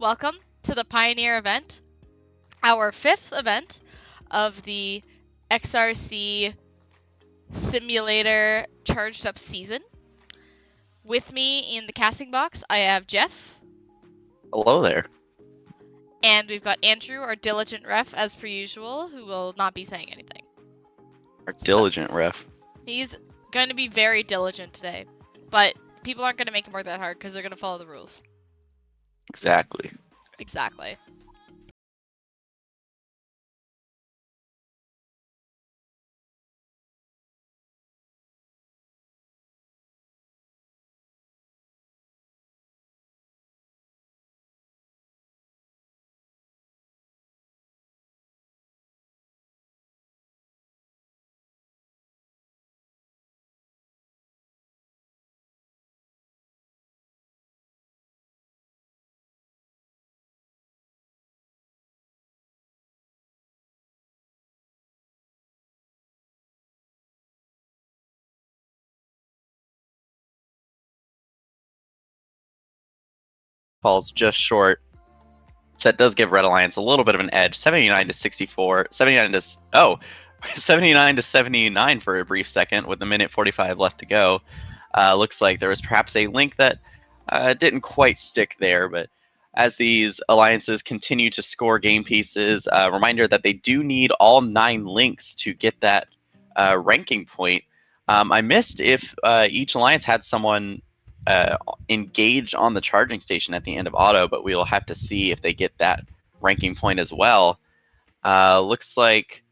welcome to the Pioneer event, our 5th event of the xRC Simulator Charged Up season. With me in the casting box, I have Jeff. Hello there. And we've got Andrew, our diligent ref, as per usual, who will not be saying anything. Our diligent ref. He's going to be very diligent today, but people aren't going to make him work that hard because they're going to follow the rules. Exactly. Exactly. Falls just short. So that does give Red Alliance a little bit of an edge. 79 to 64. 79 to 79 for a brief second with a minute 45 left to go. Looks like there was perhaps a link that didn't quite stick there, but as these alliances continue to score game pieces, reminder that they do need all 9 links to get that ranking point. I missed if each alliance had someone engaged on the charging station at the end of auto, but we'll have to see if they get that ranking point as well. Looks like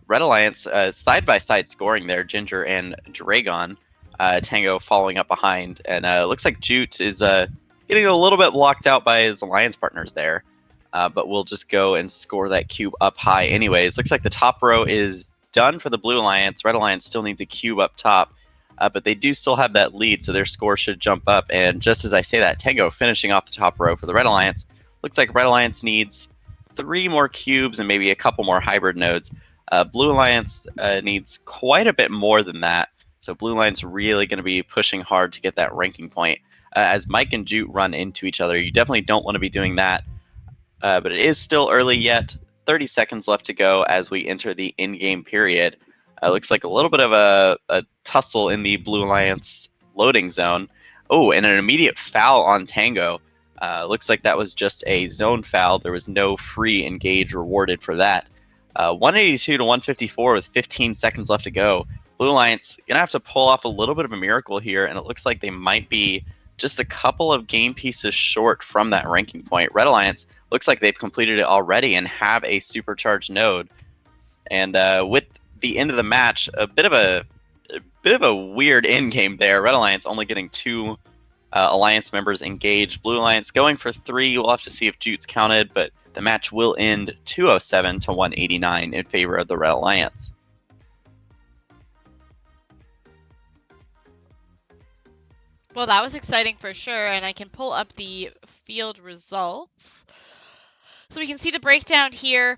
Red Alliance side by side scoring there, Ginger and Dragon. Tango following up behind, and looks like Jute is getting a little bit blocked out by his alliance partners there, but we'll just go and score that cube up high anyways. Looks like the top row is done for the Blue Alliance. Red Alliance still needs a cube up top, but they do still have that lead, so their score should jump up. And just as I say that, Tango finishing off the top row for the Red Alliance. Looks like Red Alliance needs 3 more cubes and maybe a couple more hybrid nodes. Blue Alliance needs quite a bit more than that, so Blue Alliance really going to be pushing hard to get that ranking point. As Mike and Jute run into each other, you definitely don't want to be doing that, but it is still early yet. 30 seconds left to go as we enter the in-game period. Looks like a little bit of a tussle in the Blue Alliance loading zone. Oh, and an immediate foul on Tango. Looks like that was just a zone foul. There was no free engage rewarded for that. 182 to 154 with 15 seconds left to go. Blue Alliance gonna have to pull off a little bit of a miracle here, and it looks like they might be just a couple of game pieces short from that ranking point. Red Alliance looks like they've completed it already and have a supercharged node. And with the end of the match, a bit of a weird end game there. Red Alliance only getting 2 alliance members engaged. Blue Alliance going for 3. We'll have to see if Jute's counted, but the match will end 207 to 189 in favor of the Red Alliance. Well, that was exciting for sure, and I can pull up the field results. So we can see the breakdown here.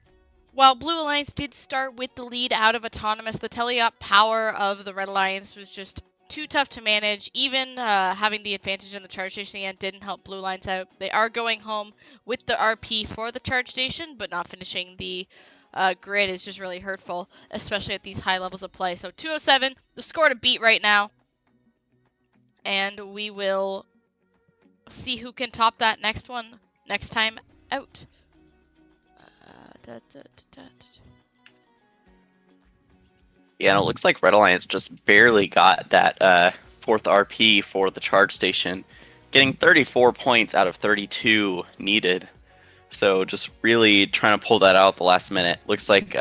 While Blue Alliance did start with the lead out of Autonomous, the teleop power of the Red Alliance was just too tough to manage. Even having the advantage in the charge station again didn't help Blue Alliance out. They are going home with the RP for the charge station, but not finishing the grid is just really hurtful, especially at these high levels of play. So 207, the score to beat right now. And we will see who can top that next time out. Yeah, and it looks like Red Alliance just barely got that 4th RP for the charge station, getting 34 points out of 32 needed. So just really trying to pull that out at the last minute. Looks like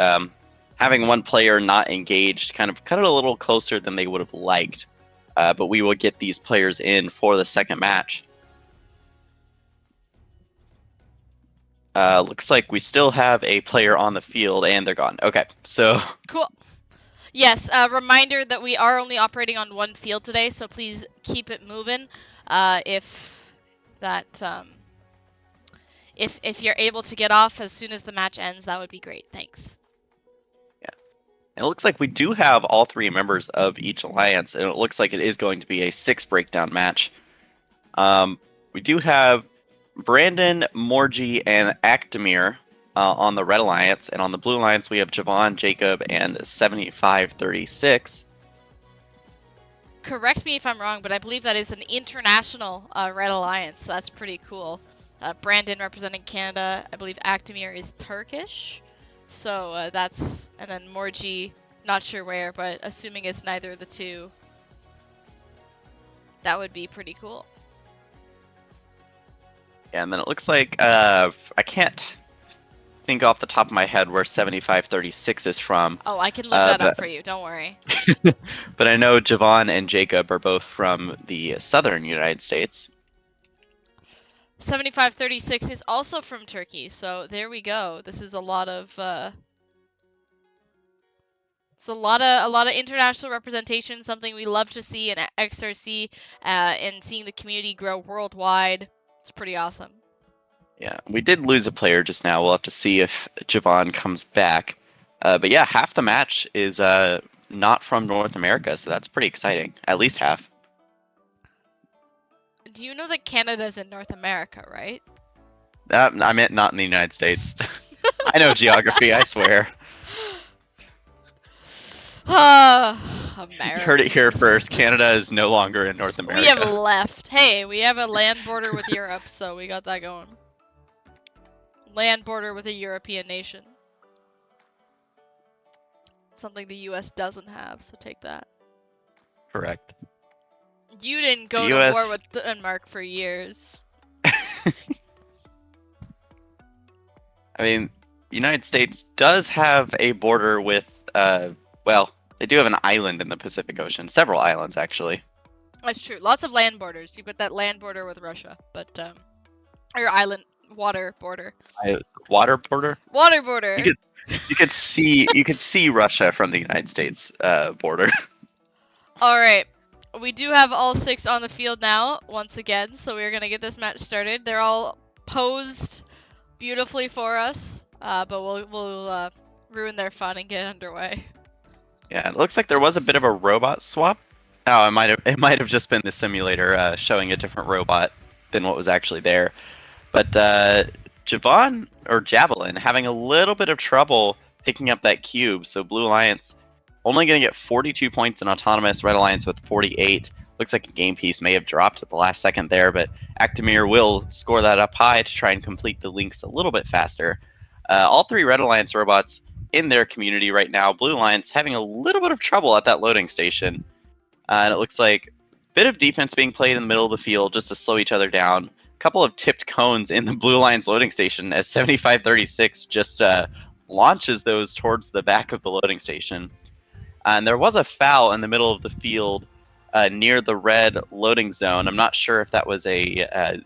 having one player not engaged kind of cut it a little closer than they would have liked. But we will get these players in for the second match. Looks like we still have a player on the field and they're gone. Okay, so cool. Yes, reminder that we are only operating on one field today, so please keep it moving. If you're able to get off as soon as the match ends, that would be great. Thanks. Yeah, and it looks like we do have all 3 members of each alliance, and it looks like it is going to be a 6 breakdown match. We do have Brandon, Morgie, and Actimir on the Red Alliance, and on the Blue Alliance we have Javon, Jacob, and 7536. Correct me if I'm wrong, but I believe that is an international Red Alliance. So that's pretty cool. Brandon representing Canada. I believe Actimir is Turkish. So that's, and then Morgie, not sure where, but assuming it's neither of the two, that would be pretty cool. Yeah, and then it looks like I can't think off the top of my head where 7536 is from. Oh, I can look that up for you. Don't worry. But I know Javon and Jacob are both from the southern United States. 7536 is also from Turkey, so there we go. This is a lot of it's a lot of international representation, something we love to see in xRC, and seeing the community grow worldwide. It's pretty awesome. Yeah, we did lose a player just now. We'll have to see if Javon comes back. But yeah, half the match is not from North America, so that's pretty exciting. At least half. Do you know that Canada's in North America, right? I meant not in the United States. I know geography, I swear. Americans. You heard it here first. Canada is no longer in North America. We have left. Hey, we have a land border with Europe, so we got that going. Land border with a European nation. Something the US doesn't have, so take that. Correct. You didn't go to war with Denmark for years. I mean, the United States does have a border with, well, they do have an island in the Pacific Ocean. Several islands, actually. That's true. Lots of land borders. You've got that land border with Russia, but, or island, water border. Water border? Water border! You could see Russia from the United States border. Alright. We do have all 6 on the field now, once again, so we're gonna get this match started. They're all posed beautifully for us, but we'll ruin their fun and get underway. Yeah, it looks like there was a bit of a robot swap. Oh, it might have just been the simulator showing a different robot than what was actually there. But Javon or Javelin having a little bit of trouble picking up that cube. So Blue Alliance only going to get 42 points in autonomous. Red Alliance with 48. Looks like a game piece may have dropped at the last second there, but Actimir will score that up high to try and complete the links a little bit faster. All 3 Red Alliance robots in their community right now. Blue Alliance having a little bit of trouble at that loading station. And it looks like a bit of defense being played in the middle of the field just to slow each other down. A couple of tipped cones in the Blue Alliance loading station as 7536 just launches those towards the back of the loading station. And there was a foul in the middle of the field near the red loading zone. I'm not sure if that was a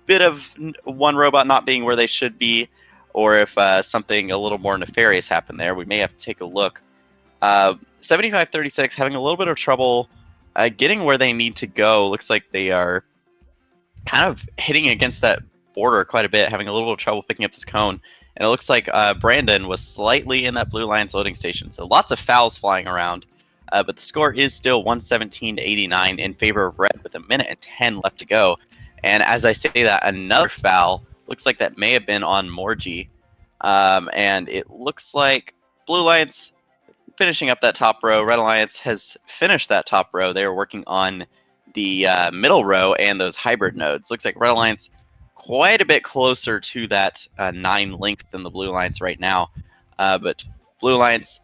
bit of one robot not being where they should be, or if something a little more nefarious happened there. We may have to take a look. 7536 having a little bit of trouble getting where they need to go. Looks like they are kind of hitting against that border quite a bit, having a little bit of trouble picking up this cone. And it looks like Brandon was slightly in that Blue Alliance loading station. So lots of fouls flying around. But the score is still 117 to 89 in favor of Red with 1:10 left to go. And as I say that, another foul looks like that may have been on Morgie. And it looks like Blue Alliance finishing up that top row. Red Alliance has finished that top row. They are working on the middle row and those hybrid nodes. Looks like Red Alliance quite a bit closer to that 9 links than the Blue Alliance right now. But Blue Alliance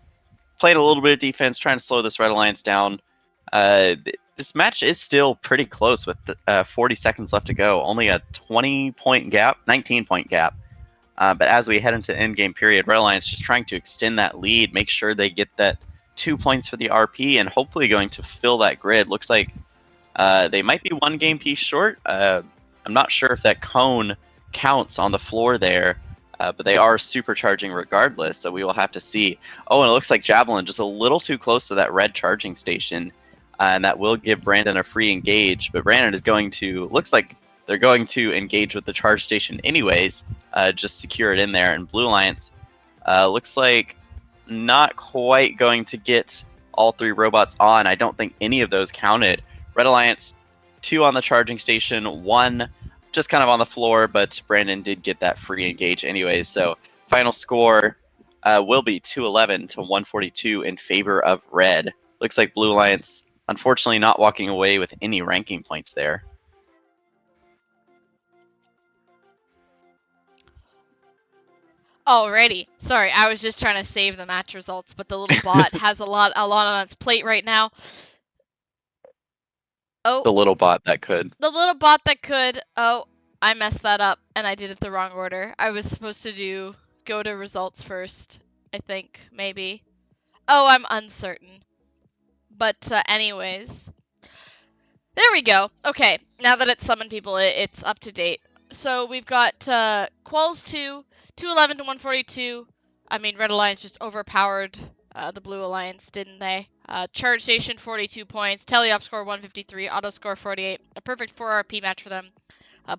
playing a little bit of defense, trying to slow this Red Alliance down. This match is still pretty close with 40 seconds left to go. Only a 20-point gap, 19-point gap. But as we head into end-game period, Red Alliance just trying to extend that lead, make sure they get that 2 points for the RP, and hopefully going to fill that grid. Looks like they might be 1 game piece short. I'm not sure if that cone counts on the floor there, but they are supercharging regardless, so we will have to see. Oh, and it looks like Javelin just a little too close to that red charging station, and that will give Brandon a free engage, but Brandon is going to, looks like they're going to engage with the charge station anyways, just secure it in there. And Blue Alliance looks like not quite going to get all 3 robots on. I don't think any of those counted. Red Alliance, 2 on the charging station, 1 just kind of on the floor, but Brandon did get that free engage anyways. So final score will be 211 to 142 in favor of red. Looks like Blue Alliance, unfortunately, not walking away with any ranking points there. Alrighty. Sorry, I was just trying to save the match results, but the little bot has a lot on its plate right now. Oh, The little bot that could. the little bot that could. Oh, I messed that up and I did it the wrong order. I was supposed to go to results first, I think, maybe. Oh, I'm uncertain. But anyways, there we go. Okay, now that it's summoned people, it's up to date. So we've got Quals 2, 211 to 142. I mean, Red Alliance just overpowered the Blue Alliance, didn't they? Charge Station 42 points, Teleop score 153, Auto score 48. A perfect 4 RP match for them.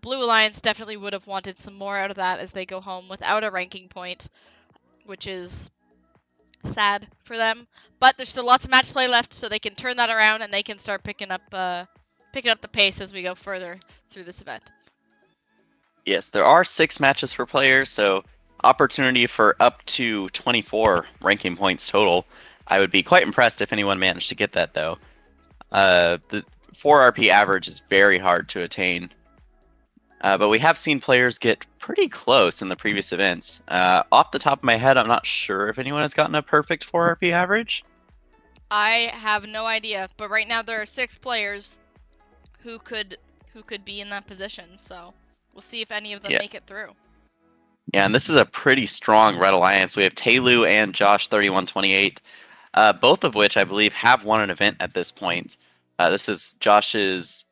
Blue Alliance definitely would have wanted some more out of that as they go home without a ranking point, which is sad for them. But there's still lots of match play left, so they can turn that around and they can start picking up the pace as we go further through this event. Yes, there are 6 matches for players, so opportunity for up to 24 ranking points total. I would be quite impressed if anyone managed to get that, though. The 4 RP average is very hard to attain. But we have seen players get pretty close in the previous events. Off the top of my head, I'm not sure if anyone has gotten a perfect 4 RP average. I have no idea, but right now there are 6 players who could be in that position, so we'll see if any of them make it through. Yeah, and this is a pretty strong Red Alliance. We have Taylu and Josh 3128, both of which I believe have won an event at this point. This is Josh's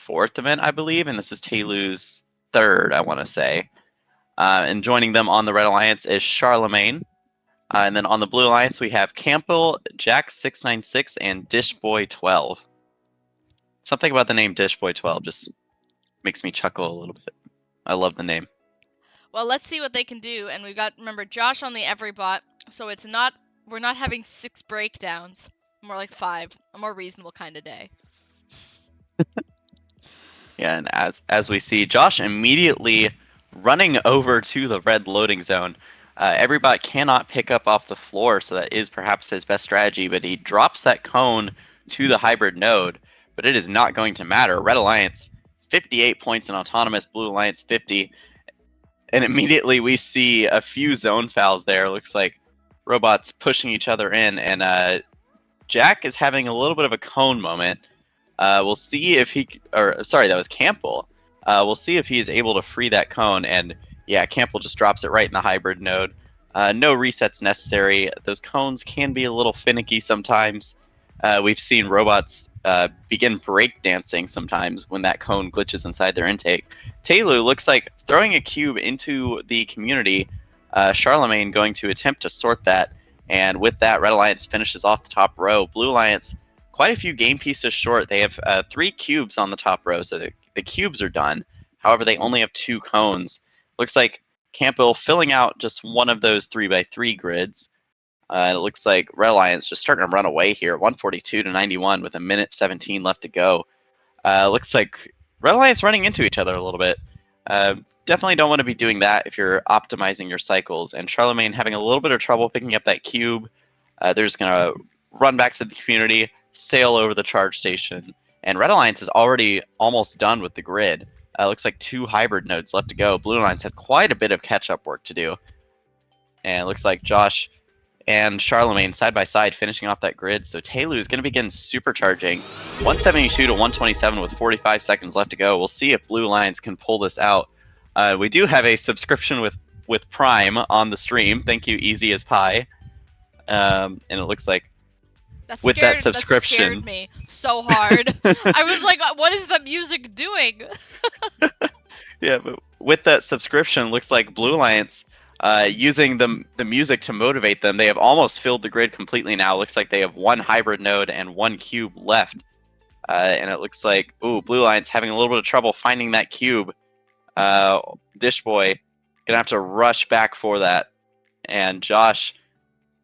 4th event, I believe, and this is Taylu's 3rd, I want to say. And joining them on the Red Alliance is Charlemagne. And then on the Blue Alliance, we have Campbell, Jack696, and Dishboy12. Something about the name Dishboy12 just makes me chuckle a little bit. I love the name. Well, let's see what they can do. And we've got, remember, Josh on the Everybot, so we're not having 6 breakdowns, more like 5, a more reasonable kind of day. Yeah, and as we see, Josh immediately running over to the red loading zone. Everybot cannot pick up off the floor, so that is perhaps his best strategy, but he drops that cone to the hybrid node, but it is not going to matter. Red Alliance, 58 points in autonomous, Blue Alliance, 50. And immediately we see a few zone fouls there. Looks like robots pushing each other in, and Jack is having a little bit of a cone moment. We'll see if that was Campbell. We'll see if he is able to free that cone, and yeah, Campbell just drops it right in the hybrid node. No resets necessary. Those cones can be a little finicky sometimes. We've seen robots begin breakdancing sometimes when that cone glitches inside their intake. Taylu looks like throwing a cube into the community. Charlemagne going to attempt to sort that, and with that, Red Alliance finishes off the top row. Blue Alliance quite a few game pieces short. They have 3 cubes on the top row, so the cubes are done. However, they only have 2 cones. Looks like Campbell filling out just one of those 3x3 grids. It looks like Red Alliance just starting to run away here, 142 to 91 with a minute 17 left to go. Looks like Red Alliance running into each other a little bit. Definitely don't want to be doing that if you're optimizing your cycles. And Charlemagne having a little bit of trouble picking up that cube. They're just going to run back to the community, sail over the charge station, and Red Alliance is already almost done with the grid. Looks like 2 hybrid nodes left to go. Blue Alliance has quite a bit of catch-up work to do. And it looks like Josh and Charlemagne side by side finishing off that grid. So Taylu is going to begin supercharging. 172 to 127 with 45 seconds left to go. We'll see if Blue Alliance can pull this out. We do have a subscription with Prime on the stream. Thank you, Easy as Pie. And it looks like that subscription, that scared me so hard. I was like, what is the music doing? Yeah, but with that subscription, looks like Blue Alliance using the music to motivate them. They have almost filled the grid completely now. Looks like they have 1 hybrid node and 1 cube left. And it looks like, Blue Alliance having a little bit of trouble finding that cube. Dishboy gonna have to rush back for that. And Josh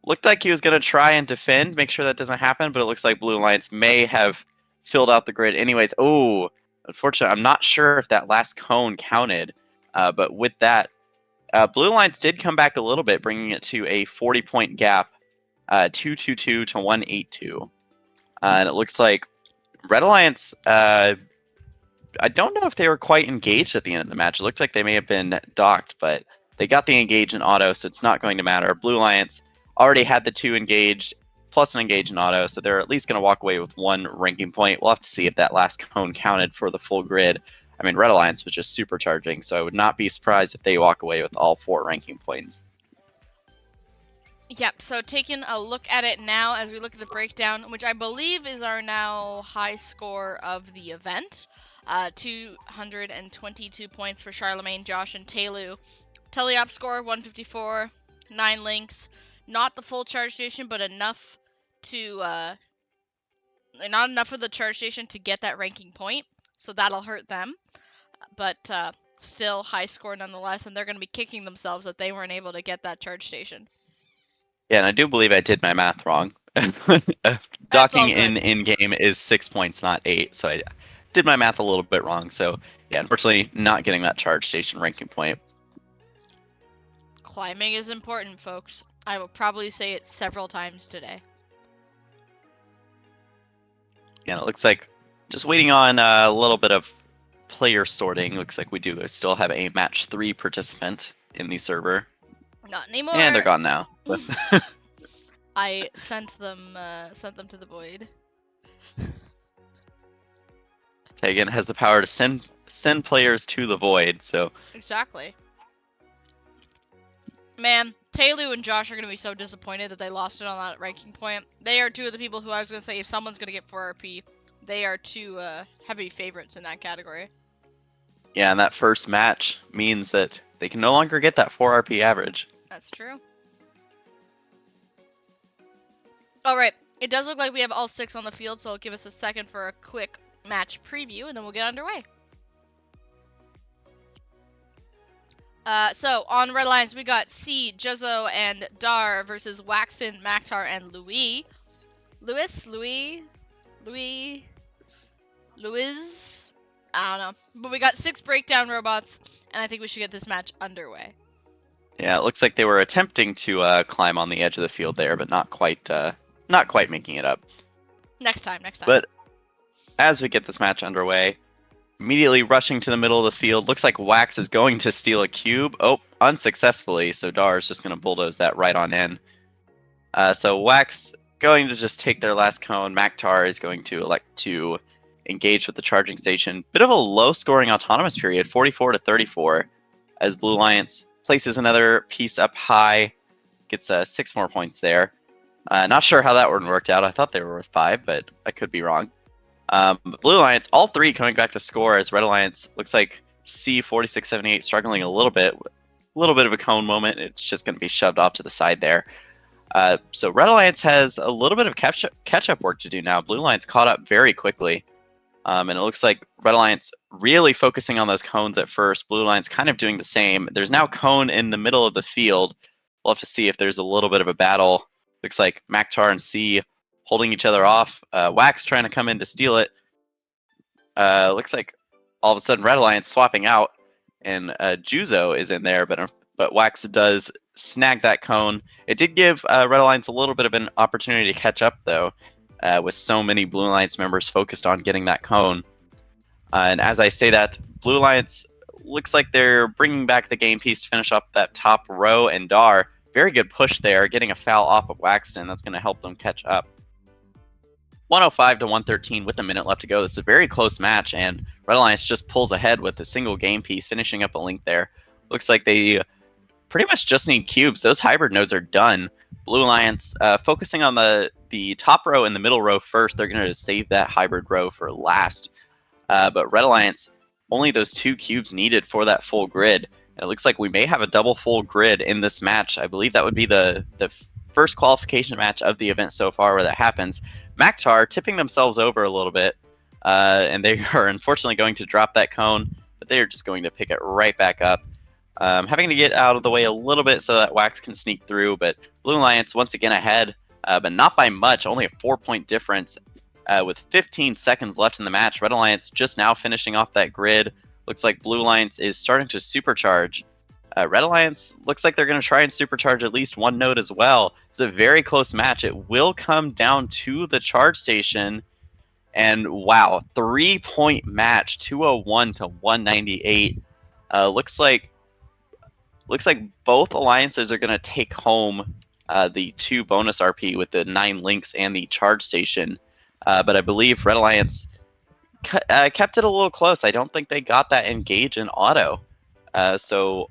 looked like he was going to try and defend, make sure that doesn't happen, but it looks like Blue Alliance may have filled out the grid anyways. Oh, Unfortunately, I'm not sure if that last cone counted, but with that, Blue Alliance did come back a little bit, bringing it to a 40-point gap, 222 to 182. And it looks like Red Alliance, I don't know if they were quite engaged at the end of the match. It looked like they may have been docked, but they got the engage in auto, so it's not going to matter. Blue Alliance already had the 2 engaged, plus an engage in auto, so they're at least going to walk away with 1 ranking point. We'll have to see if that last cone counted for the full grid. I mean, Red Alliance was just supercharging, so I would not be surprised if they walk away with all 4 ranking points. Yep, so taking a look at it now as we look at the breakdown, which I believe is our now high score of the event. 222 points for Charlemagne, Josh, and Taylu. Teleop score 154, 9 links. Not the full charge station, but enough to not enough for the charge station to get that ranking point, so that'll hurt them. But still high score nonetheless, and they're going to be kicking themselves that they weren't able to get that charge station. Yeah, and I do believe I did my math wrong. Docking in game is 6 points, not 8, so I did my math a little bit wrong. So yeah, unfortunately, not getting that charge station ranking point. Climbing is important, folks. I will probably say it several times today. Yeah, it looks like just waiting on a little bit of player sorting. Looks like we do still have a match 3 participant in the server. Not anymore. And they're gone now. I sent them to the void. Tegan has the power to send players to the void, so exactly. Man, Taylu and Josh are gonna be so disappointed that they lost it on that ranking point. They are 2 of the people who I was gonna say if someone's gonna get 4 RP, they are 2 heavy favorites in that category. Yeah, and that first match means that they can no longer get that 4 RP average. That's true. Alright, it does look like we have all 6 on the field, so it'll give us a second for a quick match preview, and then we'll get underway. So, on Red Alliance, we got C, Juzzo, and Dar versus Waxton, Maktar, and Louis. Louis? I don't know. But we got 6 breakdown robots, and I think we should get this match underway. Yeah, it looks like they were attempting to climb on the edge of the field there, but not quite making it up. Next time. But as we get this match underway, immediately rushing to the middle of the field, looks like Wax is going to steal a cube. Oh, unsuccessfully, so Dar is just going to bulldoze that right on in. So Wax going to just take their last cone. Maktar is going to elect to engage with the charging station. Bit of a low-scoring autonomous period, 44 to 34, as Blue Alliance places another piece up high, gets 6 more points there. Not sure how that one worked out. I thought they were worth 5, but I could be wrong. Blue Alliance, all 3 coming back to score, as Red Alliance looks like C4678 struggling a little bit of a cone moment. It's just going to be shoved off to the side there. So Red Alliance has a little bit of catch-up work to do now. Blue Alliance caught up very quickly. And it looks like Red Alliance really focusing on those cones at first. Blue Alliance kind of doing the same. There's now cone in the middle of the field. We'll have to see if there's a little bit of a battle. Looks like Maktar and C holding each other off. Wax trying to come in to steal it. Looks like all of a sudden Red Alliance swapping out, and Juzo is in there, but Wax does snag that cone. It did give Red Alliance a little bit of an opportunity to catch up, though, with so many Blue Alliance members focused on getting that cone. And as I say that, Blue Alliance looks like they're bringing back the game piece to finish up that top row, and Dar, very good push there, getting a foul off of Waxton. That's going to help them catch up. 105 to 113 with a minute left to go. This is a very close match, and Red Alliance just pulls ahead with a single game piece, finishing up a link there. Looks like they pretty much just need cubes. Those hybrid nodes are done. Blue Alliance focusing on the top row and the middle row first. They're going to save that hybrid row for last. But Red Alliance, only those 2 cubes needed for that full grid. And it looks like we may have a double full grid in this match. I believe that would be the first qualification match of the event so far where that happens. Maktar tipping themselves over a little bit, and they are unfortunately going to drop that cone, but they are just going to pick it right back up. Having to get out of the way a little bit so that Wax can sneak through, but Blue Alliance once again ahead, but not by much, only a 4-point difference. with 15 seconds left in the match. Red Alliance just now finishing off that grid. Looks like Blue Alliance is starting to supercharge. Red Alliance looks like they're going to try and supercharge at least one node as well. It's a very close match. It will come down to the charge station. And wow, 3-point match, 201 to 198. Looks like both alliances are going to take home the 2 bonus RP with the 9 links and the charge station. But I believe Red Alliance kept it a little close. I don't think they got that engage in auto. So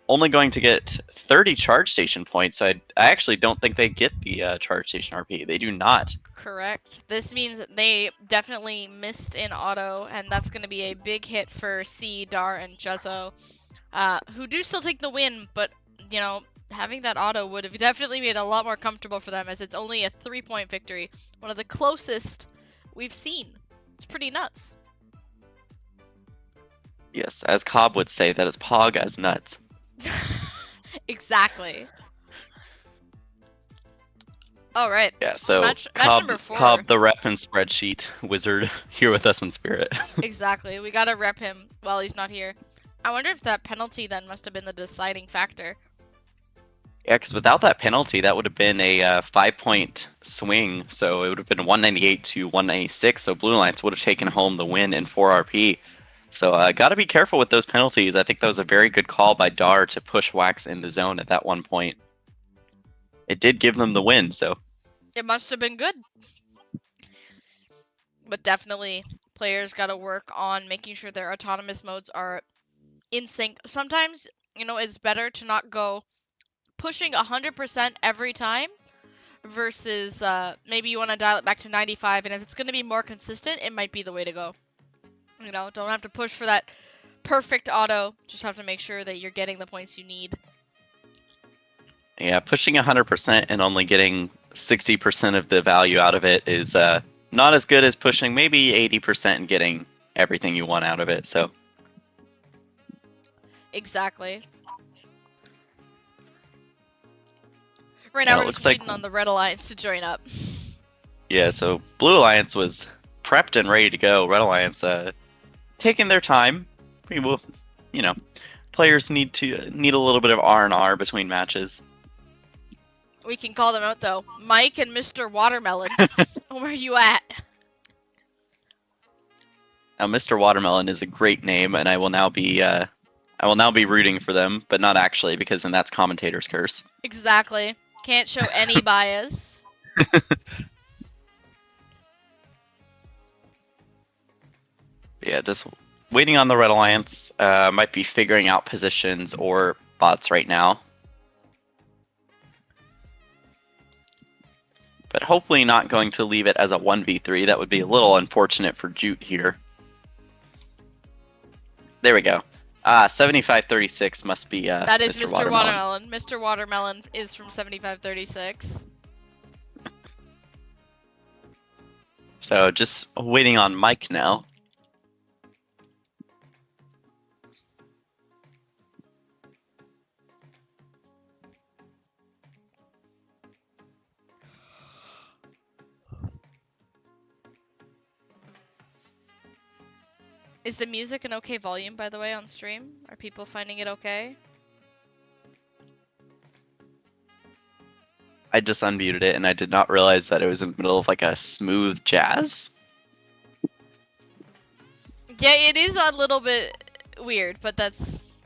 only going to get 30 charge station points. I actually don't think they get the charge station RP. They do not. Correct. This means that they definitely missed in auto, and that's going to be a big hit for C, Dar, and Juzzo, who do still take the win, but, you know, having that auto would have definitely made it a lot more comfortable for them, as it's only a 3-point victory. One of the closest we've seen. It's pretty nuts. Yes, as Cobb would say, that is Pog as nuts. Exactly. All right. Yeah, so match Cobb, number 4. Cobb, the rep and spreadsheet wizard, here with us in spirit. Exactly. We gotta rep him while he's not here. I wonder if that penalty then must have been the deciding factor. Yeah, because without that penalty, that would have been a 5-point swing. So it would have been 198 to 196. So Blue Alliance would have taken home the win in 4 RP. So got to be careful with those penalties. I think that was a very good call by Dar to push Wax in the zone at that one point. It did give them the win, so. It must have been good. But definitely, players got to work on making sure their autonomous modes are in sync. Sometimes, you know, it's better to not go pushing 100% every time versus maybe you want to dial it back to 95, and if it's going to be more consistent, it might be the way to go. You know, don't have to push for that perfect auto. Just have to make sure that you're getting the points you need. Yeah, pushing 100% and only getting 60% of the value out of it is not as good as pushing maybe 80% and getting everything you want out of it. So. Exactly. Right now we're just waiting on the Red Alliance to join up. Yeah, so Blue Alliance was prepped and ready to go. Red Alliance taking their time. We will, you know, players need a little bit of R&R between matches. We can call them out though. Mike and Mr. Watermelon. Where are you at? Now, Mr. Watermelon is a great name, and I will now be rooting for them, but not actually, because then that's commentator's curse. Exactly. Can't show any bias. Yeah, just waiting on the Red Alliance. Might be figuring out positions or bots right now. But hopefully not going to leave it as a 1v3. That would be a little unfortunate for Jute here. There we go. 7536 must be that is Mr. Mr. Watermelon. Mr. Watermelon is from 7536. So just waiting on Mike now. Is the music an okay volume, by the way, on stream? Are people finding it okay? I just unmuted it and I did not realize that it was in the middle of like a smooth jazz. Yeah, it is a little bit weird, but that's...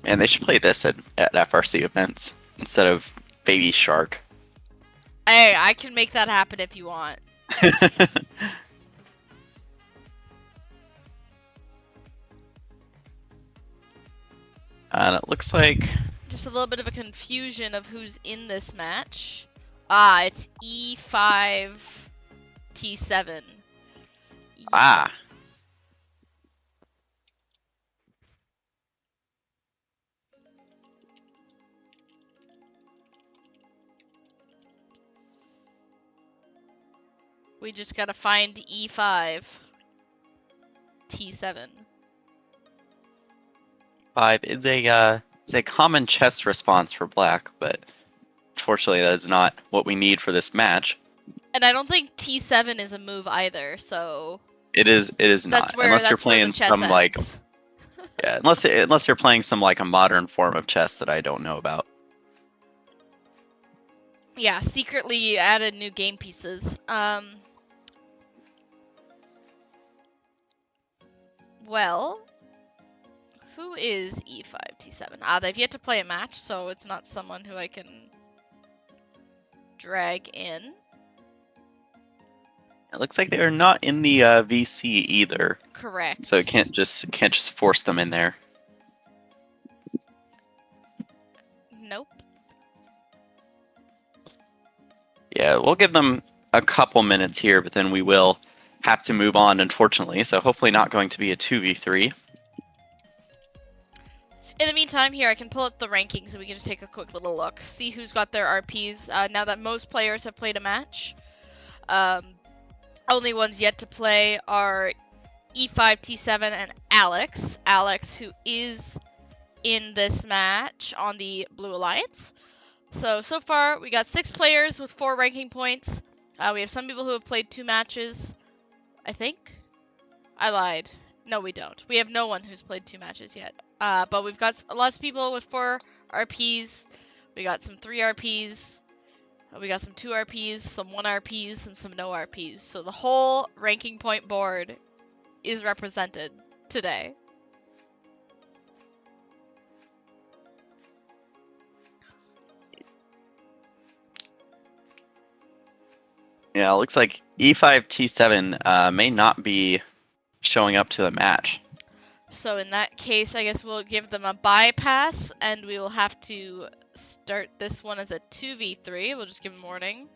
Man, they should play this at FRC events instead of Baby Shark. Hey, I can make that happen if you want. And it looks like... Just a little bit of a confusion of who's in this match. Ah, it's E5 T7. Ah. We just gotta find E5 T7. 5 is it's a common chess response for black, but unfortunately that is not what we need for this match. And I don't think T7 is a move either, so It is not. that's where Unless you're the playing chess some like ends. yeah, unless you're playing some like a modern form of chess that I don't know about. Yeah, secretly added new game pieces. Well, who is E5 T7? They've yet to play a match, so it's not someone who I can drag in. It looks like they're not in the VC either. Correct. So it can't just force them in there. Nope. Yeah, we'll give them a couple minutes here, but then we will have to move on, unfortunately. So hopefully not going to be a 2v3. In the meantime, here I can pull up the rankings and we can just take a quick little look. See who's got their RPs now that most players have played a match. Only ones yet to play are E5, T7, and Alex. Alex, who is in this match on the Blue Alliance. So far, we got 6 players with 4 ranking points. We have some people who have played 2 matches, I think. I lied. No, we don't. We have no one who's played 2 matches yet. But we've got lots of people with 4 RPs. We got some 3 RPs. We got some 2 RPs, some 1 RPs, and some no RPs. So the whole ranking point board is represented today. Yeah, it looks like E5 T7 may not be showing up to the match. So in that case, I guess we'll give them a bypass, and we will have to start this one as a 2v3. We'll just give them warning.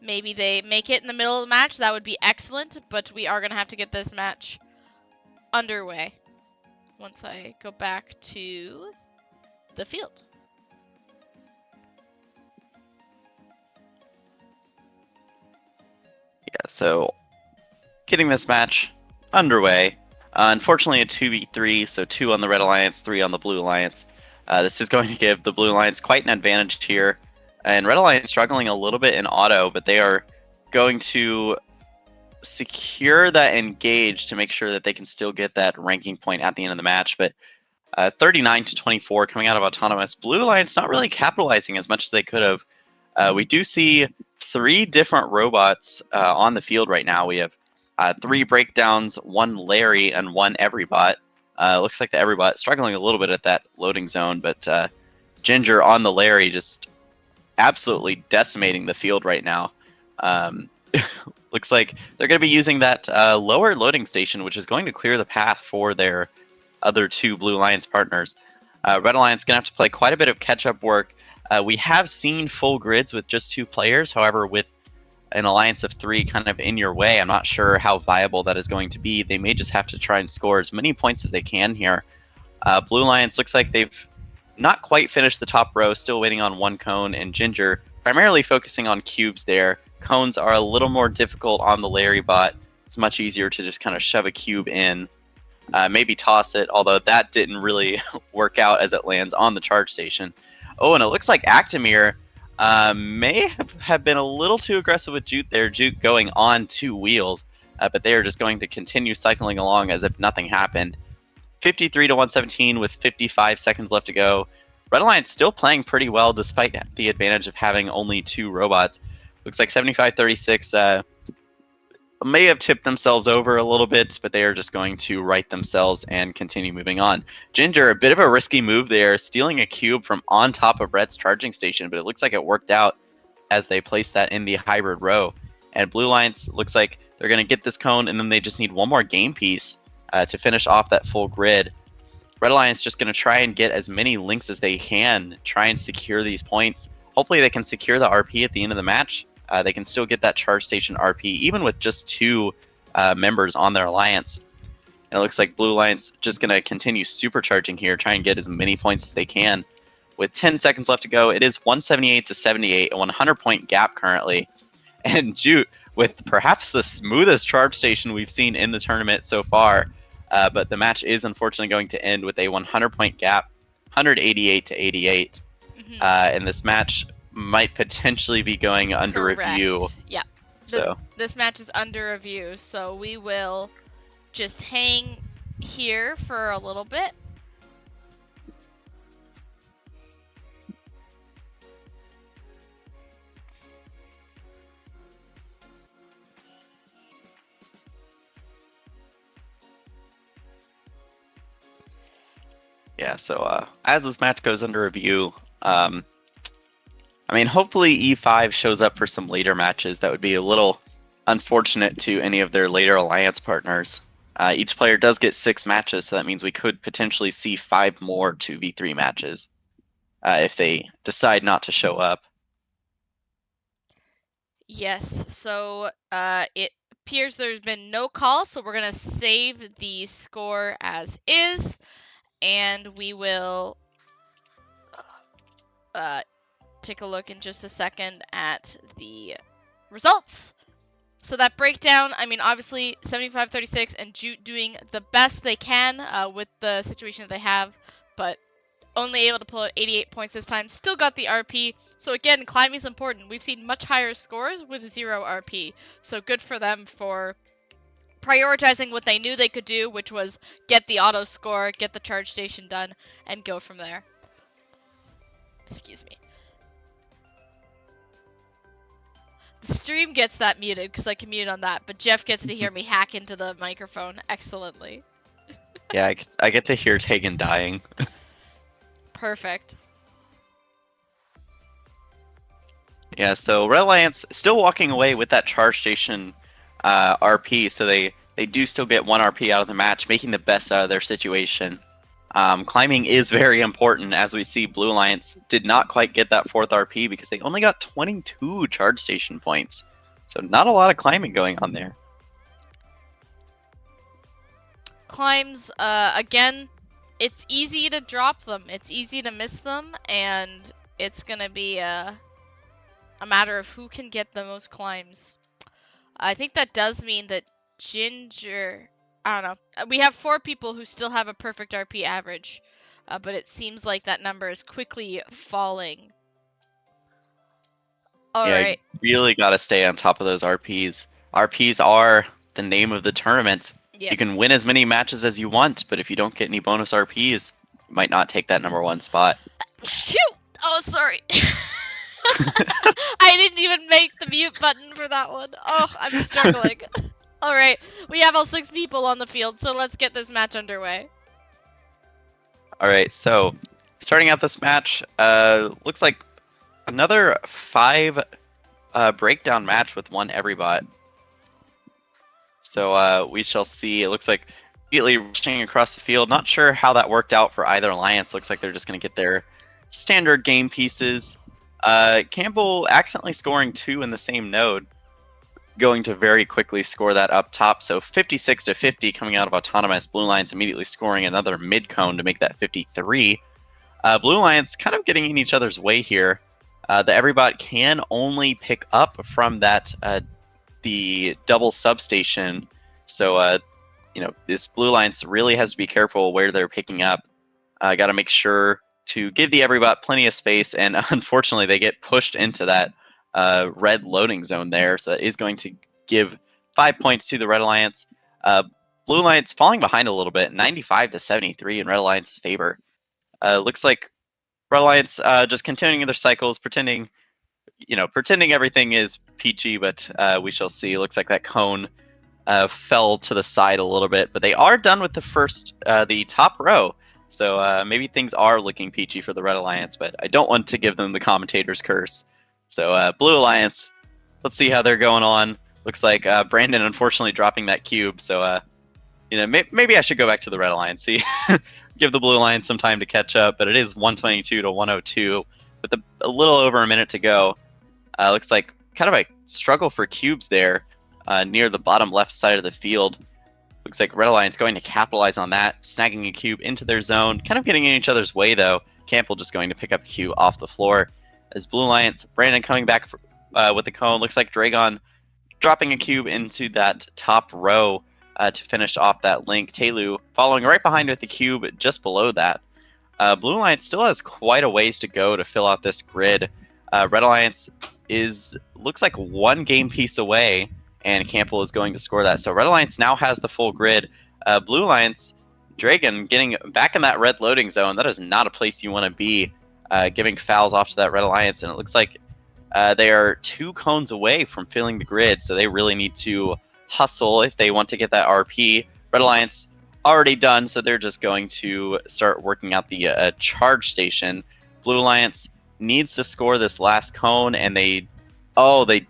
Maybe they make it in the middle of the match. That would be excellent, but we are going to have to get this match underway once I go back to the field. Yeah, so getting this match underway. Unfortunately, a 2v3, so 2 on the Red Alliance, 3 on the Blue Alliance. This is going to give the Blue Alliance quite an advantage here. And Red Alliance struggling a little bit in auto, but they are going to secure that engage to make sure that they can still get that ranking point at the end of the match. But 39 to 24 coming out of Autonomous. Blue Alliance not really capitalizing as much as they could have. We do see 3 different robots on the field right now. We have 3 breakdowns, 1 Larry, and 1 Everybot. Looks like the Everybot struggling a little bit at that loading zone, but Ginger on the Larry just absolutely decimating the field right now. Looks like they're going to be using that lower loading station, which is going to clear the path for their other 2 Blue Alliance partners. Red Alliance going to have to play quite a bit of catch-up work. We have seen full grids with just 2 players. However, with an alliance of 3 kind of in your way, I'm not sure how viable that is going to be. They may just have to try and score as many points as they can here. Blue Alliance looks like they've not quite finished the top row, still waiting on 1 cone, and Ginger primarily focusing on cubes there. Cones are a little more difficult on the Larry bot. It's much easier to just kind of shove a cube in, maybe toss it, although that didn't really work out as it lands on the charge station. Oh, and it looks like Actimir may have been a little too aggressive with Jute there. Jute going on 2 wheels, but they are just going to continue cycling along as if nothing happened. 53 to 117 with 55 seconds left to go. Red Alliance still playing pretty well despite the advantage of having only 2 robots. Looks like 75-36 may have tipped themselves over a little bit, but they are just going to right themselves and continue moving on. Ginger, a bit of a risky move there, stealing a cube from on top of Red's charging station, but it looks like it worked out as they placed that in the hybrid row. And Blue Alliance looks like they're going to get this cone, and then they just need 1 more game piece to finish off that full grid. Red Alliance just going to try and get as many links as they can, try and secure these points. Hopefully they can secure the RP at the end of the match. They can still get that charge station RP, even with just 2 members on their alliance. And it looks like Blue Alliance just going to continue supercharging here, try and get as many points as they can. With 10 seconds left to go, it is 178 to 78, a 100-point gap currently. And Jute, with perhaps the smoothest charge station we've seen in the tournament so far, but the match is unfortunately going to end with a 100-point gap, 188 to 88. And this match might potentially be going under review. Yeah. So this match is under review, so we will just hang here for a little bit. yeah, so as this match goes under review, I mean, hopefully E5 shows up for some later matches. That would be a little unfortunate to any of their later alliance partners. Each player does get 6 matches, so that means we could potentially see 5 more 2v3 matches if they decide not to show up. Yes, so it appears there's been no call, so we're going to save the score as is, and we will take a look in just a second at the results. So that breakdown, I mean, obviously 75-36 and Jute doing the best they can with the situation that they have, but only able to pull out 88 points this time. Still got the RP. So again, climbing is important. We've seen much higher scores with 0 RP. So good for them for prioritizing what they knew they could do, which was get the auto score, get the charge station done, and go from there. Excuse me. The stream gets that muted because I can mute on that, but Jeff gets to hear me hack into the microphone excellently. Yeah, I get to hear Tegan dying. Perfect. Yeah, so Red Alliance still walking away with that charge station RP, so they do still get 1 RP out of the match, making the best out of their situation. Climbing is very important, as we see Blue Alliance did not quite get that 4th RP because they only got 22 charge station points. So not a lot of climbing going on there. Climbs, again, it's easy to drop them. It's easy to miss them, and it's going to be a matter of who can get the most climbs. I think that does mean that Ginger... I don't know. We have 4 people who still have a perfect RP average, but it seems like that number is quickly falling. Alright. You really got to stay on top of those RPs. RPs are the name of the tournament. Yep. You can win as many matches as you want, but if you don't get any bonus RPs, you might not take that number 1 spot. Shoot! Oh, sorry. I didn't even make the mute button for that one. Oh, I'm struggling. Alright, we have all 6 people on the field, so let's get this match underway. Alright, so starting out this match, looks like another 5 breakdown match with 1 every bot. So we shall see. It looks like immediately rushing across the field. Not sure how that worked out for either alliance. Looks like they're just going to get their standard game pieces. Campbell accidentally scoring 2 in the same node, going to very quickly score that up top. So 56-50 coming out of Autonomous. Blue Alliance immediately scoring another mid cone to make that 53. Blue Alliance kind of getting in each other's way here. The Everybot can only pick up from that the double substation. So this Blue Alliance really has to be careful where they're picking up. Got to make sure to give the Everybot plenty of space, and unfortunately they get pushed into that red loading zone there, so that is going to give 5 points to the Red Alliance. Blue Alliance falling behind a little bit, 95-73 in Red Alliance's favor. Looks like Red Alliance just continuing their cycles, pretending everything is peachy, but we shall see. Looks like that cone fell to the side a little bit, but they are done with the top row. So maybe things are looking peachy for the Red Alliance, but I don't want to give them the commentator's curse. So Blue Alliance, let's see how they're going on. Looks like Brandon unfortunately dropping that cube. So maybe I should go back to the Red Alliance, see, give the Blue Alliance some time to catch up. But it is 122-102 with a little over a minute to go. Looks like kind of a struggle for cubes there near the bottom left side of the field. Looks like Red Alliance going to capitalize on that, snagging a cube into their zone, kind of getting in each other's way though. Campbell just going to pick up a cube off the floor. As Blue Alliance, Brandon coming back with the cone. Looks like Dragon dropping a cube into that top row to finish off that link. Taylu following right behind with the cube just below that. Blue Alliance still has quite a ways to go to fill out this grid. Red Alliance looks like one game piece away, and Campbell is going to score that. So Red Alliance now has the full grid. Blue Alliance, Dragon getting back in that red loading zone. That is not a place you want to be, giving fouls off to that Red Alliance, and it looks like they are 2 cones away from filling the grid, so they really need to hustle if they want to get that RP. Red Alliance already done, so they're just going to start working out the charge station. Blue Alliance needs to score this last cone, and they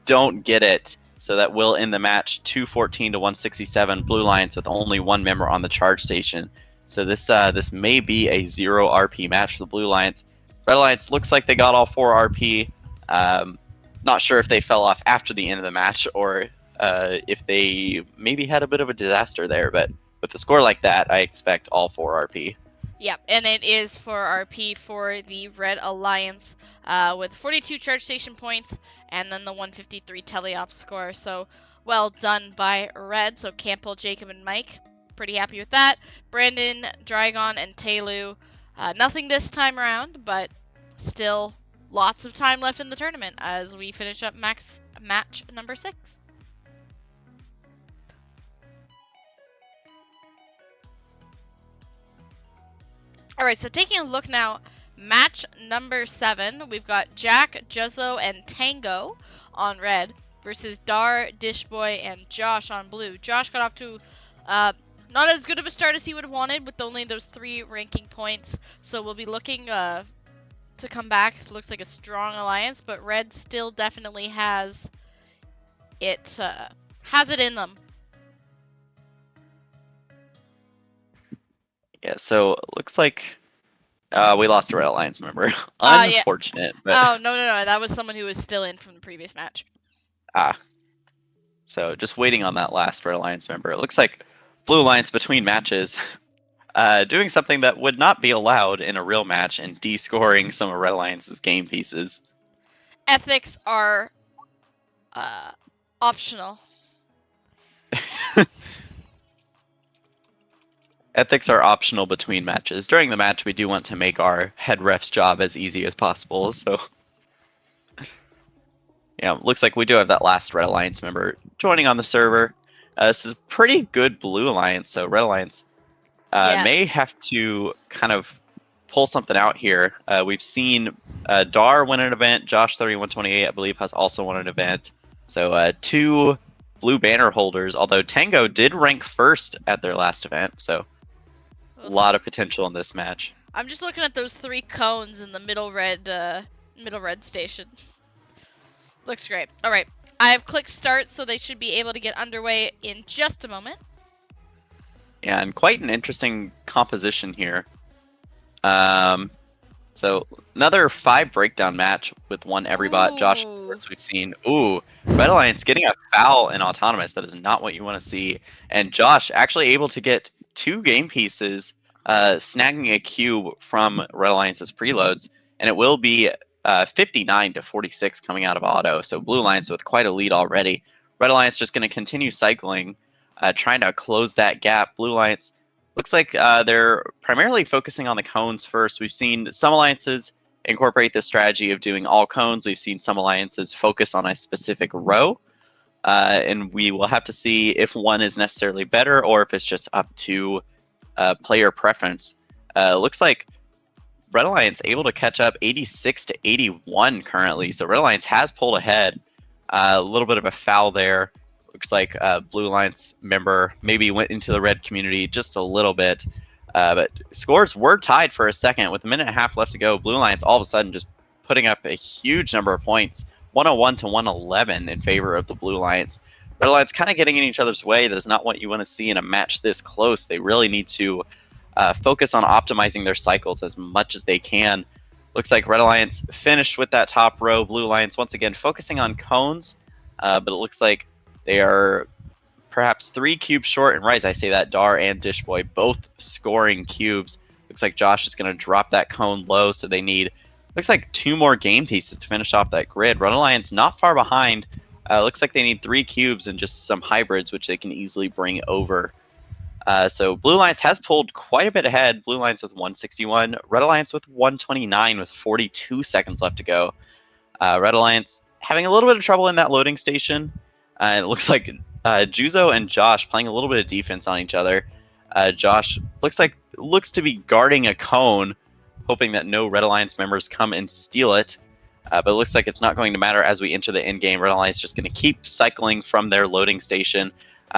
don't get it. So that will end the match 214 to 167. Blue Alliance with only 1 member on the charge station. So this may be a 0 RP match for the Blue Alliance. Red Alliance looks like they got all 4 RP. Not sure if they fell off after the end of the match or if they maybe had a bit of a disaster there, but with a score like that, I expect all 4 RP. Yep, and it is 4 RP for the Red Alliance with 42 charge station points and then the 153 teleop score. So well done by Red. So Campbell, Jacob, and Mike, pretty happy with that. Brandon, Dragon, and Taylu, nothing this time around, but still lots of time left in the tournament as we finish up match number 6. All right, so taking a look now, match number 7, we've got Jack, Juzzo, and Tango on red versus Dar, Dishboy, and Josh on blue. Josh got off to not as good of a start as he would have wanted with only those 3 ranking points, so we'll be looking to come back. It looks like a strong alliance, but red still definitely has it in them. Yeah, so it looks like we lost a Red Alliance member. Unfortunate. Yeah. But, oh, no. That was someone who was still in from the previous match. So just waiting on that last Red Alliance member. It looks like Blue Alliance between matches doing something that would not be allowed in a real match and descoring some of Red Alliance's game pieces. Ethics are optional. Ethics are optional between matches. During the match, we do want to make our head ref's job as easy as possible, so... Yeah, looks like we do have that last Red Alliance member joining on the server. This is pretty good Blue Alliance, so Red Alliance may have to kind of pull something out here. We've seen Dar win an event. Josh 3128, I believe, has also won an event. So 2 blue banner holders, although Tango did rank first at their last event, so a lot of potential in this match. I'm just looking at those 3 cones in the middle red station. Looks great. All right, I have clicked start, so they should be able to get underway in just a moment. Yeah, and quite an interesting composition here. So another 5 breakdown match with 1 every bot. Josh, as we've seen. Ooh, Red Alliance getting a foul in Autonomous. That is not what you want to see. And Josh actually able to get 2 game pieces, snagging a cube from Red Alliance's preloads. And it will be 59 to 46 coming out of auto. So Blue Alliance with quite a lead already. Red Alliance just going to continue cycling, trying to close that gap. Blue Alliance looks like they're primarily focusing on the cones first. We've seen some alliances incorporate this strategy of doing all cones. We've seen some alliances focus on a specific row. And we will have to see if one is necessarily better or if it's just up to player preference. Looks like Red Alliance able to catch up 86 to 81 currently. So Red Alliance has pulled ahead. A little bit of a foul there. Looks like Blue Alliance member maybe went into the red community just a little bit. But scores were tied for a second with a minute and a half left to go. Blue Alliance all of a sudden just putting up a huge number of points. 101 to 111 in favor of the Blue Alliance. Red Alliance kind of getting in each other's way. That is not what you want to see in a match this close. They really need to focus on optimizing their cycles as much as they can. Looks like Red Alliance finished with that top row. Blue Alliance once again focusing on cones, but it looks like they are perhaps 3 cubes short. And right as I say that, Dar and Dishboy both scoring cubes. Looks like Josh is going to drop that cone low, so they need, looks like 2 more game pieces to finish off that grid. Red Alliance not far behind. Looks like they need 3 cubes and just some hybrids, which they can easily bring over. So Blue Alliance has pulled quite a bit ahead. Blue Alliance with 161, Red Alliance with 129 with 42 seconds left to go. Red Alliance having a little bit of trouble in that loading station. It looks like Juzo and Josh playing a little bit of defense on each other. Josh looks to be guarding a cone, hoping that no Red Alliance members come and steal it. But it looks like it's not going to matter as we enter the end game. Red Alliance just going to keep cycling from their loading station.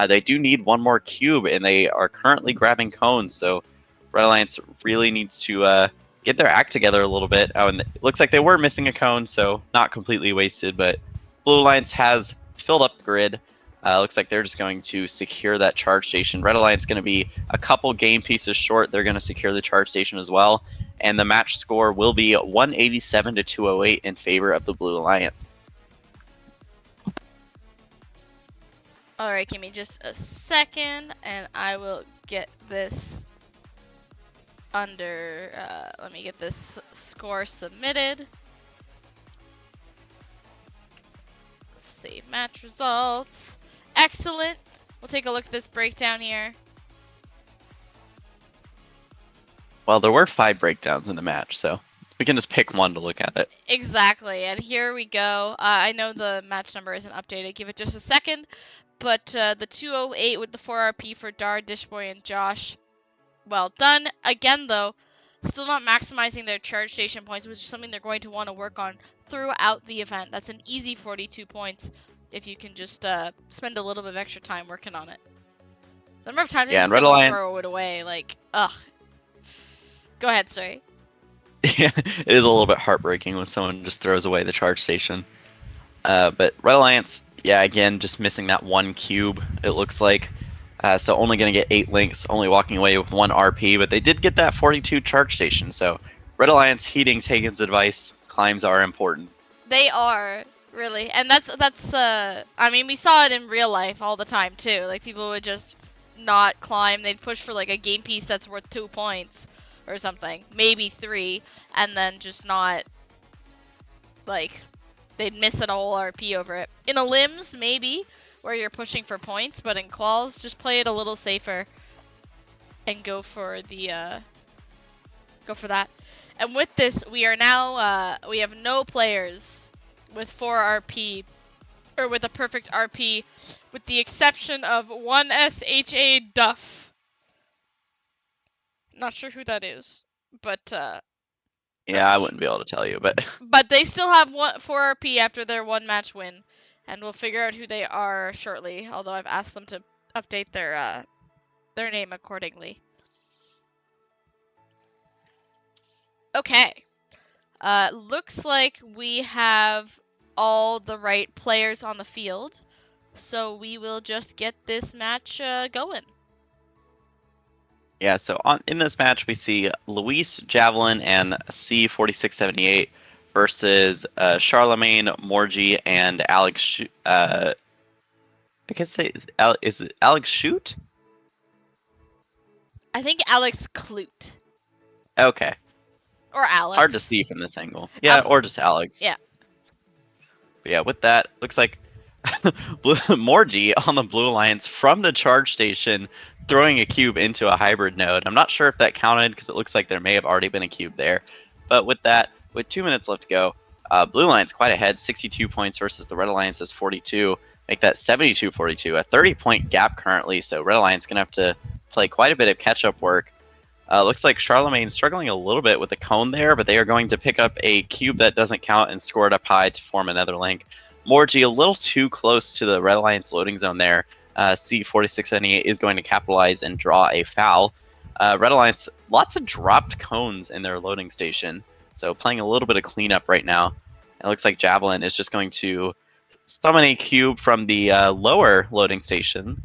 They do need one more cube, and they are currently grabbing cones. So Red Alliance really needs to get their act together a little bit. Oh, and it looks like they were missing a cone, so not completely wasted. But Blue Alliance has filled up the grid. Looks like they're just going to secure that charge station. Red Alliance going to be a couple game pieces short. They're going to secure the charge station as well. And the match score will be 187 to 208 in favor of the Blue Alliance. All right, give me just a second, and I will get this under. Let me get this score submitted. Save match results. Excellent. We'll take a look at this breakdown here. Well, there were 5 breakdowns in the match, so we can just pick one to look at it. Exactly, and here we go. I know the match number isn't updated. Give it just a second. But the 208 with the 4RP for Dar, Dishboy, and Josh. Well done. Again, though, still not maximizing their charge station points, which is something they're going to want to work on throughout the event. That's an easy 42 points if you can just spend a little bit of extra time working on it. The number of times I see someone throw it away, like, ugh. Go ahead, sorry. Yeah, it is a little bit heartbreaking when someone just throws away the charge station. But Red Alliance, yeah, again, just missing that one cube, it looks like. So only going to get 8 links, only walking away with 1 RP, but they did get that 42 charge station. So Red Alliance heeding Tegan's advice, climbs are important. They are, really. And that's I mean, we saw it in real life all the time, too. Like, people would just not climb. They'd push for, like, a game piece that's worth 2 points or something, maybe 3, and then just not, like, they'd miss a whole RP over it. In a limbs, maybe, where you're pushing for points, but in quals, just play it a little safer and go for the go for that. And with this, we are now we have no players with 4 RP or with a perfect RP, with the exception of one SHA Duff. Not sure who that is, but yeah, I wouldn't be able to tell you, but they still have 4 RP after their 1 match win, and we'll figure out who they are shortly. Although I've asked them to update their name accordingly. Okay, looks like we have all the right players on the field, so we will just get this match going. yeah, so in this match, we see Luis, Javelin, and C4678 versus Charlemagne, Morgie, and Alex. I can say is it Alex Shoot? I think Alex Clute. Okay. Or Alex. Hard to see from this angle. Yeah, or just Alex. Yeah. But yeah, with that, looks like Morgie on the Blue Alliance from the charge station, throwing a cube into a hybrid node. I'm not sure if that counted because it looks like there may have already been a cube there. But with that, with 2 minutes left to go, Blue Alliance quite ahead, 62 points versus the Red Alliance's 42. Make that 72-42, a 30-point gap currently. So Red Alliance going to have to play quite a bit of catch-up work. Looks like Charlemagne struggling a little bit with the cone there, but they are going to pick up a cube that doesn't count and score it up high to form another link. Morgie a little too close to the Red Alliance loading zone there. C4678 is going to capitalize and draw a foul. Red Alliance, lots of dropped cones in their loading station, so playing a little bit of cleanup right now. It looks like Javelin is just going to summon a cube from the lower loading station.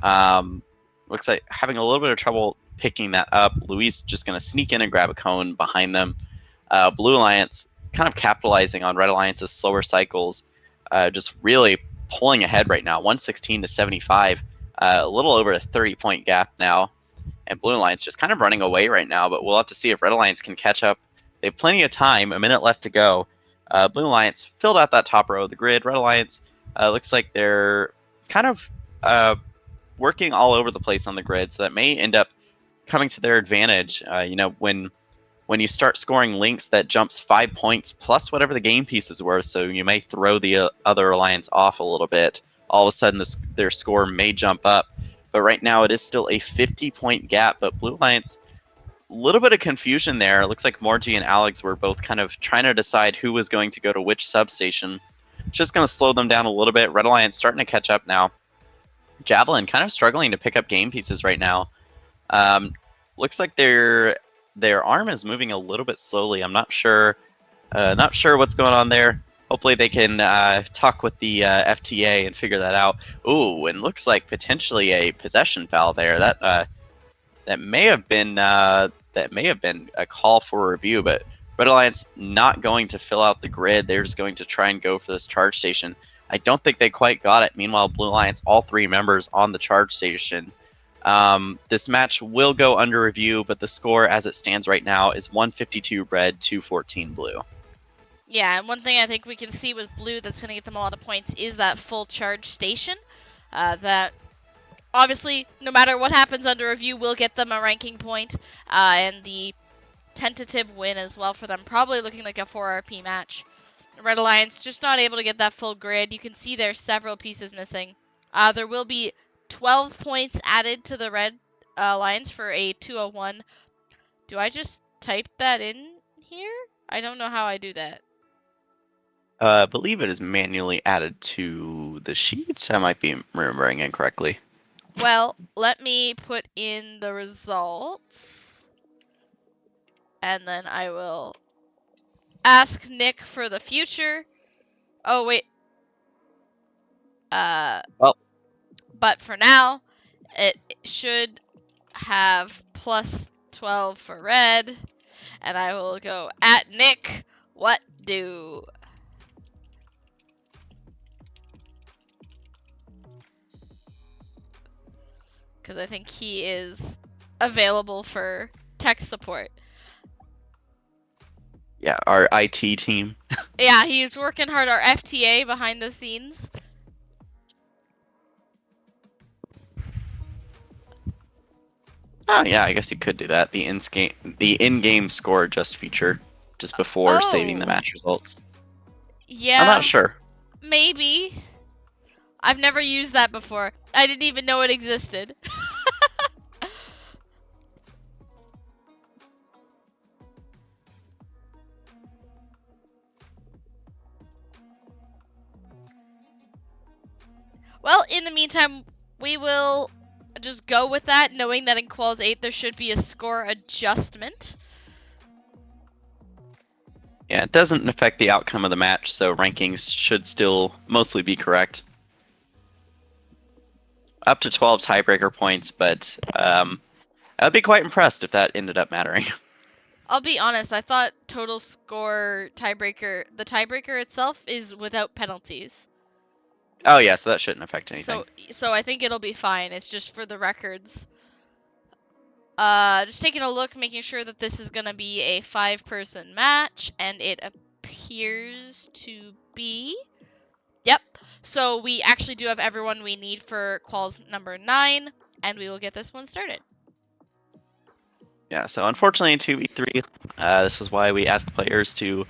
Looks like having a little bit of trouble picking that up. Luis just going to sneak in and grab a cone behind them. Blue Alliance kind of capitalizing on Red Alliance's slower cycles, just really pulling ahead right now, 116 to 75, a little over a 30-point gap now. And Blue Alliance just kind of running away right now, but we'll have to see if Red Alliance can catch up. They have plenty of time, a minute left to go. Blue Alliance filled out that top row of the grid. Red Alliance looks like they're kind of working all over the place on the grid, so that may end up coming to their advantage. When you start scoring links, that jumps 5 points plus whatever the game piece is worth, so you may throw the other alliance off a little bit. All of a sudden, their score may jump up. But right now, it is still a 50-point gap. But Blue Alliance, a little bit of confusion there. It looks like Morgie and Alex were both kind of trying to decide who was going to go to which substation. Just going to slow them down a little bit. Red Alliance starting to catch up now. Javelin kind of struggling to pick up game pieces right now. Looks like their arm is moving a little bit slowly. I'm not sure what's going on there. Hopefully they can talk with the FTA and figure that out. Ooh, and looks like potentially a possession foul there. That may have been a call for review, but Red Alliance not going to fill out the grid. They're just going to try and go for this charge station. I don't think they quite got it. Meanwhile, Blue Alliance, all 3 members on the charge station. This match will go under review, but the score as it stands right now is 152 red, 214 blue. Yeah, and one thing I think we can see with blue that's going to get them a lot of points is that full charge station. That obviously, no matter what happens under review, will get them a ranking point, and the tentative win as well for them. Probably looking like a 4 RP match. Red Alliance just not able to get that full grid. You can see there's several pieces missing. There will be 12 points added to the Red Alliance for a 201. Do I just type that in here? I don't know how I do that. I believe it is manually added to the sheet. I might be remembering incorrectly. Well, let me put in the results. And then I will ask Nick for the future. Oh, wait. Well. But for now, it should have plus 12 for red. And I will go at Nick. What do? Because I think he is available for tech support. Yeah, our IT team. Yeah, he's working hard. Our FTA behind the scenes. Oh yeah, I guess you could do that. The in-game score adjust feature just before saving the match results. Yeah. I'm not sure. Maybe. I've never used that before. I didn't even know it existed. Well, in the meantime, we will just go with that, knowing that in Quals 8 there should be a score adjustment. Yeah, it doesn't affect the outcome of the match, so rankings should still mostly be correct. Up to 12 tiebreaker points, but I'd be quite impressed if that ended up mattering. I'll be honest, I thought total score tiebreaker, the tiebreaker itself is without penalties. Oh yeah, so that shouldn't affect anything. So I think it'll be fine. It's just for the records. Just taking a look, making sure that this is gonna be a 5-person match, and it appears to be. Yep. So we actually do have everyone we need for quals number 9, and we will get this one started. Yeah, so unfortunately in 2v3, this is why we ask players to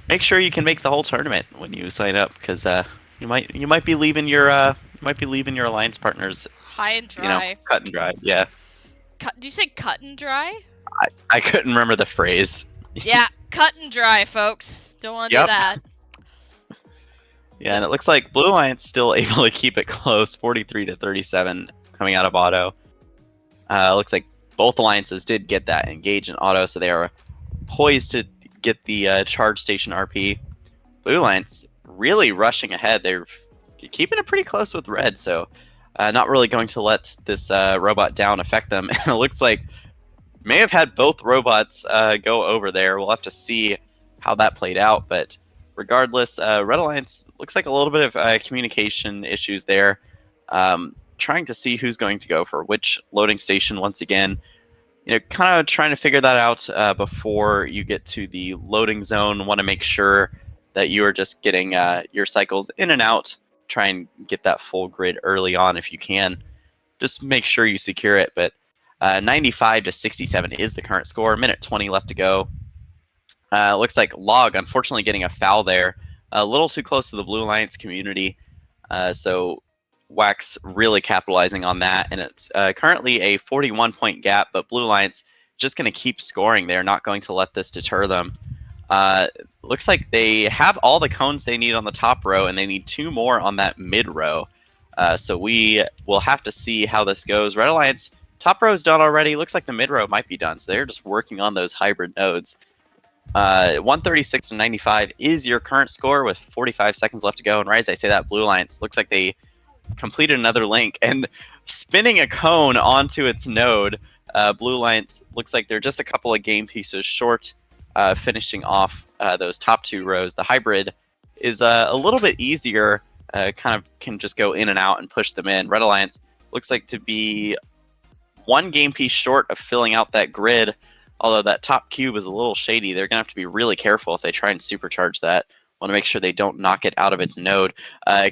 make sure you can make the whole tournament when you sign up, because you might be leaving your alliance partners high and dry. Cut and dry. Yeah. Do you say cut and dry? I couldn't remember the phrase. Yeah, cut and dry, folks. Don't want to do that. Yeah, and it looks like Blue Alliance still able to keep it close, 43-37 coming out of auto. Looks like both alliances did get that engage in auto, so they are poised to get the charge station RP. Blue Alliance really rushing ahead. They're keeping it pretty close with red, so not really going to let this robot down affect them. And it looks like may have had both robots go over there. We'll have to see how that played out, but regardless, Red Alliance looks like a little bit of communication issues there. Trying to see who's going to go for which loading station once again. Kind of trying to figure that out before you get to the loading zone. Want to make sure that you are just getting your cycles in and out. Try and get that full grid early on if you can. just make sure you secure it. But 95 to 67 is the current score. Minute 20 left to go. Looks like Log, unfortunately, getting a foul there. A little too close to the Blue Alliance community. So Wax really capitalizing on that. And it's currently a 41-point gap, but Blue Alliance just going to keep scoring. They're not going to let this deter them. Looks like they have all the cones they need on the top row, and they need 2 more on that mid row. So we will have to see how this goes. Red Alliance, top row is done already. Looks like the mid row might be done. So they're just working on those hybrid nodes. 136 to 95 is your current score with 45 seconds left to go. And right as I say that, Blue Alliance looks like they completed another link and spinning a cone onto its node. Blue Alliance looks like they're just a couple of game pieces short, finishing off those top 2 rows. The hybrid is a little bit easier, kind of can just go in and out and push them in. Red Alliance looks like to be 1 game piece short of filling out that grid. Although that top cube is a little shady, they're going to have to be really careful if they try and supercharge that. Want to make sure they don't knock it out of its node.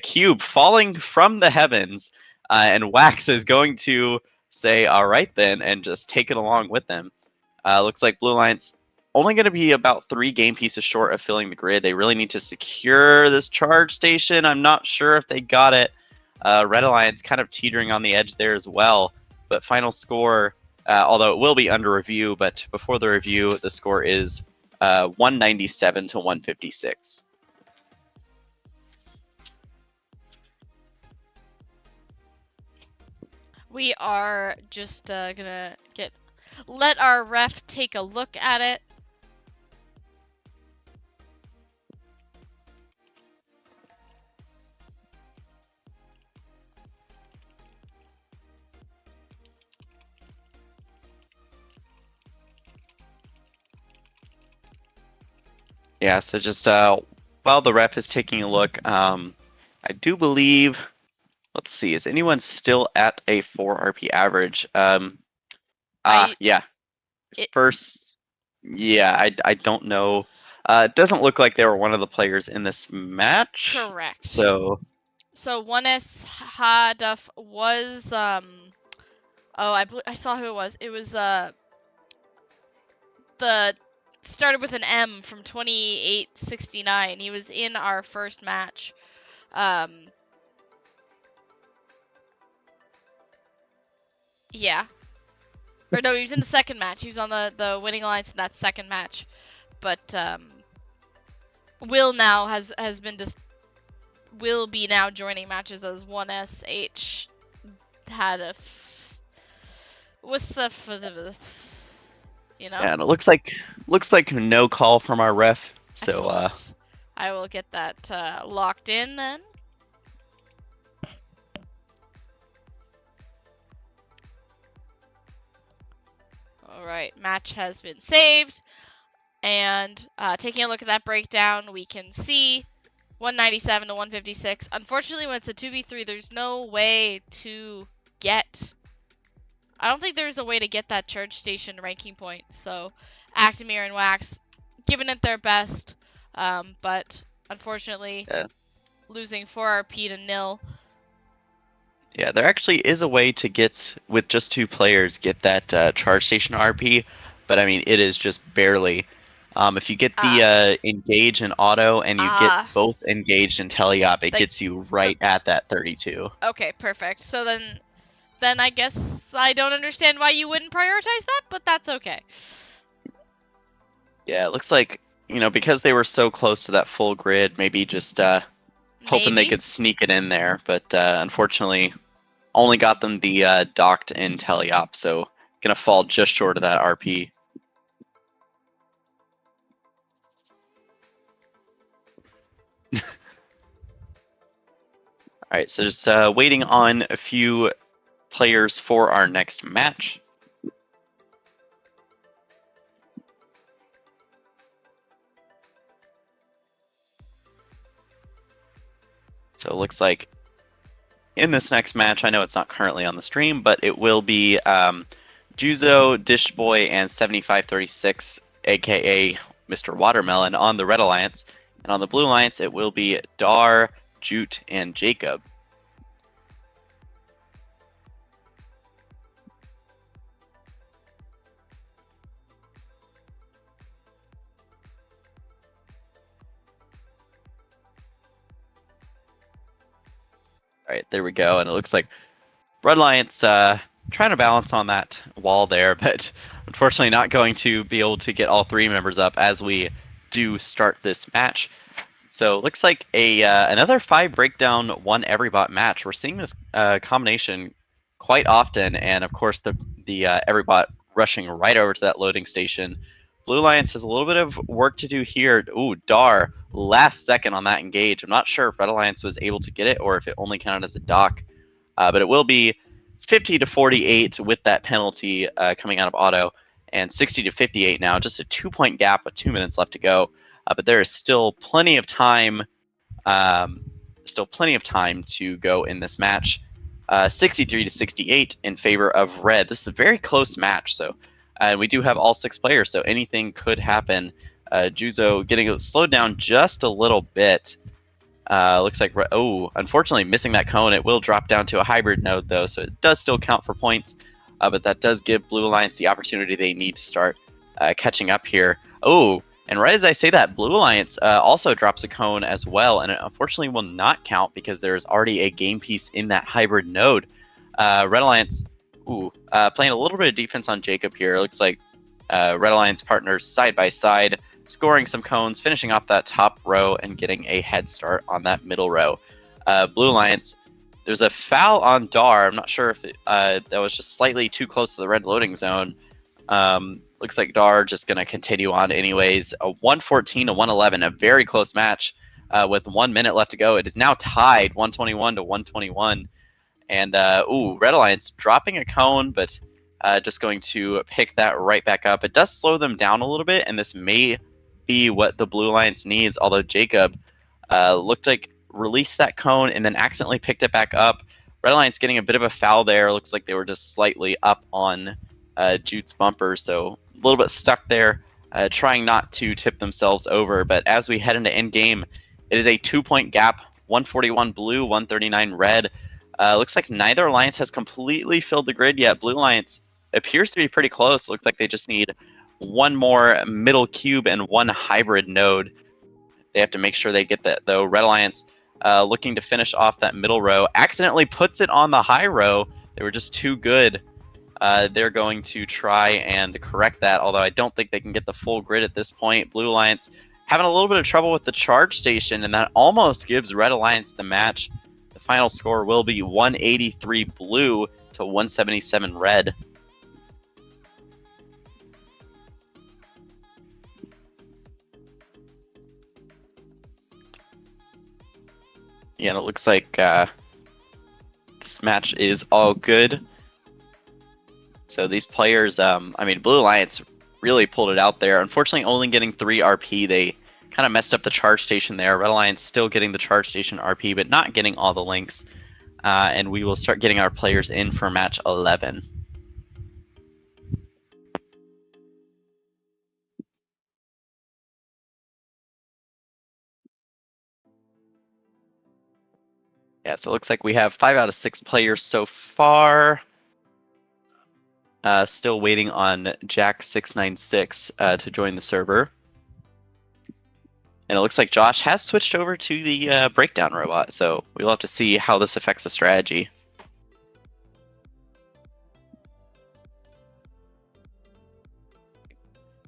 Cube falling from the heavens, and Wax is going to say, all right then, and just take it along with them. Looks like Blue Alliance only going to be about 3 game pieces short of filling the grid. They really need to secure this charge station. I'm not sure if they got it. Red Alliance kind of teetering on the edge there as well. But final score, although it will be under review, but before the review, the score is 197 to 156. We are just gonna let our ref take a look at it. Yeah, so just while the ref is taking a look, I do believe, let's see, is anyone still at a 4 RP average? Yeah. First, yeah, I don't know. It doesn't look like they were one of the players in this match. Correct. So 1S Hadaf was I saw who it was. It was the started with an M from 2869. He was in our first match. Yeah. Or no, he was in the second match. He was on the winning alliance in that second match. But Will now will be now joining matches as 1SH had a you know. Yeah, and it looks like no call from our ref. So excellent. I will get that locked in then. All right, match has been saved. And taking a look at that breakdown, we can see 197 to 156. Unfortunately, when it's a 2v3, there's no way to get... I don't think there's a way to get that charge station ranking point. So, Actimir and Wax giving it their best. But, unfortunately, losing 4 RP to 0. Yeah, there actually is a way to get, with just 2 players, get that charge station RP. But, I mean, it is just barely. If you get the engage and auto and you get both engaged and teleop, it gets you right at that 32. Okay, perfect. So then I guess I don't understand why you wouldn't prioritize that, but that's okay. Yeah, it looks like, because they were so close to that full grid, maybe just hoping they could sneak it in there. But unfortunately, only got them the docked in teleop, so gonna fall just short of that RP. All right, so just waiting on a few players for our next match. So it looks like in this next match, I know it's not currently on the stream, but it will be Juzo, Dishboy, and 7536, aka Mr. Watermelon, on the Red Alliance. And on the Blue Alliance, it will be Dar, Jute, and Jacob. All right, there we go. And it looks like Red Alliance trying to balance on that wall there, but unfortunately not going to be able to get all three members up as we do start this match. So it looks like a another 5 breakdown 1 every bot match. We're seeing this combination quite often, and of course the every bot rushing right over to that loading station. Blue Alliance has a little bit of work to do here. Ooh, Dar, last second on that engage. I'm not sure if Red Alliance was able to get it or if it only counted as a dock, but it will be 50 to 48 with that penalty coming out of auto, and 60 to 58 now. Just a 2-point gap with 2 minutes left to go. But there is still plenty of time, to go in this match. 63 to 68 in favor of red. This is a very close match, so we do have all 6 players, so anything could happen. Juzo getting slowed down just a little bit. Looks like, unfortunately missing that cone. It will drop down to a hybrid node though, so it does still count for points, but that does give Blue Alliance the opportunity they need to start catching up here. Oh, and right as I say that, Blue Alliance also drops a cone as well, and it unfortunately will not count because there is already a game piece in that hybrid node. Red Alliance, playing a little bit of defense on Jacob here. It looks like Red Alliance partners side by side, scoring some cones, finishing off that top row, and getting a head start on that middle row. Blue Alliance, there's a foul on Dar. I'm not sure if that was just slightly too close to the red loading zone. Looks like Dar just going to continue on anyways. A 114 to 111, a very close match with 1 minute left to go. It is now tied 121 to 121. And, Red Alliance dropping a cone, but just going to pick that right back up. It does slow them down a little bit, and this may be what the Blue Alliance needs, although Jacob looked like released that cone and then accidentally picked it back up. Red Alliance getting a bit of a foul there. Looks like they were just slightly up on Jute's bumper, so a little bit stuck there, trying not to tip themselves over. But as we head into end game, it is a 2-point gap, 141 blue, 139 red. Looks like neither alliance has completely filled the grid yet. Blue Alliance appears to be pretty close. Looks like they just need one more middle cube and one hybrid node. They have to make sure they get that, though. Red Alliance looking to finish off that middle row. Accidentally puts it on the high row. They were just too good. They're going to try and correct that, although I don't think they can get the full grid at this point. Blue Alliance having a little bit of trouble with the charge station, and that almost gives Red Alliance the match. The final score will be 183 blue to 177 red. Yeah, and it looks like this match is all good. So these players, Blue Alliance really pulled it out there. Unfortunately, only getting 3 RP. They kind of messed up the charge station there. Red Alliance still getting the charge station RP, but not getting all the links. And we will start getting our players in for match 11. Yeah, so it looks like we have 5 out of 6 players so far. Still waiting on Jack696 to join the server. And it looks like Josh has switched over to the breakdown robot, so we'll have to see how this affects the strategy.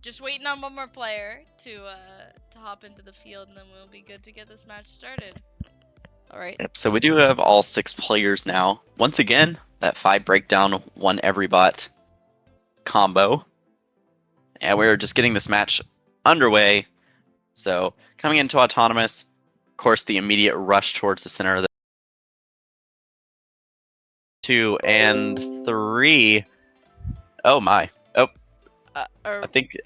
Just waiting on one more player to hop into the field, and then we'll be good to get this match started. All right. Yep, so we do have all 6 players now. Once again, that 5 breakdown, 1 every bot combo. And we're just getting this match underway. So coming into autonomous, of course, the immediate rush towards the center of the 2 and 3. Oh my! Oh, I think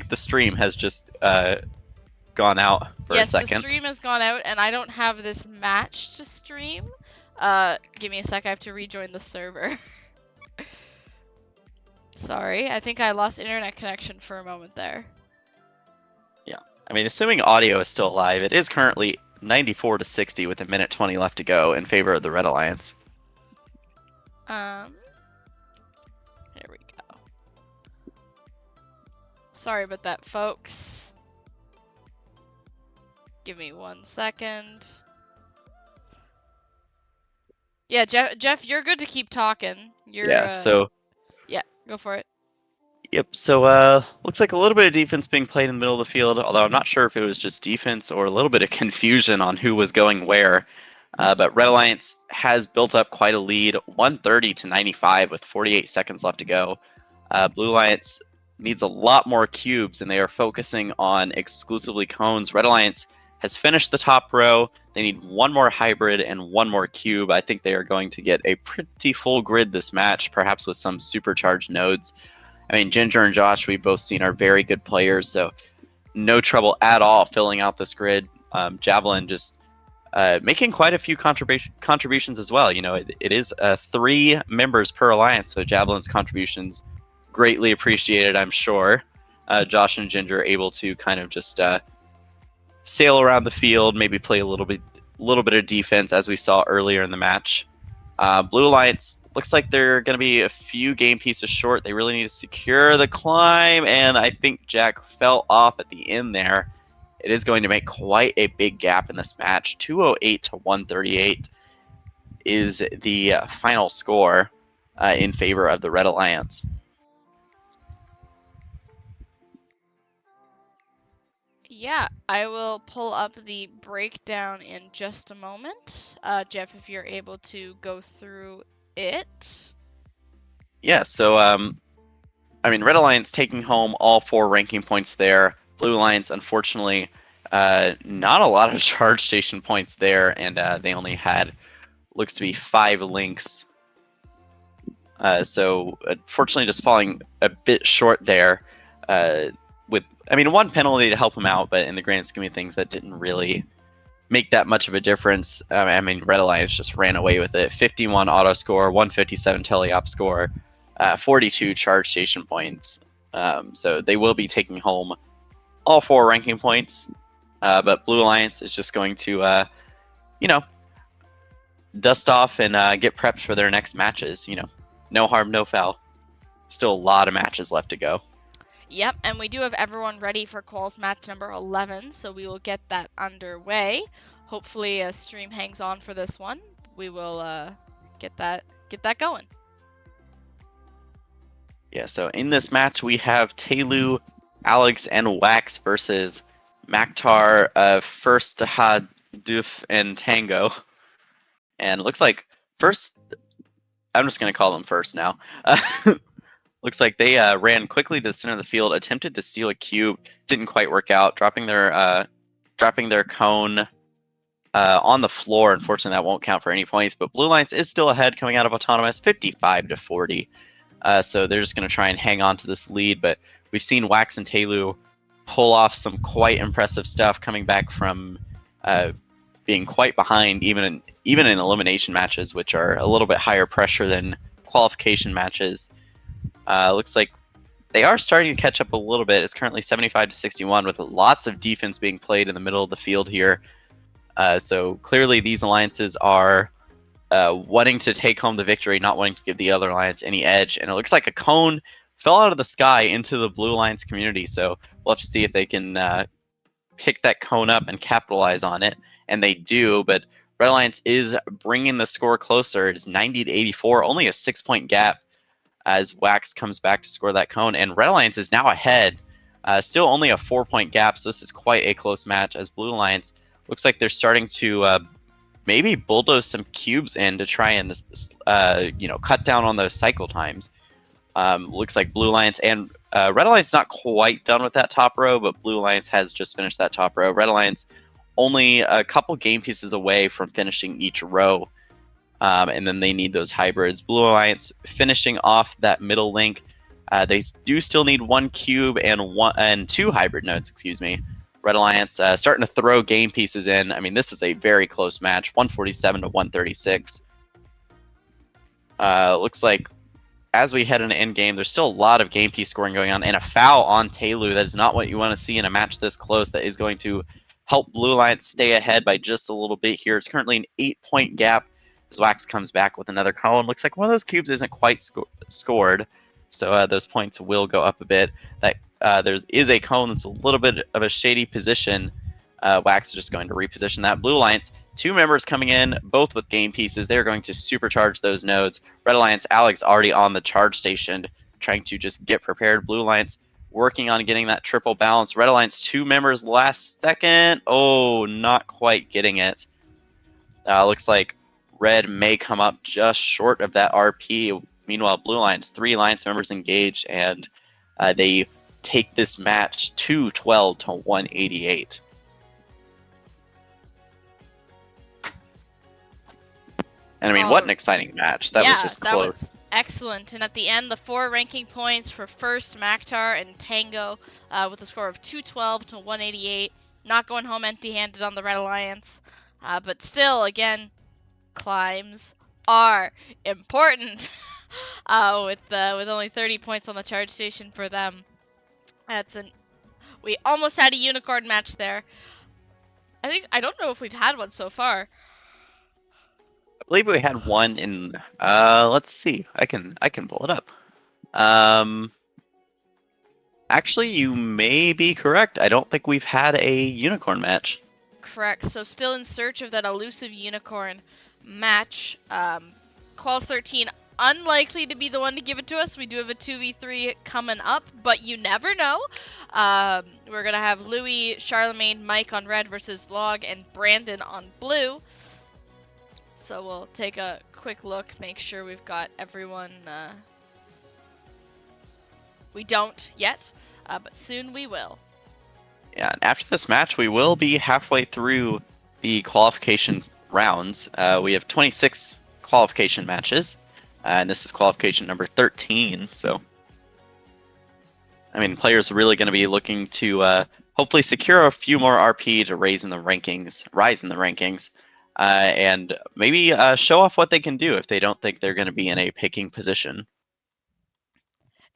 the stream has just gone out for a second. Yes, the stream has gone out, and I don't have this match to stream. Give me a sec. I have to rejoin the server. Sorry, I think I lost internet connection for a moment there. Yeah, assuming audio is still alive, it is currently 94 to 60 with a minute 20 left to go in favor of the Red Alliance. Here we go. Sorry about that, folks. Give me 1 second. Yeah, Jeff, you're good to keep talking. Yeah, so Yeah, go for it. yep, so looks like a little bit of defense being played in the middle of the field, although I'm not sure if it was just defense or a little bit of confusion on who was going where. But Red Alliance has built up quite a lead, 130 to 95 with 48 seconds left to go. Blue Alliance needs a lot more cubes, and they are focusing on exclusively cones. Red Alliance has finished the top row. They need one more hybrid and one more cube. I think they are going to get a pretty full grid this match, perhaps with some supercharged nodes. I mean, Ginger and Josh, we've both seen, are very good players, so no trouble at all filling out this grid. Javelin just making quite a few contributions as well. You know, it is 3 members per alliance, so Javelin's contributions greatly appreciated, I'm sure. Josh and Ginger are able to kind of just sail around the field, maybe play a little bit of defense, as we saw earlier in the match. Blue Alliance looks like they're going to be a few game pieces short. They really need to secure the climb, and I think Jack fell off at the end there. It is going to make quite a big gap in this match. 208 to 138 is the final score in favor of the Red Alliance. Yeah, I will pull up the breakdown in just a moment. Jeff, if you're able to go through it. Yeah, so I mean, Red Alliance taking home all 4 ranking points there. Blue Alliance, unfortunately, not a lot of charge station points there, and they only had, looks to be 5 links. So unfortunately, just falling a bit short there. With, I mean, 1 penalty to help them out, but in the grand scheme of things, that didn't really make that much of a difference. I mean, Red Alliance just ran away with it. 51 auto score, 157 teleop score, 42 charge station points. So they will be taking home all 4 ranking points. But Blue Alliance is just going to, you know, dust off and get prepped for their next matches. You know, no harm, no foul. Still a lot of matches left to go. Yep, and we do have everyone ready for Quals match number 11, so we will get that underway. Hopefully, a stream hangs on for this one. We will get that going. Yeah, so in this match, we have Telu, Alex, and Wax versus Maktar, First, Duf, and Tango. And it looks like First, I'm just going to call them First now. Looks like they ran quickly to the center of the field, attempted to steal a cube, didn't quite work out, dropping their cone on the floor. Unfortunately, that won't count for any points, but Blue Alliance is still ahead coming out of Autonomous, 55 to 40. So they're just going to try and hang on to this lead, but we've seen Wax and Telu pull off some quite impressive stuff, coming back from being quite behind, even in elimination matches, which are a little bit higher pressure than qualification matches. Looks like they are starting to catch up a little bit. It's currently 75 to 61, with lots of defense being played in the middle of the field here. So clearly these alliances are wanting to take home the victory, not wanting to give the other alliance any edge. And it looks like a cone fell out of the sky into the Blue Alliance community. So we'll have to see if they can pick that cone up and capitalize on it. And they do, but Red Alliance is bringing the score closer. It is 90 to 84, only a 6-point gap as Wax comes back to score that cone. And Red Alliance is now ahead, still only a 4-point gap. So this is quite a close match, as Blue Alliance looks like they're starting to maybe bulldoze some cubes in to try and cut down on those cycle times. Looks like Blue Alliance and Red Alliance not quite done with that top row, but Blue Alliance has just finished that top row. Red Alliance only a couple game pieces away from finishing each row, and then they need those hybrids. Blue Alliance finishing off that middle link. They do still need 1 cube and 2 hybrid nodes. Excuse me. Red Alliance starting to throw game pieces in. I mean, this is a very close match, 147 to 136. Looks like as we head into end game, there's still a lot of game piece scoring going on, and a foul on Telu. That is not what you want to see in a match this close. That is going to help Blue Alliance stay ahead by just a little bit here. It's currently an 8-point gap as Wax comes back with another cone. Looks like one of those cubes isn't quite scored, so those points will go up a bit. There is a cone that's a little bit of a shady position. Wax is just going to reposition that. Blue Alliance 2 members coming in, both with game pieces. They're going to supercharge those nodes. Red Alliance, Alex already on the charge station, trying to just get prepared. Blue Alliance working on getting that triple balance. Red Alliance, 2 members last second. Oh, not quite getting it. Looks like Red may come up just short of that RP. Meanwhile, Blue Alliance, 3 Alliance members engaged, and they take this match 212 to 188. And I mean, what an exciting match. That was just close. That was excellent. And at the end, the 4 ranking points for first, Maktar and Tango, with a score of 212 to 188. Not going home empty-handed on the Red Alliance. But still, again, climbs are important. With only 30 points on the charge station for them. We almost had a unicorn match there. I don't know if we've had one so far. I believe we had one in. Let's see. I can pull it up. Actually, you may be correct. I don't think we've had a unicorn match. Correct. So still in search of that elusive unicorn match. Quals 13, unlikely to be the one to give it to us. We do have a 2v3 coming up, but you never know. We're going to have Louis, Charlemagne, Mike on red versus Log, and Brandon on blue. So we'll take a quick look, make sure we've got everyone. We don't yet, but soon we will. Yeah, and after this match, we will be halfway through the qualification rounds. We have 26 qualification matches, and this is qualification number 13. So, I mean, players are really going to be looking to hopefully secure a few more RP to rise in the rankings, and maybe show off what they can do if they don't think they're going to be in a picking position.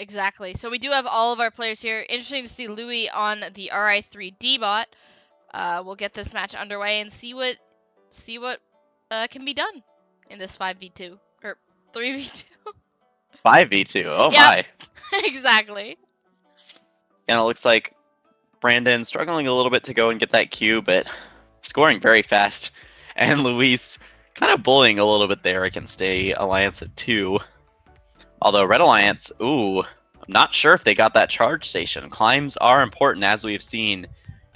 Exactly. So we do have all of our players here. Interesting to see Louis on the RI3D bot. We'll get this match underway and see what can be done in this 5v2 or 3v2. 5v2. Oh yep. My. Exactly. And it looks like Brandon struggling a little bit to go and get that Q, but scoring very fast. And Luis kind of bullying a little bit there against a Alliance at 2. Although Red Alliance, I'm not sure if they got that charge station. Climbs are important, as we've seen,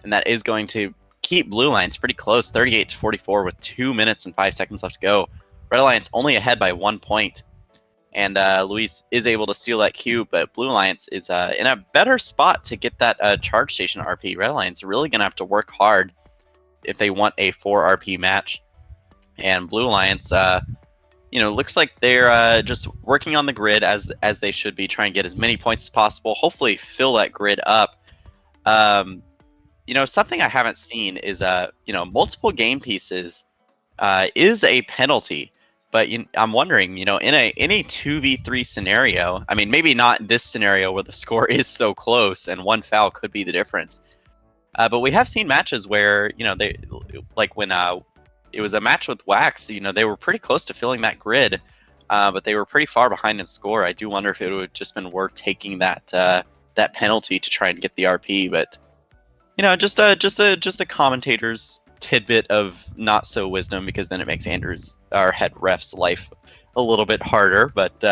and that is going to keep Blue Alliance pretty close, 38 to 44 with 2 minutes and 5 seconds left to go. Red Alliance only ahead by 1 point, and Luis is able to steal that Q, but Blue Alliance is in a better spot to get that charge station RP. Red Alliance really going to have to work hard if they want a 4 RP match, and Blue Alliance looks like they're just working on the grid as they should be, trying to get as many points as possible, hopefully fill that grid up. Something I haven't seen is, multiple game pieces is a penalty. But I'm wondering, in a 2v3 scenario, I mean, maybe not this scenario where the score is so close and 1 foul could be the difference. But we have seen matches where, they, like when it was a match with Wax, they were pretty close to filling that grid, but they were pretty far behind in score. I do wonder if it would have just been worth taking that penalty to try and get the RP. But just a commentator's tidbit of not so wisdom, because then it makes our head ref's life a little bit harder. But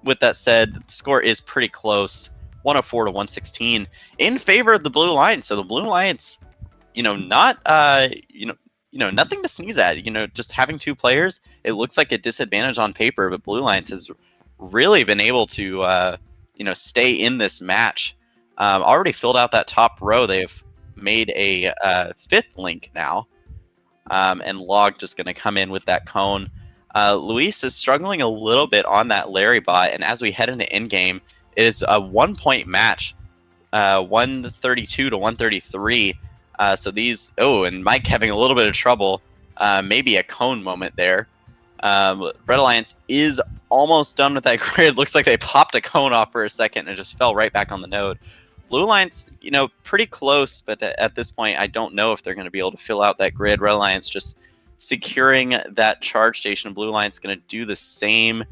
with that said, the score is pretty close, 104 to 116 in favor of the Blue Alliance. So the Blue Alliance, nothing to sneeze at. Just having 2 players, it looks like a disadvantage on paper, but Blue Alliance has really been able to, stay in this match. Already filled out that top row. They've made a 5th link now, and Log just going to come in with that cone. Luis is struggling a little bit on that Larry bot, and as we head into endgame, it is a 1-point match, 132 to 133. So these, and Mike having a little bit of trouble, maybe a cone moment there. Red Alliance is almost done with that grid. Looks like they popped a cone off for a second and it just fell right back on the node. Blue Alliance, pretty close, but at this point, I don't know if they're going to be able to fill out that grid. Red Alliance just securing that charge station. Blue Alliance going to do the same,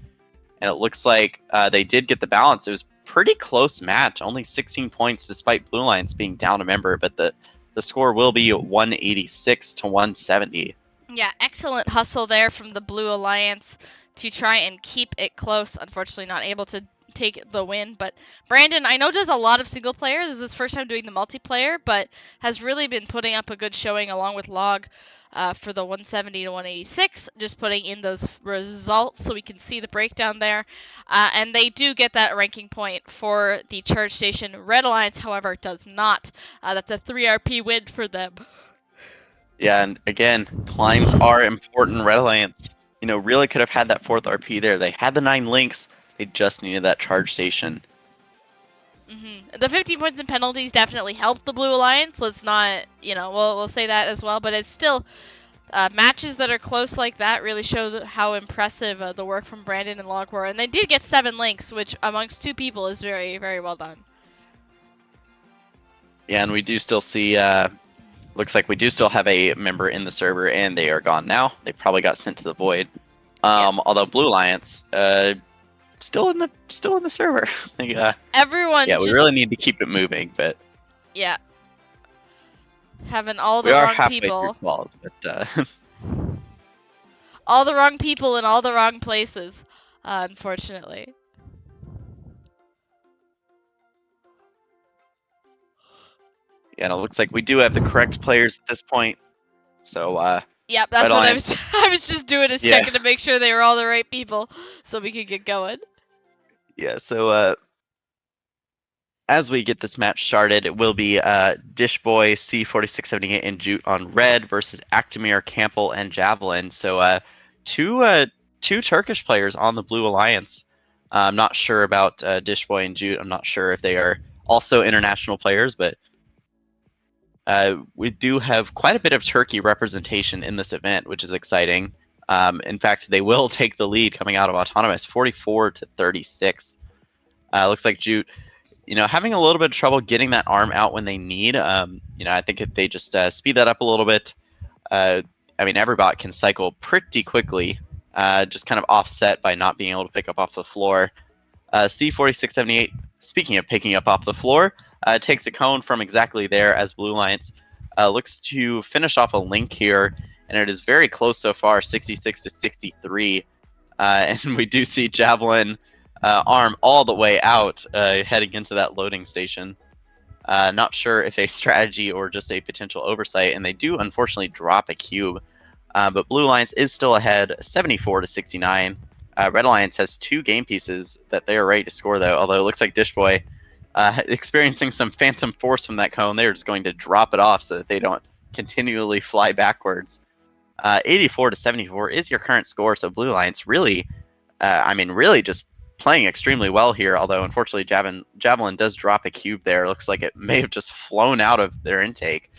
and it looks like they did get the balance. It was pretty close match, only 16 points despite Blue Alliance being down a member, but the score will be 186 to 170. Yeah, excellent hustle there from the Blue Alliance to try and keep it close. Unfortunately, not able to take the win. But Brandon, I know does a lot of single player. This is his first time doing the multiplayer, but has really been putting up a good showing along with Log for the 170 to 186. Just putting in those results so we can see the breakdown there. And they do get that ranking point for the charge station. Red Alliance, however, does not. That's a 3 RP win for them. Yeah, and again, climbs are important. Red Alliance, really could have had that 4th RP there. They had the 9 links. They just needed that charge station. The 15 points and penalties definitely helped the Blue Alliance. Let's not, we'll say that as well. But it's still matches that are close like that really show how impressive the work from Brandon and Log were. And they did get 7 links, which amongst 2 people is very, very well done. Yeah, and we do still see. Looks like we do still have a member in the server, and they are gone now. They probably got sent to the void. Although Blue Alliance, still in the server. Everyone. Yeah, we really need to keep it moving, but yeah, having all the we are wrong halfway people. through calls, but all the wrong people in all the wrong places, unfortunately. yeah, and it looks like we do have the correct players at this point. So yep, that's Red what Alliance, I was just doing is checking to make sure they were all the right people so we could get going. Yeah, so as we get this match started, it will be Dishboy, C4678, and Jute on red versus Actimir, Campbell, and Javelin. So two Turkish players on the Blue Alliance. I'm not sure about Dishboy and Jute. I'm not sure if they are also international players, but we do have quite a bit of Turkey representation in this event, which is exciting. In fact, they will take the lead coming out of Autonomous, 44 to 36. Looks like Jute, having a little bit of trouble getting that arm out when they need. I think if they just speed that up a little bit, every bot can cycle pretty quickly, just kind of offset by not being able to pick up off the floor. C4678, speaking of picking up off the floor, takes a cone from exactly there as Blue Alliance looks to finish off a link here, and it is very close so far, 66 to 63. And we do see Javelin arm all the way out, heading into that loading station. Not sure if a strategy or just a potential oversight, and they do unfortunately drop a cube. But Blue Alliance is still ahead, 74 to 69. Red Alliance has 2 game pieces that they are ready to score, though. Although it looks like Dishboy experiencing some phantom force from that cone. They're just going to drop it off so that they don't continually fly backwards. 84 to 74 is your current score. So Blue Alliance really just playing extremely well here. Although unfortunately Javelin does drop a cube there. Looks like it may have just flown out of their intake.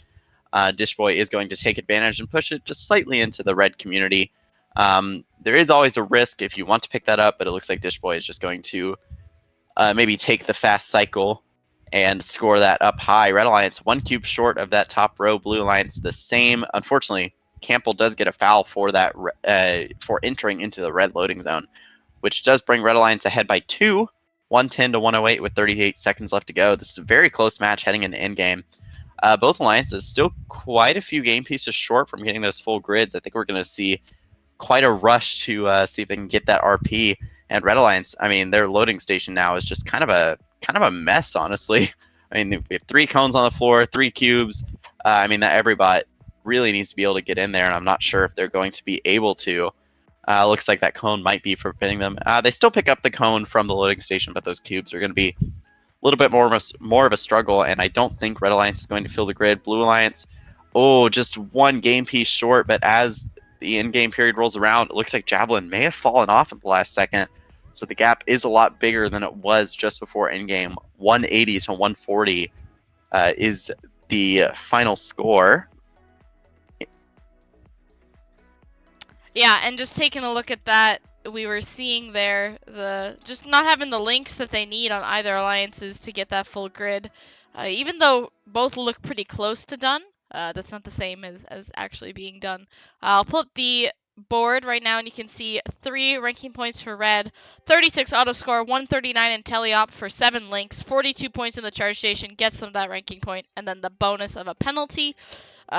Dishboy is going to take advantage and push it just slightly into the red community. There is always a risk if you want to pick that up, but it looks like Dishboy is just going to maybe take the fast cycle and score that up high. Red Alliance 1 cube short of that top row. Blue Alliance the same. Unfortunately, Campbell does get a foul for that for entering into the red loading zone, which does bring Red Alliance ahead by 2, 110 to 108 with 38 seconds left to go. This is a very close match heading into endgame. Both alliances still quite a few game pieces short from getting those full grids. I think we're going to see quite a rush to see if they can get that RP. And Red Alliance, their loading station now is just kind of a mess, honestly. We have 3 cones on the floor, 3 cubes. That every bot really needs to be able to get in there, and I'm not sure if they're going to be able to. Looks like that cone might be forbidding them. They still pick up the cone from the loading station, but those cubes are going to be a little bit more of a struggle, and I don't think Red Alliance is going to fill the grid. Blue Alliance, just 1 game piece short, but as the in-game period rolls around, it looks like Javelin may have fallen off at the last second. So the gap is a lot bigger than it was just before in-game. 180 to 140 is the final score. Yeah, and just taking a look at that, we were seeing there just not having the links that they need on either alliances to get that full grid. Even though both look pretty close to done, that's not the same as actually being done. I'll pull up the board right now, and you can see 3 ranking points for red, 36 auto score, 139 in teleop for 7 links, 42 points in the charge station gets them that ranking point, and then the bonus of a penalty.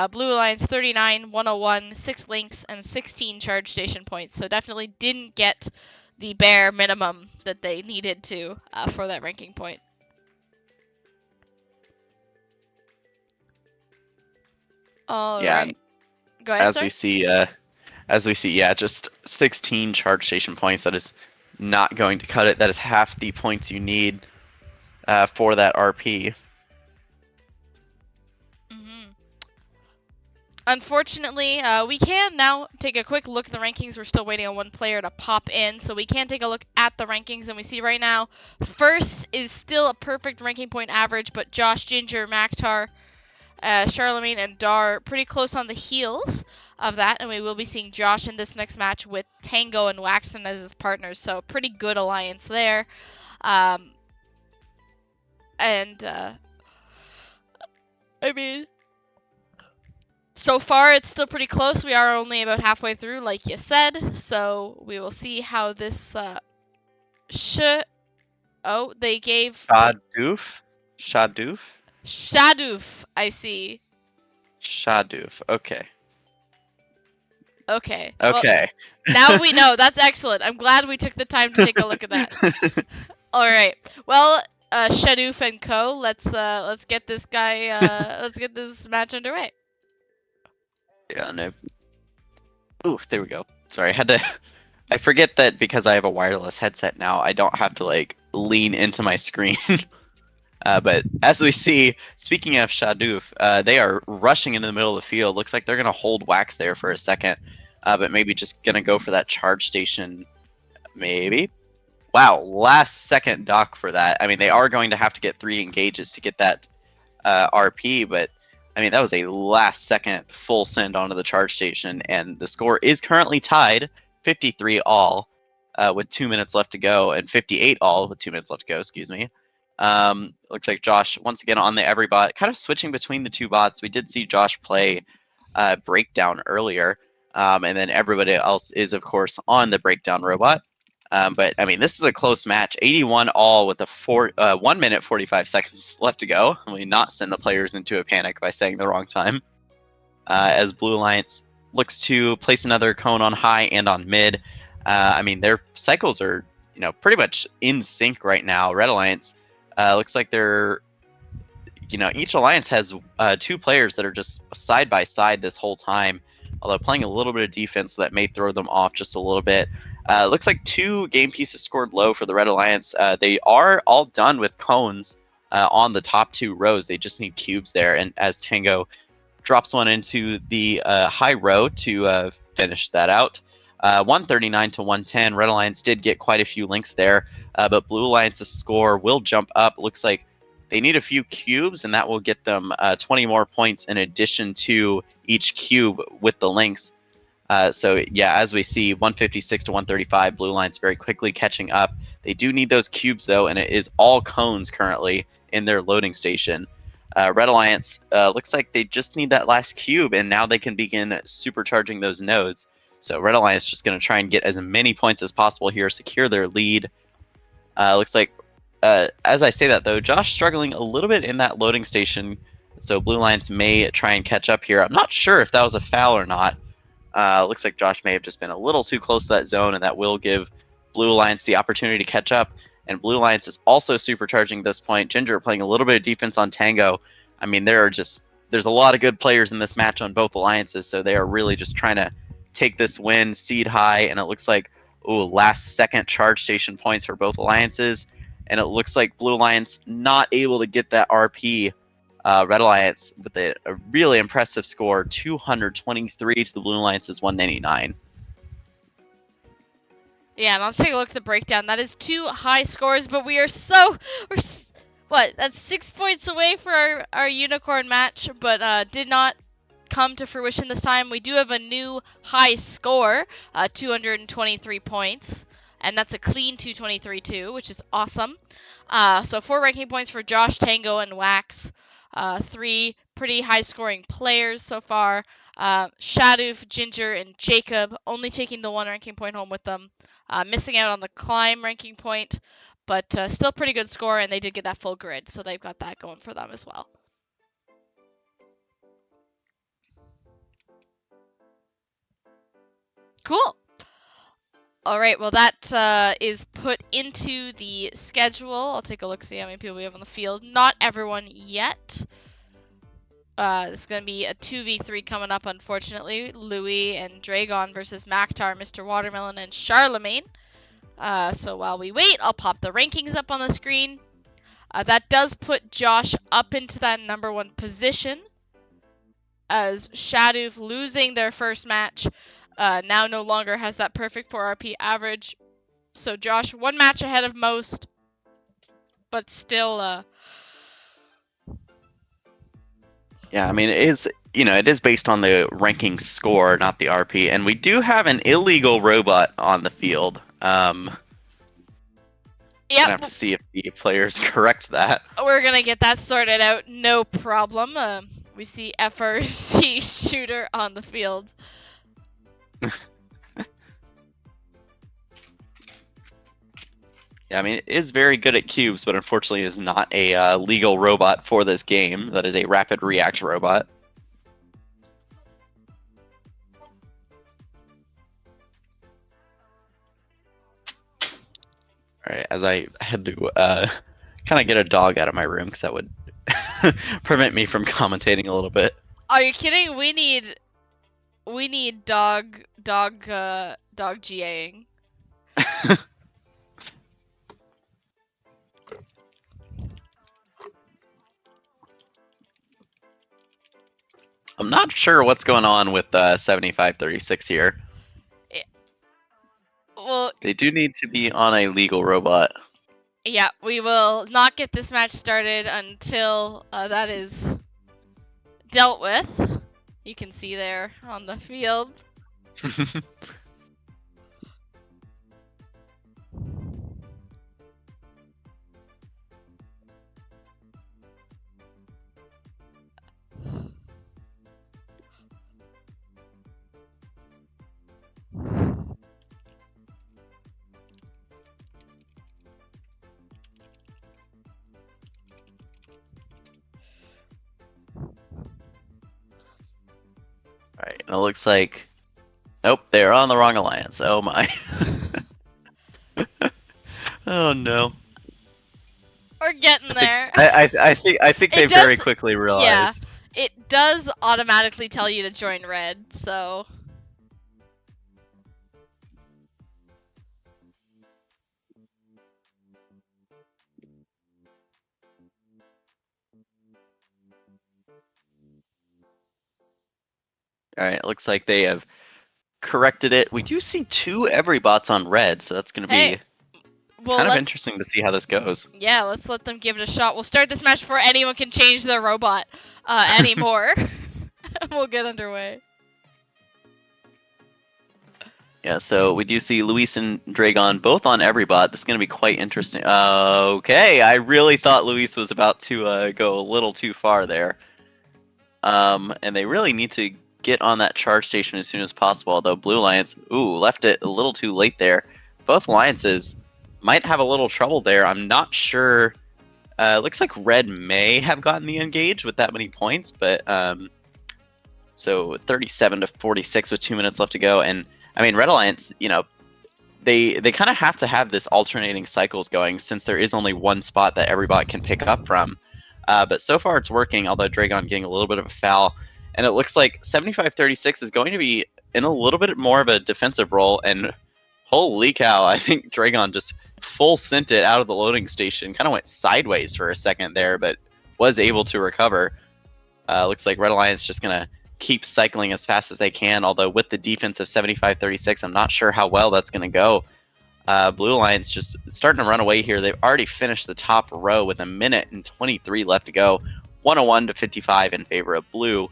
Blue Alliance 39, 101, 6 links, and 16 charge station points. So definitely didn't get the bare minimum that they needed to for that ranking point. All Yeah, right. Go ahead, as sir. we see, yeah, just 16 charge station points. That is not going to cut it. That is half the points you need for that RP. Unfortunately, we can now take a quick look at the rankings. We're still waiting on one player to pop in, so we can take a look at the rankings, and we see right now, first is still a perfect ranking point average, but Josh, Ginger, Maktar, Charlemagne, and Dar pretty close on the heels of that, and we will be seeing Josh in this next match with Tango and Waxton as his partners, so pretty good alliance there. I mean, so far, it's still pretty close. We are only about halfway through, like you said. So we will see how this Oh, they gave Shadoof? Shadoof. I see. Shadoof. Okay. Okay. Well, Okay. now we know. That's excellent. I'm glad we took the time to take a look at that. All right. Well, Shadoof and Co. Let's get this guy. Let's get this match underway. Yeah, no. Ooh, there we go. Sorry, I had to. I forget that because I have a wireless headset now, I don't have to like lean into my screen. But as we see, speaking of Shadoof, they are rushing into the middle of the field. Looks like they're going to hold Wax there for a second, but maybe just going to go for that charge station. Maybe. Wow, last second dock for that. I mean, they are going to have to get 3 engages to get that RP, but I mean, that was a last second full send onto the charge station, and the score is currently tied 53 all with 2 minutes left to go, and 58 all with 2 minutes left to go, excuse me. Looks like Josh, once again, on the every bot, kind of switching between the 2 bots. We did see Josh play Breakdown earlier, and then everybody else is, of course, on the Breakdown robot. But I mean, this is a close match. 81 all with 1 minute 45 seconds left to go. I mean, not send the players into a panic by saying the wrong time. As Blue Alliance looks to place another cone on high and on mid. I mean, their cycles are pretty much in sync right now. Red Alliance looks like they're each alliance has 2 players that are just side by side this whole time, although playing a little bit of defense that may throw them off just a little bit. Looks like 2 game pieces scored low for the Red Alliance. They are all done with cones on the top 2 rows. They just need cubes there, and as Tango drops one into the high row to finish that out. 139 to 110. Red Alliance did get quite a few links there, but Blue Alliance's score will jump up. Looks like they need a few cubes, and that will get them 20 more points in addition to each cube with the links. So yeah, as we see, 156 to 135, Blue Alliance very quickly catching up. They do need those cubes though, and it is all cones currently in their loading station. Red Alliance looks like they just need that last cube, and now they can begin supercharging those nodes. So Red Alliance just going to try and get as many points as possible here, secure their lead. Looks like, as I say that though, Josh struggling a little bit in that loading station, so Blue Alliance may try and catch up here. I'm not sure if that was a foul or not. Looks like Josh may have just been a little too close to that zone, and that will give Blue Alliance the opportunity to catch up. And Blue Alliance is also supercharging at this point. Ginger playing a little bit of defense on Tango. I mean, there's a lot of good players in this match on both alliances, so they are really just trying to take this win, seed high, and it looks like, last second charge station points for both alliances. And it looks like Blue Alliance not able to get that RP. Red Alliance with a really impressive score, 223 to the Blue Alliance's 199. Yeah, and let's take a look at the breakdown. That is 2 high scores, but we're that's 6 points away for our unicorn match, but did not come to fruition this time. We do have a new high score, 223 points, and that's a clean 223 too, which is awesome. So 4 ranking points for Josh, Tango, and Wax. 3 pretty high scoring players so far. Shadoof, Ginger, and Jacob only taking the 1 ranking point home with them, missing out on the climb ranking point, but still pretty good score, and they did get that full grid, so they've got that going for them as well. Cool. All right, well, that is put into the schedule. I'll take a look, see how many people we have on the field. Not everyone yet. This is going to be a 2v3 coming up, unfortunately. Louis and Dragon versus Maktar, Mr. Watermelon, and Charlemagne. So while we wait, I'll pop the rankings up on the screen. That does put Josh up into that #1 position, as Shadoof, losing their first match, now no longer has that perfect 4RP average. So Josh, 1 match ahead of most, but still... Yeah, I mean, it is based on the ranking score, not the RP, and we do have an illegal robot on the field. Yep. I have to see if the players correct that. We're gonna get that sorted out, no problem. We see FRC shooter on the field. Yeah, I mean, it is very good at cubes, but unfortunately is not a legal robot for this game. That is a rapid react robot. Alright, as I had to kind of get a dog out of my room, because that would prevent me from commentating a little bit. Are you kidding? We need dog GAing. I'm not sure what's going on with 7536 here. Well, they do need to be on a legal robot. Yeah, we will not get this match started until that is dealt with. You can see there on the field. Alright, and it looks like... Nope, they're on the wrong alliance. Oh my. Oh no. We're getting there. I think they very quickly realized. Yeah, it does automatically tell you to join red, so... Alright, it looks like they have corrected it. We do see 2 everybots on red, so that's going to be kind of interesting to see how this goes. Yeah, let's let them give it a shot. We'll start this match before anyone can change their robot anymore. We'll get underway. Yeah, so we do see Luis and Dragon both on everybot. This is going to be quite interesting. Okay, I really thought Luis was about to go a little too far there. And they really need to get on that charge station as soon as possible, although Blue Alliance, left it a little too late there. Both alliances might have a little trouble there. I'm not sure. Looks like Red may have gotten the engage with that many points, but so 37 to 46 with 2 minutes left to go. And I mean, Red Alliance, they kind of have to have this alternating cycles going, since there is only one spot that every bot can pick up from. But so far it's working, although Dragon getting a little bit of a foul. And it looks like 7536 is going to be in a little bit more of a defensive role. And holy cow, I think Dragon just full sent it out of the loading station. Kind of went sideways for a second there, but was able to recover. Looks like Red Alliance just going to keep cycling as fast as they can. Although with the defense of 7536, I'm not sure how well that's going to go. Blue Alliance just starting to run away here. They've already finished the top row with 1 minute and 23 left to go. 101 to 55 in favor of Blue.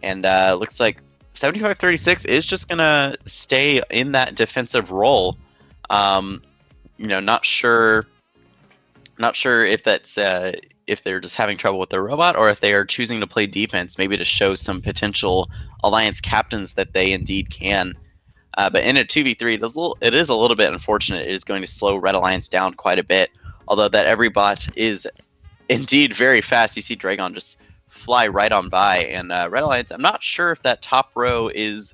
And looks like 7536 is just going to stay in that defensive role. Not sure not sure if that's if they're just having trouble with their robot or if they are choosing to play defense, maybe to show some potential alliance captains that they indeed can. But in a 2v3, it is a little bit unfortunate. It is going to slow Red Alliance down quite a bit. Although that every bot is indeed very fast. You see Dragon just fly right on by. And Red Alliance, I'm not sure if that top row is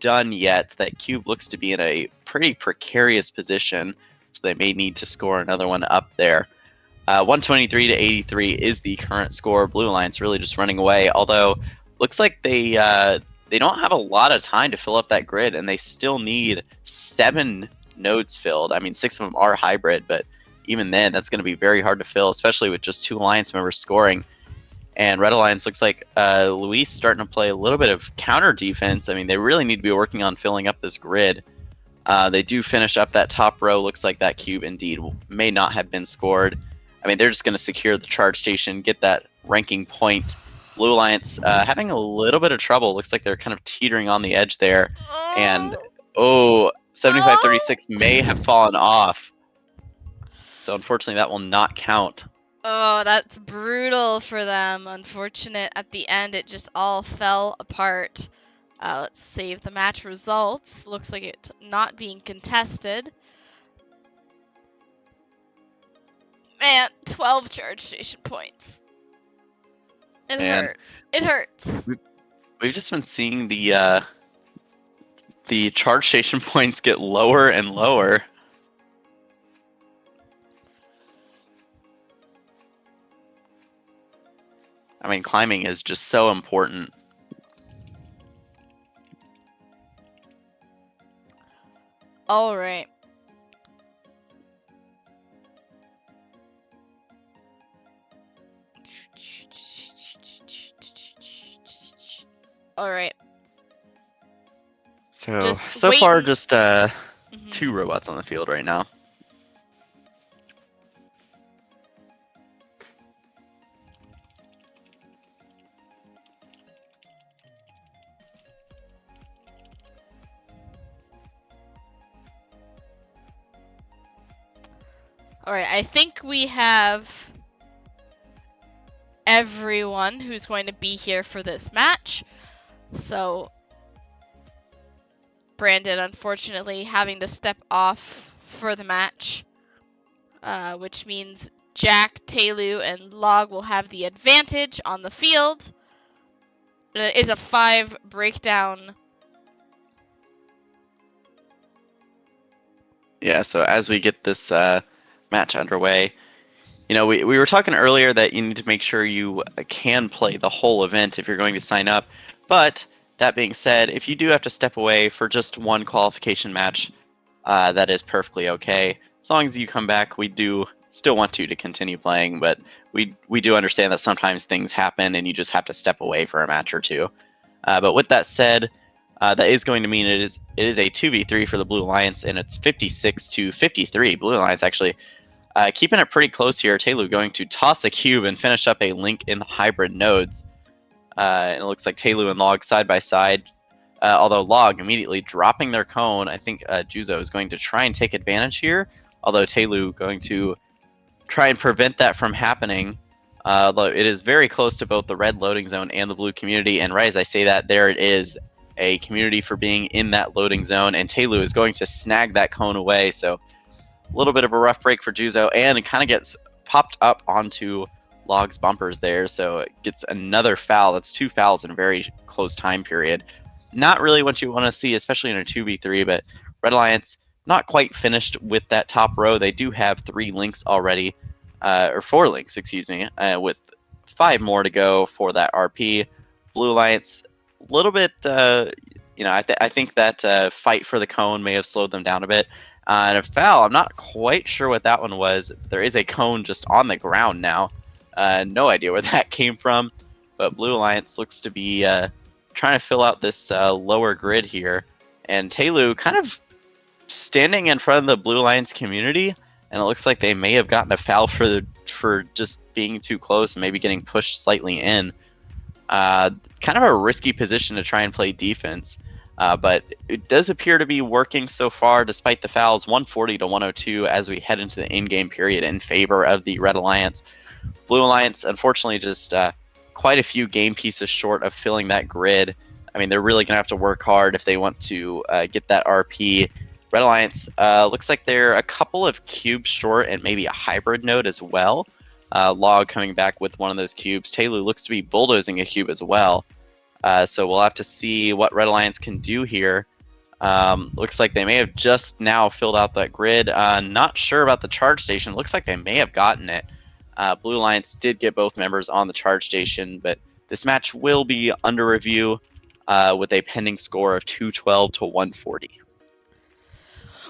done yet. That cube looks to be in a pretty precarious position. So they may need to score another one up there. 123 to 83 is the current score. Blue Alliance really just running away. Although looks like they don't have a lot of time to fill up that grid, and they still need 7 nodes filled. I mean, 6 of them are hybrid, but even then, that's going to be very hard to fill, especially with just 2 Alliance members scoring. And Red Alliance looks like Luis starting to play a little bit of counter defense. I mean, they really need to be working on filling up this grid. They do finish up that top row. Looks like that cube indeed may not have been scored. I mean, they're just going to secure the charge station, get that ranking point. Blue Alliance having a little bit of trouble. Looks like they're kind of teetering on the edge there. And, 75-36 may have fallen off. So unfortunately, that will not count. Oh, that's brutal for them. Unfortunate. At the end, it just all fell apart. Let's save the match results. Looks like it's not being contested. Man, 12 charge station points. It hurts. It hurts. We've just been seeing the charge station points get lower and lower. I mean, climbing is just so important. All right. All right. So far, just 2 robots on the field right now. All right, I think we have everyone who's going to be here for this match. So Brandon, unfortunately, having to step off for the match, which means Jack, Taylu, and Log will have the advantage on the field. It is a 5 breakdown. Yeah, so as we get this match underway, you know, we were talking earlier that you need to make sure you can play the whole event if you're going to sign up. But that being said, if you do have to step away for just one qualification match, that is perfectly okay. As long as you come back, we do still want you to continue playing, but we do understand that sometimes things happen and you just have to step away for a match or two. But with that said, that is going to mean it is a 2v3 for the Blue Alliance, and it's 56 to 53. Blue Alliance actually keeping it pretty close here. Taylu going to toss a cube and finish up a link in the hybrid nodes. And it looks like Taylu and Log side by side. Although Log immediately dropping their cone, I think Juzo is going to try and take advantage here. Although Taylu going to try and prevent that from happening. Although it is very close to both the red loading zone and the blue community. And right as I say that, there it is, a community for being in that loading zone. And Taylu is going to snag that cone away. So a little bit of a rough break for Juzo, and it kind of gets popped up onto Log's bumpers there, so it gets another foul. That's 2 fouls in a very close time period. Not really what you want to see, especially in a 2v3, but Red Alliance not quite finished with that top row. They do have 3 links already, or 4 links, excuse me, with 5 more to go for that RP. Blue Alliance, a little bit, you know, I think that fight for the cone may have slowed them down a bit. And a foul, I'm not quite sure what that one was. There is a cone just on the ground now. No idea where that came from. But Blue Alliance looks to be trying to fill out this lower grid here. And Taylu kind of standing in front of the Blue Alliance community. And it looks like they may have gotten a foul for just being too close and maybe getting pushed slightly in. Kind of a risky position to try and play defense. But it does appear to be working so far, despite the fouls, 140 to 102 as we head into the in-game period in favor of the Red Alliance. Blue Alliance, unfortunately, just quite a few game pieces short of filling that grid. I mean, they're really going to have to work hard if they want to get that RP. Red Alliance looks like they're a couple of cubes short and maybe a hybrid node as well. Log coming back with one of those cubes. Taylu looks to be bulldozing a cube as well. So we'll have to see what Red Alliance can do here. Looks like they may have just now filled out that grid. Not sure about the charge station. Looks like they may have gotten it. Blue Alliance did get both members on the charge station, but this match will be under review with a pending score of 212 to 140.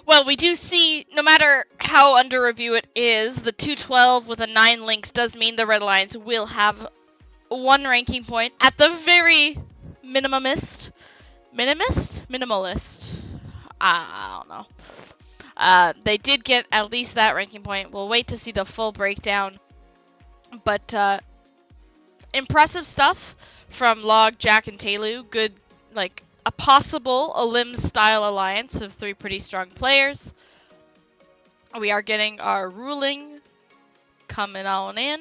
Well, we do see, no matter how under review it is, the 212 with a 9 links does mean the Red Alliance will have 1 ranking point at the very minimalist. I don't know. They did get at least that ranking point. We'll wait to see the full breakdown. But impressive stuff from Log, Jack, and Taylu. Good, like, a possible Elim-style alliance of 3 pretty strong players. We are getting our ruling coming on in.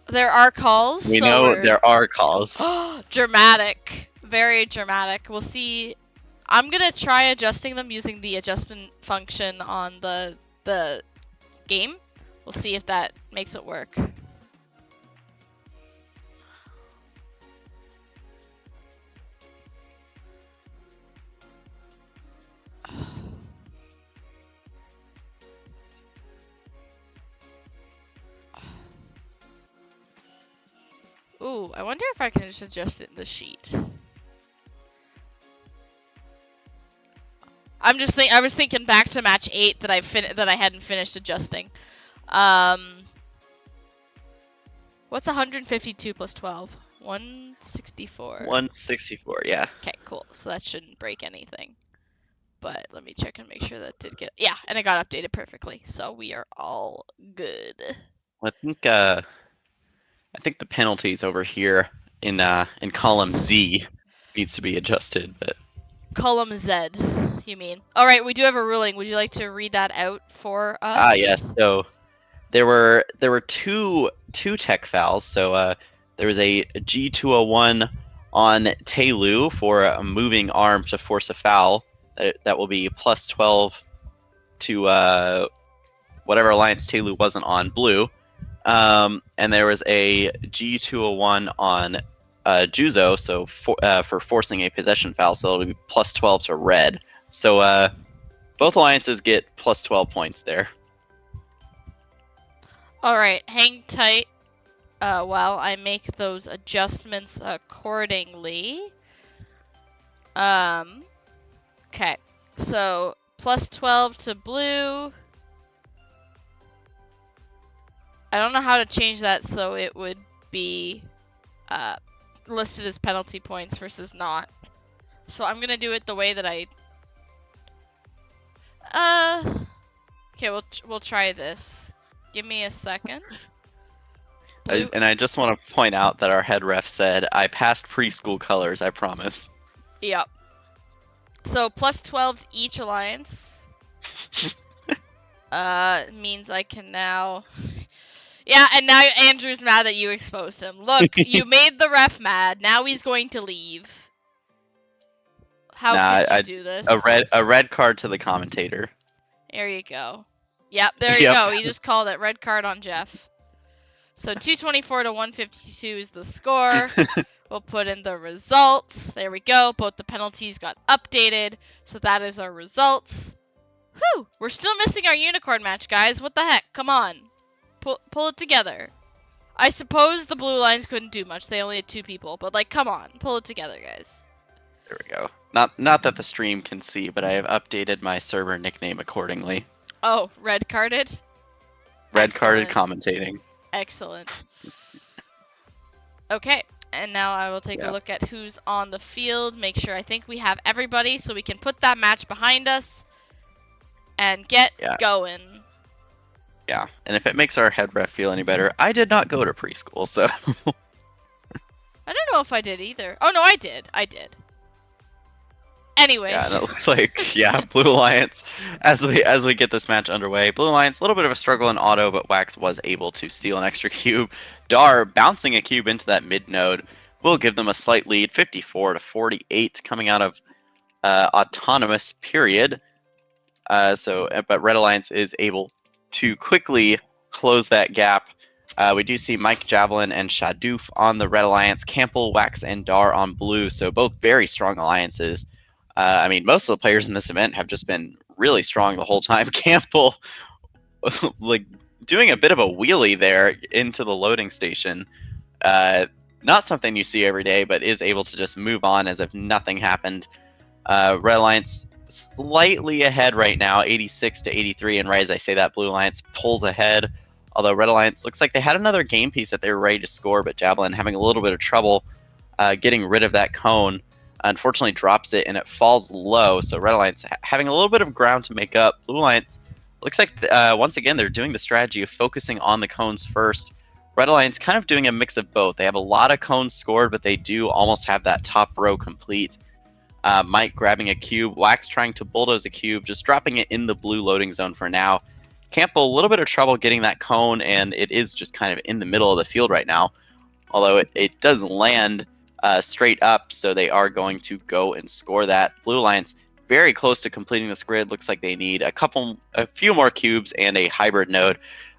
There are calls. We know there are calls. Dramatic. Very dramatic. We'll see. I'm going to try adjusting them using the adjustment function on the game. We'll see if that makes it work. Ooh, I wonder if I can just adjust it in the sheet. I was thinking back to match 8 that I hadn't finished adjusting. What's 152 plus 12? 164. 164, yeah. Okay, cool. So that shouldn't break anything. But let me check and make sure that did get... Yeah, and it got updated perfectly. So we are all good. I think the penalties over here in column Z needs to be adjusted, but Column Z, you mean? All right, we do have a ruling. Would you like to read that out for us? yes. So there were two tech fouls. So there was a G201 on Taylu for a moving arm to force a foul. That will be plus 12 to whatever alliance Taylu wasn't on, blue. And there was a G201 on Juzo, so for forcing a possession foul, so it'll be plus 12 to red. So both alliances get plus 12 points there. Alright, hang tight while I make those adjustments accordingly. Okay, so plus 12 to blue. I don't know how to change that so it would be listed as penalty points versus not. So I'm gonna do it the way that I... Okay, we'll try this. Give me a second. And I just want to point out that our head ref said, I passed preschool colors, I promise. Yep. So plus 12 to each alliance. Means I can now... Yeah, and now Andrew's mad that you exposed him. Look, you made the ref mad. Now he's going to leave. How could you do this? A red card to the commentator. There you go. Yep, there you go. He just called it. Red card on Jeff. So 224 to 152 is the score. We'll put in the results. There we go. Both the penalties got updated. So that is our results. Whew! We're still missing our unicorn match, guys. What the heck? Come on. Pull it together. I suppose the blue lines couldn't do much. They only had 2 people. But, like, come on. Pull it together, guys. There we go. Not that the stream can see, but I have updated my server nickname accordingly. Oh, red carded? Red carded commentating. Excellent. Okay, and now I will take a look at who's on the field. Make sure I think we have everybody so we can put that match behind us and get going. Yeah, and if it makes our head ref feel any better, I did not go to preschool, so... I don't know if I did either. Oh no, I did. Anyways. Yeah, and it looks like Blue Alliance as we get this match underway. Blue Alliance a little bit of a struggle in auto, but Wax was able to steal an extra cube. Dar bouncing a cube into that mid node will give them a slight lead, 54 to 48, coming out of autonomous period. But Red Alliance is able to quickly close that gap. We do see Mike Javelin and Shadoof on the Red Alliance, Campbell, Wax, and Dar on blue. So both very strong alliances. I mean, most of the players in this event have just been really strong the whole time. Campbell, like, doing a bit of a wheelie there into the loading station. Not something you see every day, but is able to just move on as if nothing happened. Red Alliance slightly ahead right now, 86 to 83, and right as I say that, Blue Alliance pulls ahead. Although Red Alliance looks like they had another game piece that they were ready to score, but Javelin having a little bit of trouble getting rid of that cone. Unfortunately, drops it and it falls low. So Red Alliance having a little bit of ground to make up. Blue Alliance looks like once again they're doing the strategy of focusing on the cones first. Red Alliance kind of doing a mix of both. They have a lot of cones scored, but they do almost have that top row complete. Mike grabbing a cube, Wax trying to bulldoze a cube, just dropping it in the blue loading zone for now. Campbell, a little bit of trouble getting that cone, and it is just kind of in the middle of the field right now. Although it does land straight up, so they are going to go and score that. Blue Alliance very close to completing this grid. Looks like they need a few more cubes and a hybrid node.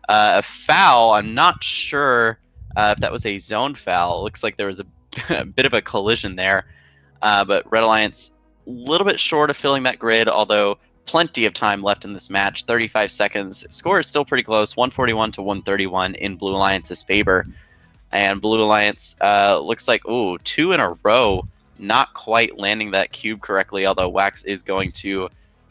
A foul, I'm not sure if that was a zone foul. It looks like there was a bit of a collision there. But Red Alliance a little bit short of filling that grid, although plenty of time left in this match, 35 seconds. Score is still pretty close, 141 to 131 in Blue Alliance's favor. And Blue Alliance looks like, ooh, 2 in a row, not quite landing that cube correctly, although Wax is going to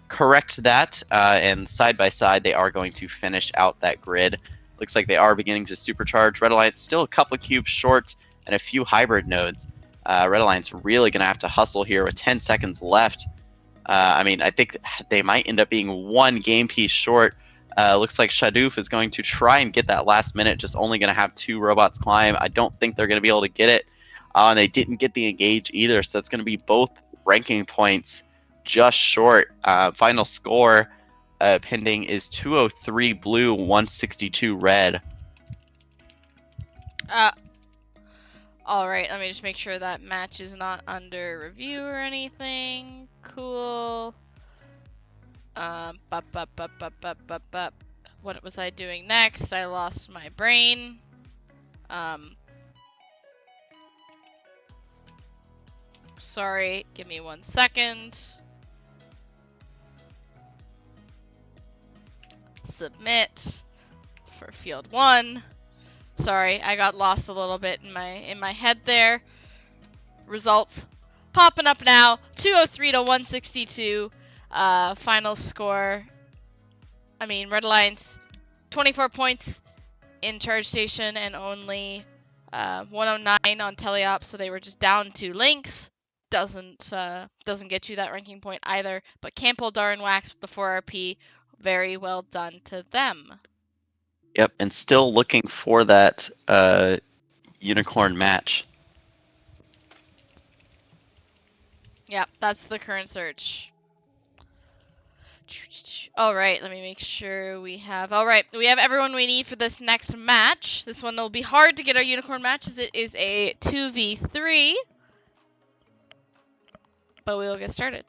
correct that. And side by side, they are going to finish out that grid. Looks like they are beginning to supercharge. Red Alliance still a couple cubes short and a few hybrid nodes. Red Alliance really going to have to hustle here with 10 seconds left. I mean, I think they might end up being one game piece short. Looks like Shadoof is going to try and get that last minute, just only going to have 2 robots climb. I don't think they're going to be able to get it. And they didn't get the engage either, so it's going to be both ranking points just short. Final score pending is 203 blue, 162 red. All right, let me just make sure that match is not under review or anything. Cool. What was I doing next? I lost my brain. Sorry, give me 1 second. Submit for field 1. Sorry, I got lost a little bit in my head there. Results popping up now. 203 to 162. Final score. I mean, Red Alliance 24 points in charge station and only 109 on teleop, so they were just down 2 links. Doesn't get you that ranking point either. But Campbell, Dar, and Wax with the 4RP, very well done to them. Yep, and still looking for that unicorn match. Yep, that's the current search. All right, let me make sure we have... All right, we have everyone we need for this next match. This one will be hard to get our unicorn match as it is a 2v3. But we will get started.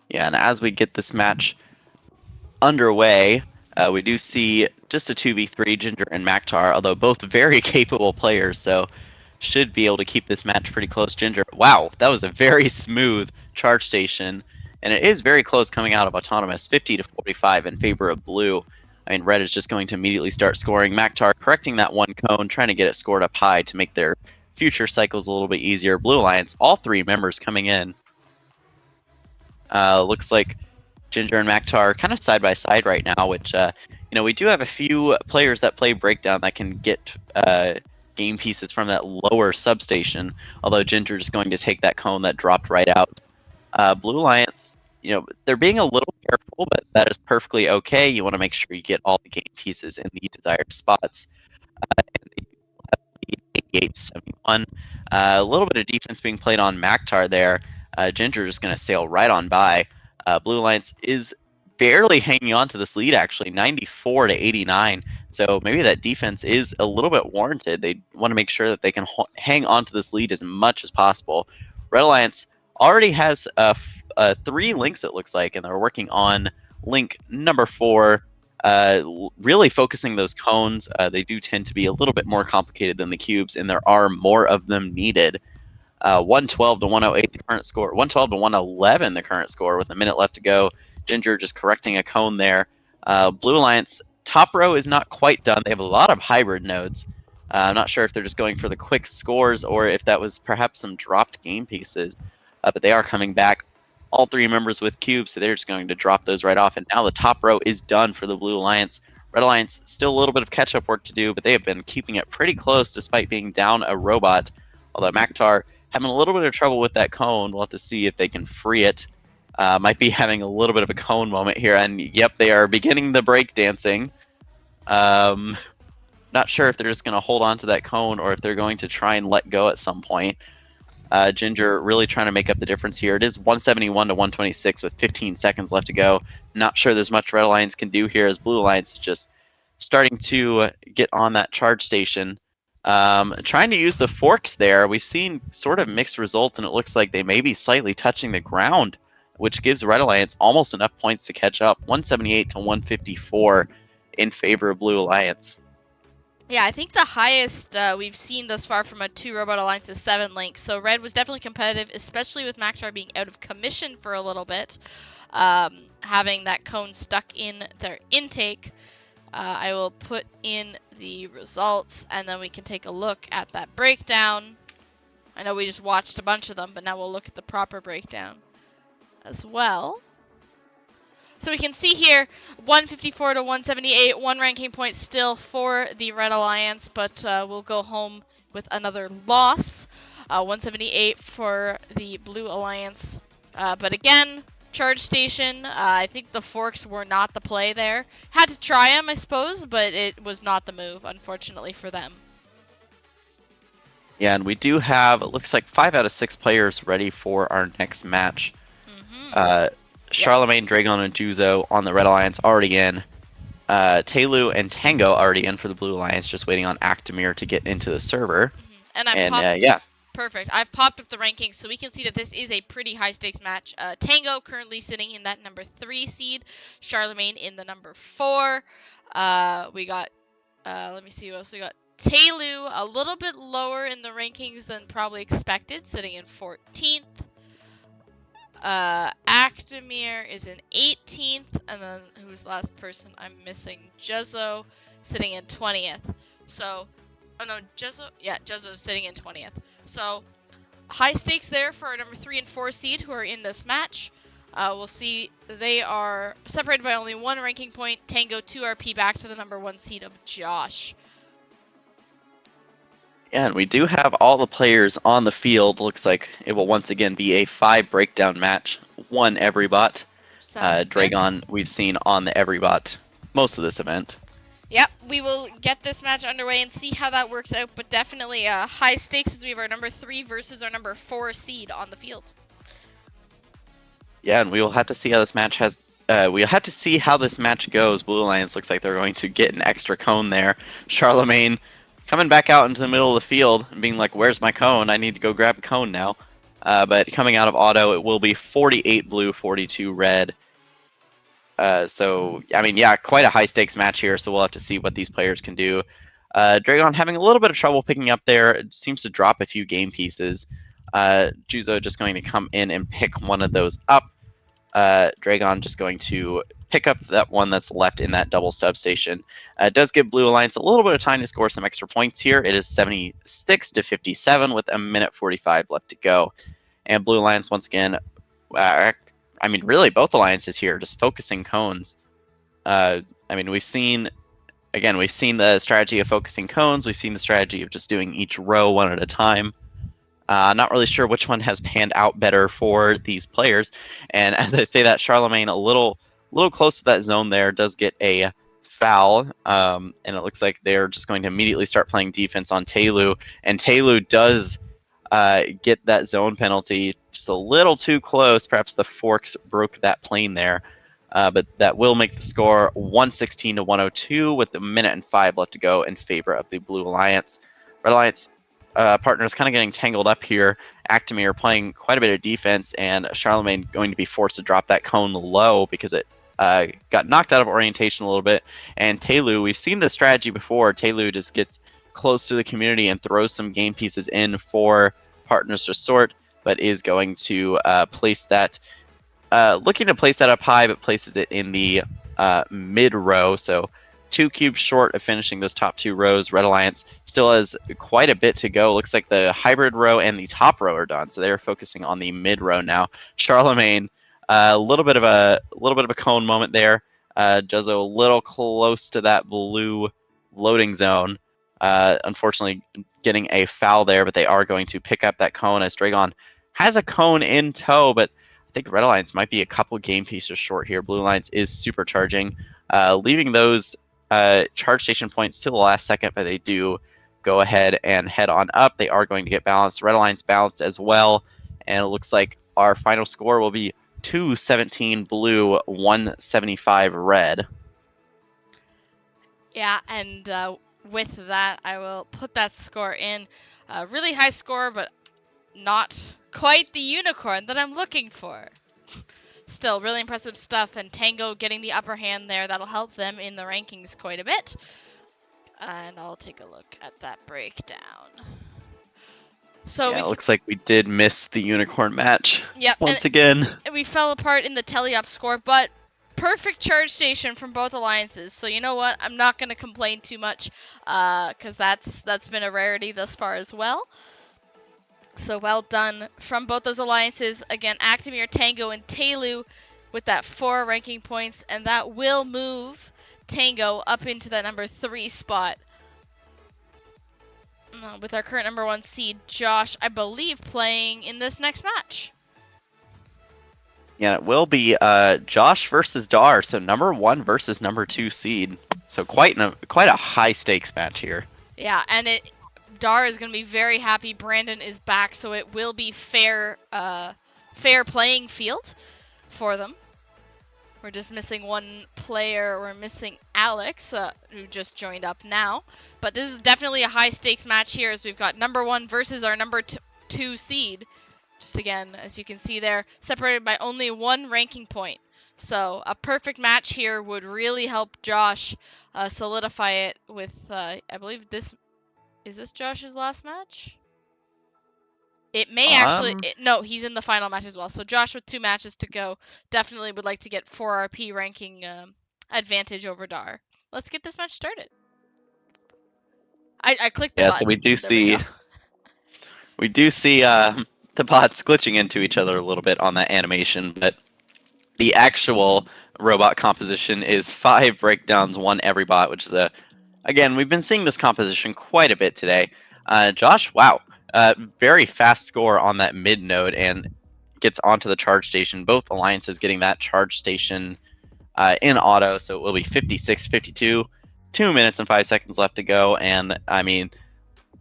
Yeah, and as we get this match underway, we do see just a 2v3, Ginger and Maktar, although both very capable players, so should be able to keep this match pretty close. Ginger, wow, that was a very smooth charge station, and it is very close coming out of Autonomous, 50 to 45 in favor of Blue. I mean, Red is just going to immediately start scoring. Maktar correcting that one cone, trying to get it scored up high to make their future cycles a little bit easier. Blue Alliance, all 3 members coming in. Looks like Ginger and Maktar are kind of side by side right now, which, we do have a few players that play Breakdown that can get game pieces from that lower substation, although Ginger is going to take that cone that dropped right out. Blue Alliance they're being a little careful, but that is perfectly okay. You want to make sure you get all the game pieces in the desired spots. And they have the 88 to 71. A little bit of defense being played on Maktar there. Ginger just going to sail right on by. Blue Alliance is barely hanging on to this lead, actually, 94 to 89. So maybe that defense is a little bit warranted. They want to make sure that they can hang on to this lead as much as possible. Red Alliance already has 3 links, it looks like, and they're working on link number 4. Really focusing those cones. They do tend to be a little bit more complicated than the cubes, and there are more of them needed. 112 to 108 the current score. 112 to 111 the current score with a minute left to go. Ginger just correcting a cone there. Blue Alliance top row is not quite done. They have a lot of hybrid nodes. I'm not sure if they're just going for the quick scores or if that was perhaps some dropped game pieces. But they are coming back. All 3 members with cubes, so they're just going to drop those right off. And now the top row is done for the Blue Alliance. Red Alliance still a little bit of catch-up work to do, but they have been keeping it pretty close despite being down a robot. Although Maktar having a little bit of trouble with that cone. We'll have to see if they can free it. Might be having a little bit of a cone moment here. And yep, they are beginning the break dancing. Not sure if they're just going to hold on to that cone or if they're going to try and let go at some point. Ginger really trying to make up the difference here. It is 171 to 126 with 15 seconds left to go. Not sure there's much Red Alliance can do here as Blue Alliance is just starting to get on that charge station. Trying to use the forks there. We've seen sort of mixed results, and it looks like they may be slightly touching the ground, which gives Red Alliance almost enough points to catch up. 178 to 154 in favor of Blue Alliance. Yeah, I think the highest we've seen thus far from a 2-robot alliance is 7 links. So Red was definitely competitive, especially with Maktar being out of commission for a little bit. Having that cone stuck in their intake. I will put in the results, and then we can take a look at that breakdown. I know we just watched a bunch of them, but now we'll look at the proper breakdown as well. So we can see here, 154 to 178, 1 ranking point still for the Red Alliance, but we'll go home with another loss. 178 for the Blue Alliance. But again, charge station, I think the forks were not the play there. Had to try them, I suppose, but it was not the move, unfortunately for them. Yeah, and we do have, it looks like 5 out of 6 players ready for our next match. Charlemagne, Dragon, and Juzo on the Red Alliance already in. Taylu and Tango already in for the Blue Alliance, just waiting on Actimir to get into the server. Perfect. I've popped up the rankings, so we can see that this is a pretty high-stakes match. Tango currently sitting in that number 3 seed. Charlemagne in the number 4. We got, let me see who else we got. Taylu a little bit lower in the rankings than probably expected, sitting in 14th. Actimir is in 18th, and then who's the last person I'm missing? Jezo sitting in 20th. So, oh no, Jezo's sitting in 20th. So, high stakes there for our number 3 and 4 seed who are in this match. We'll see they are separated by only 1 ranking point. Tango 2 RP back to the number 1 seed of Josh. Yeah, and we do have all the players on the field. Looks like it will once again be a 5 breakdown match. 1 every bot. Dragon we've seen on the every bot most of this event. Yep, we will get this match underway and see how that works out, but definitely high stakes as we have our number 3 versus our number 4 seed on the field. Yeah, and we will have to see how this match we'll have to see how this match goes. Blue Alliance looks like they're going to get an extra cone there. Charlemagne coming back out into the middle of the field and being like, where's my cone? I need to go grab a cone now. But coming out of auto, it will be 48 blue, 42 red. So, I mean, yeah, quite a high-stakes match here, so we'll have to see what these players can do. Dragon having a little bit of trouble picking up there. It seems to drop a few game pieces. Juzo just going to come in and pick one of those up. Dragon just going to pick up that one that's left in that double substation. It does give Blue Alliance a little bit of time to score some extra points here. It is 76 to 57 with a minute 45 left to go. And Blue Alliance, once again, I mean, really, both alliances here, just focusing cones. I mean, we've seen the strategy of focusing cones. We've seen the strategy of just doing each row one at a time. Not really sure which one has panned out better for these players. And as I say that, Charlemagne a little close to that zone there does get a foul, and it looks like they're just going to immediately start playing defense on Taylu, and Taylu does get that zone penalty just a little too close. Perhaps the forks broke that plane there, but that will make the score 116 to 102 with a minute and 5 left to go in favor of the Blue Alliance. Red Alliance partners kind of getting tangled up here. Actimir playing quite a bit of defense, and Charlemagne going to be forced to drop that cone low because it got knocked out of orientation a little bit. And Taylu, we've seen this strategy before. Taylu just gets close to the community and throws some game pieces in for partners to sort, but is going to place that, looking to place that up high, but places it in the mid row. So 2 cubes short of finishing those top 2 rows. Red Alliance still has quite a bit to go. Looks like the hybrid row and the top row are done, so they're focusing on the mid row now. Charlemagne, a little bit of a cone moment there. Does a little close to that blue loading zone. Unfortunately, getting a foul there, but they are going to pick up that cone as Dragon has a cone in tow, but I think Red Alliance might be a couple game pieces short here. Blue Alliance is supercharging, leaving those charge station points to the last second, but they do go ahead and head on up. They are going to get balanced. Red Alliance balanced as well, and it looks like our final score will be 217 blue, 175 red. Yeah, and with that, I will put that score in. Really high score, but not quite the unicorn that I'm looking for. Still, really impressive stuff, and Tango getting the upper hand there. That'll help them in the rankings quite a bit. And I'll take a look at that breakdown. So yeah, it looks like we did miss the unicorn match. Yep, once again. We fell apart in the tele-up score, but perfect charge station from both alliances. So you know what? I'm not going to complain too much, because that's been a rarity thus far as well. So well done from both those alliances. Again, Actimir, Tango, and Taylu with that 4 ranking points, and that will move Tango up into that number 3 spot. With our current number 1 seed, Josh, I believe, playing in this next match. Yeah, it will be Josh versus Dar, so number 1 versus number 2 seed. So quite a high stakes match here. Yeah, and Dar is going to be very happy. Brandon is back, so it will be fair playing field for them. We're just missing one player. We're missing Alex, who just joined up now. But this is definitely a high-stakes match here, as we've got number 1 versus our number 2 seed. Just again, as you can see there, separated by only 1 ranking point. So a perfect match here would really help Josh solidify it with, I believe this... Is this Josh's last match? It may actually... no, he's in the final match as well. So Josh with 2 matches to go definitely would like to get 4 RP ranking advantage over Dar. Let's get this match started. I clicked the button. So we do see the bots glitching into each other a little bit on that animation, but the actual robot composition is 5 breakdowns, 1 every bot, which is again, we've been seeing this composition quite a bit today. Josh, wow. Very fast score on that mid node and gets onto the charge station. Both alliances getting that charge station in auto, so it will be 56-52. 2 minutes and 5 seconds left to go, and I mean,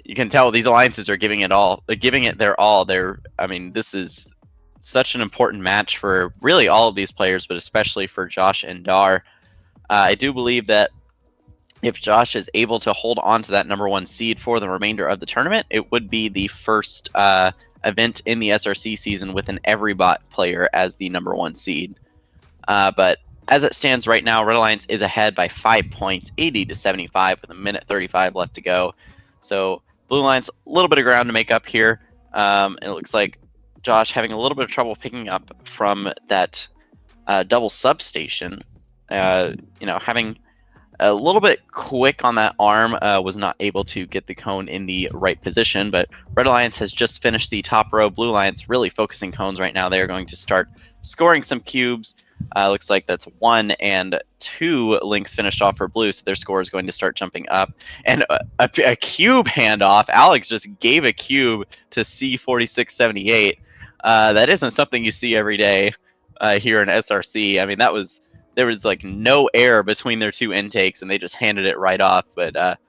you can tell these alliances are giving it all. They're giving it their all. This is such an important match for really all of these players, but especially for Josh and Dar. I do believe that if Josh is able to hold on to that number 1 seed for the remainder of the tournament, it would be the first event in the SRC season with an every bot player as the number 1 seed. But as it stands right now, Red Alliance is ahead by 5 points, 80-75, with a minute 35 left to go. So Blue Alliance, a little bit of ground to make up here. It looks like Josh having a little bit of trouble picking up from that double substation. Having a little bit quick on that arm, was not able to get the cone in the right position, but Red Alliance has just finished the top row. Blue Alliance really focusing cones right now. They are going to start scoring some cubes. Looks like that's 1 and 2 links finished off for blue, so their score is going to start jumping up. And a cube handoff. Alex just gave a cube to C4678. That isn't something you see every day here in SRC. I mean, there was like no air between their two intakes, and they just handed it right off. But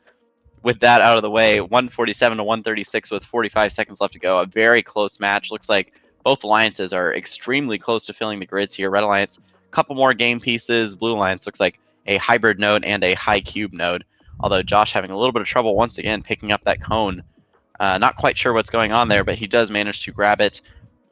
with that out of the way, 147 to 136 with 45 seconds left to go. A very close match. Looks like both alliances are extremely close to filling the grids here. Red Alliance, a couple more game pieces. Blue Alliance looks like a hybrid node and a high cube node. Although Josh having a little bit of trouble once again picking up that cone. Not quite sure what's going on there, but he does manage to grab it.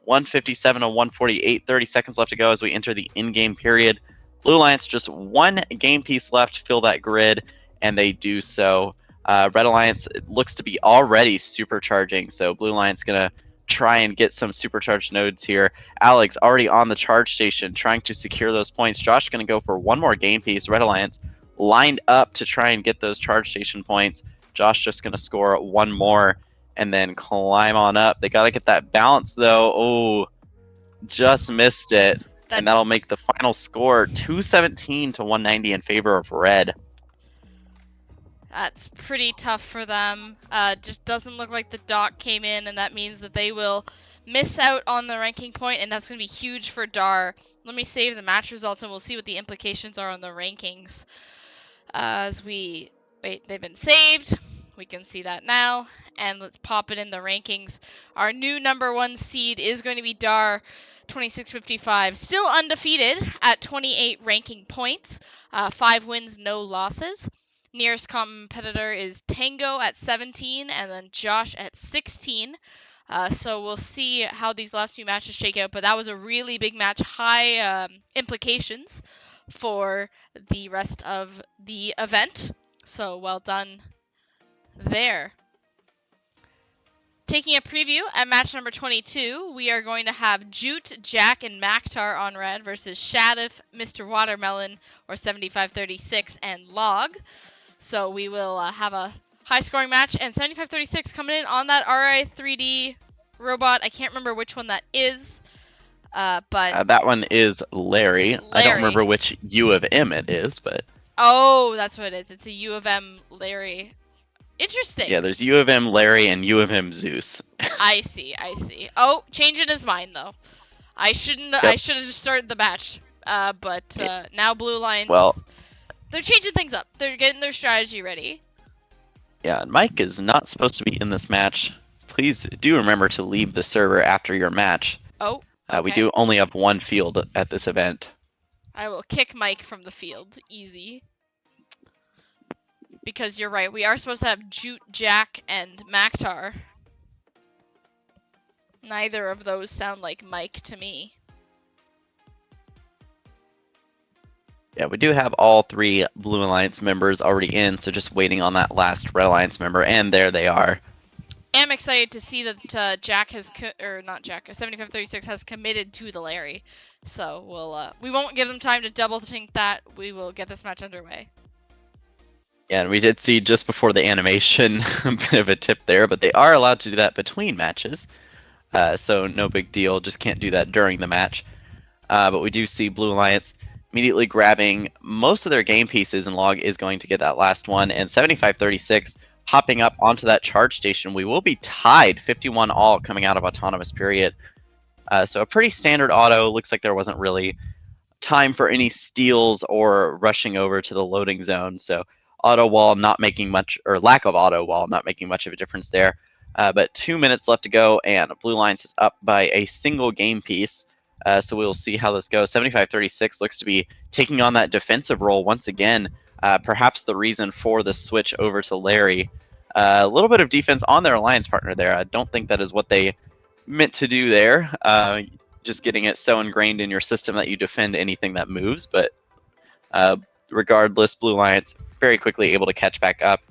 157 to 148, 30 seconds left to go as we enter the in-game period. Blue Alliance just one game piece left to fill that grid, and they do so. Red Alliance looks to be already supercharging, so Blue Alliance gonna try and get some supercharged nodes here. Alex already on the charge station trying to secure those points. Josh gonna go for one more game piece. Red Alliance lined up to try and get those charge station points. Josh just gonna score one more and then climb on up. They gotta get that balance though. Oh, just missed it. And that'll make the final score 217 to 190 in favor of red. That's pretty tough for them. Just doesn't look like the dock came in, and that means that they will miss out on the ranking point, and that's going to be huge for Dar. Let me save the match results, and we'll see what the implications are on the rankings. They've been saved. We can see that now, and let's pop it in the rankings. Our new number 1 seed is going to be Dar, 2655, still undefeated at 28 ranking points, 5 wins, no losses. Nearest competitor is Tango at 17, and then Josh at 16. So we'll see how these last few matches shake out, but that was a really big match, high implications for the rest of the event. So well done there. Taking a preview at match number 22, we are going to have Jute, Jack, and Maktar on red versus Shadif, Mr. Watermelon, or 7536, and Log. So we will have a high-scoring match, and 7536 coming in on that RI3D robot. I can't remember which one that is, but that one is Larry. I don't remember which U of M it is, but oh, that's what it is. It's a U of M Larry. Interesting. Yeah, there's U of M Larry and U of M Zeus. I see. Oh, changing his mind though. I shouldn't. Yep. I should have just started the match. But now Blue Alliance. Well, they're changing things up. They're getting their strategy ready. Yeah, Mike is not supposed to be in this match. Please do remember to leave the server after your match. Oh. Okay. We do only have one field at this event. I will kick Mike from the field. Easy. Because you're right, we are supposed to have Jute, Jack, and Maktar. Neither of those sound like Mike to me. Yeah, we do have all 3 Blue Alliance members already in, so just waiting on that last Red Alliance member, and there they are. I'm excited to see that Jack has, 7536 has committed to the Larry. So we won't give them time to double think that. We will get this match underway. Yeah, and we did see just before the animation a bit of a tip there, but they are allowed to do that between matches. So no big deal, just can't do that during the match. But we do see Blue Alliance immediately grabbing most of their game pieces, and Log is going to get that last one. And 7536 hopping up onto that charge station. We will be tied 51 all coming out of autonomous period. So a pretty standard auto. Looks like there wasn't really time for any steals or rushing over to the loading zone. So auto wall not making much, or lack of auto wall not making much of a difference there. But 2 minutes left to go, and Blue Alliance is up by a single game piece. So we'll see how this goes. 7536 looks to be taking on that defensive role once again. Perhaps the reason for the switch over to Larry. A little bit of defense on their alliance partner there. I don't think that is what they meant to do there. Just getting it so ingrained in your system that you defend anything that moves. But regardless, Blue Alliance very quickly able to catch back up.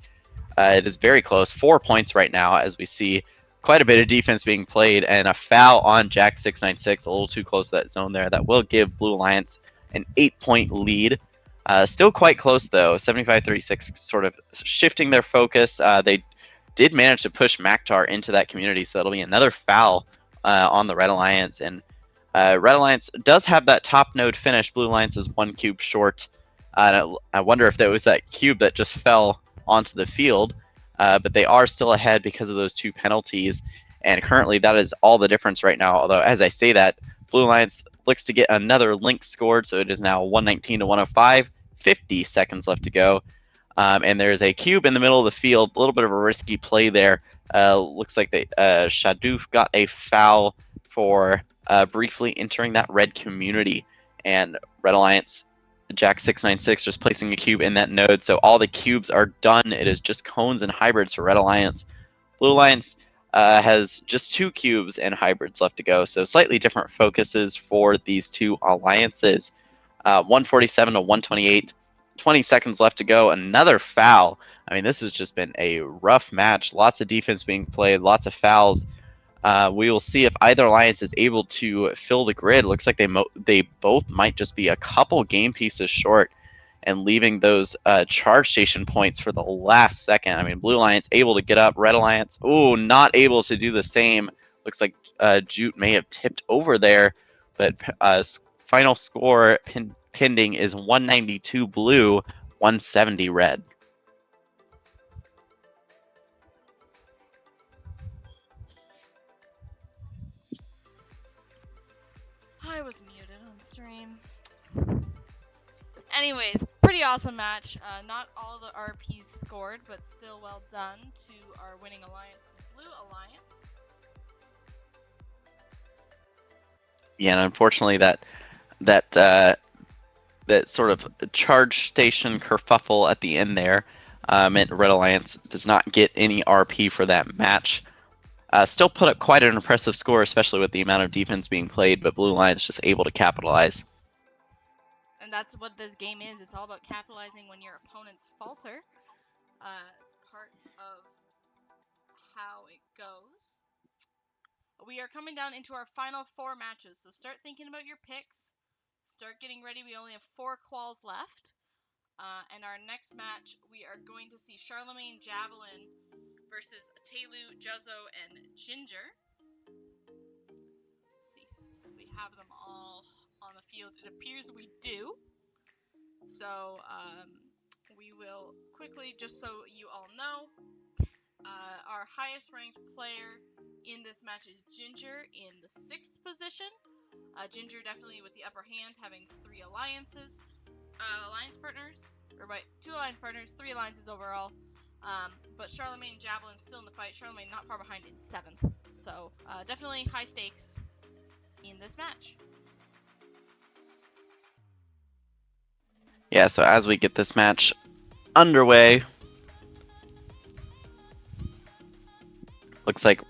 It is very close. 4 points right now as we see quite a bit of defense being played, and a foul on Jack 696, a little too close to that zone there. That will give Blue Alliance an 8-point lead. Still quite close though. 7536 sort of shifting their focus. They did manage to push Maktar into that community, so that'll be another foul on the Red Alliance. And Red Alliance does have that top node finish. Blue Alliance is 1 cube short. I wonder if that was that cube that just fell onto the field, but they are still ahead because of those 2 penalties. And currently, that is all the difference right now. Although, as I say that, Blue Alliance looks to get another link scored, so it is now 119 to 105. 50 seconds left to go. And there's a cube in the middle of the field. A little bit of a risky play there. Looks like Shadouf got a foul for briefly entering that red community. And Red Alliance, Jack 696, just placing a cube in that node. So all the cubes are done. It is just cones and hybrids for Red Alliance. Blue Alliance has just 2 cubes and hybrids left to go. So slightly different focuses for these 2 alliances. 147 to 128. 20 seconds left to go. Another foul. I mean, this has just been a rough match. Lots of defense being played, lots of fouls. We will see if either alliance is able to fill the grid. Looks like they both might just be a couple game pieces short and leaving those charge station points for the last second. I mean, Blue Alliance able to get up. Red Alliance, ooh, not able to do the same. Looks like Jute may have tipped over there, but final score pending is 192 blue, 170 red. I was muted on stream. Anyways, pretty awesome match. Not all the RPs scored, but still well done to our winning alliance, the Blue Alliance. Yeah, and unfortunately that sort of charge station kerfuffle at the end there meant Red Alliance does not get any RP for that match. Still put up quite an impressive score, especially with the amount of defense being played, but Blue Alliance just able to capitalize. And that's what this game is. It's all about capitalizing when your opponents falter. It's part of how it goes. We are coming down into our final 4 matches, so start thinking about your picks. Start getting ready. We only have 4 quals left. And our next match, we are going to see Charlemagne Javelin versus Telu, Juzzo, and Ginger. Let's see if we have them all on the field. It appears we do. So we will quickly, just so you all know, our highest ranked player in this match is Ginger in the 6th position. Ginger definitely with the upper hand, having 3 alliances. Alliance partners, or wait, 2 alliance partners, 3 alliances overall. But Charlemagne Javelin still in the fight. Charlemagne not far behind in 7th. So definitely high stakes in this match. Yeah, so as we get this match underway, looks like,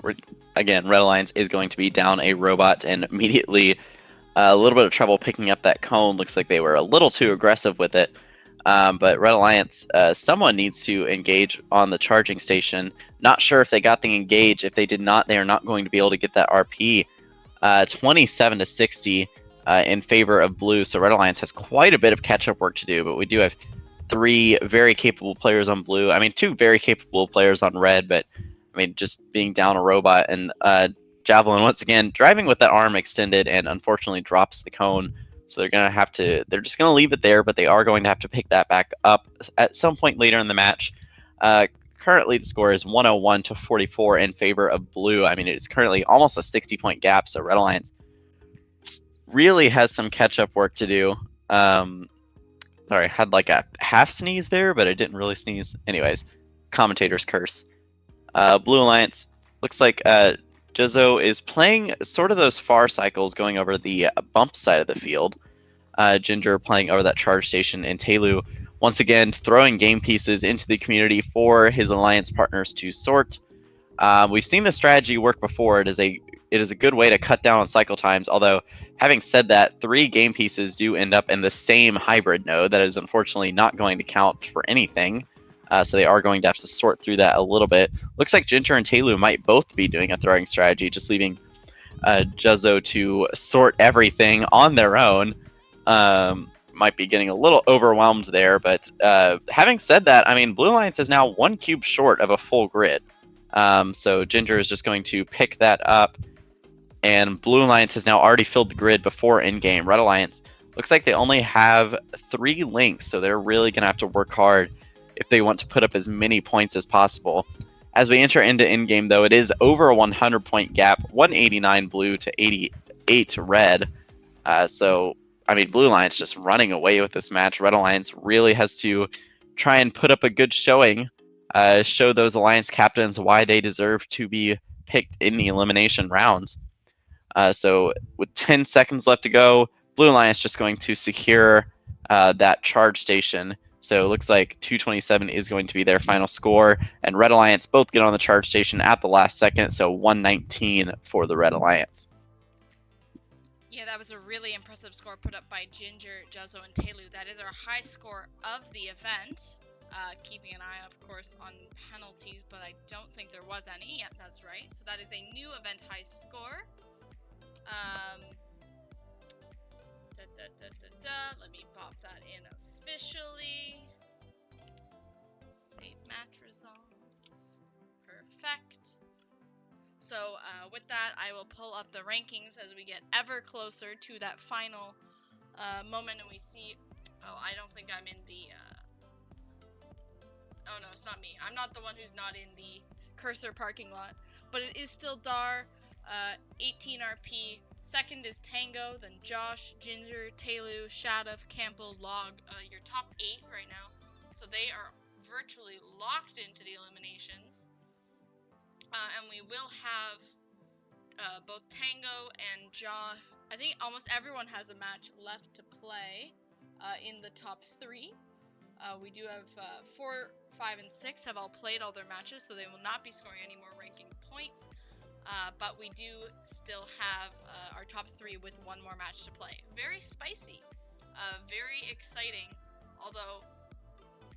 again, Red Alliance is going to be down a robot and immediately a little bit of trouble picking up that cone. Looks like they were a little too aggressive with it. But Red Alliance, someone needs to engage on the charging station. Not sure if they got the engage. If they did not, they are not going to be able to get that RP. 27 to 60 in favor of blue. So Red Alliance has quite a bit of catch-up work to do, but we do have 3 very capable players on blue. I mean, 2 very capable players on red, but I mean, just being down a robot. And Javelin, once again, driving with that arm extended and unfortunately drops the cone. So they're just going to leave it there, but they are going to have to pick that back up at some point later in the match. Currently, the score is 101 to 44 in favor of blue. I mean, it's currently almost a 60-point gap, so Red Alliance really has some catch-up work to do. Sorry, I had like a half sneeze there, but I didn't really sneeze. Anyways, commentator's curse. Blue Alliance looks like Juzzo is playing sort of those far cycles going over the bump side of the field. Ginger playing over that charge station, and Telu once again throwing game pieces into the community for his alliance partners to sort. We've seen the strategy work before. It is a good way to cut down on cycle times, although having said that, 3 game pieces do end up in the same hybrid node. That is unfortunately not going to count for anything. So they are going to have to sort through that a little bit. Looks like Ginger and Telu might both be doing a throwing strategy, just leaving Juzzo to sort everything on their own. Might be getting a little overwhelmed there, but having said that, I mean, Blue Alliance is now 1 cube short of a full grid. So Ginger is just going to pick that up. and Blue Alliance has now already filled the grid before in-game. Red Alliance looks like they only have 3 links, so they're really going to have to work hard if they want to put up as many points as possible. As we enter into in-game, though, it is over a 100-point gap, 189 blue to 88 red. So, I mean, Blue Alliance just running away with this match. Red Alliance really has to try and put up a good showing, show those Alliance captains why they deserve to be picked in the elimination rounds. So with 10 seconds left to go, Blue Alliance just going to secure that charge station. So it looks like 227 is going to be their final score, and Red Alliance both get on the charge station at the last second, so 119 for the Red Alliance. Yeah, that was a really impressive score put up by Ginger, Juzzo, and Telu. That is our high score of the event. Keeping an eye, of course, on penalties, but I don't think there was any. Yep, that's right. So that is a new event high score. Let me pop that in officially. Save match results. Perfect. So with that, I will pull up the rankings as we get ever closer to that final moment, and we see. Oh, I don't think I'm in the. Oh no, it's not me. I'm not the one who's not in the cursor parking lot, but it is still Dar. 18 RP. Second is Tango, then Josh, Ginger, Telu, Shadov, Campbell, Log. Your top 8 right now. So they are virtually locked into the eliminations. And we will have both Tango and Ja. I think almost everyone has a match left to play in the top 3. We do have 4, 5, and 6 have all played all their matches, so they will not be scoring any more ranking points. But we do still have our top 3 with 1 more match to play. Very spicy, very exciting, although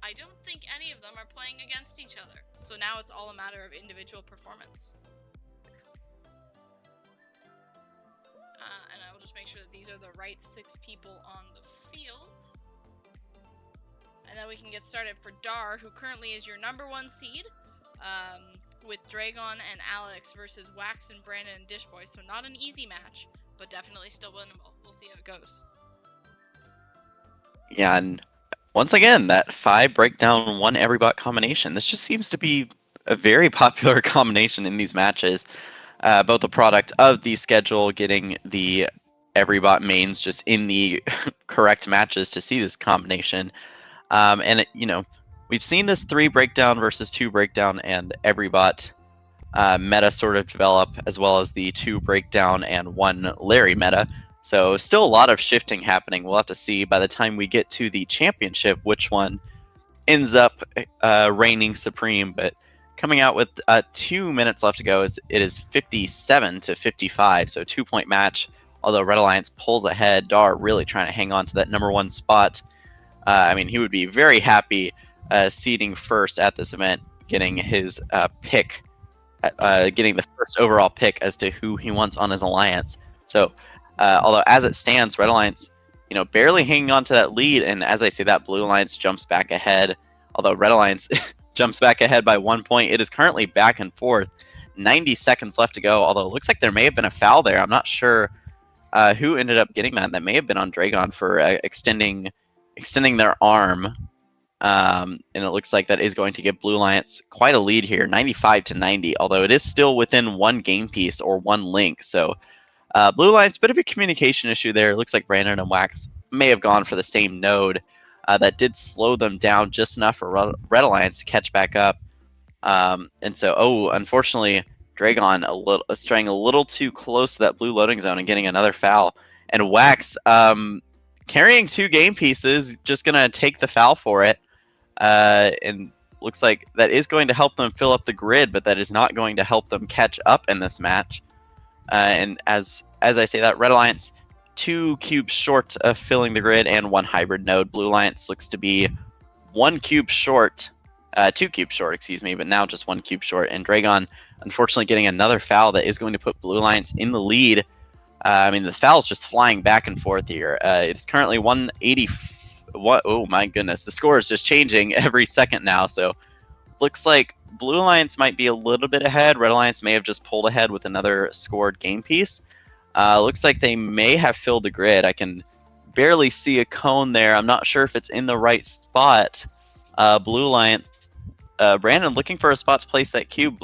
I don't think any of them are playing against each other. So now it's all a matter of individual performance. And I will just make sure that these are the right 6 people on the field. And then we can get started for Dar, who currently is your number 1 seed. With Dragon and Alex versus Wax and Brandon and Dishboy. So not an easy match, but definitely still winnable. We'll see how it goes. Yeah, and once again, that 5 breakdown 1 every bot combination. This just seems to be a very popular combination in these matches. Both a product of the schedule, getting the every bot mains just in the correct matches to see this combination. And it, we've seen this 3 breakdown versus 2 breakdown and every bot meta sort of develop, as well as the 2 breakdown and 1 Larry meta. So still a lot of shifting happening. We'll have to see by the time we get to the championship which one ends up reigning supreme. But coming out with 2 minutes left to go, it is 57 to 55, so 2-point match. Although Red Alliance pulls ahead, Dar really trying to hang on to that number 1 spot. I mean, he would be very happy seeding first at this event, getting his pick, getting the first overall pick as to who he wants on his alliance. So, although as it stands, Red Alliance, barely hanging on to that lead, and as I say, that Blue Alliance jumps back ahead. Although Red Alliance jumps back ahead by 1 point, it is currently back and forth. 90 seconds left to go. Although it looks like there may have been a foul there. I'm not sure who ended up getting that. That may have been on Dragon for extending their arm, and it looks like that is going to give Blue Alliance quite a lead here, 95 to 90, although it is still within 1 game piece or 1 link. So Blue Alliance, bit of a communication issue there. It looks like Brandon and Wax may have gone for the same node. That did slow them down just enough for Red Alliance to catch back up. And so, unfortunately, Dragon straying a little too close to that blue loading zone and getting another foul. And Wax, carrying 2 game pieces, just going to take the foul for it. And looks like that is going to help them fill up the grid, but that is not going to help them catch up in this match. And as I say that, Red Alliance 2 cubes short of filling the grid and 1 hybrid node. Blue Alliance looks to be 1 cube short, 2 cubes short, excuse me, but now just 1 cube short. And Dragon, unfortunately, getting another foul that is going to put Blue Alliance in the lead. I mean, the foul's just flying back and forth here. It's currently 180. Oh my goodness, the score is just changing every second now. So looks like Blue Alliance might be a little bit ahead. Red Alliance may have just pulled ahead with another scored game piece. Looks like they may have filled the grid. I can barely see a cone there. I'm not sure if it's in the right spot. Blue Alliance, Brandon looking for a spot to place that cube.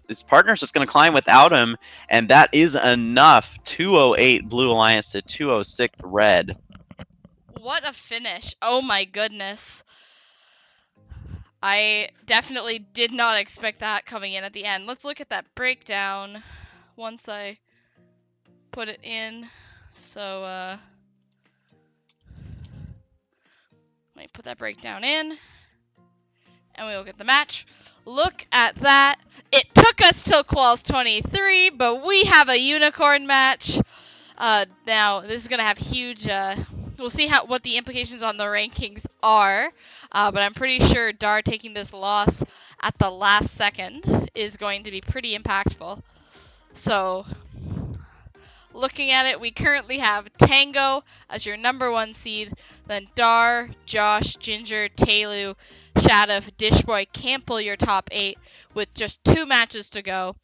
His partner's just going to climb without him, and that is enough. 208 Blue Alliance to 206 Red. What a finish. Oh my goodness. I definitely did not expect that coming in at the end. Let's look at that breakdown once I put it in. So, let me put that breakdown in, and we will get the match. Look at that. It took us till Quals 23, but we have a unicorn match. Now, this is going to have huge... we'll see what the implications on the rankings are, but I'm pretty sure Dar taking this loss at the last second is going to be pretty impactful. So, looking at it, we currently have Tango as your number 1 seed, then Dar, Josh, Ginger, Taylu, Shadif, Dishboy, Campbell your top 8 with just 2 matches to go.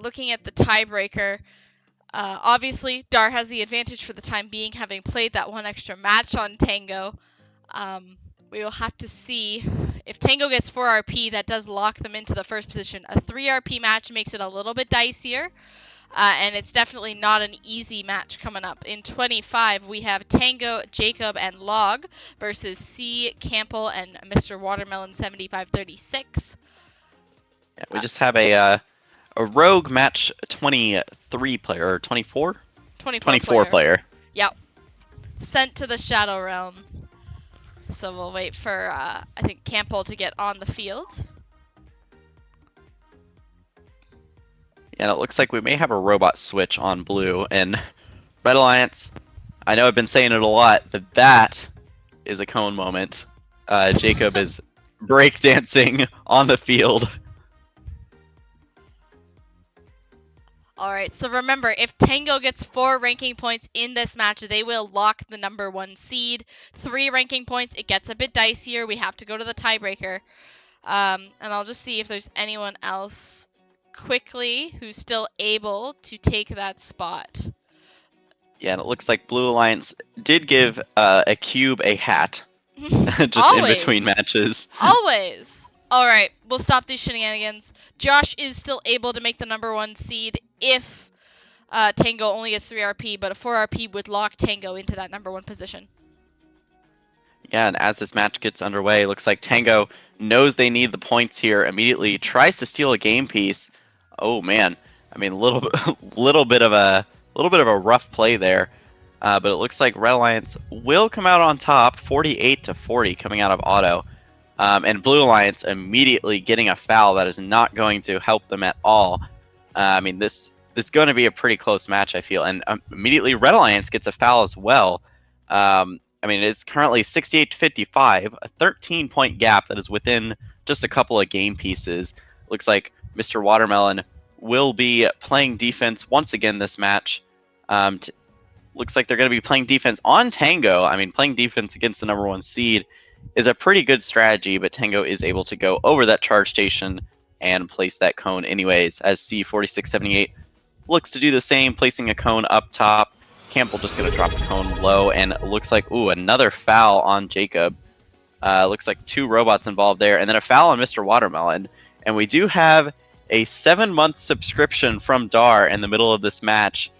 Looking at the tiebreaker, obviously, Dar has the advantage for the time being, having played that 1 extra match on Tango. We will have to see if Tango gets 4 RP. That does lock them into the first position. A 3 RP match makes it a little bit dicier, and it's definitely not an easy match coming up. In 25, we have Tango, Jacob, and Log versus C, Campbell, and Mr. Watermelon 7536. Yeah, we just have a rogue match 23 player, or 24? 24 player. Yep. Sent to the Shadow Realm. So we'll wait for, I think, Campbell to get on the field. Yeah, it looks like we may have a robot switch on blue. And Red Alliance, I know I've been saying it a lot, but that is a cone moment. Jacob is breakdancing on the field. Alright, so remember, if Tango gets 4 ranking points in this match, they will lock the number 1 seed. 3 ranking points, it gets a bit dicier. We have to go to the tiebreaker. And I'll just see if there's anyone else quickly who's still able to take that spot. Yeah, and it looks like Blue Alliance did give a cube a hat. Just in between matches. Always. Alright, we'll stop these shenanigans. Josh is still able to make the number 1 seed if Tango only gets 3 RP, but a 4 RP would lock Tango into that number 1 position. Yeah, and as this match gets underway, looks like Tango knows they need the points here, immediately tries to steal a game piece. Oh man, I mean, little bit of a rough play there. But it looks like Red Alliance will come out on top, 48-40 coming out of auto. And Blue Alliance immediately getting a foul that is not going to help them at all. I mean, this is going to be a pretty close match, I feel. And immediately Red Alliance gets a foul as well. I mean, it's currently 68-55, a 13-point gap that is within just a couple of game pieces. Looks like Mr. Watermelon will be playing defense once again this match. Looks like they're going to be playing defense on Tango. I mean, playing defense against the number 1 seed is a pretty good strategy, but Tango is able to go over that charge station and place that cone anyways, as C4678 looks to do the same, placing a cone up top. Campbell just going to drop the cone low, and it looks like, ooh, another foul on Jacob. Looks like 2 robots involved there, and then a foul on Mr. Watermelon. And we do have a 7-month subscription from Dar in the middle of this match.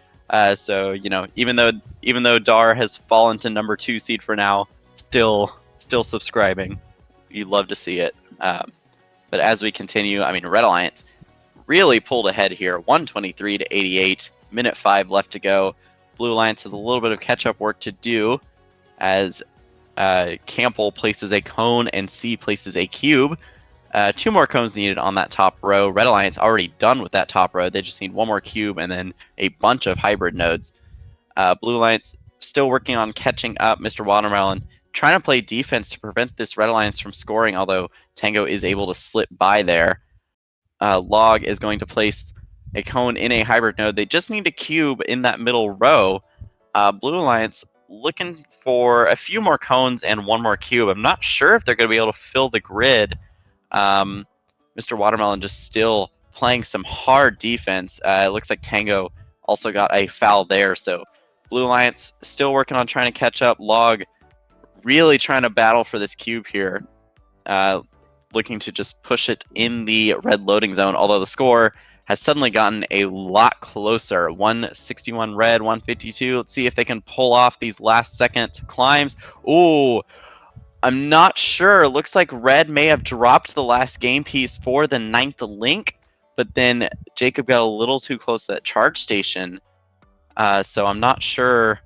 So, you know, even though Dar has fallen to number 2 seed for now, still subscribing. You'd love to see it. But as we continue, I mean, Red Alliance really pulled ahead here, 123-88, minute 5 left to go. Blue Alliance has a little bit of catch-up work to do as Campbell places a cone and C places a cube. 2 more cones needed on that top row. Red Alliance already done with that top row. They just need 1 more cube and then a bunch of hybrid nodes. Blue Alliance still working on catching up. Mr. Watermelon trying to play defense to prevent this Red Alliance from scoring, although Tango is able to slip by there. Log is going to place a cone in a hybrid node. They just need a cube in that middle row. Blue Alliance looking for a few more cones and 1 more cube. I'm not sure if they're going to be able to fill the grid. Mr. Watermelon just still playing some hard defense. It looks like Tango also got a foul there. So Blue Alliance still working on trying to catch up. Log really trying to battle for this cube here. Looking to just push it in the red loading zone, although the score has suddenly gotten a lot closer. 161 red, 152. Let's see if they can pull off these last second climbs. Ooh, I'm not sure. Looks like red may have dropped the last game piece for the 9th link, but then Jacob got a little too close to that charge station. So I'm not sure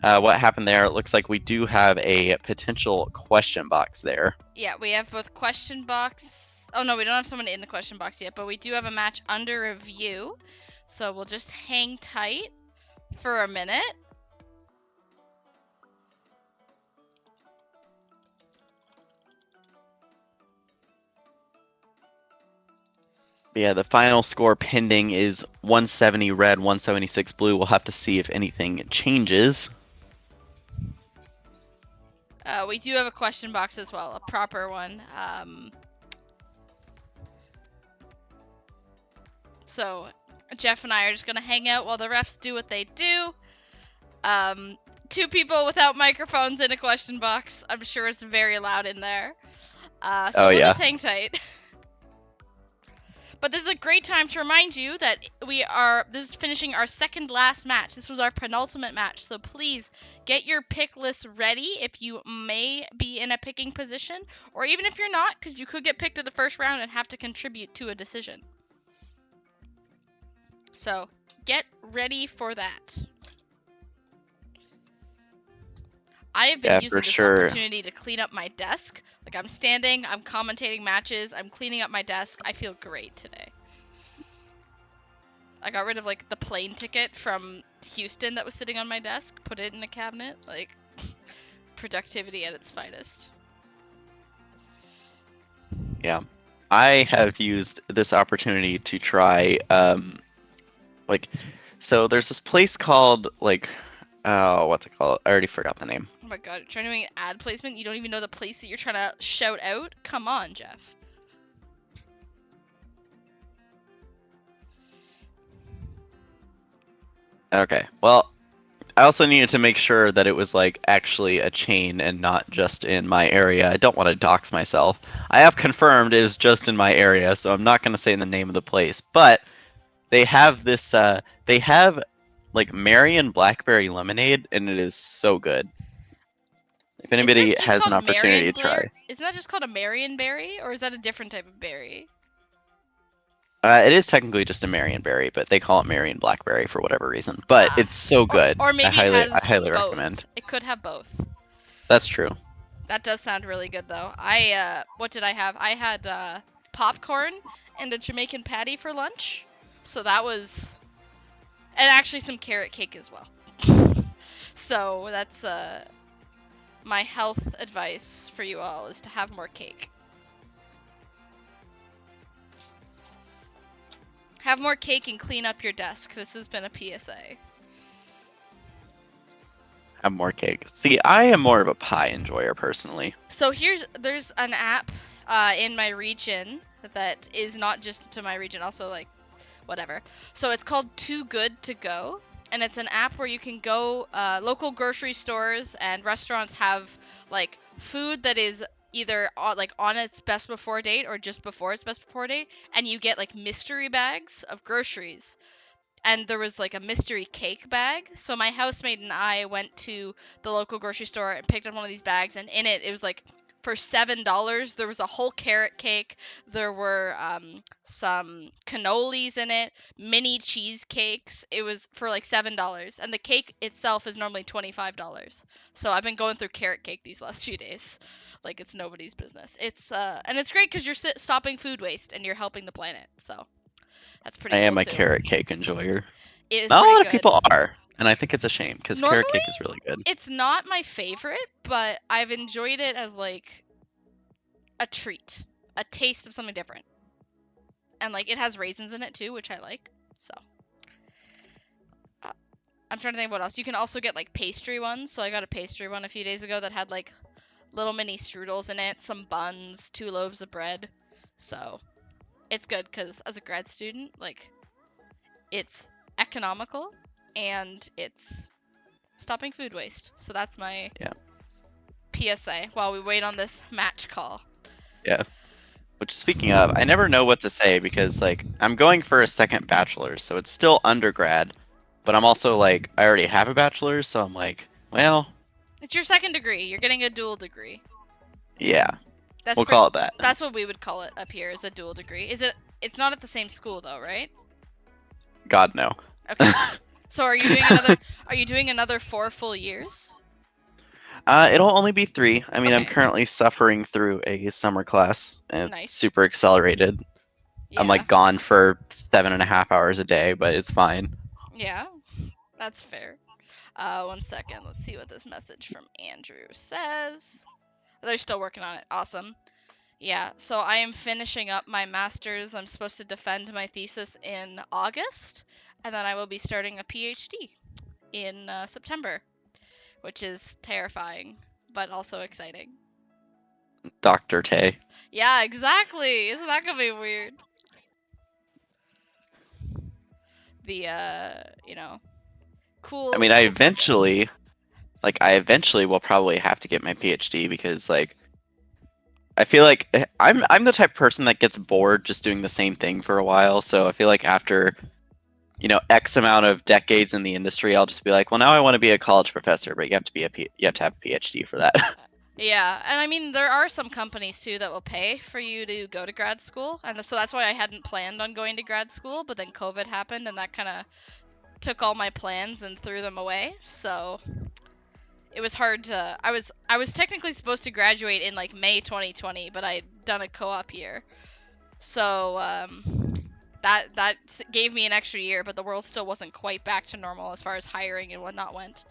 what happened there. It looks like we do have a potential question box there. Yeah, we have both question box. Oh no, we don't have someone in the question box yet, but we do have a match under review. So we'll just hang tight for a minute. Yeah, the final score pending is 170 red, 176 blue. We'll have to see if anything changes. We do have a question box as well, a proper one. So Jeff and I are just gonna hang out while the refs do what they do. 2 people without microphones in a question box. I'm sure it's very loud in there. So we'll just hang tight. But this is a great time to remind you that this is finishing our second last match. This was our penultimate match. So please get your pick list ready if you may be in a picking position, or even if you're not, because you could get picked in the first round and have to contribute to a decision. So get ready for that. I have been using this opportunity to clean up my desk. Like, I'm standing, I'm commentating matches, I'm cleaning up my desk. I feel great today. I got rid of, like, the plane ticket from Houston that was sitting on my desk, put it in a cabinet. Like, productivity at its finest. Yeah. I have used this opportunity to try, so there's this place called, what's it called? I already forgot the name. Oh my god, you're trying to make ad placement? You don't even know the place that you're trying to shout out? Come on, Jeff. Okay, well, I also needed to make sure that it was, actually a chain and not just in my area. I don't want to dox myself. I have confirmed it is just in my area, so I'm not going to say the name of the place. But they have this, Marion Blackberry Lemonade, and it is so good. If anybody has an opportunity to try. Isn't that just called a Marion berry, or is that a different type of berry? It is technically just a Marion berry, but they call it Marion Blackberry for whatever reason. But it's so good. Or maybe I highly recommend. It could have both. That's true. That does sound really good, though. What did I have? I had popcorn and a Jamaican patty for lunch. So that was... And actually some carrot cake as well. So that's my health advice for you all, is to have more cake. Have more cake and clean up your desk. This has been a PSA. Have more cake. See, I am more of a pie enjoyer personally. So there's an app in my region that is not just to my region, also whatever. So it's called Too Good to Go, and it's an app where you can go, local grocery stores and restaurants have food that is either on its best before date or just before its best before date, and you get mystery bags of groceries. And there was a mystery cake bag. So my housemate and I went to the local grocery store and picked up one of these bags, and in it was for $7 there was a whole carrot cake. There were some cannolis in it, mini cheesecakes. It was for $7, and the cake itself is normally $25. So I've been going through carrot cake these last few days. It's nobody's business. And it's great because you're stopping food waste and you're helping the planet. So that's pretty cool. I am a carrot cake enjoyer. Not a lot of people are, and I think it's a shame because carrot cake is really good. It's not my favorite, but I've enjoyed it as a treat, a taste of something different. And it has raisins in it too, which I like. So I'm trying to think of what else. You can also get pastry ones. So I got a pastry one a few days ago that had little mini strudels in it, some buns, 2 loaves of bread. So it's good because as a grad student, it's economical, and it's stopping food waste. So that's my PSA while we wait on this match call. Yeah. Which, speaking of, I never know what to say because, like, I'm going for a second bachelor's, so it's still undergrad, but I'm also, like, I already have a bachelor's, so I'm like, well, It's your second degree. You're getting a dual degree. yeah, That's we'll call it that. That's what we would call it up here, is a dual degree. Is it? It's not at the same school though, right? God, no. Okay. So are you doing another? Are you doing another 4 full years? It'll only be 3. I mean, I'm Okay. currently suffering through a summer class, and it's Nice. super accelerated. I'm, Yeah. like, gone for 7.5 hours a day, but it's fine. Yeah. That's fair. 1 second. Let's see what this message from Andrew says. They're still working on it. Awesome. Yeah, so I am finishing up my master's. I'm supposed to defend my thesis in August, and then I will be starting a PhD in September, which is terrifying, but also exciting. Dr. Tay. Yeah, exactly. Isn't that gonna be weird? The cool. I mean, I cool titles. eventually will probably have to get my PhD because, like, I feel like I'm the type of person that gets bored just doing the same thing for a while. So I feel like after, X amount of decades in the industry, I'll just be like, well, now I want to be a college professor, but you have to have a PhD for that. Yeah, and I mean there are some companies too that will pay for you to go to grad school, and so that's why I hadn't planned on going to grad school, but then COVID happened, and that kind of took all my plans and threw them away. So it was hard to. I was technically supposed to graduate in like May 2020, but I'd done a co-op year, so that gave me an extra year. But the world still wasn't quite back to normal as far as hiring and whatnot went.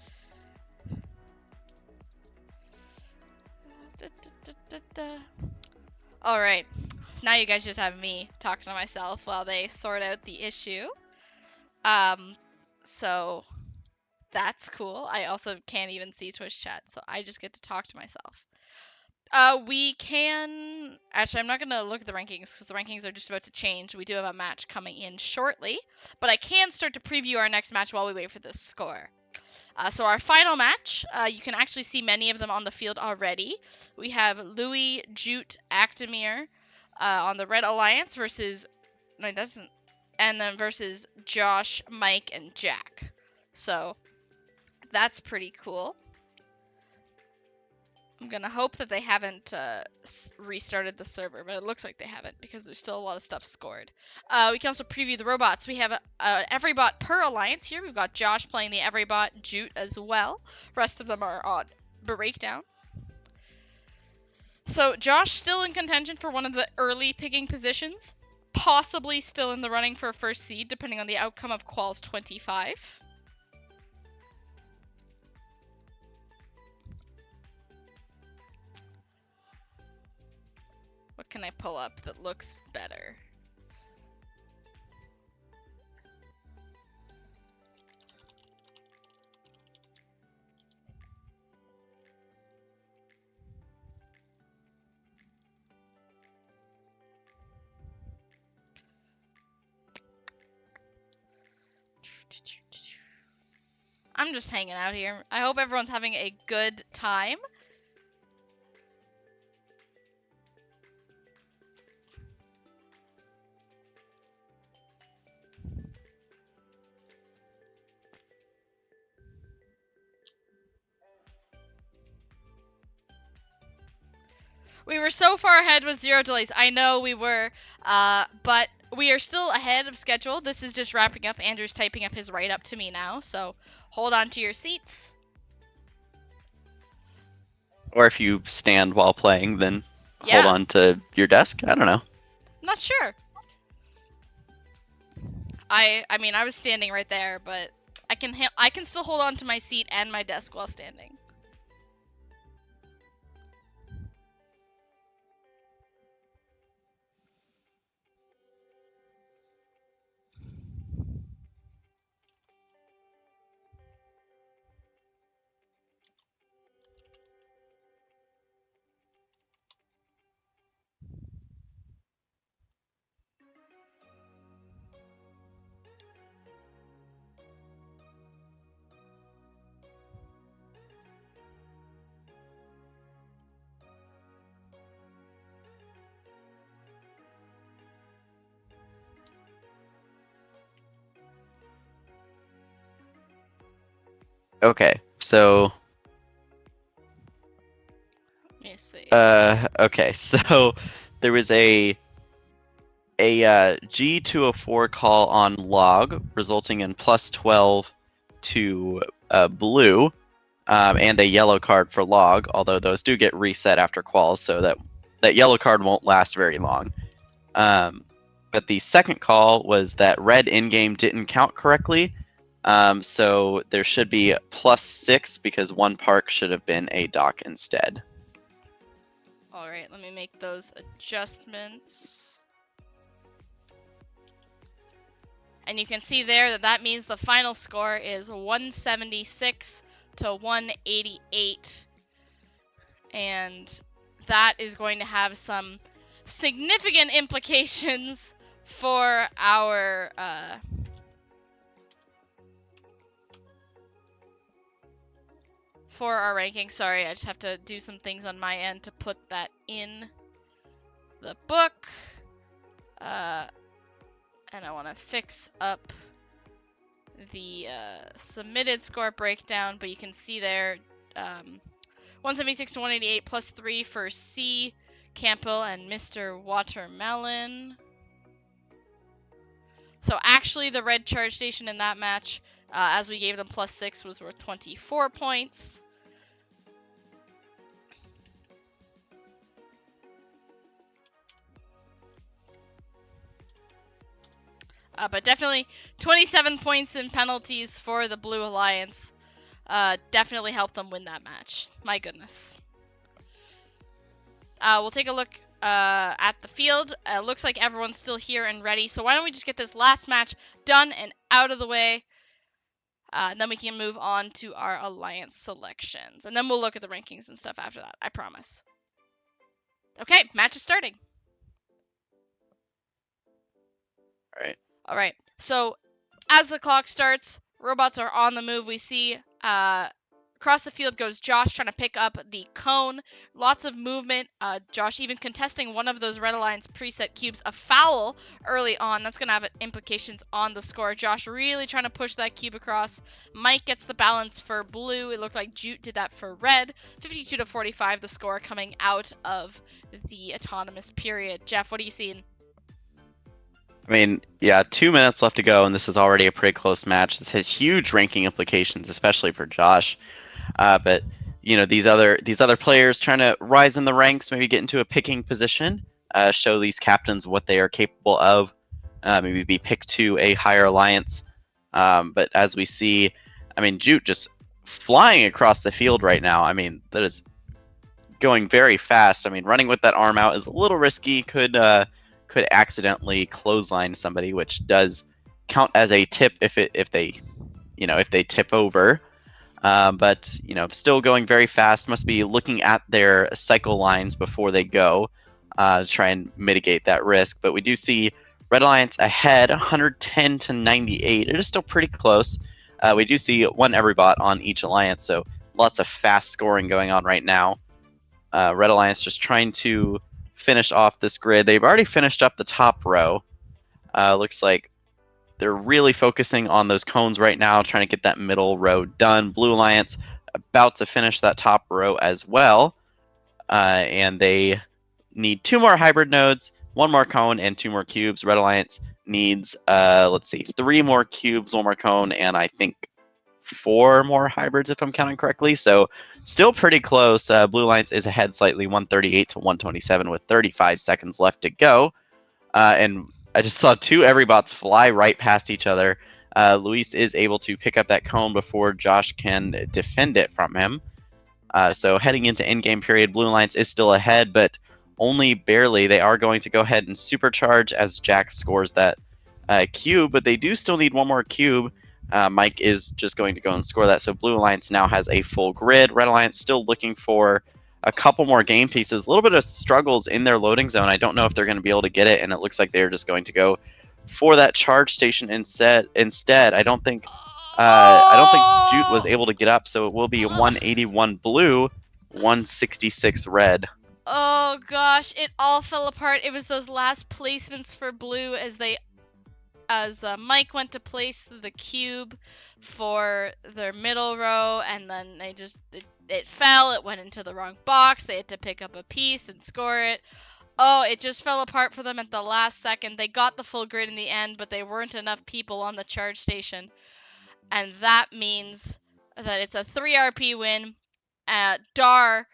All right, so now you guys just have me talking to myself while they sort out the issue. Um, so that's cool. I also can't even see Twitch chat, so I just get to talk to myself. We can actually. I'm not gonna look at the rankings because the rankings are just about to change. We do have a match coming in shortly, but I can start to preview our next match while we wait for this score. So our final match, you can actually see many of them on the field already. We have Louis, Jute, Actimir on the Red Alliance versus no, that doesn't, and then versus Josh, Mike, and Jack. So that's pretty cool. I'm gonna hope that they haven't restarted the server, but it looks like they haven't because there's still a lot of stuff scored. We can also preview the robots. We have every bot per alliance here. We've got Josh playing the every bot, Jute as well. Rest of them are on breakdown. So Josh still in contention for one of the early picking positions, possibly still in the running for a first seed depending on the outcome of Quals 25. What can I pull up that looks better? I'm just hanging out here. I hope everyone's having a good time. We were so far ahead with 0 delays. I know we were, but we are still ahead of schedule. This is just wrapping up. Andrew's typing up his write-up to me now, so hold on to your seats. Or if you stand while playing, then hold Yeah, on to your desk. I don't know. I'm not sure. I mean, I was standing right there, but I can still hold on to my seat and my desk while standing. Okay, so Let me see. okay, so there was a G204 call on log, resulting in +12 to blue, and a yellow card for log. Although those do get reset after quals, so that yellow card won't last very long. But the second call was that red in-game didn't count correctly. So there should be +6 because one park should have been a dock instead. All right, let me make those adjustments. And you can see there that that means the final score is 176 to 188. And that is going to have some significant implications for our ranking. Sorry, I just have to do some things on my end to put that in the book. And I want to fix up the submitted score breakdown, but you can see there 176 to 188 +3 for C, Campbell, and Mr. Watermelon. So actually the red charge station in that match, as we gave them +6, was worth 24 points. But definitely 27 points in penalties for the Blue Alliance. Definitely helped them win that match. My goodness. We'll take a look at the field. Looks like everyone's still here and ready. So why don't we just get this last match done and out of the way. And then we can move on to our alliance selections. And then we'll look at the rankings and stuff after that. I promise. Okay, match is starting. All right. So as the clock starts, robots are on the move. We see across the field goes Josh trying to pick up the cone. Lots of movement. Josh even contesting one of those Red Alliance preset cubes. A foul early on. That's going to have implications on the score. Josh really trying to push that cube across. Mike gets the balance for blue. It looked like Jute did that for red. 52 to 45 the score coming out of the autonomous period. Jeff, what are you seeing? I mean, yeah, 2 minutes left to go, and this is already a pretty close match. This has huge ranking implications, especially for Josh. But you know, these other players trying to rise in the ranks, maybe get into a picking position, show these captains what they are capable of. Maybe be picked to a higher alliance. But as we see, I mean, Jute just flying across the field right now. I mean, that is going very fast. I mean, running with that arm out is a little risky. Could accidentally clothesline somebody, which does count as a tip if they tip over. But you know, still going very fast. Must be looking at their cycle lines before they go to try and mitigate that risk. But we do see Red Alliance ahead, 110 to 98. It is still pretty close. We do see one every bot on each alliance, so lots of fast scoring going on right now. Red Alliance just trying to finish off this grid. They've already finished up the top row. Looks like they're really focusing on those cones right now, trying to get that middle row done. Blue Alliance about to finish that top row as well. And they need 2 more hybrid nodes, 1 more cone, and 2 more cubes. Red Alliance needs, 3 more cubes, 1 more cone, and I think 4 more hybrids if I'm counting correctly. So still pretty close. Blue Alliance is ahead slightly, 138 to 127 with 35 seconds left to go. And I just saw 2 everybots fly right past each other. Luis is able to pick up that cone before Josh can defend it from him. So heading into in-game period, Blue Alliance is still ahead, but only barely. They are going to go ahead and supercharge as Jack scores that cube, but they do still need 1 more cube. Mike is just going to go and score that. So Blue Alliance now has a full grid. Red Alliance still looking for a couple more game pieces. A little bit of struggles in their loading zone. I don't know if they're going to be able to get it, and it looks like they're just going to go for that charge station instead. I don't think Jute was able to get up, so it will be 181 blue, 166 red. Oh gosh, it all fell apart. It was those last placements for blue as they as Mike went to place the cube for their middle row, and then it fell. It went into the wrong box. They had to pick up a piece and score it. Oh, it just fell apart for them at the last second. They got the full grid in the end, but there weren't enough people on the charge station. And that means that it's a 3 RP win. Dar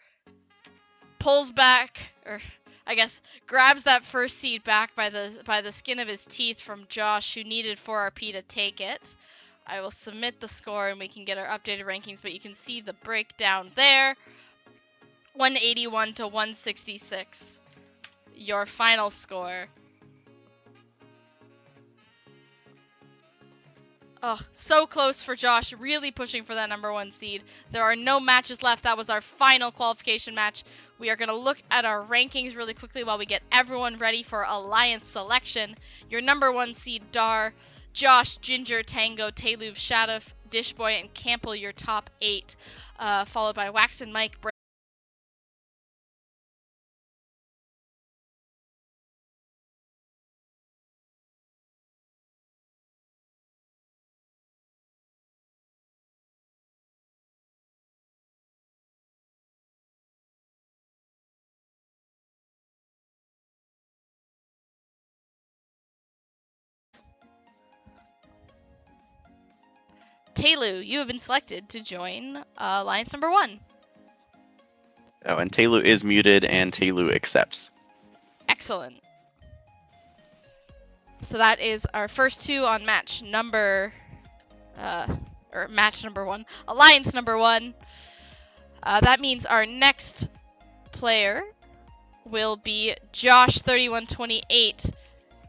pulls back, or I guess grabs that first seed back by the skin of his teeth from Josh, who needed 4 RP to take it. I will submit the score and we can get our updated rankings, but you can see the breakdown there. 181 to 166. Your final score. Oh, so close for Josh, really pushing for that number 1 seed. There are no matches left. That was our final qualification match. We are going to look at our rankings really quickly while we get everyone ready for Alliance selection. Your number 1 seed, Dar, Josh, Ginger, Tango, Taluv, Shadif, Dishboy, and Campbell, your top 8, followed by Waxton, Mike, Talu, you have been selected to join Alliance number 1. Oh, and Talu is muted, and Talu accepts. Excellent. So that is our first 2 on match number 1, Alliance number 1. That means our next player will be Josh 3128,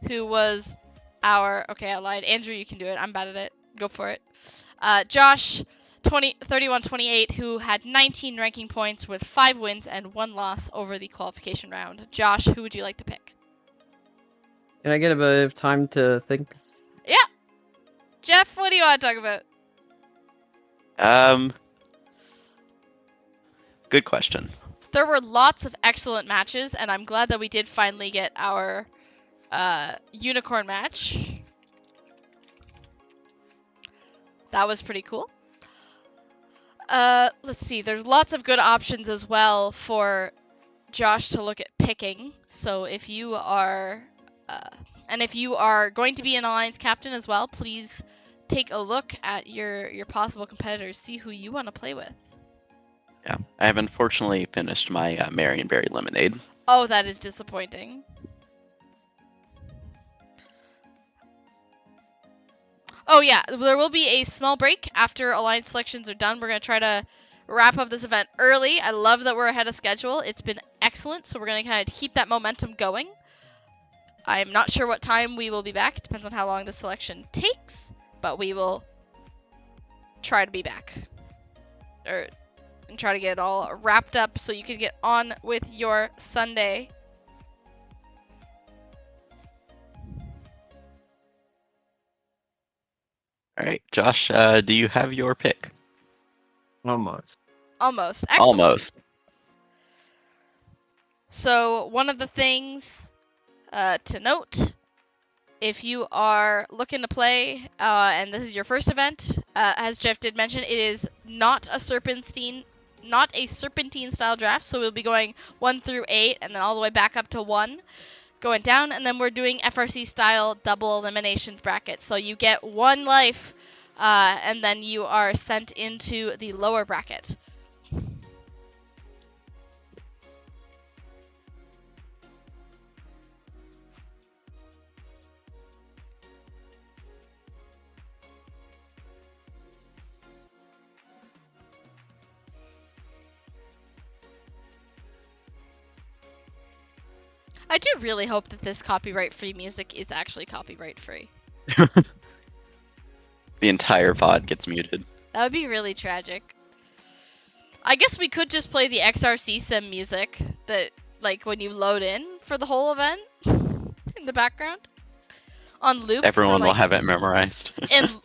who was I lied. Andrew, you can do it. I'm bad at it. Go for it. Josh 3128, who had 19 ranking points with 5 wins and 1 loss over the qualification round. Josh, who would you like to pick? Can I get a bit of time to think? Yeah. Jeff, what do you want to talk about? Good question. There were lots of excellent matches, and I'm glad that we did finally get our unicorn match. That was pretty cool. Let's see. There's lots of good options as well for Josh to look at picking. So if you are, going to be an Alliance captain as well, please take a look at your possible competitors. See who you want to play with. Yeah, I have unfortunately finished my Marion Berry Lemonade. Oh, that is disappointing. Oh yeah, there will be a small break after Alliance selections are done. We're going to try to wrap up this event early. I love that we're ahead of schedule. It's been excellent, so we're going to kind of keep that momentum going. I'm not sure what time we will be back. It depends on how long the selection takes, but we will try to be back. And try to get it all wrapped up so you can get on with your Sunday. All right, Josh, do you have your pick? Almost. Excellent. Almost. So one of the things to note, if you are looking to play, and this is your first event, as Jeff did mention, it is not a serpentine style draft. So we'll be going 1 through 8, and then all the way back up to 1, going down, and then we're doing FRC style double elimination brackets. So you get 1 life, and then you are sent into the lower bracket. I do really hope that this copyright-free music is actually copyright-free. The entire VOD gets muted. That would be really tragic. I guess we could just play the xRC sim music that, like, when you load in for the whole event in the background on loop. Everyone will have it memorized.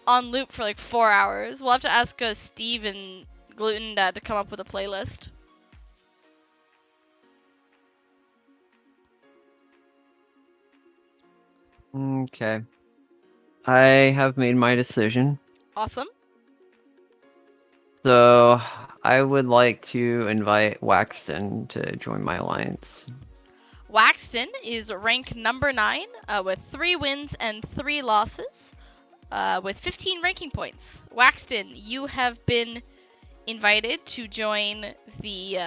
On loop for like 4 hours. We'll have to ask Steve and Gluten to come up with a playlist. Okay. I have made my decision. Awesome. So I would like to invite Waxton to join my alliance. Waxton is rank number 9 with 3 wins and 3 losses with 15 ranking points. Waxton, you have been invited to join the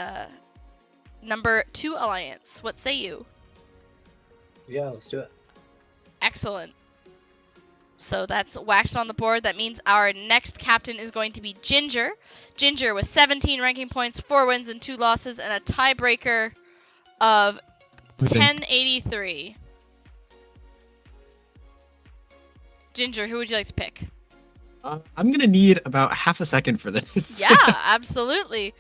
number 2 alliance. What say you? Yeah, let's do it. Excellent. So that's Waxton on the board. That means our next captain is going to be Ginger. Ginger with 17 ranking points, 4 wins and 2 losses, and a tiebreaker of 1083. Ginger, who would you like to pick? I'm gonna need about half a second for this. Yeah, absolutely.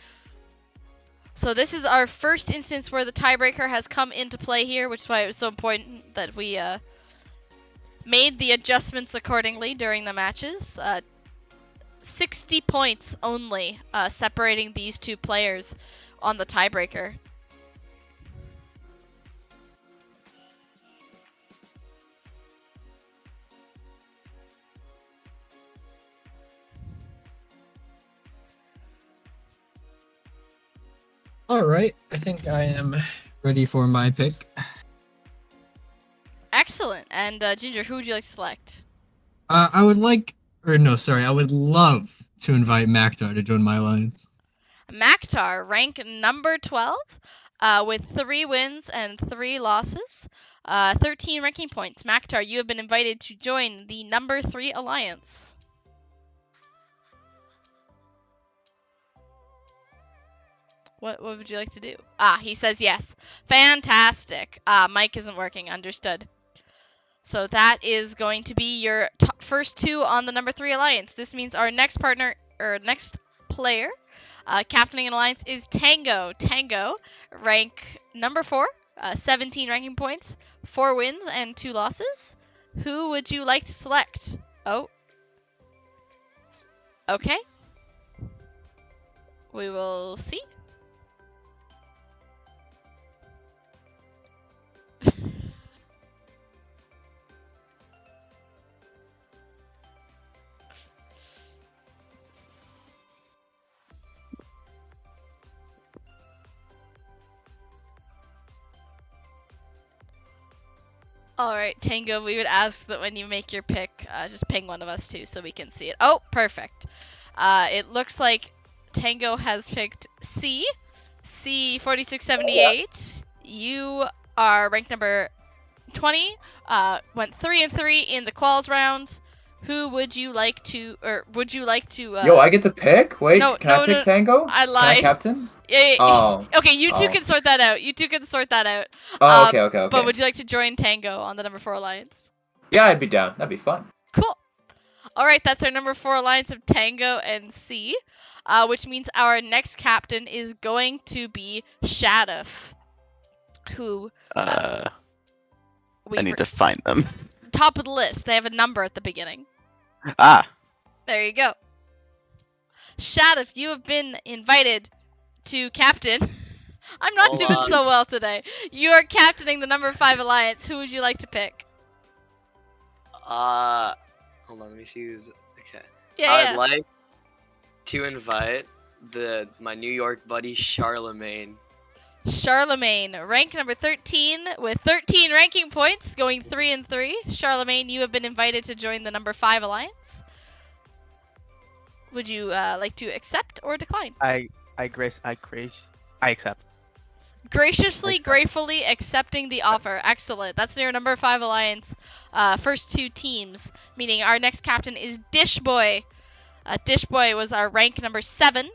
So this is our first instance where the tiebreaker has come into play here, which is why it was so important that we made the adjustments accordingly during the matches. 60 points only separating these two players on the tiebreaker. All right, I think I am ready for my pick. Excellent. And Ginger, who would you like to select? I would love to invite Maktar to join my alliance. Maktar, rank number 12, with 3 wins and 3 losses, 13 ranking points. Maktar, you have been invited to join the number 3 alliance. What would you like to do? Ah, he says yes. Fantastic. Mic isn't working. Understood. So that is going to be your first 2 on the number 3 alliance. This means our next partner, or next player, captaining an alliance is Tango. Tango, rank number 4, 17 ranking points, 4 wins and 2 losses. Who would you like to select? Oh. Okay. We will see. Alright, Tango, we would ask that when you make your pick, just ping one of us too so we can see it. Oh, perfect. It looks like Tango has picked C. C4678. You are ranked number 20. Went 3-3 in the quals round. Who would you like to, Yo, I get to pick? Wait, no, can I pick Tango? I Can lied. I captain? Yeah. Oh. Okay, you two Oh. can sort that out. You two can sort that out. Oh, okay. But would you like to join Tango on the number 4 alliance? Yeah, I'd be down. That'd be fun. Cool. All right, that's our number 4 alliance of Tango and C, which means our next captain is going to be Shadif, who I need to find them. top of the list. They have a number at the beginning. Ah, There you go. Shadif, you have been invited to captain. I'm not Hold doing on. so well today. You are captaining the number 5 alliance. Who would you like to pick? Hold on, let me see who's okay. Yeah, I'd like to invite my New York buddy Charlemagne. Charlemagne, rank number 13 with 13 ranking points, going 3-3. Charlemagne, you have been invited to join the number 5 alliance. Would you like to accept or decline? I accept. Graciously, Accept. gratefully accepting the offer. Excellent. That's your number 5 alliance. First 2 teams, meaning our next captain is Dishboy. Dishboy was our rank number 7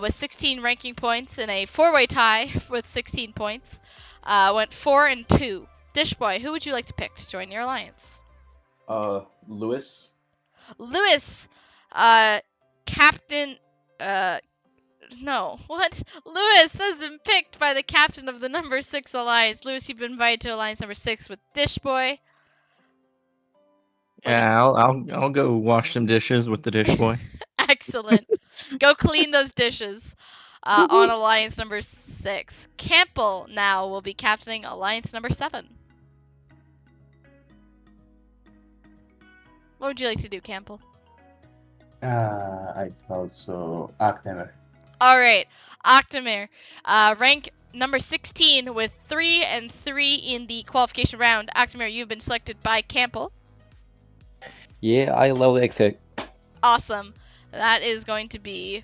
with 16 ranking points in a 4-way tie with 16 points. Went 4-2. Dishboy, who would you like to pick to join your alliance? Lewis. Lewis, captain. No, what? Lewis has been picked by the captain of the number 6 alliance. Lewis, you've been invited to alliance number 6 with Dishboy. Yeah, I'll go wash some dishes with the dish boy. Excellent. Go clean those dishes. On alliance number 6. Campbell now will be captaining alliance number 7. What would you like to do, Campbell? I thought so. Octamer. All right, Octomir, rank number 16 with 3 and 3 in the qualification round. Octomir, you've been selected by Campbell. Yeah, I love the exit. Awesome. That is going to be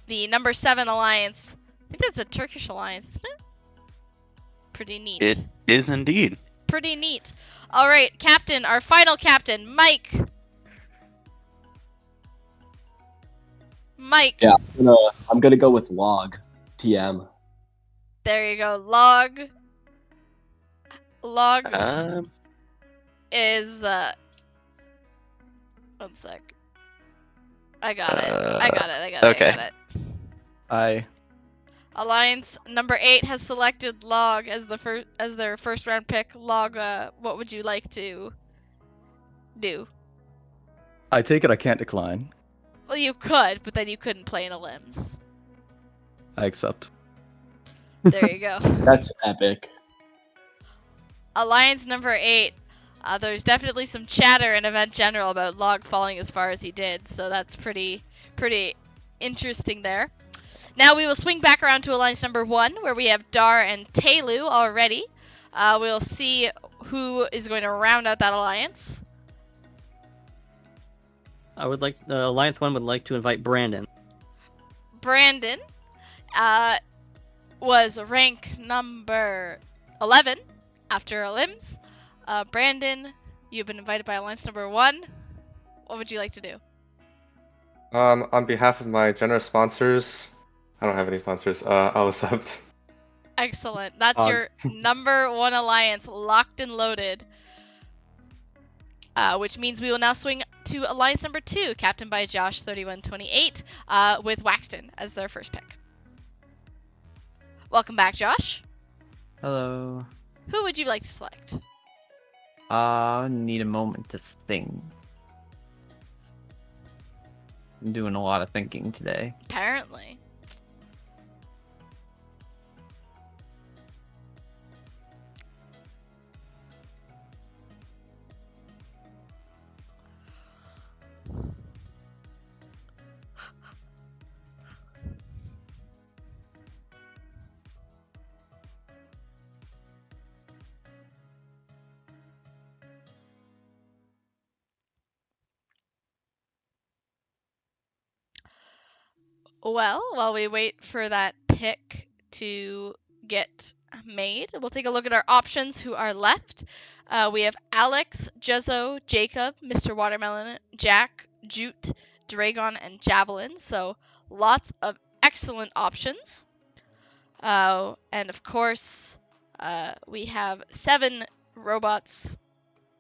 the number 7 alliance. I think that's a Turkish alliance, isn't it? Pretty neat. It is indeed. Pretty neat. All right, captain, our final captain, Mike. Mike. Yeah, I'm gonna go with log. TM. There you go. Log. Log is one sec. I got it. I got it. Okay. I got it. I. Alliance number 8 has selected Log as their first round pick. Log, what would you like to do? I take it I can't decline. Well, you could, but then you couldn't play in a limbs. I accept. There you go. That's epic. Alliance number 8. There's definitely some chatter in Event General about Log falling as far as he did, so that's pretty interesting there. Now we will swing back around to Alliance number 1, where we have Dar and Telu already. We'll see who is going to round out that alliance. I would like Alliance 1 would like to invite Brandon. Brandon was rank number 11 after limbs. Brandon, you've been invited by Alliance number 1. What would you like to do? On behalf of my generous sponsors, I don't have any sponsors. I'll accept. Excellent. That's your number 1 alliance locked and loaded. Which means we will now swing to alliance number 2, captained by Josh 3128, with Waxton as their first pick. Welcome back, Josh. Hello. Who would you like to select? Need a moment to think. I'm doing a lot of thinking today. Apparently. Well, while we wait for that pick to get made, we'll take a look at our options who are left. We have Alex, Jezzo, Jacob, Mr. Watermelon, Jack, Jute, Dragon, and Javelin. So lots of excellent options. And of course, we have 7 robots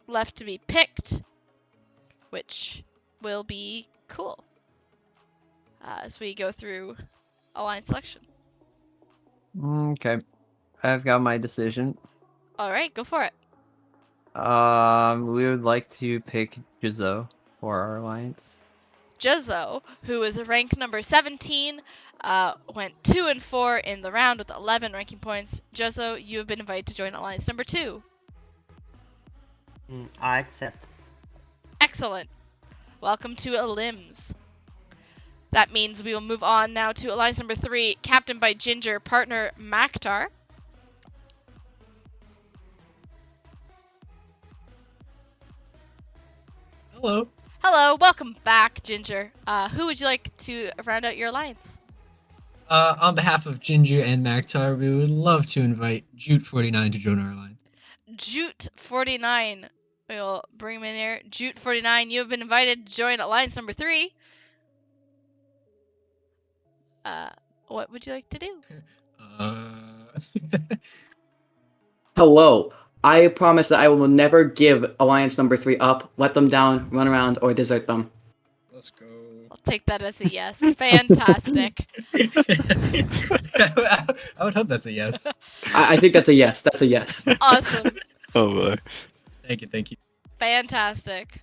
left to be picked, which will be cool. As we go through alliance selection. Okay. I've got my decision. Alright, go for it. We would like to pick Jizzo for our alliance. Jizzo, who is rank number 17, went 2 and 4 in the round with 11 ranking points. Jizzo, you have been invited to join alliance number 2. I accept. Excellent. Welcome to Limbs. That means we will move on now to alliance number 3, captained by Ginger, partner Maktar. Hello. Hello, welcome back, Ginger. Who would you like to round out your alliance? On behalf of Ginger and Maktar, we would love to invite Jute49 to join our alliance. Jute49. We'll bring him in here. Jute49, you have been invited to join alliance number 3. What would you like to do? Hello. I promise that I will never give Alliance number 3 up, let them down, run around, or desert them. Let's go. I'll take that as a yes. Fantastic. I would hope that's a yes. I think that's a yes. That's a yes. Awesome. Oh boy. Thank you. Fantastic.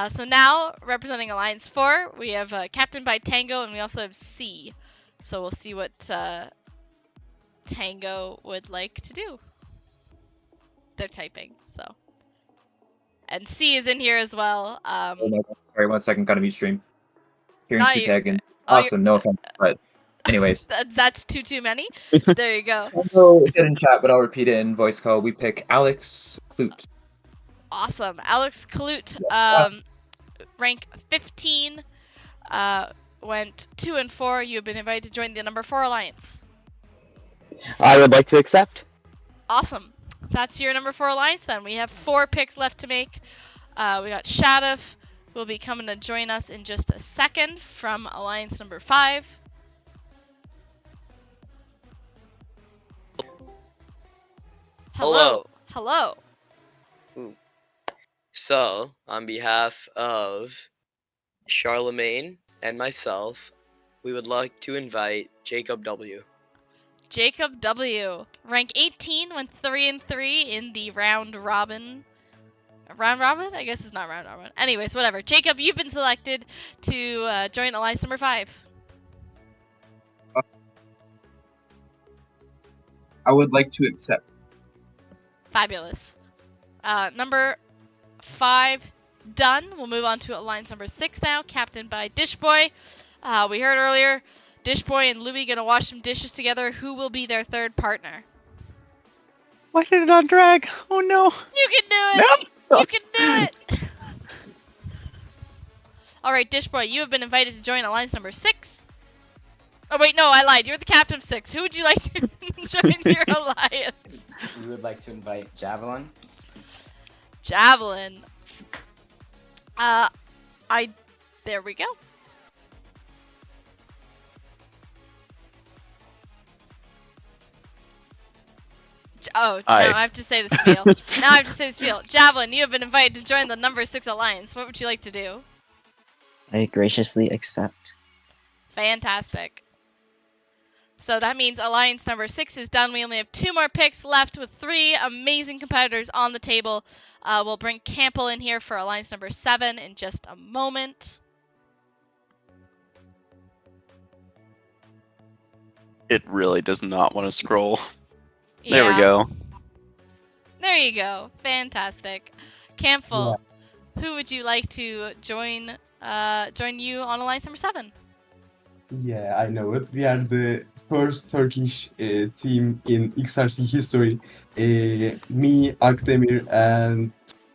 So now, representing Alliance 4, we have Captain by Tango, and we also have C. So we'll see what Tango would like to do. They're typing, so. And C is in here as well. Oh my God. Sorry, 1 second. Gotta mute stream. Hearing Not two you- tagging. oh, Awesome. No offense, but anyways. That's too many. There you go. So said in chat, but I'll repeat it in voice call. We pick Alex Clute. Awesome. Alex Clute, rank 15, went 2 and 4. You have been invited to join the number 4 alliance. I would like to accept. Awesome. That's your number 4 alliance then. We have 4 picks left to make. We got Shadif, who will be coming to join us in just a second from alliance number 5. Hello. Hello. Ooh. So, on behalf of Charlemagne and myself, we would like to invite Jacob W. Jacob W. Rank 18, went 3 and 3 in the round robin. Round robin? I guess it's not round robin. Anyways, whatever. Jacob, you've been selected to join alliance number 5. I would like to accept. Fabulous. Number 5 done. We'll move on to alliance number 6 now, captained by Dishboy. We heard earlier, Dishboy and Louie gonna wash some dishes together. Who will be their third partner? Why did it not drag? Oh no. You can do it! No. You can do it! Alright, Dishboy, you have been invited to join alliance number 6. Oh wait, no, I lied. You're the captain of 6. Who would you like to join your alliance? We would like to invite Javelin. Javelin. There we go. Oh, now I have to say the spiel. Now I have to say the spiel. Javelin, you have been invited to join the number 6 alliance. What would you like to do? I graciously accept. Fantastic. So that means alliance number 6 is done. We only have 2 more picks left with 3 amazing competitors on the table. We'll bring Campbell in here for alliance number 7 in just a moment. It really does not want to scroll. There we go. There you go. Fantastic. Campbell, who would you like to join you on alliance number 7? Yeah, I know it. We are the first Turkish team in xRC history. Me, Akdemir, and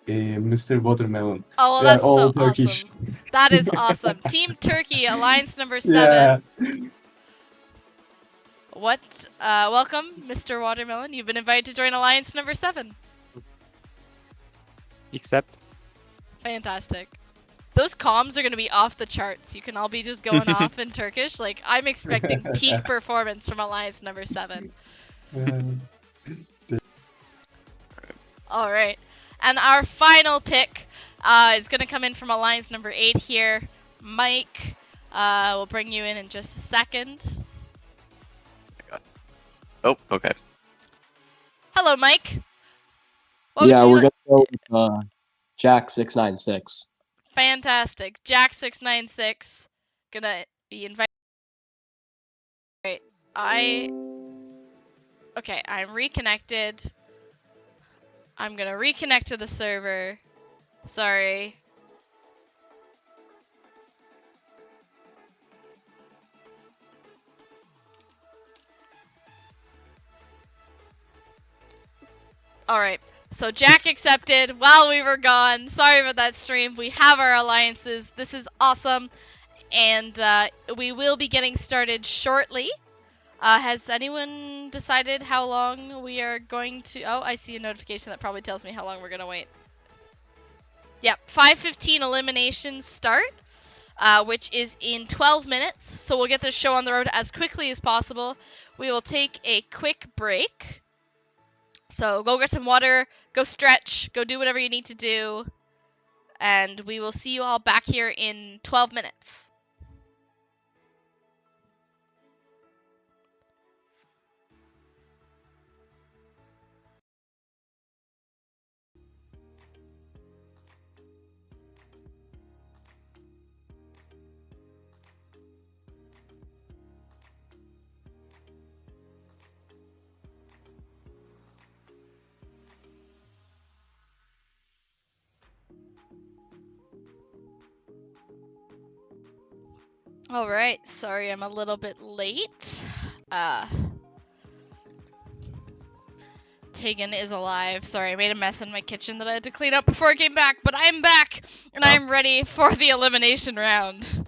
Mr. Watermelon. Oh, well, They are that's all so Turkish. awesome. That is awesome. Team Turkey, alliance number 7. Yeah. Welcome, Mr. Watermelon. You've been invited to join alliance number 7. Accept. Fantastic. Those comms are going to be off the charts. You can all be just going off in Turkish. Like, I'm expecting peak performance from alliance number 7. All right. And our final pick is going to come in from alliance number 8 here. Mike, we'll bring you in just a second. Oh, okay. Hello, Mike. Yeah, we're gonna go with Jack 696. Fantastic. Jack 696 gonna be invited. Right. Okay, I'm reconnected. I'm gonna reconnect to the server. Sorry. Alright, so Jack accepted while we were gone. Sorry about that stream. We have our alliances. This is awesome. And we will be getting started shortly. Has anyone decided how long we are going to... Oh, I see a notification that probably tells me how long we're going to wait. Yep, 5:15 eliminations start, which is in 12 minutes. So we'll get this show on the road as quickly as possible. We will take a quick break. So go get some water, go stretch, go do whatever you need to do, and we will see you all back here in 12 minutes. All right, sorry I'm a little bit late. Tegan is alive. Sorry, I made a mess in my kitchen that I had to clean up before I came back, but I'm back, and I'm ready for the elimination round.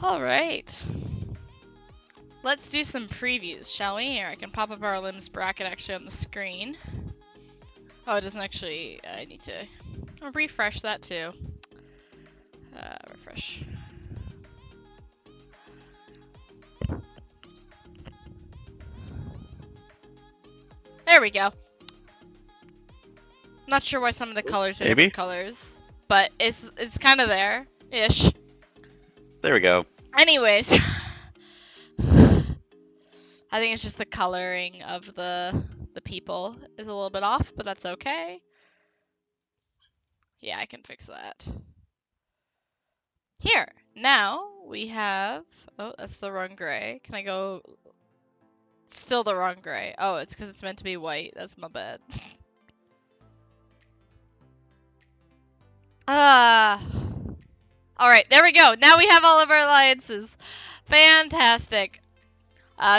All right. Let's do some previews, shall we? Here, I can pop up our limbs bracket actually on the screen. Oh, it doesn't actually... I need to refresh that too. Refresh. There we go. Not sure why some of the colors are different colors, but it's kind of there-ish. There we go. Anyways, I think it's just the coloring of the people is a little bit off, but that's okay. Yeah, I can fix that. Here, now we have... Oh, that's the wrong gray. Can I go... Still the wrong gray. Oh, it's because it's meant to be white. That's my bad. Alright, there we go. Now we have all of our alliances. Fantastic.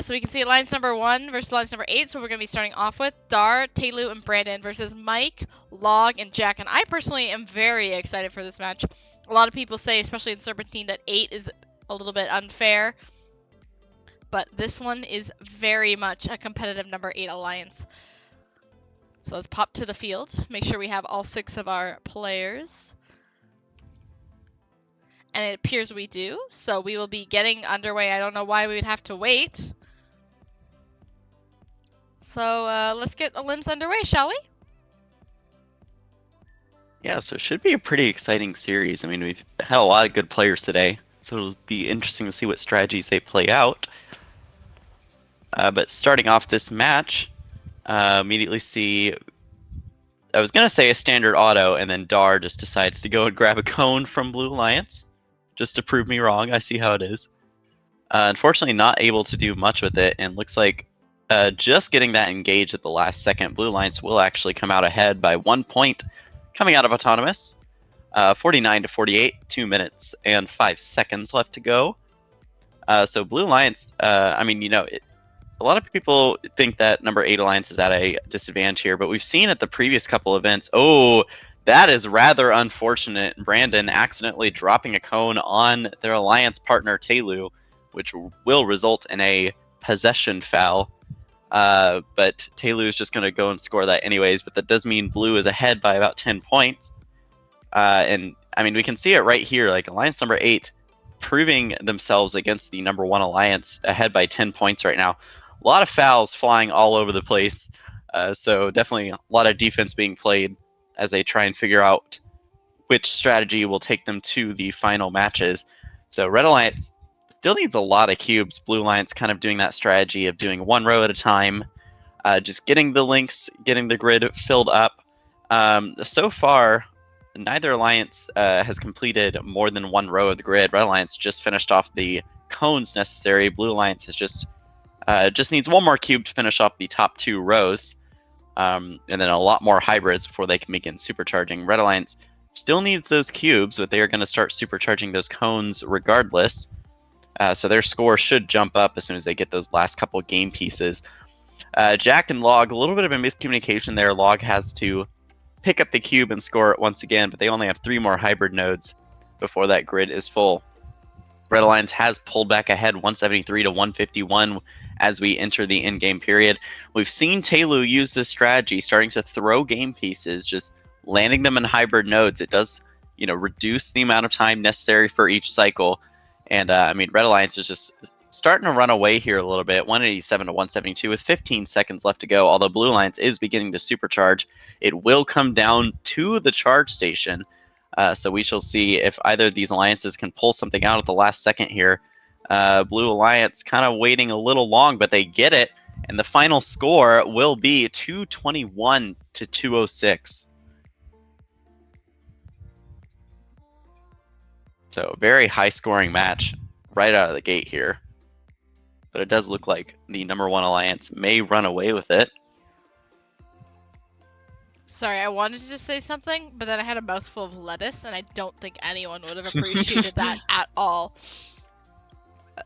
So we can see alliance number 1 versus alliance number 8. So we're going to be starting off with Dar, Tayloo, and Brandon versus Mike, Log, and Jack. And I personally am very excited for this match. A lot of people say, especially in Serpentine, that 8 is a little bit unfair. But this one is very much a competitive number 8 alliance. So let's pop to the field. Make sure we have all 6 of our players. And it appears we do. So we will be getting underway. I don't know why we would have to wait. So let's get the limbs underway, shall we? Yeah, so it should be a pretty exciting series. I mean, we've had a lot of good players today, so it'll be interesting to see what strategies they play out. But starting off this match, immediately see... I was going to say a standard auto, and then Dar just decides to go and grab a cone from Blue Alliance, just to prove me wrong. I see how it is. Unfortunately, not able to do much with it, and looks like just getting that engaged at the last second, Blue Alliance will actually come out ahead by 1 point coming out of Autonomous. 49 to 48, 2 minutes and 5 seconds left to go. So Blue Alliance, I mean, you know, a lot of people think that number 8 Alliance is at a disadvantage here, but we've seen at the previous couple events, oh, that is rather unfortunate. Brandon accidentally dropping a cone on their Alliance partner, Tayloo, which will result in a possession foul. But Tayloo is just going to go and score that anyways, but that does mean Blue is ahead by about 10 points. And, I mean, we can see it right here, like Alliance number 8 proving themselves against the number 1 Alliance ahead by 10 points right now. A lot of fouls flying all over the place, so definitely a lot of defense being played as they try and figure out which strategy will take them to the final matches. So Red Alliance still needs a lot of cubes. Blue Alliance kind of doing that strategy of doing 1 row at a time, just getting the links, getting the grid filled up. So far, neither Alliance has completed more than 1 row of the grid. Red Alliance just finished off the cones necessary. Blue Alliance has just needs 1 more cube to finish off the top 2 rows, and then a lot more hybrids before they can begin supercharging. Red Alliance still needs those cubes, but they are going to start supercharging those cones regardless. So their score should jump up as soon as they get those last couple game pieces. Jack and Log, a little bit of a miscommunication there. Log has to pick up the cube and score it once again, but they only have 3 more hybrid nodes before that grid is full. Red Alliance has pulled back ahead 173 to 151 as we enter the in-game period. We've seen Tayloo use this strategy, starting to throw game pieces, just landing them in hybrid nodes. It does, you know, reduce the amount of time necessary for each cycle. And I mean, Red Alliance is just starting to run away here a little bit, 187 to 172 with 15 seconds left to go. Although Blue Alliance is beginning to supercharge, it will come down to the charge station. So we shall see if either of these alliances can pull something out at the last second here. Blue Alliance kind of waiting a little long, but they get it. And the final score will be 221 to 206. So very high scoring match right out of the gate here. But it does look like the number 1 Alliance may run away with it. Sorry, I wanted to say something, but then I had a mouthful of lettuce, and I don't think anyone would have appreciated that at all.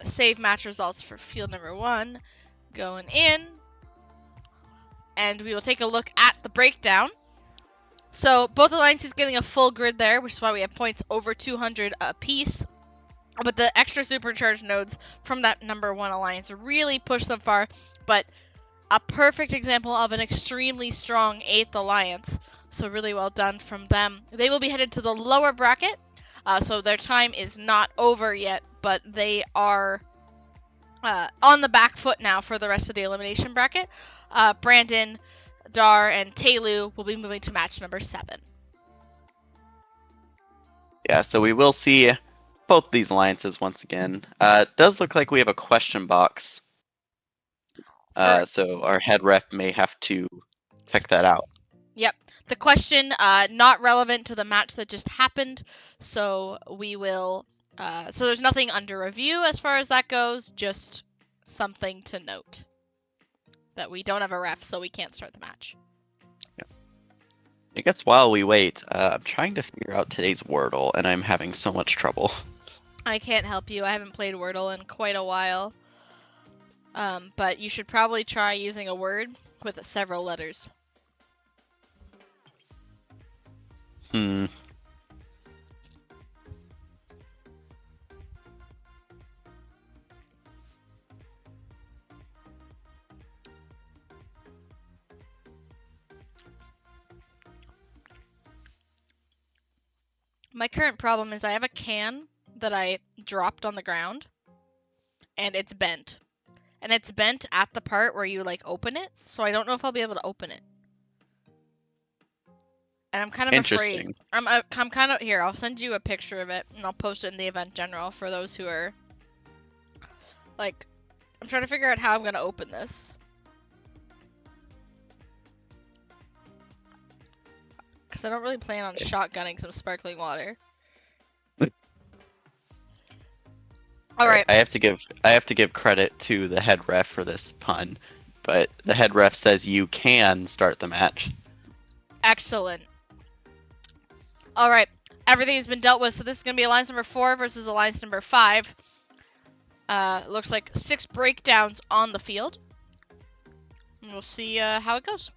Save match results for field number 1 going in, and we will take a look at the breakdown. So both alliances getting a full grid there, which is why we have points over 200 apiece. But the extra supercharged nodes from that number 1 alliance really push them far. But a perfect example of an extremely strong 8th alliance. So really well done from them. They will be headed to the lower bracket. So their time is not over yet, but they are on the back foot now for the rest of the elimination bracket. Brandon, Dar, and Taylu will be moving to match number 7. Yeah, so we will see both these alliances once again. It does look like we have a question box. So our head ref may have to check that out. Yep. The question, not relevant to the match that just happened, so we will... so there's nothing under review as far as that goes, just something to note. That we don't have a ref, so we can't start the match. I guess while we wait, I'm trying to figure out today's Wordle, and I'm having so much trouble. I can't help you. I haven't played Wordle in quite a while. But you should probably try using a word with several letters. My current problem is I have a can that I dropped on the ground, and it's bent. And it's bent at the part where you, like, open it, so I don't know if I'll be able to open it. And I'm kind of Interesting. afraid. I'm kind of... Here, I'll send you a picture of it, and I'll post it in the event general for those who are... Like, I'm trying to figure out how I'm going to open this. Because I don't really plan on shotgunning some sparkling water. All right. I have to give credit to the head ref for this pun, but the head ref says you can start the match. Excellent. All right. Everything has been dealt with, so this is going to be alliance number 4 versus alliance number 5. Looks like 6 breakdowns on the field. And we'll see how it goes.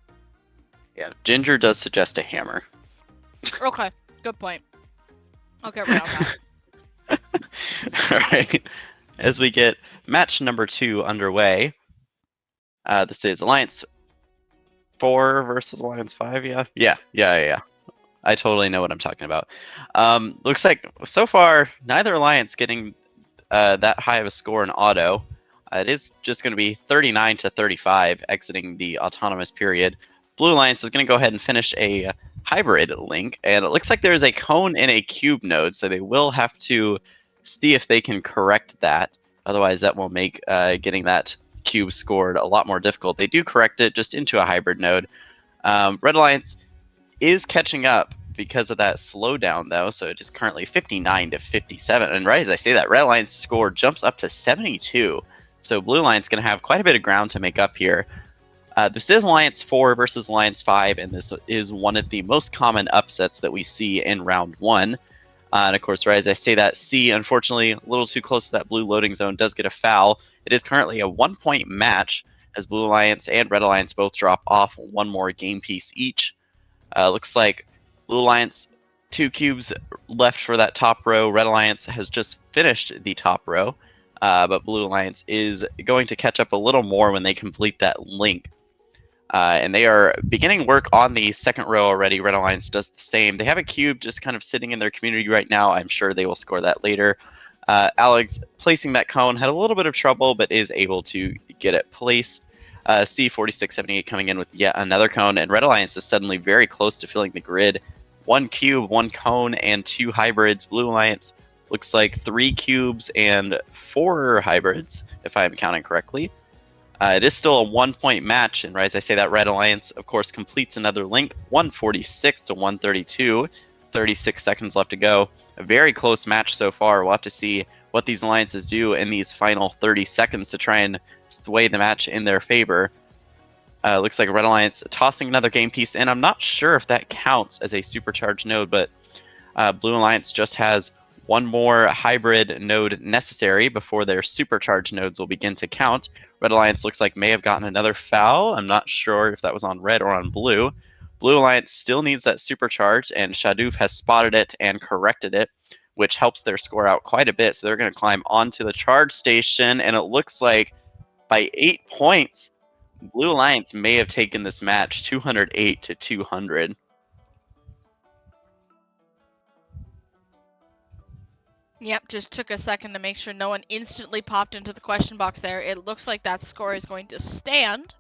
Yeah, Ginger does suggest a hammer. Okay, good point. I'll get rid of that. Alright, as we get match number 2 underway, this is Alliance 4 versus Alliance 5, yeah. I totally know what I'm talking about. Looks like, so far, neither alliance getting that high of a score in auto. It is just going to be 39 to 35 exiting the autonomous period. Blue Alliance is going to go ahead and finish a hybrid link, and it looks like there's a cone in a cube node, so they will have to see if they can correct that. Otherwise, that will make getting that cube scored a lot more difficult. They do correct it just into a hybrid node. Red Alliance is catching up because of that slowdown, though, so it is currently 59 to 57. And right as I say that, Red Alliance score jumps up to 72. So Blue Alliance going to have quite a bit of ground to make up here. This is Alliance 4 versus Alliance 5, and this is one of the most common upsets that we see in round 1. And of course, right as I say that, C, unfortunately, a little too close to that blue loading zone, does get a foul. It is currently a 1-point match, as Blue Alliance and Red Alliance both drop off one more game piece each. Looks like Blue Alliance, 2 cubes left for that top row. Red Alliance has just finished the top row, but Blue Alliance is going to catch up a little more when they complete that link. And they are beginning work on the second row already. Red Alliance does the same. They have a cube just kind of sitting in their community right now. I'm sure they will score that later. Alex, placing that cone, had a little bit of trouble, but is able to get it placed. C4678 coming in with yet another cone, and Red Alliance is suddenly very close to filling the grid. 1 cube, 1 cone, and 2 hybrids. Blue Alliance looks like 3 cubes and 4 hybrids, if I'm counting correctly. It is still a 1-point match, and right as I say that, Red Alliance, of course, completes another link, 146 to 132. 36 seconds left to go. A very close match so far. We'll have to see what these alliances do in these final 30 seconds to try and sway the match in their favor. Looks like Red Alliance tossing another game piece, and I'm not sure if that counts as a supercharged node, but Blue Alliance just has one more hybrid node necessary before their supercharged nodes will begin to count. Red Alliance looks like may have gotten another foul. I'm not sure if that was on red or on blue. Blue Alliance still needs that supercharge, and Shadoof has spotted it and corrected it, which helps their score out quite a bit. So they're going to climb onto the charge station, and it looks like by 8 points, Blue Alliance may have taken this match 208 to 200. Yep, just took a second to make sure no one instantly popped into the question box there. It looks like that score is going to stand,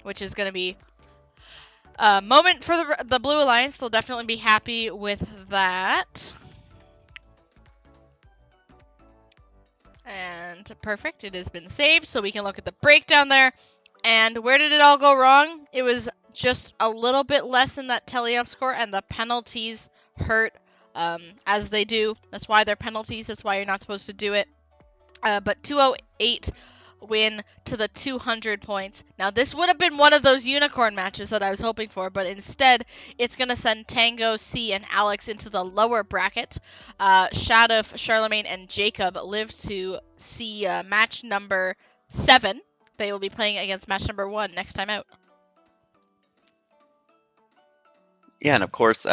which is going to be a moment for the Blue Alliance. They'll definitely be happy with that. And perfect, it has been saved, so we can look at the breakdown there. And where did it all go wrong? It was just a little bit less than that teleop score, and the penalties hurt as they do. That's why they're penalties. That's why you're not supposed to do it. But 208 win to the 200 points. Now, this would have been one of those unicorn matches that I was hoping for, but instead, it's going to send Tango, C, and Alex into the lower bracket. Shadoof, Charlemagne, and Jacob live to see match number 7. They will be playing against match number 1 next time out. Yeah, and of course,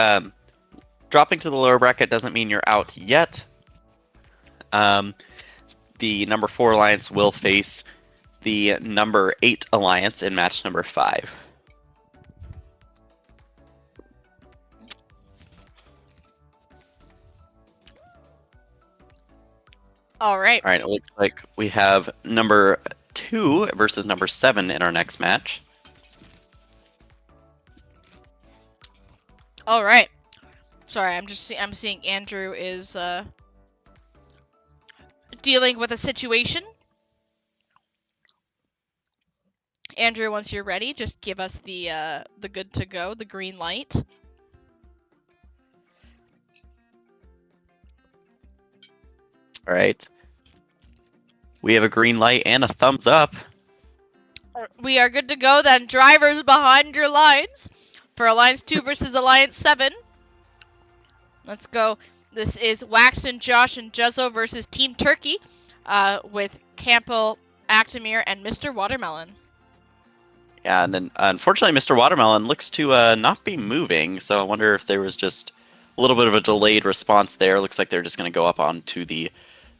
dropping to the lower bracket doesn't mean you're out yet. The number 4 alliance will face the number 8 alliance in match number 5. All right. All right, it looks like we have number 2 versus number 7 in our next match. All right. Sorry, I'm seeing Andrew is dealing with a situation. Andrew, once you're ready, just give us the good to go, the green light. All right. We have a green light and a thumbs up. We are good to go then. Drivers behind your lines for Alliance 2 versus Alliance 7. Let's go. This is Waxton, Josh, and Juzzo versus Team Turkey with Campbell, Actimir, and Mr. Watermelon. Yeah, and then unfortunately, Mr. Watermelon looks to not be moving, so I wonder if there was just a little bit of a delayed response there. Looks like they're just going to go up onto the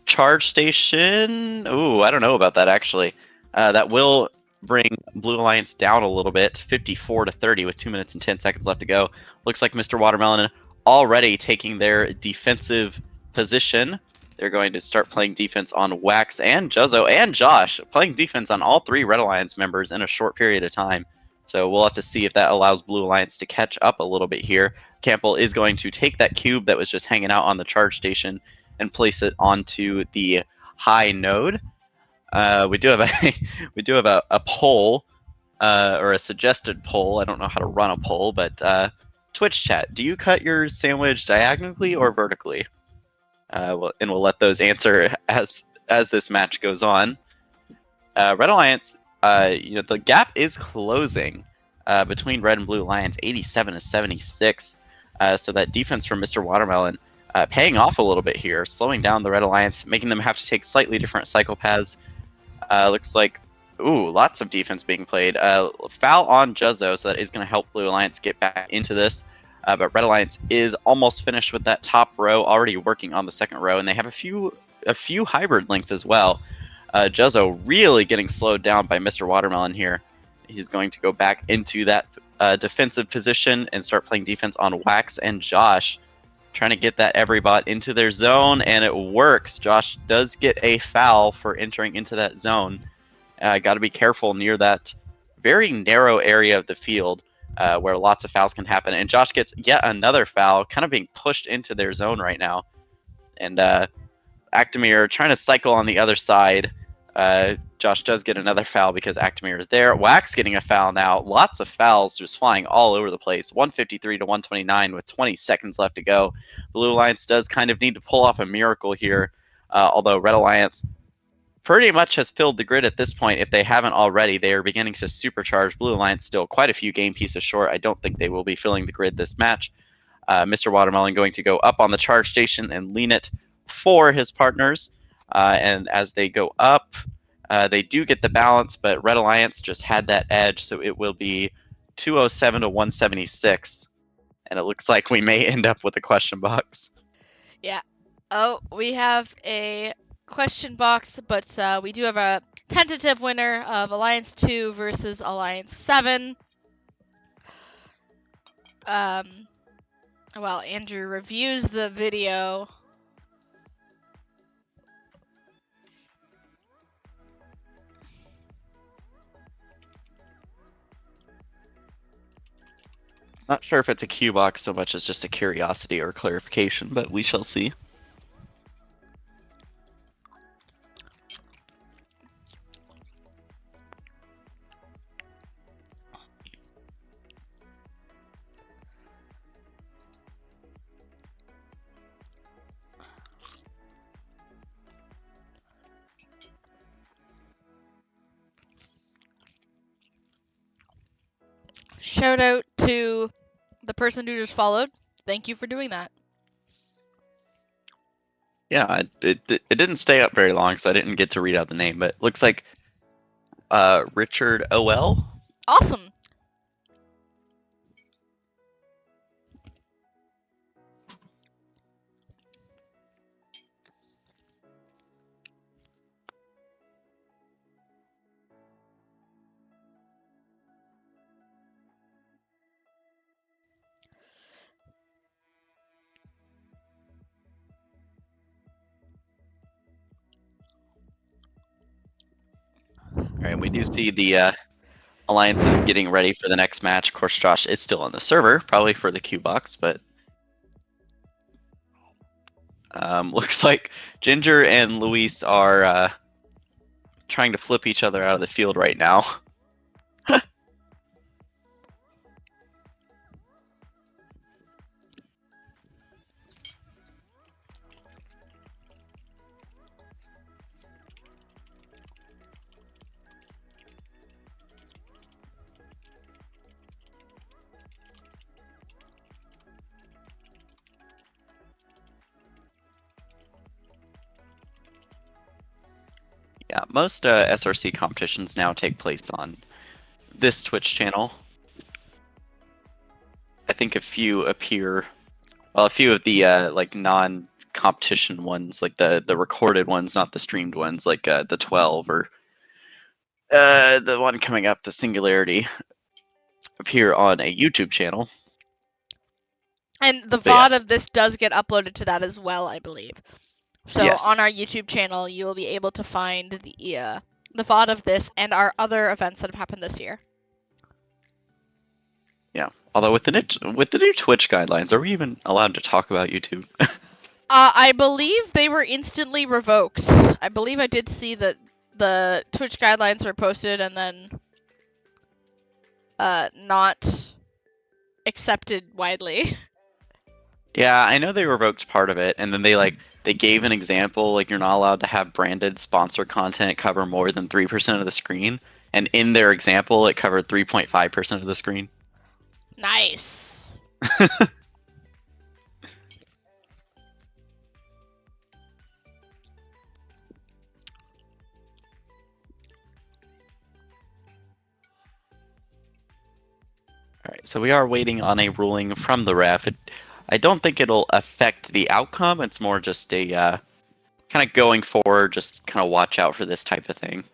charge station. Ooh, I don't know about that, actually. That will bring Blue Alliance down a little bit, 54 to 30 with 2 minutes and 10 seconds left to go. Looks like Mr. Watermelon already taking their defensive position. They're going to start playing defense on Wax and Juzzo and Josh, playing defense on all 3 Red Alliance members in a short period of time. So we'll have to see if that allows Blue Alliance to catch up a little bit here. Campbell is going to take that cube that was just hanging out on the charge station and place it onto the high node. We do have a poll or a suggested poll. I don't know how to run a poll, but Twitch chat, do you cut your sandwich diagonally or vertically? And we'll let those answer as this match goes on. Red Alliance, the gap is closing between Red and Blue Alliance, 87 to 76. So that defense from Mr. Watermelon paying off a little bit here, slowing down the Red Alliance, making them have to take slightly different cycle paths. Looks like, ooh, lots of defense being played. Foul on Juzzo, so that is going to help Blue Alliance get back into this. But Red Alliance is almost finished with that top row, already working on the second row, and they have a few hybrid links as well. Juzzo really getting slowed down by Mr. Watermelon here. He's going to go back into that defensive position and start playing defense on Wax and Josh, trying to get that every bot into their zone, and it works. Josh does get a foul for entering into that zone. Got to be careful near that very narrow area of the field where lots of fouls can happen. And Josh gets yet another foul, kind of being pushed into their zone right now. And Actimir trying to cycle on the other side. Josh does get another foul because Actimir is there. Wax getting a foul now. Lots of fouls just flying all over the place. 153 to 129 with 20 seconds left to go. Blue Alliance does kind of need to pull off a miracle here, although Red Alliance pretty much has filled the grid at this point. If they haven't already, they are beginning to supercharge. Blue Alliance still quite a few game pieces short. I don't think they will be filling the grid this match. Mr. Watermelon going to go up on the charge station and lean it for his partners. And as they go up, they do get the balance, but Red Alliance just had that edge, so it will be 207 to 176. And it looks like we may end up with a question box. Yeah. Oh, we have a question box, but we do have a tentative winner of Alliance 2 versus Alliance 7. While Andrew reviews the video. Not sure if it's a cue box so much as just a curiosity or clarification, but we shall see. Shout out to the person who just followed. Thank you for doing that. Yeah, it didn't stay up very long, so I didn't get to read out the name, but it looks like Richard OL. Awesome. All right, we do see the alliances getting ready for the next match. Of course, Josh is still on the server, probably for the queue box, but looks like Ginger and Luis are trying to flip each other out of the field right now. Yeah, most SRC competitions now take place on this Twitch channel. I think a few appear, well, a few of the like non-competition ones, like the recorded ones, not the streamed ones, like the 12 or the one coming up, the Singularity, appear on a YouTube channel. And the But VOD yes. of this does get uploaded to that as well, I believe. So Yes. on our YouTube channel, you will be able to find the VOD of this and our other events that have happened this year. Yeah. Although with the new Twitch guidelines, are we even allowed to talk about YouTube? I believe they were instantly revoked. I believe I did see that the Twitch guidelines were posted and then not accepted widely. Yeah, I know they revoked part of it, and then they gave an example, like you're not allowed to have branded sponsor content cover more than 3% of the screen, and in their example, it covered 3.5% of the screen. Nice. Alright, so we are waiting on a ruling from the ref. I don't think it'll affect the outcome, it's more just a kind of going forward, just kind of watch out for this type of thing.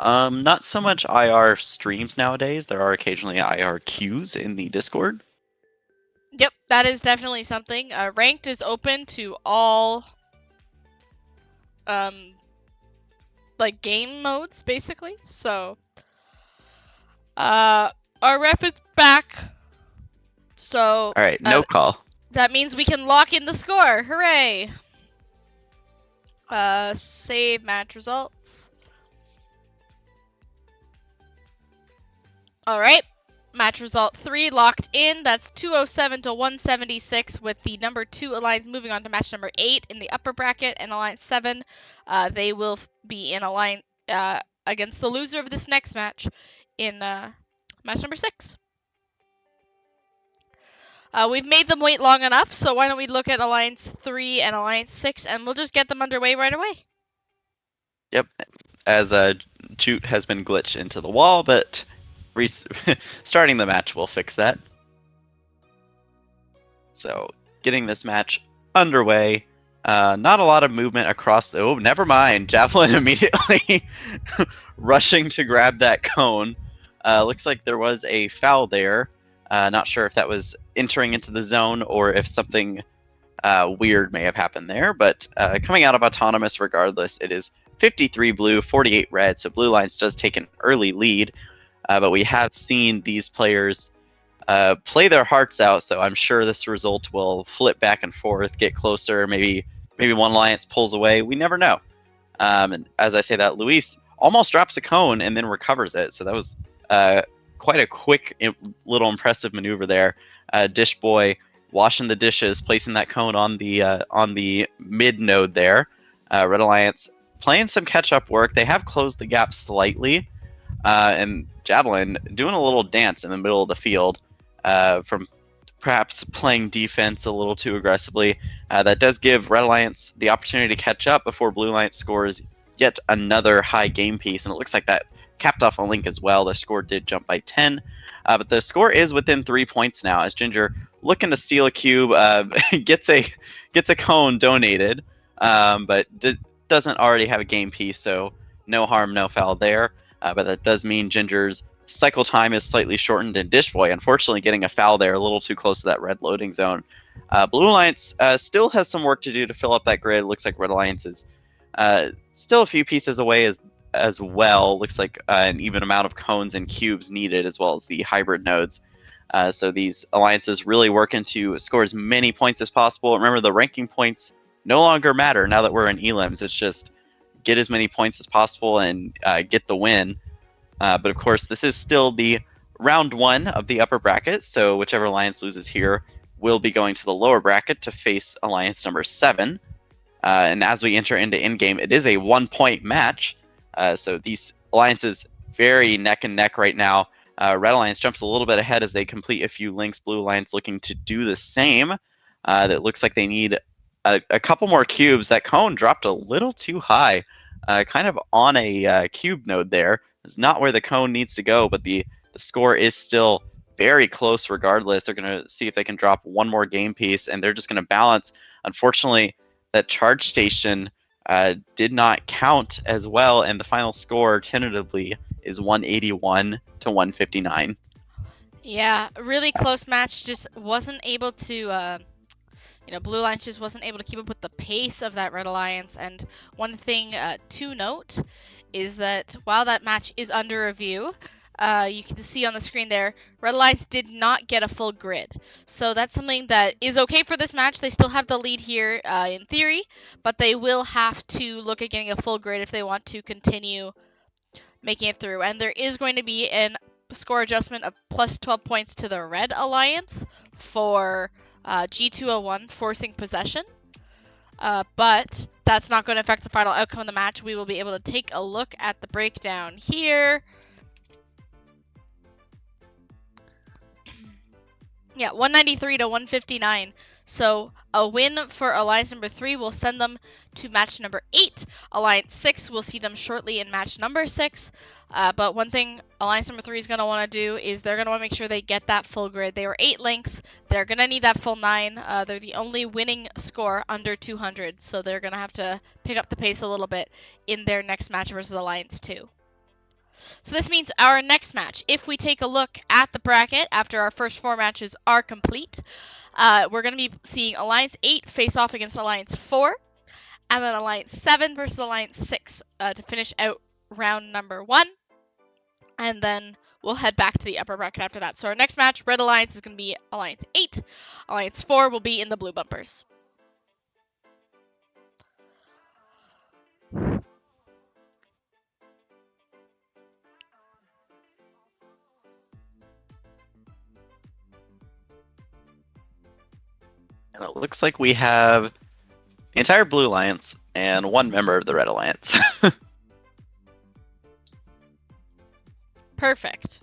Not so much IR streams nowadays. There are occasionally IR queues in the Discord. Yep, that is definitely something. Ranked is open to all like game modes basically. So our ref is back. So All right, no call. That means we can lock in the score. Hooray! Save match results. All right. Match result 3 locked in. That's 207 to 176 with the number 2 alliance moving on to match number 8 in the upper bracket, and alliance 7, they will be in alliance against the loser of this next match in match number 6. We've made them wait long enough, so why don't we look at alliance 3 and alliance 6, and we'll just get them underway right away. Yep, as Jute has been glitched into the wall, but starting the match will fix that. So getting this match underway. Not a lot of movement across the... Oh, never mind. Javelin immediately rushing to grab that cone. Looks like there was a foul there. Not sure if that was entering into the zone or if something weird may have happened there. But coming out of Autonomous regardless, it is 53 blue, 48 red. So Blue Lions does take an early lead. But we have seen these players play their hearts out, so I'm sure this result will flip back and forth, get closer. Maybe one alliance pulls away. We never know. And as I say that, Luis almost drops a cone and then recovers it. So that was quite a quick, little impressive maneuver there. Dish Boy washing the dishes, placing that cone on the mid node there. Red Alliance playing some catch-up work. They have closed the gap slightly. And Javelin doing a little dance in the middle of the field from perhaps playing defense a little too aggressively. That does give Red Alliance the opportunity to catch up before Blue Alliance scores yet another high game piece. And it looks like that capped off a link as well. The score did jump by 10. But the score is within 3 points now as Ginger, looking to steal a cube, gets a cone donated, but doesn't already have a game piece, so no harm, no foul there. But that does mean Ginger's cycle time is slightly shortened, and Dish Boy, unfortunately, getting a foul there, a little too close to that red loading zone. Blue Alliance still has some work to do to fill up that grid. Looks like Red Alliance is still a few pieces away as well. Looks like an even amount of cones and cubes needed, as well as the hybrid nodes. So these alliances really working to score as many points as possible. Remember, the ranking points no longer matter now that we're in elims. It's just get as many points as possible and get the win. But of course, this is still the round 1 of the upper bracket, so whichever alliance loses here will be going to the lower bracket to face alliance number 7. And as we enter into endgame, it is a 1-point match. So these alliances very neck and neck right now. Red Alliance jumps a little bit ahead as they complete a few links. Blue Alliance looking to do the same. That looks like they need a couple more cubes. That cone dropped a little too high, kind of on a cube node there. It's not where the cone needs to go, but the score is still very close regardless. They're going to see if they can drop one more game piece, and they're just going to balance. Unfortunately, that charge station did not count as well, and the final score tentatively is 181 to 159. Yeah, really close match. Just wasn't able to... Blue Alliance just wasn't able to keep up with the pace of that Red Alliance. And one thing to note is that while that match is under review, you can see on the screen there, Red Alliance did not get a full grid. So that's something that is okay for this match. They still have the lead here in theory, but they will have to look at getting a full grid if they want to continue making it through. And there is going to be an score adjustment of plus 12 points to the Red Alliance for G201 forcing possession. But that's not going to affect the final outcome of the match. We will be able to take a look at the breakdown here. Yeah, 193 to 159. So a win for Alliance number 3 will send them to match number 8. Alliance 6 will see them shortly in match number 6. But one thing Alliance number 3 is going to want to do is they're going to want to make sure they get that full grid. They were 8 links. They're going to need that full 9. They're the only winning score under 200. So they're going to have to pick up the pace a little bit in their next match versus Alliance 2. So this means our next match, if we take a look at the bracket after our first 4 matches are complete, we're going to be seeing Alliance 8 face off against Alliance 4, and then Alliance 7 versus Alliance 6 to finish out round number 1. And then we'll head back to the upper bracket after that. So our next match, Red Alliance, is going to be Alliance 8. Alliance 4 will be in the blue bumpers. And it looks like we have the entire Blue Alliance and one member of the Red Alliance. Perfect.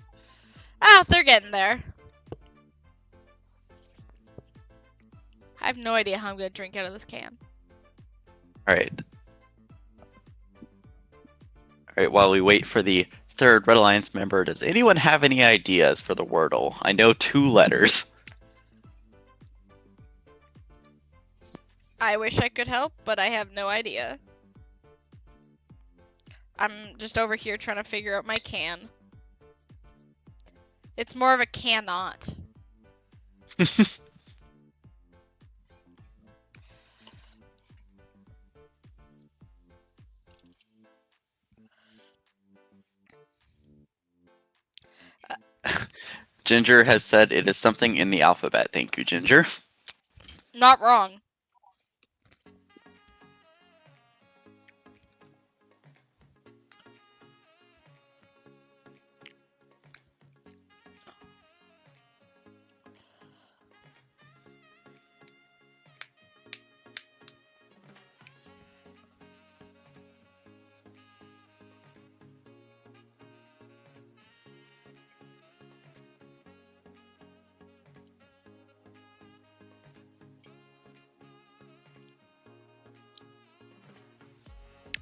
Ah, they're getting there. I have no idea how I'm going to drink out of this can. Alright. Alright, while we wait for the third Red Alliance member, does anyone have any ideas for the Wordle? I know 2 letters. I wish I could help, but I have no idea. I'm just over here trying to figure out my can. It's more of a cannot. Ginger has said it is something in the alphabet. Thank you, Ginger. Not wrong.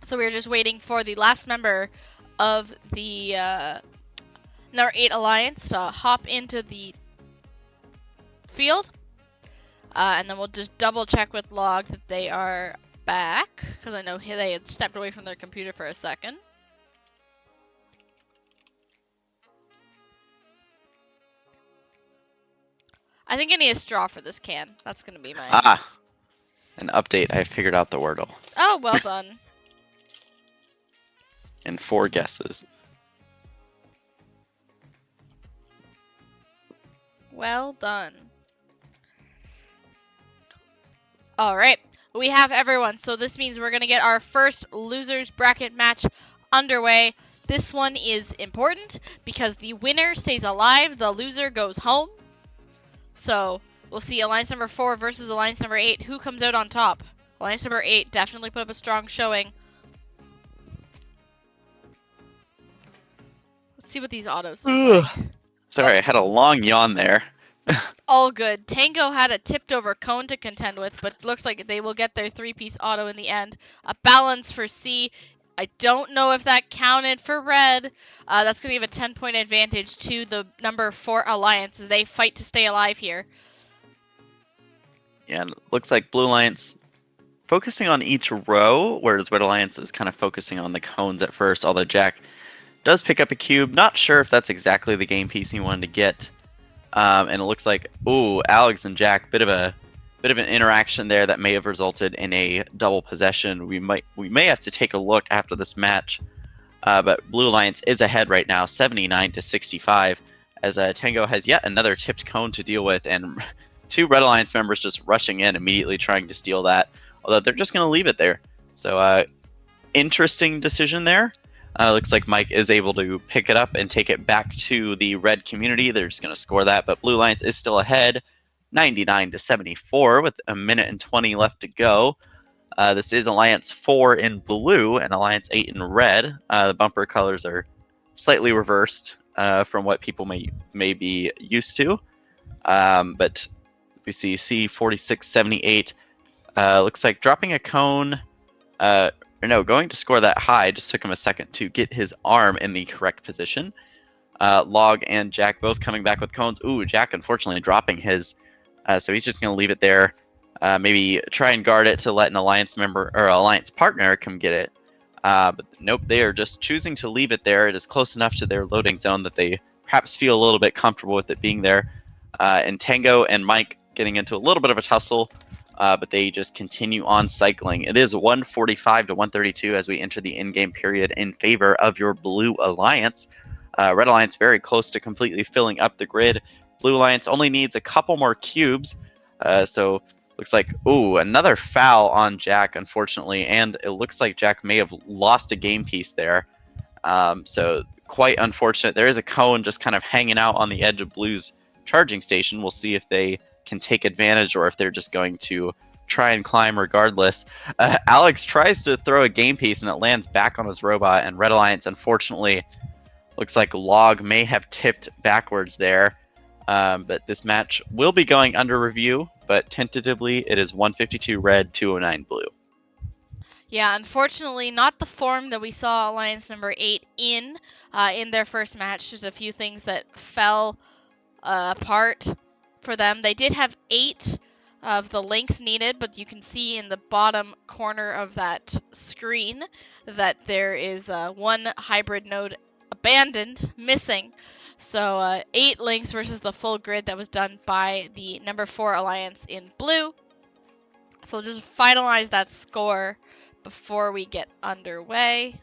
So we're just waiting for the last member of the number 8 Alliance to hop into the field. And then we'll just double check with Log that they are back, because I know they had stepped away from their computer for a second. I think I need a straw for this can. That's going to be my... Ah! An update. I figured out the Wordle. Oh, well done. In 4 guesses. Well done. Alright, we have everyone, so this means we're going to get our first losers bracket match underway. This one is important because the winner stays alive, the loser goes home. So, we'll see Alliance number 4 versus Alliance number 8. Who comes out on top? Alliance number 8 definitely put up a strong showing. Let's see what these autos look like. Sorry, I had a long yawn there. All good. Tango had a tipped over cone to contend with, but looks like they will get their 3-piece auto in the end. A balance for C. I don't know if that counted for red. That's going to give a 10-point advantage to the number 4 Alliance as they fight to stay alive here. Yeah, and it looks like Blue Alliance focusing on each row, whereas Red Alliance is kind of focusing on the cones at first, although Jack does pick up a cube. Not sure if that's exactly the game piece he wanted to get. And it looks like, ooh, Alex and Jack, bit of an interaction there that may have resulted in a double possession. We may have to take a look after this match. But Blue Alliance is ahead right now, 79-65, as Tango has yet another tipped cone to deal with, and 2 Red Alliance members just rushing in immediately trying to steal that. Although they're just going to leave it there. So interesting decision there. Looks like Mike is able to pick it up and take it back to the red community. They're just going to score that, but Blue Alliance is still ahead, 99-74, with a minute and 20 left to go. This is Alliance 4 in blue and Alliance 8 in red. The bumper colors are slightly reversed from what people may be used to. But we see C4678 looks like dropping a cone. Going to score that high just took him a second to get his arm in the correct position. Log and Jack both coming back with cones. Ooh, Jack unfortunately dropping his, so he's just going to leave it there. Maybe try and guard it to let an Alliance member or Alliance partner come get it. But nope, they are just choosing to leave it there. It is close enough to their loading zone that they perhaps feel a little bit comfortable with it being there. And Tango and Mike getting into a little bit of a tussle. But they just continue on cycling. It is 145-132 as we enter the in-game period in favor of your Blue Alliance. Red Alliance very close to completely filling up the grid. Blue Alliance only needs a couple more cubes. So looks like, ooh, another foul on Jack, unfortunately. And it looks like Jack may have lost a game piece there. So quite unfortunate. There is a cone just kind of hanging out on the edge of Blue's charging station. We'll see if they can take advantage or if they're just going to try and climb regardless. Alex tries to throw a game piece and it lands back on his robot, and Red Alliance, unfortunately, looks like Log may have tipped backwards there. But this match will be going under review, but tentatively it is 152 red, 209 blue. Yeah, unfortunately, not the form that we saw Alliance number 8 in their first match. Just a few things that fell apart for them. They did have 8 of the links needed, but you can see in the bottom corner of that screen that there is one hybrid node abandoned, missing. So 8 links versus the full grid that was done by the number 4 Alliance in blue. So we'll just finalize that score before we get underway.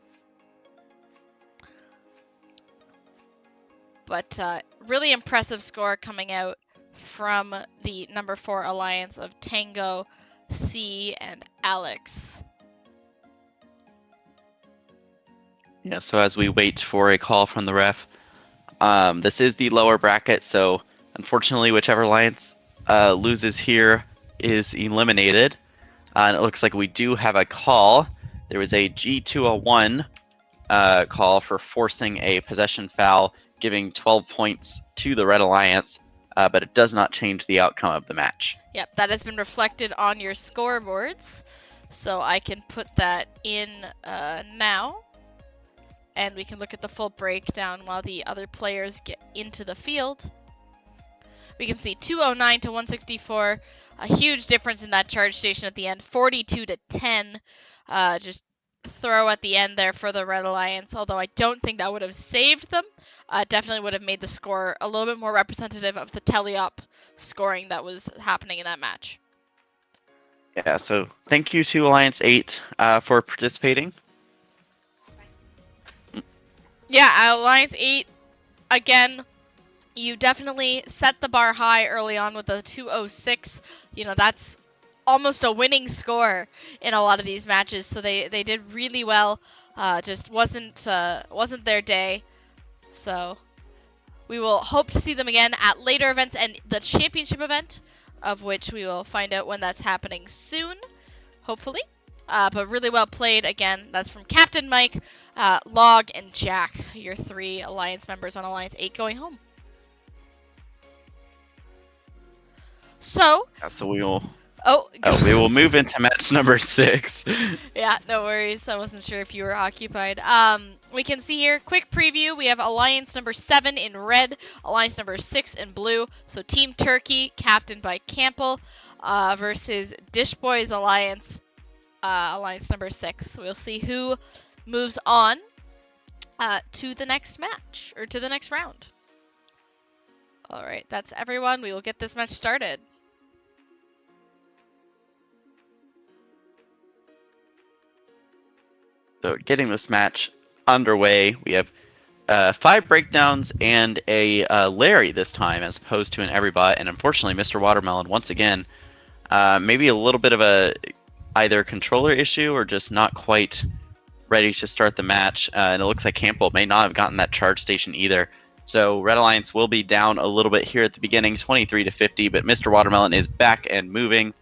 But really impressive score coming out from the number 4 Alliance of Tango, C, and Alex. Yeah, so as we wait for a call from the ref, this is the lower bracket, so unfortunately whichever Alliance loses here is eliminated. And it looks like we do have a call. There was a G201 call for forcing a possession foul, giving 12 points to the Red Alliance, but it does not change the outcome of the match. Yep, that has been reflected on your scoreboards, so I can put that in now, and we can look at the full breakdown while the other players get into the field. We can see 209 to 164, a huge difference in that charge station at the end, 42 to 10. Just throw at the end there for the Red Alliance, although I don't think that would have saved them. Definitely would have made the score a little bit more representative of the teleop scoring that was happening in that match. Yeah, so thank you to Alliance 8 for participating. Yeah, Alliance 8, again, you definitely set the bar high early on with a 206. You know, that's almost a winning score in a lot of these matches, so they did really well. Just wasn't their day. So we will hope to see them again at later events and the championship event, of which we will find out when that's happening soon, hopefully. But really well played. Again, that's from Captain Mike, Log, and Jack, your 3 Alliance members on Alliance 8 going home. So we will. Oh, we will move into match number 6. Yeah, no worries. I wasn't sure if you were occupied. We can see here, quick preview. We have Alliance number 7 in red, Alliance number 6 in blue. So Team Turkey, captained by Campbell, versus Dish Boys Alliance, Alliance number 6. We'll see who moves on to the next match, or to the next round. All right, that's everyone. We will get this match started. So getting this match underway, we have 5 breakdowns and a Larry this time, as opposed to an Everybot. And unfortunately, Mr. Watermelon, once again, maybe a little bit of a either controller issue or just not quite ready to start the match. And it looks like Campbell may not have gotten that charge station either. So Red Alliance will be down a little bit here at the beginning, 23 to 50, but Mr. Watermelon is back and moving,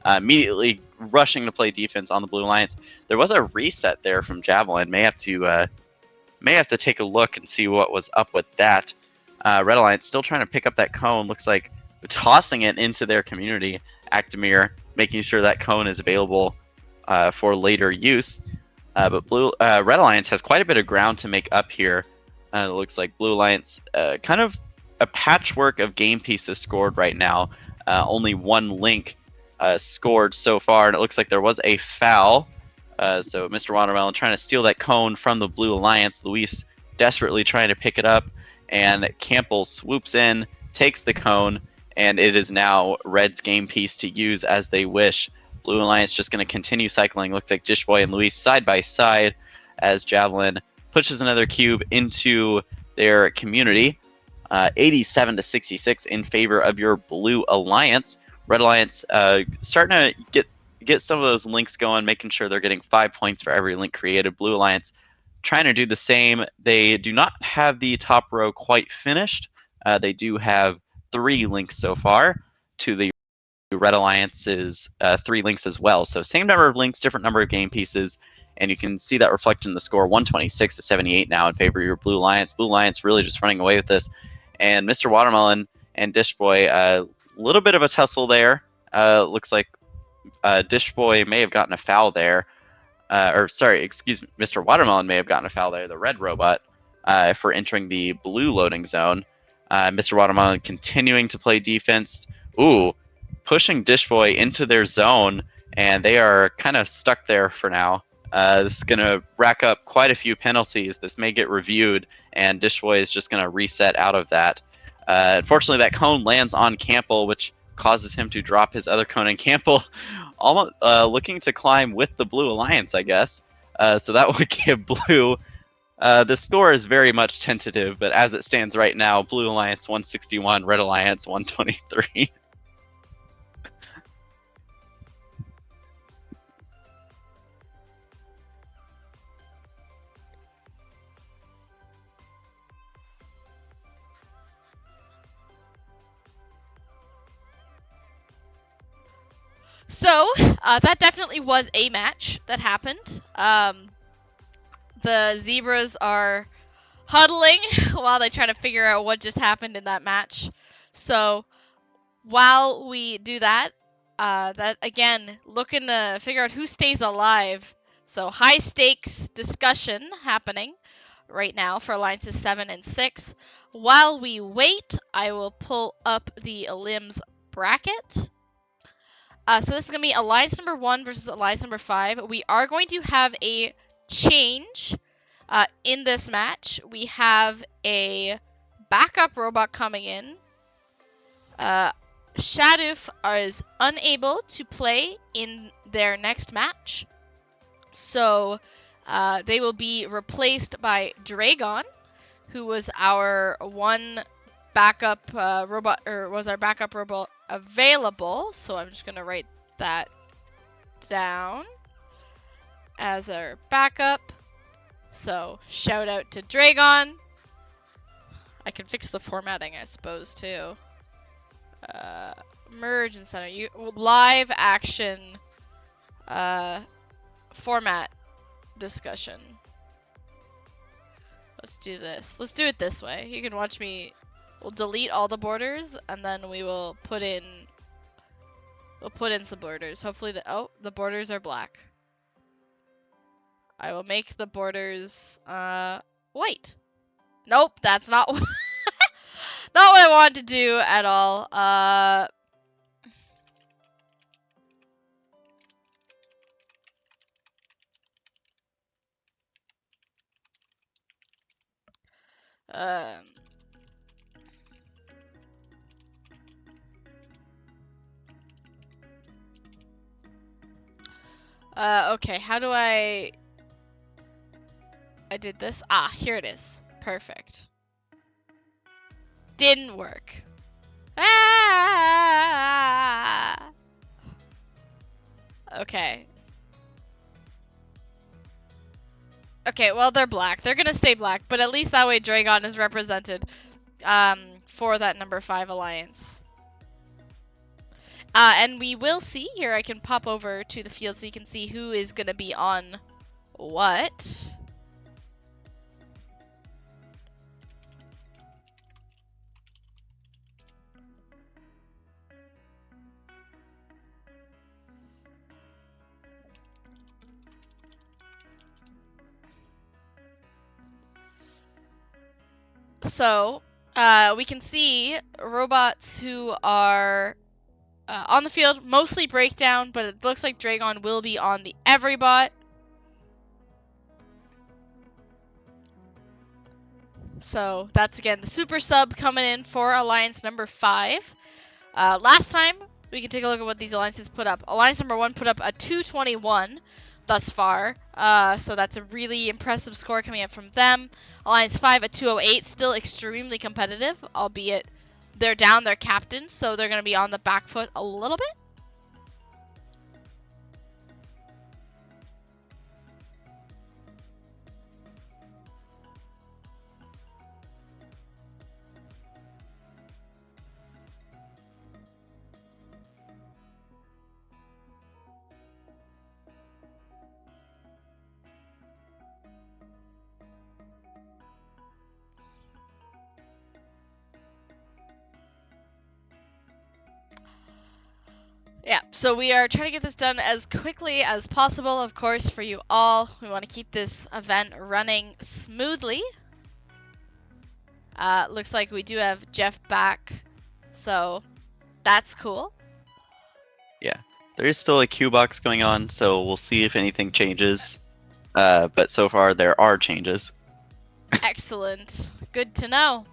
immediately rushing to play defense on the Blue Alliance. There was a reset there from Javelin. May have to take a look and see what was up with that. Red Alliance still trying to pick up that cone. Looks like tossing it into their community. Actimir making sure that cone is available for later use. But Red Alliance has quite a bit of ground to make up here. It looks like Blue Alliance kind of a patchwork of game pieces scored right now. Only 1 link scored so far, and it looks like there was a foul. So Mr. Watermelon trying to steal that cone from the Blue Alliance. Luis desperately trying to pick it up, and Campbell swoops in, takes the cone, and it is now Red's game piece to use as they wish. Blue Alliance just going to continue cycling. Looks like Dishboy and Luis side by side as Javelin pushes another cube into their community. 87 to 66 in favor of your Blue Alliance. Red Alliance starting to get some of those links going, making sure they're getting 5 points for every link created. Blue Alliance trying to do the same. They do not have the top row quite finished. They do have 3 links so far to the Red Alliance's 3 links as well. So same number of links, different number of game pieces, and you can see that reflected in the score, 126 to 78 now in favor of your Blue Alliance. Blue Alliance really just running away with this. And Mr. Watermelon and Dish Boy, a little bit of a tussle there. Looks like Dish Boy may have gotten a foul there. Or sorry, excuse me, Mr. Watermelon may have gotten a foul there, the red robot, for entering the blue loading zone. Mr. Watermelon continuing to play defense. Ooh, pushing Dish Boy into their zone, and they are kind of stuck there for now. This is going to rack up quite a few penalties. This may get reviewed, and Dish Boy is just going to reset out of that. Unfortunately, that cone lands on Campbell, which causes him to drop his other cone, and Campbell almost looking to climb with the Blue Alliance, I guess. So that would give Blue... the score is very much tentative, but as it stands right now, Blue Alliance 161, Red Alliance 123. So, that definitely was a match that happened. The Zebras are huddling while they try to figure out what just happened in that match. So, while we do that, that again, looking to figure out who stays alive. So, high stakes discussion happening right now for Alliances 7 and 6. While we wait, I will pull up the elims bracket. So this is going to be Alliance number 1 versus Alliance number 5. We are going to have a change in this match. We have a backup robot coming in. Shaduf is unable to play in their next match. So they will be replaced by Dragon, who was our one backup robot, or was our backup robot available. So I'm just going to write that down as our backup. So shout out to Dragon. I can fix the formatting, I suppose, too. Merge and center. Live action format discussion. Let's do this. Let's do it this way. You can watch me. We'll delete all the borders, and then we will put in. We'll put in some borders. Hopefully, the borders are black. I will make the borders white. Nope, that's not not what I wanted to do at all. Okay, how do I did this? Ah, here it is. Perfect. Didn't work. Ah! Okay. Okay, well, they're black. They're gonna stay black, but at least that way Dragon is represented for that number 5 alliance. And we will see here. I can pop over to the field so you can see who is gonna be on what. So, we can see robots who are on the field, mostly breakdown, but it looks like Dragon will be on the Everybot. So, that's again the super sub coming in for Alliance number 5. Last time, we can take a look at what these alliances put up. Alliance number 1 put up a 221, thus far. So that's a really impressive score coming up from them. Alliance 5 at 208, still extremely competitive, albeit they're down their captain, so they're going to be on the back foot a little bit. Yeah, so we are trying to get this done as quickly as possible, of course, for you all. We want to keep this event running smoothly. Looks like we do have Jeff back, so that's cool. Yeah, there is still a queue box going on, so we'll see if anything changes. But so far, there are changes. Excellent. Good to know.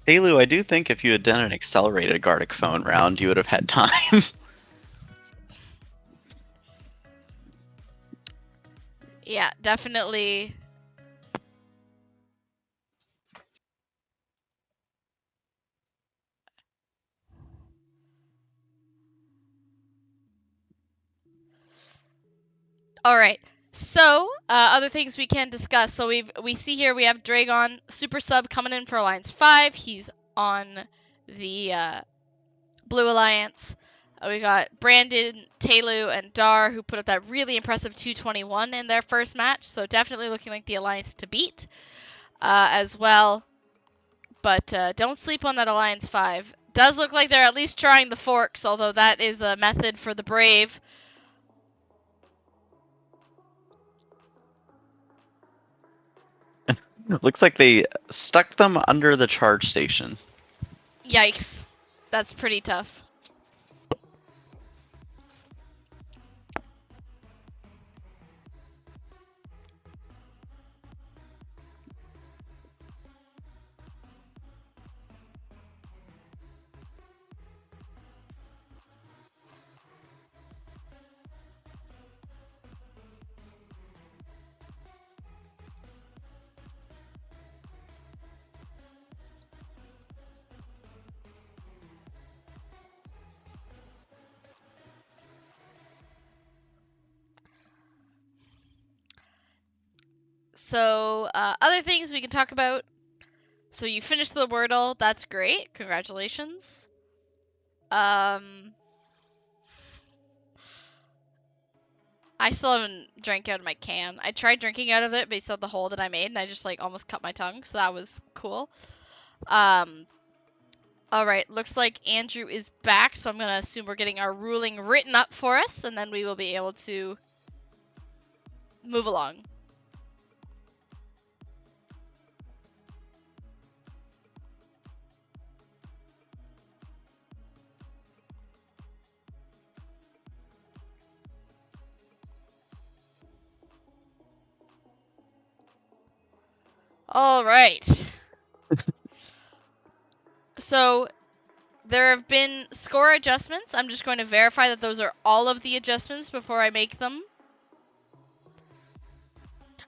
Hey Lou, I do think if you had done an accelerated Gartic phone round, you would have had time. Yeah, definitely. All right. So, other things we can discuss. So we see here we have Dragon Super Sub coming in for Alliance 5. He's on the Blue Alliance. We got Brandon, Taylor, and Dar, who put up that really impressive 221 in their first match. So definitely looking like the Alliance to beat as well. But don't sleep on that Alliance 5. Does look like they're at least trying the forks, although that is a method for the brave. Looks like they stuck them under the charge station. Yikes. That's pretty tough. So, other things we can talk about. So you finished the Wordle. That's great. Congratulations. I still haven't drank out of my can. I tried drinking out of it based on the hole that I made, and I just like almost cut my tongue, so that was cool. All right, looks like Andrew is back, so I'm gonna assume we're getting our ruling written up for us, and then we will be able to move along. All right. So there have been score adjustments. I'm just going to verify that those are all of the adjustments before I make them.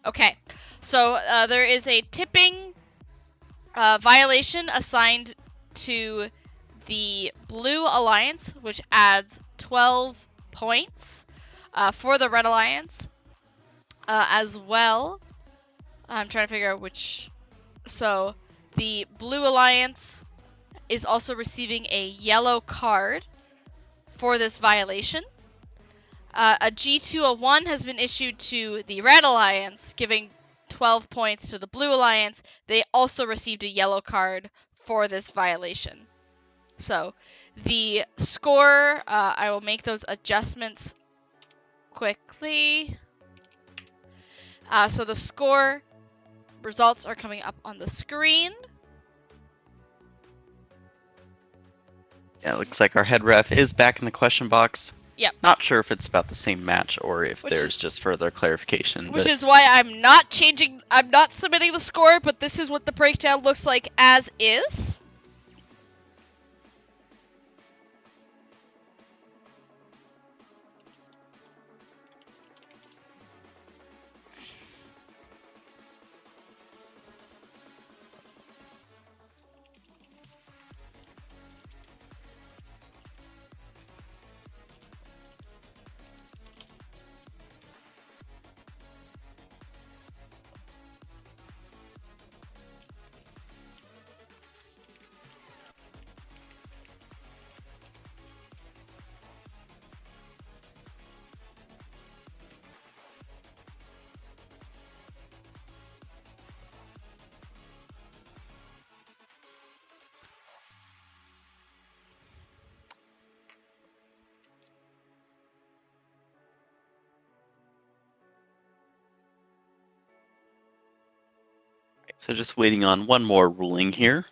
Okay. So there is a tipping violation assigned to the Blue Alliance, which adds 12 points for the Red Alliance as well. I'm trying to figure out which. So the Blue Alliance is also receiving a yellow card for this violation. A G201 has been issued to the Red Alliance, giving 12 points to the Blue Alliance. They also received a yellow card for this violation. So the score, I will make those adjustments quickly. So the score results are coming up on the screen. Yeah, it looks like our head ref is back in the question box. Yep. Not sure if it's about the same match or if there's just further clarification. Which but is why I'm not submitting the score, but this is what the breakdown looks like as is. So just waiting on one more ruling here.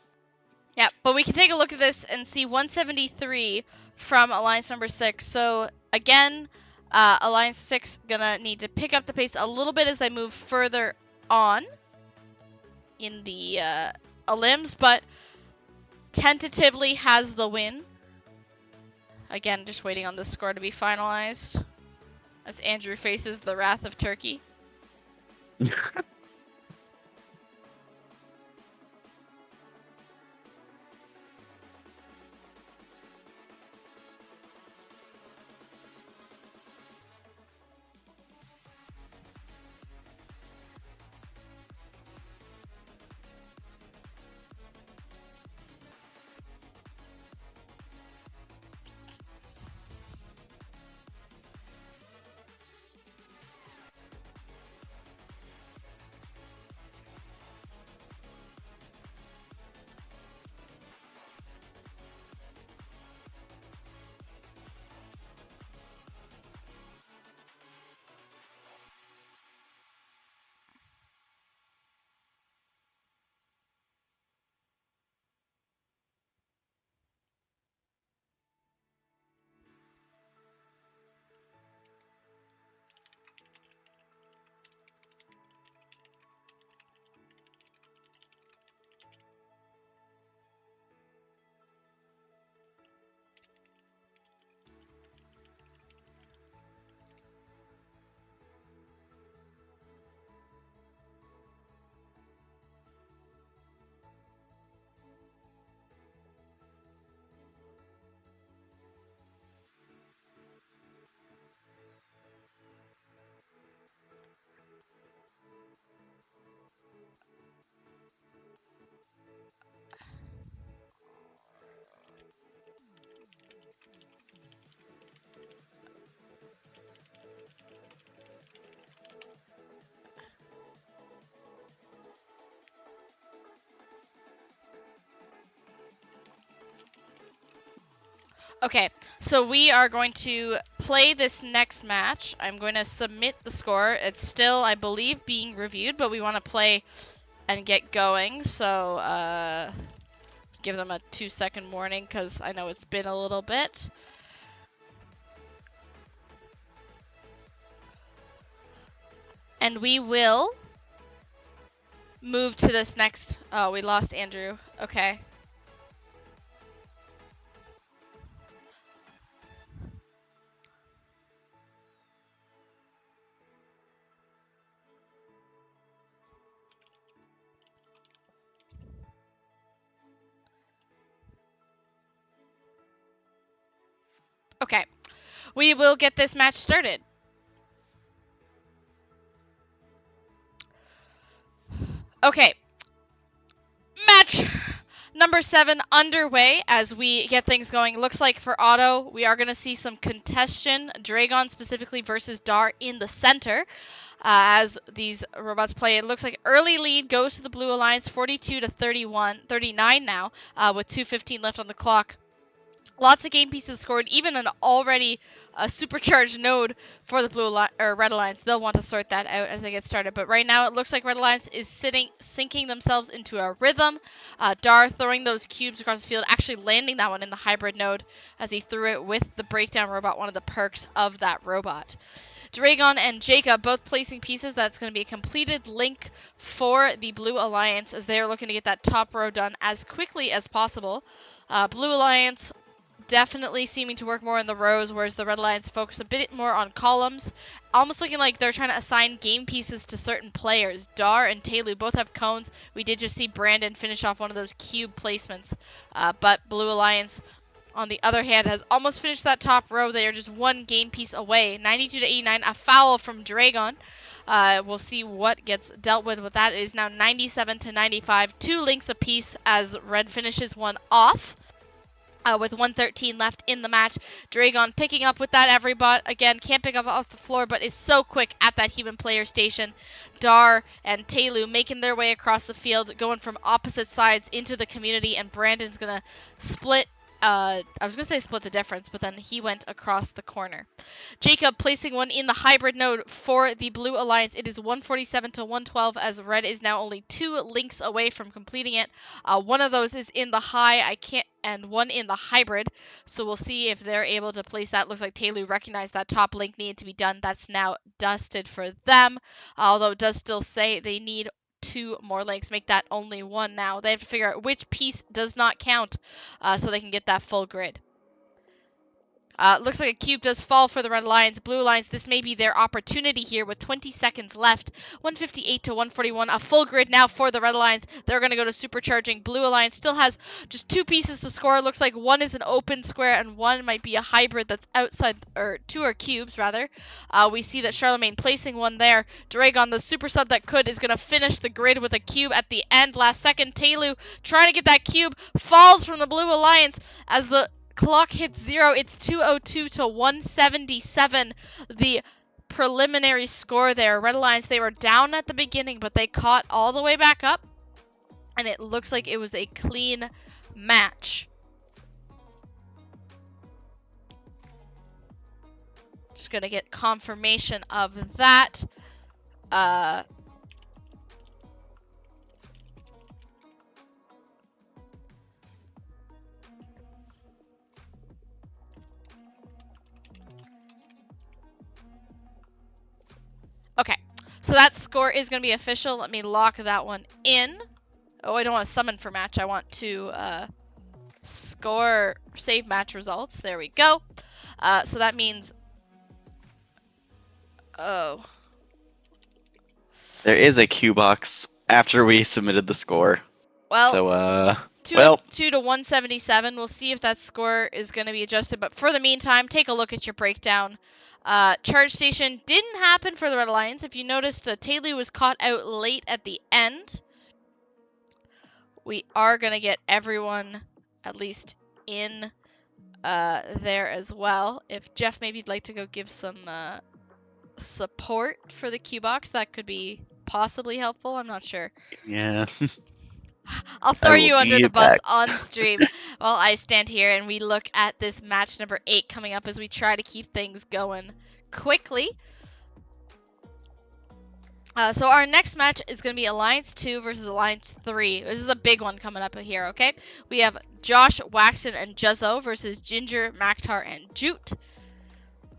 Yeah, but we can take a look at this and see 173 from Alliance number 6. So again, Alliance 6 gonna need to pick up the pace a little bit as they move further on in the elims, but tentatively has the win. Again, just waiting on the score to be finalized as Andrew faces the wrath of Turkey. Okay, so we are going to play this next match. I'm going to submit the score. It's still, I believe, being reviewed, but we want to play and get going. So give them a 2-second warning because I know it's been a little bit. And we will move to this next. Oh, we lost Andrew. Okay. Okay. We will get this match started. Okay. Match number 7 underway as we get things going. Looks like for Auto, we are going to see some contention. Dragon specifically versus Dar in the center. As these robots play, it looks like early lead goes to the Blue Alliance, 42 to 39 now, with 2:15 left on the clock. Lots of game pieces scored, even an already supercharged node for the Red Alliance. They'll want to sort that out as they get started. But right now, it looks like Red Alliance is sinking themselves into a rhythm. Dar throwing those cubes across the field, actually landing that one in the hybrid node as he threw it with the breakdown robot, one of the perks of that robot. Dragon and Jacob both placing pieces. That's going to be a completed link for the Blue Alliance as they're looking to get that top row done as quickly as possible. Blue Alliance definitely seeming to work more in the rows, whereas the Red Alliance focus a bit more on columns. Almost looking like they're trying to assign game pieces to certain players. Dar and Taylu both have cones. We did just see Brandon finish off one of those cube placements. But Blue Alliance, on the other hand, has almost finished that top row. They are just one game piece away. 92 to 89, a foul from Dragon. We'll see what gets dealt with that. It is now 97 to 95. 2 links apiece as Red finishes one off. With 1:13 left in the match. Dragon picking up with that everybot. Again, can't pick up off the floor, but is so quick at that human player station. Dar and Taylu making their way across the field, going from opposite sides into the community, and Brandon's going to split. I was going to say split the difference, but then he went across the corner. Jacob placing one in the hybrid node for the Blue Alliance. It is 147 to 112 as Red is now only 2 links away from completing it. One of those is in the high, and one in the hybrid. So we'll see if they're able to place that. Looks like Taylu recognized that top link needed to be done. That's now dusted for them. Although it does still say they need 2 more links. Make that only 1 now. They have to figure out which piece does not count so they can get that full grid. Looks like a cube does fall for the Red Alliance. Blue Alliance, this may be their opportunity here with 20 seconds left. 158 to 141. A full grid now for the Red Alliance. They're going to go to supercharging. Blue Alliance still has just 2 pieces to score. Looks like one is an open square and one might be a hybrid that's outside, or 2 are cubes rather. We see that Charlemagne placing one there. Dragon, the super sub that could, is going to finish the grid with a cube at the end. Last second, Taylu trying to get that cube. Falls from the Blue Alliance as the clock hits 0. It's 202 to 177. The preliminary score there. Red Alliance, they were down at the beginning, but they caught all the way back up. And it looks like it was a clean match. Just going to get confirmation of that. Okay, so that score is going to be official. Let me lock that one in. Oh, I don't want to summon for match. I want to save match results. There we go. So that means... Oh. There is a Q box after we submitted the score. Well, so, 202 to 177. We'll see if that score is going to be adjusted. But for the meantime, take a look at your breakdown. Charge station didn't happen for the Red Alliance. If you noticed, Taylu was caught out late at the end. We are going to get everyone at least in there as well. If Jeff, maybe you'd like to go give some support for the Q box, that could be possibly helpful. I'm not sure. Yeah. I'll throw you under the bus on stream while I stand here and we look at this match number 8 coming up as we try to keep things going quickly. So our next match is going to be Alliance 2 versus Alliance 3. This is a big one coming up here, okay? We have Josh, Waxton, and Juzzo versus Ginger, Maktar, and Jute.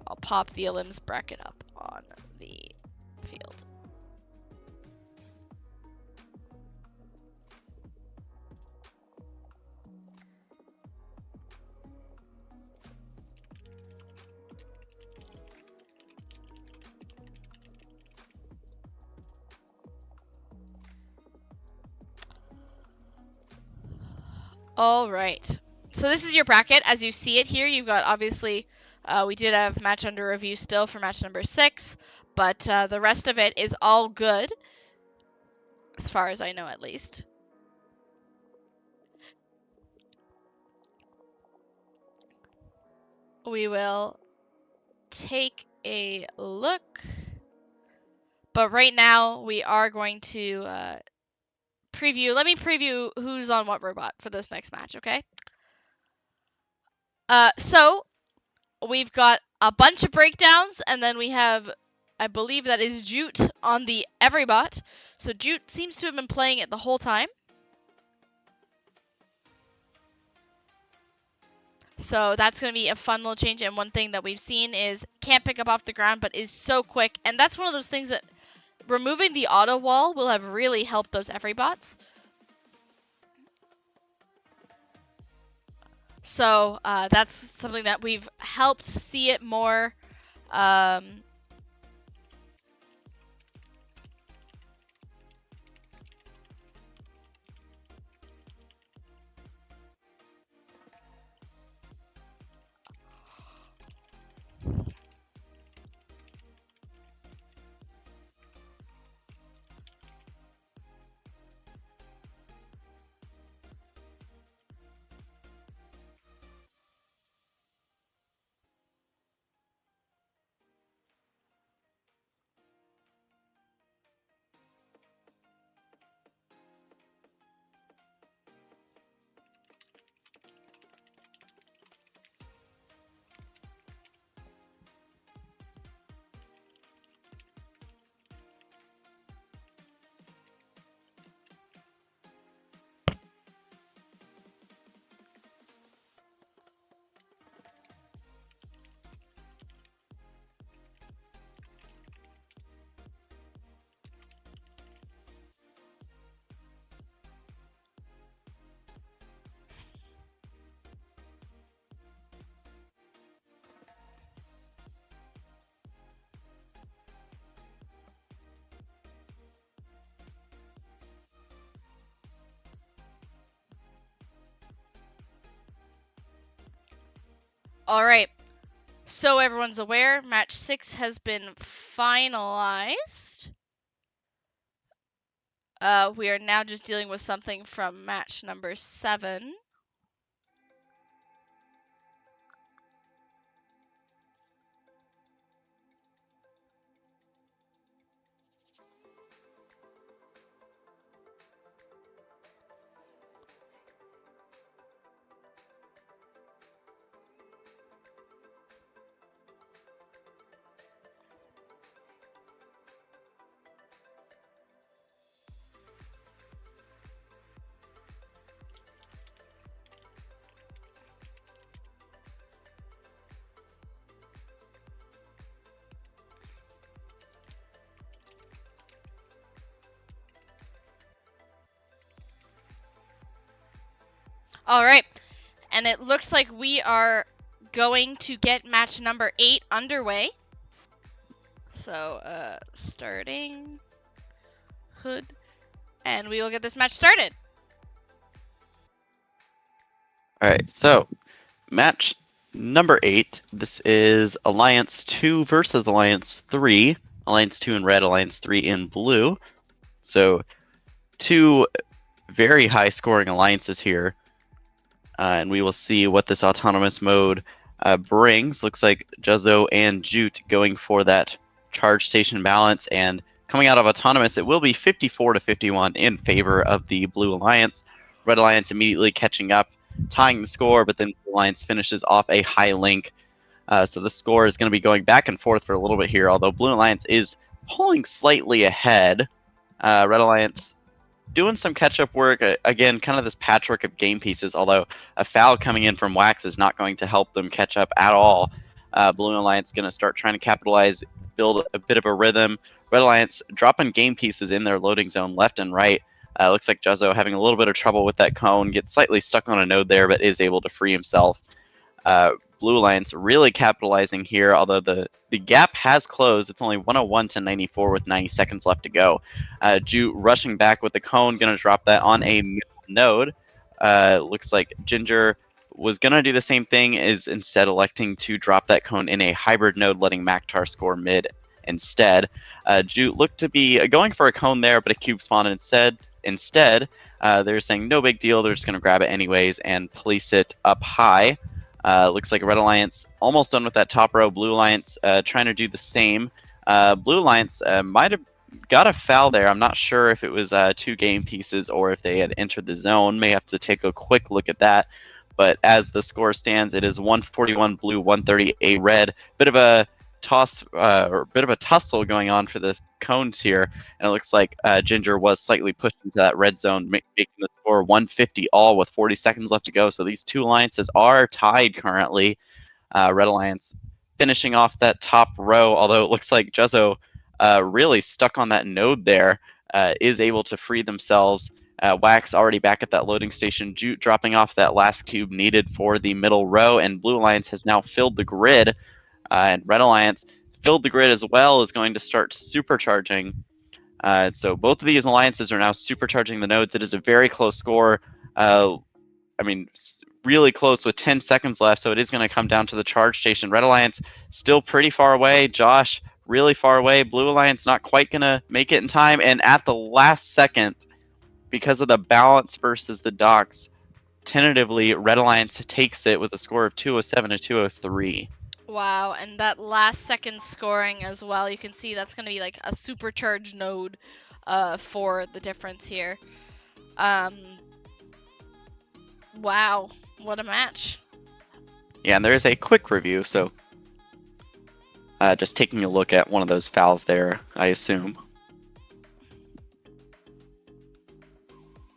I'll pop the elims bracket up on the field. All right. So this is your bracket as you see it here. You've got obviously, we did have match under review still for match number 6, but the rest of it is all good, as far as I know at least. We will take a look. But right now we are going to preview. Let me preview who's on what robot for this next match, okay? So we've got a bunch of breakdowns, and then we have, I believe that is Jute on the Everybot. So Jute seems to have been playing it the whole time. So that's going to be a fun little change, and one thing that we've seen is can't pick up off the ground, but is so quick, and that's one of those things that removing the auto wall will have really helped those Everybots. So that's something that we've helped see it more. All right. So everyone's aware, match 6 has been finalized. We are now just dealing with something from match number 7. All right. And it looks like we are going to get match number 8 underway. So, starting hood, and we will get this match started. All right, so match number 8. This is Alliance 2 versus Alliance 3. Alliance 2 in red, Alliance 3 in blue. So 2 very high scoring alliances here. And we will see what this autonomous mode brings. Looks like Juzzo and Jute going for that charge station balance, and coming out of autonomous, it will be 54 to 51 in favor of the blue alliance. Red alliance immediately catching up, tying the score, but then blue alliance finishes off a high link. So the score is going to be going back and forth for a little bit here, although blue alliance is pulling slightly ahead. Red alliance doing some catch-up work. Again, kind of this patchwork of game pieces, although a foul coming in from Wax is not going to help them catch up at all. Blue Alliance going to start trying to capitalize, build a bit of a rhythm. Red Alliance dropping game pieces in their loading zone left and right. Looks like Juzzo having a little bit of trouble with that cone, gets slightly stuck on a node there, but is able to free himself. Blue Alliance really capitalizing here, although the gap has closed. It's only 101 to 94 with 90 seconds left to go. Jute rushing back with the cone, going to drop that on a node. Looks like Ginger was going to do the same thing, is instead electing to drop that cone in a hybrid node, letting Maktar score mid instead. Jute looked to be going for a cone there, but a cube spawned instead. They're saying no big deal. They're just going to grab it anyways and place it up high. Looks like Red Alliance almost done with that top row. Blue Alliance trying to do the same. Blue Alliance might have got a foul there. I'm not sure if it was 2 game pieces or if they had entered the zone. May have to take a quick look at that. But as the score stands, it is 141 blue, 138 red. Bit of a toss or bit of a tussle going on for the cones here, and it looks like Ginger was slightly pushed into that red zone, making the score 150 all with 40 seconds left to go. So these two alliances are tied currently. Red Alliance finishing off that top row, although it looks like Juzzo really stuck on that node there, is able to free themselves. Wax already back at that loading station. Jute dropping off that last cube needed for the middle row, and Blue Alliance has now filled the grid, and Red Alliance filled the grid as well, is going to start supercharging. So both of these alliances are now supercharging the nodes. It is a very close score. I mean, really close with 10 seconds left, so it is going to come down to the charge station. Red Alliance still pretty far away. Josh really far away. Blue Alliance not quite going to make it in time, and at the last second, because of the balance versus the docks, tentatively Red Alliance takes it with a score of 207 to 203. Wow, and that last second scoring as well, you can see that's going to be like a supercharged node for the difference here. Wow, what a match. Yeah, and there is a quick review, so just taking a look at one of those fouls there, I assume.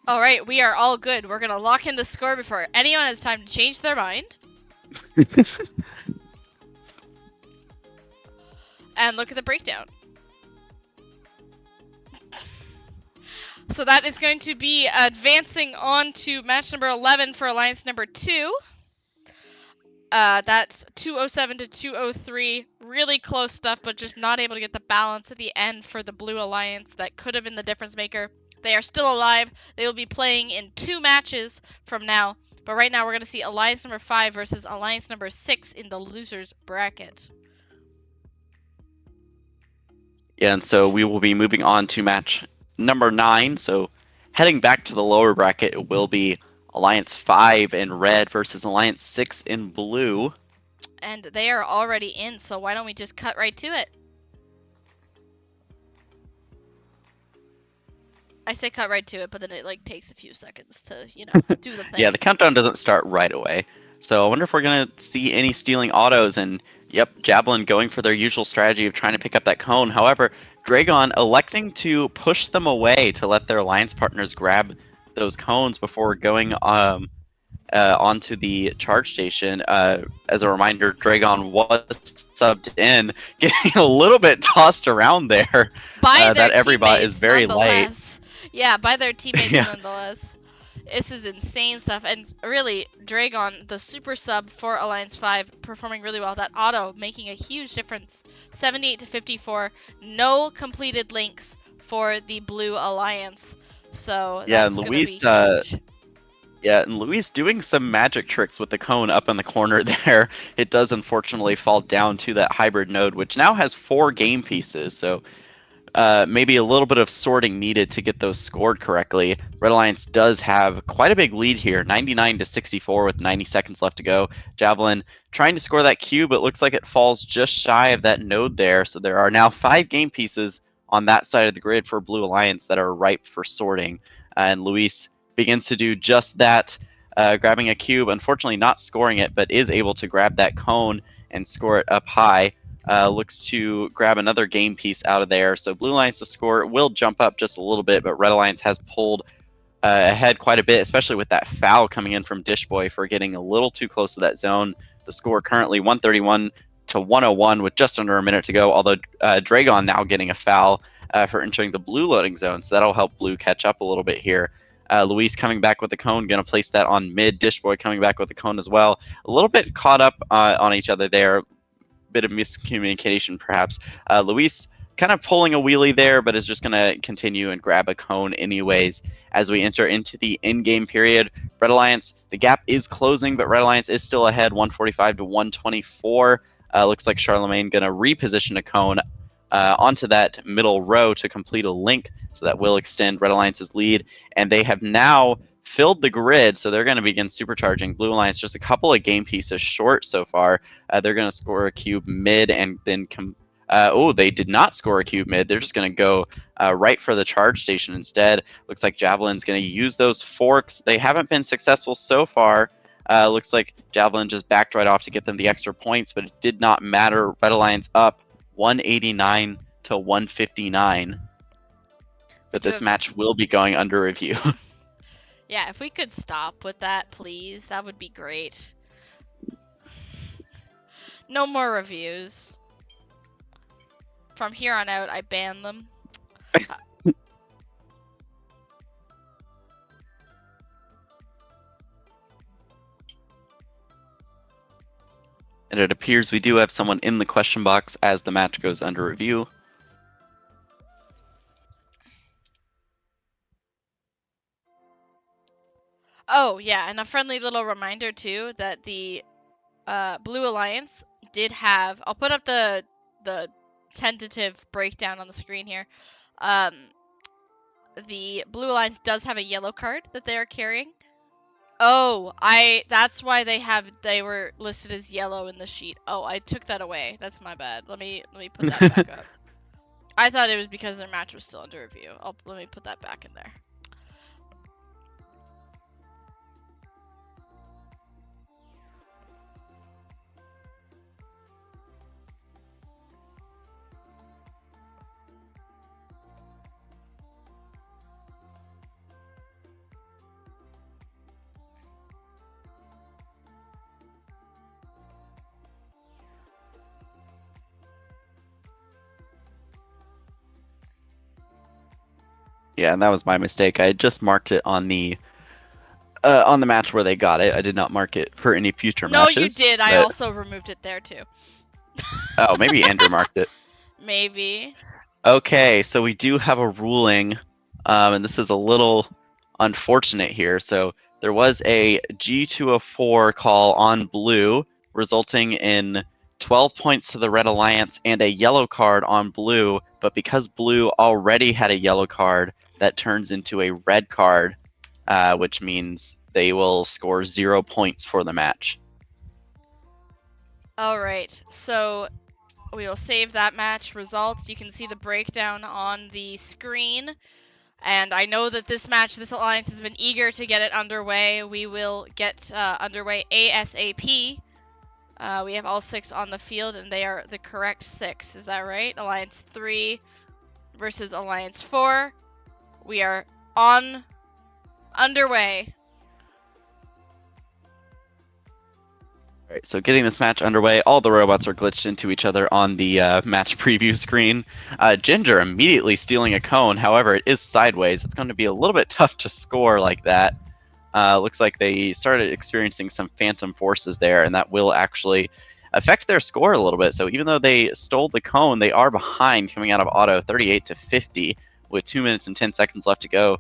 All right, we are all good. We're going to lock in the score before anyone has time to change their mind. And look at the breakdown. So that is going to be advancing on to match number 11 for alliance number 2. That's 207 to 203. Really close stuff, but just not able to get the balance at the end for the Blue Alliance. That could have been the difference maker. They are still alive. They will be playing in 2 matches from now. But right now we're going to see alliance number 5 versus alliance number 6 in the losers bracket. Yeah, and so we will be moving on to match number 9. So heading back to the lower bracket, it will be Alliance 5 in red versus Alliance 6 in blue. And they are already in, so why don't we just cut right to it? I say cut right to it, but then it like takes a few seconds to, you know, do the thing. Yeah, the countdown doesn't start right away. So I wonder if we're going to see any stealing autos. And yep, Javelin going for their usual strategy of trying to pick up that cone. However, Dragon electing to push them away to let their alliance partners grab those cones before going onto the charge station. As a reminder, Dragon was subbed in, getting a little bit tossed around there. By their that everybody is very light. Yeah, by their teammates Yeah. nonetheless. This is insane stuff. And really, Dragon, the super sub for Alliance 5, performing really well. That auto making a huge difference. 78 to 54. No completed links for the Blue Alliance. So Yeah, that's and going to be Luis, huge. yeah, and Luis doing some magic tricks with the cone up in the corner there. It does unfortunately fall down to that hybrid node, which now has 4 game pieces. So maybe a little bit of sorting needed to get those scored correctly. Red Alliance does have quite a big lead here, 99 to 64 with 90 seconds left to go. Javelin trying to score that cube, but looks like it falls just shy of that node there. So there are now 5 game pieces on that side of the grid for Blue Alliance that are ripe for sorting. And Luis begins to do just that, grabbing a cube, unfortunately not scoring it, but is able to grab that cone and score it up high. Looks to grab another game piece out of there. So Blue Alliance's score will jump up just a little bit, but Red Alliance has pulled ahead quite a bit, especially with that foul coming in from Dishboy for getting a little too close to that zone. The score currently 131 to 101 with just under a minute to go, although Dragon now getting a foul for entering the blue loading zone, so that'll help Blue catch up a little bit here. Luis coming back with the cone, going to place that on mid. Dishboy coming back with the cone as well. A little bit caught up on each other there. Bit of miscommunication perhaps. Luis kind of pulling a wheelie there, but is just going to continue and grab a cone anyways as we enter into the in-game period. Red Alliance, the gap is closing, but Red Alliance is still ahead, 145 to 124. Looks like Charlemagne going to reposition a cone onto that middle row to complete a link, so that will extend Red Alliance's lead. And they have now filled the grid, so they're going to begin supercharging. Blue Alliance just a couple of game pieces short so far. They're going to score a cube mid and then they did not score a cube mid. They're just going to go right for the charge station instead. Looks like Javelin's going to use those forks. They haven't been successful so far. Looks like Javelin just backed right off to get them the extra points, but it did not matter. Red Alliance up 189 to 159. But this match will be going under review. Yeah, if we could stop with that, please, that would be great. No more reviews. From here on out, I ban them. And it appears we do have someone in the question box as the match goes under review. Oh, yeah, and a friendly little reminder, too, that the Blue Alliance did have... I'll put up the tentative breakdown on the screen here. The Blue Alliance does have a yellow card that they are carrying. Oh, that's why they were listed as yellow in the sheet. Oh, I took that away. That's my bad. Let me put that back up. I thought it was because their match was still under review. Let me put that back in there. Yeah, and that was my mistake. I had just marked it on the match where they got it. I did not mark it for any future matches. No, you did. I also removed it there too. Oh, maybe Andrew marked it. Maybe. Okay, so we do have a ruling, and this is a little unfortunate here. So there was a G204 call on blue, resulting in 12 points to the Red Alliance and a yellow card on blue, but because blue already had a yellow card, that turns into a red card, which means they will score 0 points for the match. All right, so we will save that match results. You can see the breakdown on the screen. And I know that this alliance has been eager to get it underway. We will get underway ASAP. We have all 6 on the field, and they are the correct 6. Is that right? Alliance 3 versus Alliance 4. We are underway. All right, so getting this match underway, all the robots are glitched into each other on the match preview screen. Ginger immediately stealing a cone. However, it is sideways. It's going to be a little bit tough to score like that. Looks like they started experiencing some phantom forces there, and that will actually affect their score a little bit. So even though they stole the cone, they are behind coming out of auto 38 to 50 with 2 minutes and 10 seconds left to go.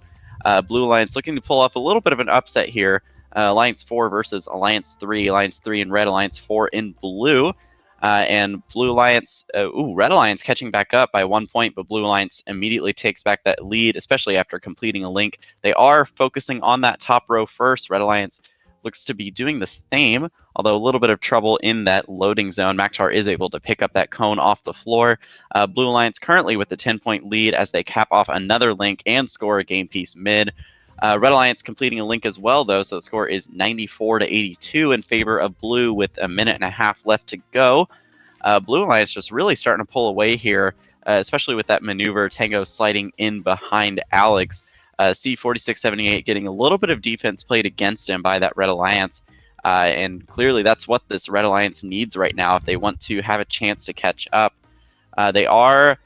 Blue Alliance looking to pull off a little bit of an upset here. Alliance 4 versus Alliance 3. Alliance 3 in red, Alliance 4 in blue. And Blue Alliance, Red Alliance catching back up by 1 point, but Blue Alliance immediately takes back that lead, especially after completing a link. They are focusing on that top row first. Red Alliance looks to be doing the same, although a little bit of trouble in that loading zone. Maktar is able to pick up that cone off the floor. Blue Alliance currently with the 10-point lead as they cap off another link and score a game piece mid. Red Alliance completing a link as well, though, so the score is 94 to 82 in favor of Blue with a minute and a half left to go. Blue Alliance just really starting to pull away here, especially with that maneuver. Tango sliding in behind Alex. C4678 getting a little bit of defense played against him by that Red Alliance. And clearly that's what this Red Alliance needs right now if they want to have a chance to catch up. They are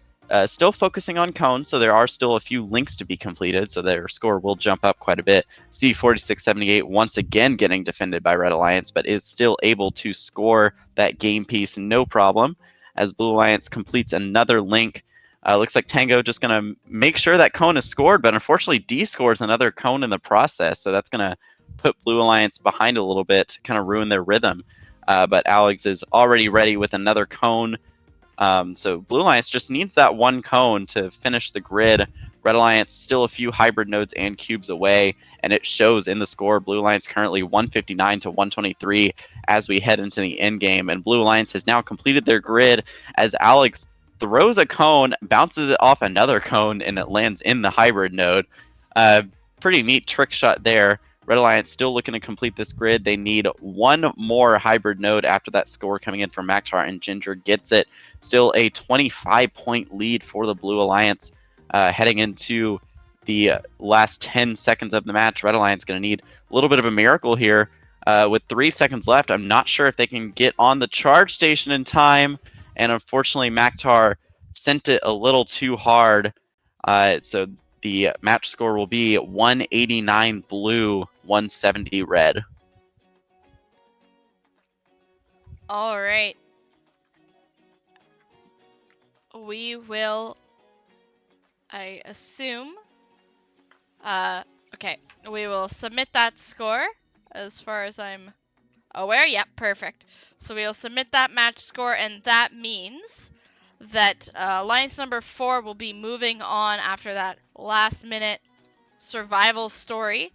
still focusing on cones, so there are still a few links to be completed, so their score will jump up quite a bit. C4678 once again getting defended by Red Alliance, but is still able to score that game piece no problem as Blue Alliance completes another link. Looks like Tango just going to make sure that cone is scored, but unfortunately D scores another cone in the process, so that's going to put Blue Alliance behind a little bit, kind of ruin their rhythm. But Alex is already ready with another cone. So Blue Alliance just needs that one cone to finish the grid. Red Alliance still a few hybrid nodes and cubes away, and it shows in the score. Blue Alliance currently 159 to 123 as we head into the end game, and Blue Alliance has now completed their grid as Alex throws a cone, bounces it off another cone, and it lands in the hybrid node. Pretty neat trick shot there. Red Alliance still looking to complete this grid. They need one more hybrid node after that score coming in from Maktar, and Ginger gets it. Still a 25-point lead for the Blue Alliance heading into the last 10 seconds of the match. Red Alliance going to need a little bit of a miracle here. With 3 seconds left, I'm not sure if they can get on the charge station in time, and unfortunately Maktar sent it a little too hard. So the match score will be 189 blue, 170 red. All right. We will, I assume, okay, we will submit that score as far as I'm aware. Yep, perfect. So we'll submit that match score, and that means that alliance number 4 will be moving on after that last minute survival story.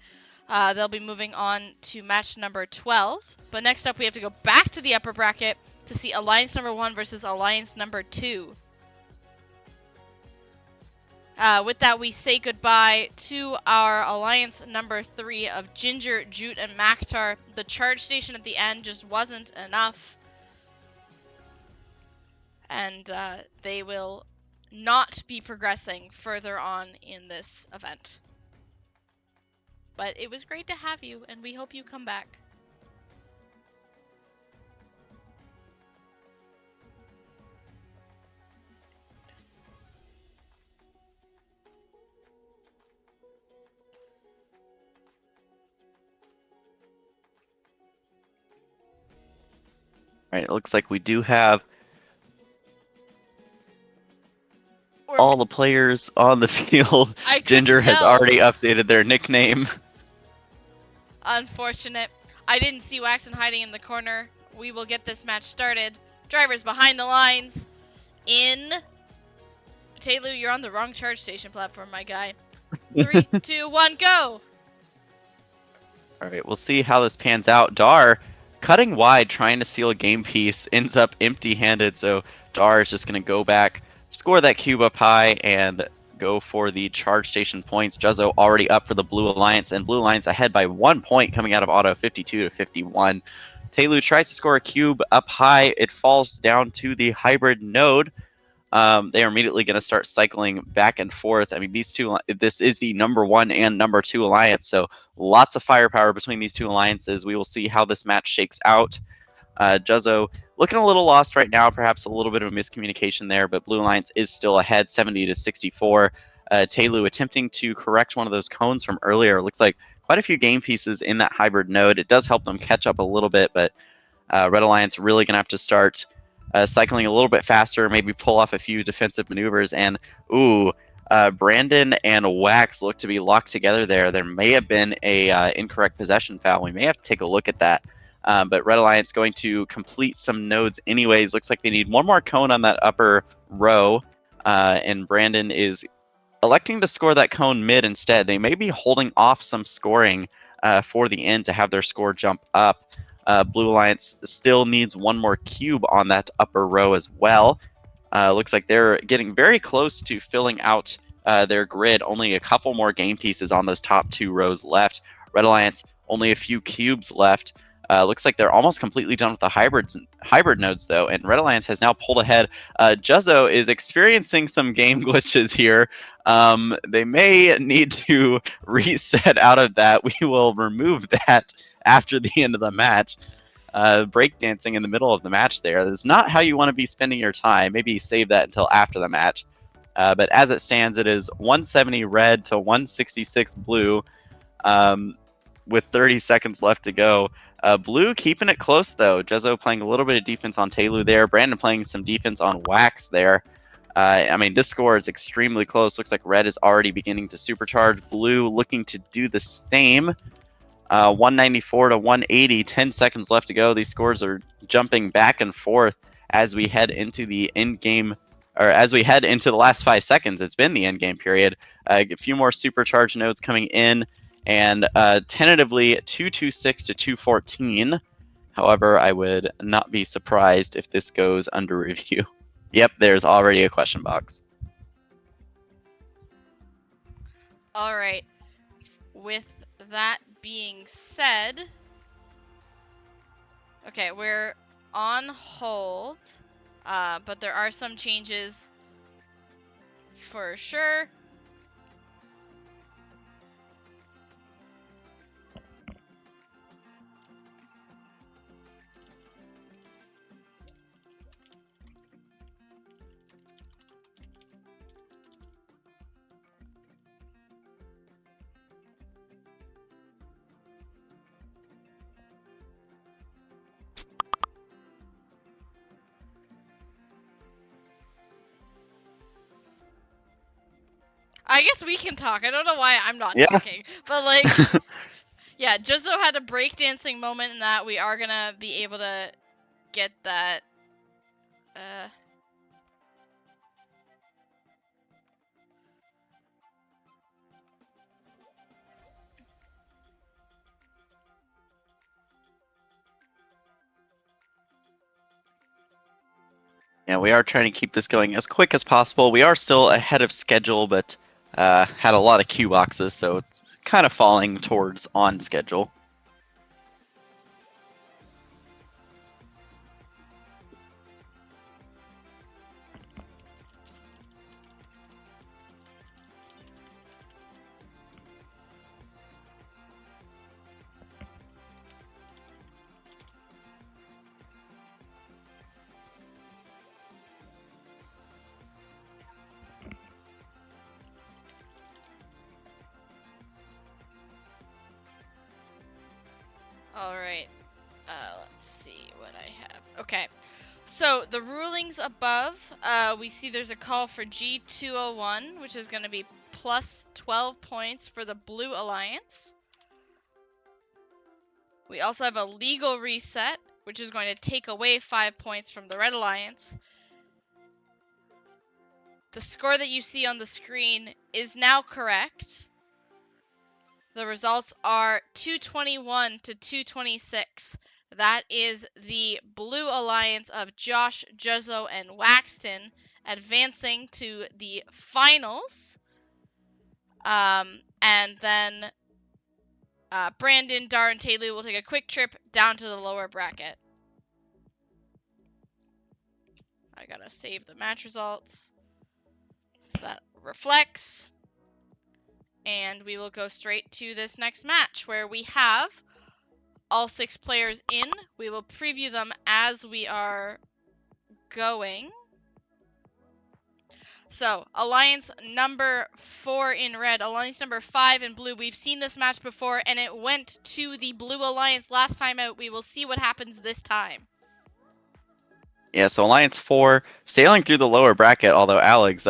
They'll be moving on to match number 12. But next up, we have to go back to the upper bracket to see alliance number 1 versus alliance number 2. With that, we say goodbye to our alliance number 3 of Ginger, Jute, and Maktar. The charge station at the end just wasn't enough. And they will not be progressing further on in this event. But it was great to have you, and we hope you come back. All right, it looks like we do have all the players on the field. Ginger has already updated their nickname. Unfortunate. I didn't see Waxen hiding in the corner. We will get this match started. Drivers behind the lines. In. Taylu, you're on the wrong charge station platform, my guy. 3, 2, 1, go! All right, we'll see how this pans out. Dar cutting wide, trying to steal a game piece, ends up empty-handed, so Dar is just going to go back, score that cube up high, and go for the charge station points. Juzzo already up for the Blue Alliance, and Blue Alliance ahead by 1 point coming out of auto, 52 to 51. Taylu tries to score a cube up high. It falls down to the hybrid node. They are immediately going to start cycling back and forth. I mean, these two, this is the number 1 and number 2 alliance, so lots of firepower between these two alliances. We will see how this match shakes out. Juzzo looking a little lost right now, perhaps a little bit of a miscommunication there, but Blue Alliance is still ahead, 70 to 64. Taylu attempting to correct one of those cones from earlier. It looks like quite a few game pieces in that hybrid node. It does help them catch up a little bit, but Red Alliance really going to have to start cycling a little bit faster, maybe pull off a few defensive maneuvers. And, ooh, Brandon and Wax look to be locked together there. There may have been a incorrect possession foul. We may have to take a look at that. But Red Alliance going to complete some nodes anyways. Looks like they need one more cone on that upper row. And Brandon is electing to score that cone mid instead. They may be holding off some scoring for the end to have their score jump up. Blue Alliance still needs one more cube on that upper row as well. Looks like they're getting very close to filling out their grid. Only a couple more game pieces on those top 2 rows left. Red Alliance, only a few cubes left. Looks like they're almost completely done with the hybrid nodes, though, and Red Alliance has now pulled ahead. Juzzo is experiencing some game glitches here. They may need to reset out of that. We will remove that after the end of the match. Breakdancing in the middle of the match there. That's not how you want to be spending your time. Maybe save that until after the match. But as it stands, it is 170 red to 166 blue with 30 seconds left to go. Blue keeping it close, though. Juzzo playing a little bit of defense on Taylu there. Brandon playing some defense on Wax there. I mean, this score is extremely close. Looks like red is already beginning to supercharge. Blue looking to do the same. 194 to 180, 10 seconds left to go. These scores are jumping back and forth as we head into the end game, or as we head into the last 5 seconds. It's been the end game period. A few more supercharge nodes coming in, and tentatively 226 to 214. However, I would not be surprised if this goes under review. Yep, there's already a question box. All right. With that being said, okay, we're on hold, but there are some changes for sure. I guess we can talk. I don't know why I'm not talking, but like, yeah, Jizzo had a breakdancing moment in that. We are gonna be able to get that. Yeah, we are trying to keep this going as quick as possible. We are still ahead of schedule, but had a lot of queue boxes, so it's kind of falling towards on schedule. Alright, let's see what I have. Okay, so the rulings above, we see there's a call for G201, which is going to be plus 12 points for the Blue Alliance. We also have a legal reset, which is going to take away 5 points from the Red Alliance. The score that you see on the screen is now correct. The results are 221 to 226. That is the Blue Alliance of Josh, Juzzo, and Waxton advancing to the finals. And then Brandon, Dar, and Taylor will take a quick trip down to the lower bracket. I gotta save the match results so that reflects. And we will go straight to this next match where we have all 6 players in. We will preview them as we are going. So, Alliance number 4 in red, Alliance number 5 in blue. We've seen this match before, and it went to the Blue Alliance last time out. We will see what happens this time. Yeah, so Alliance 4 sailing through the lower bracket, although Alex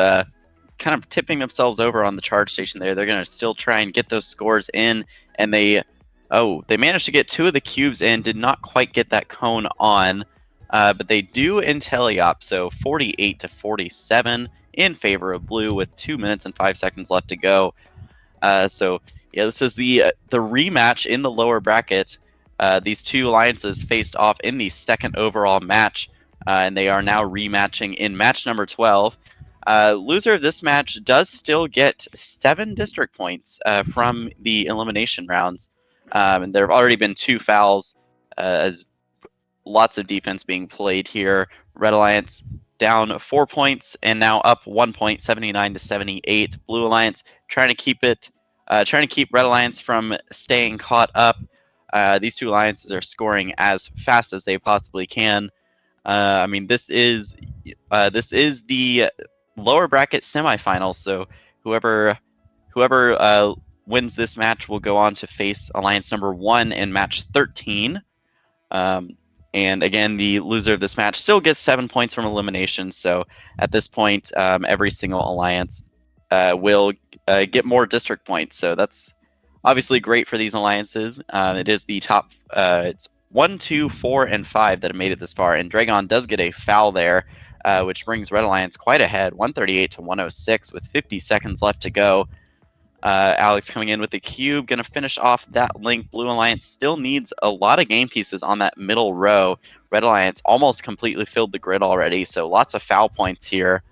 kind of tipping themselves over on the charge station there. They're going to still try and get those scores in, and they managed to get 2 of the cubes in, did not quite get that cone on, but they do in teleop, so 48 to 47 in favor of blue with 2 minutes and 5 seconds left to go. So yeah, this is the rematch in the lower bracket. These 2 alliances faced off in the second overall match, and they are now rematching in match number 12. Loser of this match does still get 7 district points from the elimination rounds. And there have already been 2 fouls, as lots of defense being played here. Red Alliance down 4 points and now up 1 point, 79 to 78. Blue Alliance trying to keep Red Alliance from staying caught up. These 2 alliances are scoring as fast as they possibly can. I mean, this is the lower bracket semifinals, so whoever wins this match will go on to face Alliance number 1 in match 13. And again, the loser of this match still gets 7 points from elimination. So at this point, every single alliance will get more district points. So that's obviously great for these alliances. It is the top. It's 1, 2, 4, and 5 that have made it this far, and Dragon does get a foul there, which brings Red Alliance quite ahead, 138 to 106 with 50 seconds left to go. Alex coming in with the cube, going to finish off that link. Blue Alliance still needs a lot of game pieces on that middle row. Red Alliance almost completely filled the grid already, so lots of foul points here.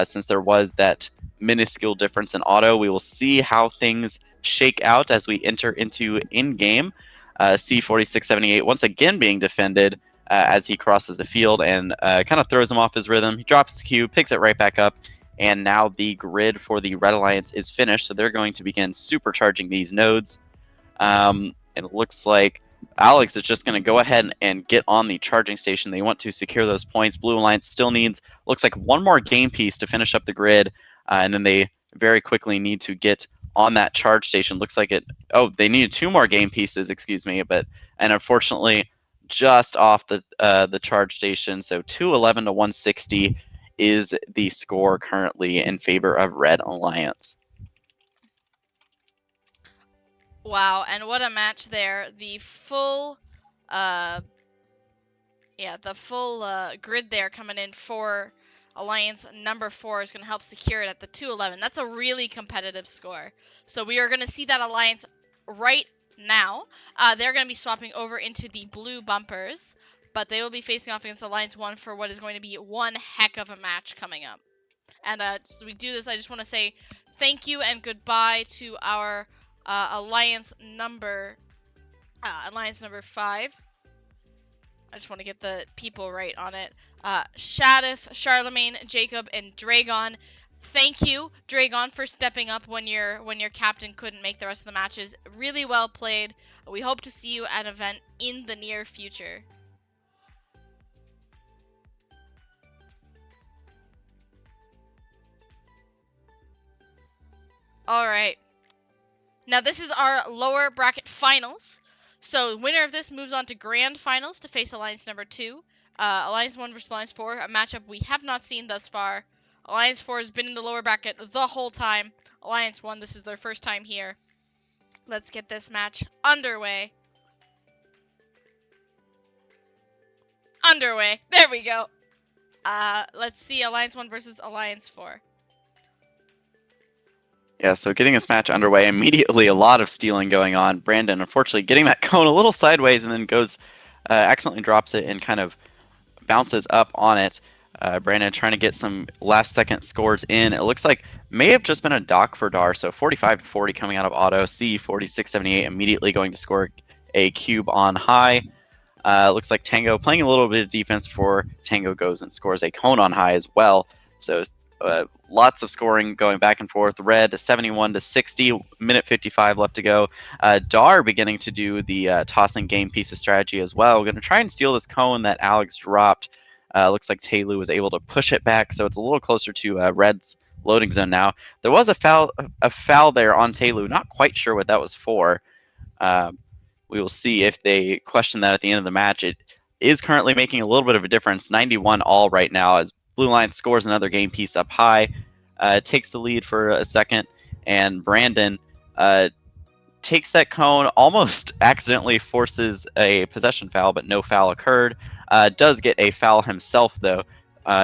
Since there was that minuscule difference in auto, we will see how things shake out as we enter into in-game. C4678 once again being defended as he crosses the field and kind of throws him off his rhythm. He drops the cube, picks it right back up, and now the grid for the Red Alliance is finished, so they're going to begin supercharging these nodes. And it looks like Alex is just going to go ahead and get on the charging station. They want to secure those points. Blue Alliance still needs, looks like, one more game piece to finish up the grid, and then they very quickly need to get on that charge station. Looks like it, oh, they needed 2 more game pieces, excuse me, and unfortunately just off the charge station. So 211 to 160 is the score currently in favor of Red Alliance. Wow, and what a match there. The full grid there coming in for Alliance number 4 is going to help secure it at the 211. That's a really competitive score. So we are going to see that Alliance right now. They're going to be swapping over into the blue bumpers, but they will be facing off against Alliance 1 for what is going to be one heck of a match coming up. And as we do this, I just want to say thank you and goodbye to our Alliance number 5. I just want to get the people right on it. Shadif, Charlemagne, Jacob, and Dragon. Thank you, Dragon, for stepping up when your captain couldn't make the rest of the matches. Really well played. We hope to see you at an event in the near future. All right. Now this is our lower bracket finals. So winner of this moves on to grand finals to face Alliance number 2. Alliance 1 versus Alliance 4, a matchup we have not seen thus far. Alliance 4 has been in the lower bracket the whole time. Alliance 1, this is their first time here. Let's get this match underway. There we go. Let's see Alliance 1 versus Alliance 4. Yeah, so getting this match underway, immediately a lot of stealing going on. Brandon, unfortunately, getting that cone a little sideways and then goes, accidentally drops it and kind of bounces up on it. Brandon trying to get some last-second scores in. It looks like may have just been a dock for Dar, so 45-40 coming out of auto. C4678 immediately going to score a cube on high. Looks like Tango playing a little bit of defense before Tango goes and scores a cone on high as well. So lots of scoring going back and forth. Red 71 to 60, minute 55 left to go. Dar beginning to do the tossing game piece of strategy as well. We're going to try and steal this cone that Alex dropped. Looks like Taylor was able to push it back, so it's a little closer to Red's loading zone now. There was a foul there on Taylor. Not quite sure what that was for. We will see if they question that at the end of the match. It is currently making a little bit of a difference. 91 all right now as Blue Line scores another game piece up high, takes the lead for a second, and Brandon takes that cone, almost accidentally forces a possession foul, but no foul occurred. Does get a foul himself, though,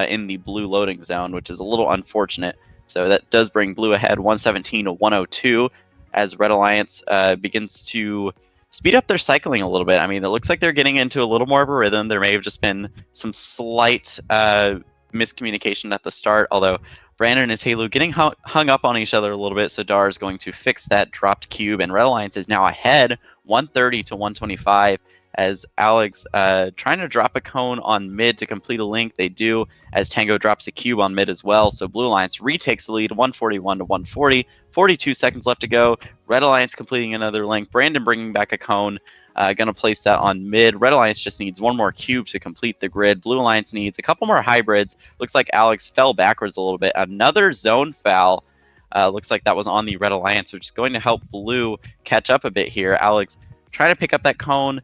in the blue loading zone, which is a little unfortunate. So that does bring blue ahead 117 to 102 as Red Alliance begins to speed up their cycling a little bit. I mean, it looks like they're getting into a little more of a rhythm. There may have just been some slight miscommunication at the start, although Brandon and Taylor getting hung up on each other a little bit, so Dar is going to fix that dropped cube, and Red Alliance is now ahead 130 to 125 as Alex trying to drop a cone on mid to complete a link. They do, as Tango drops a cube on mid as well, so Blue Alliance retakes the lead 141 to 140. 42 seconds left to go. Red Alliance completing another link. Brandon bringing back a cone. Going to place that on mid. Red Alliance just needs one more cube to complete the grid. Blue Alliance needs a couple more hybrids. Looks like Alex fell backwards a little bit. Another zone foul. Looks like that was on the Red Alliance, which is going to help Blue catch up a bit here. Alex trying to pick up that cone.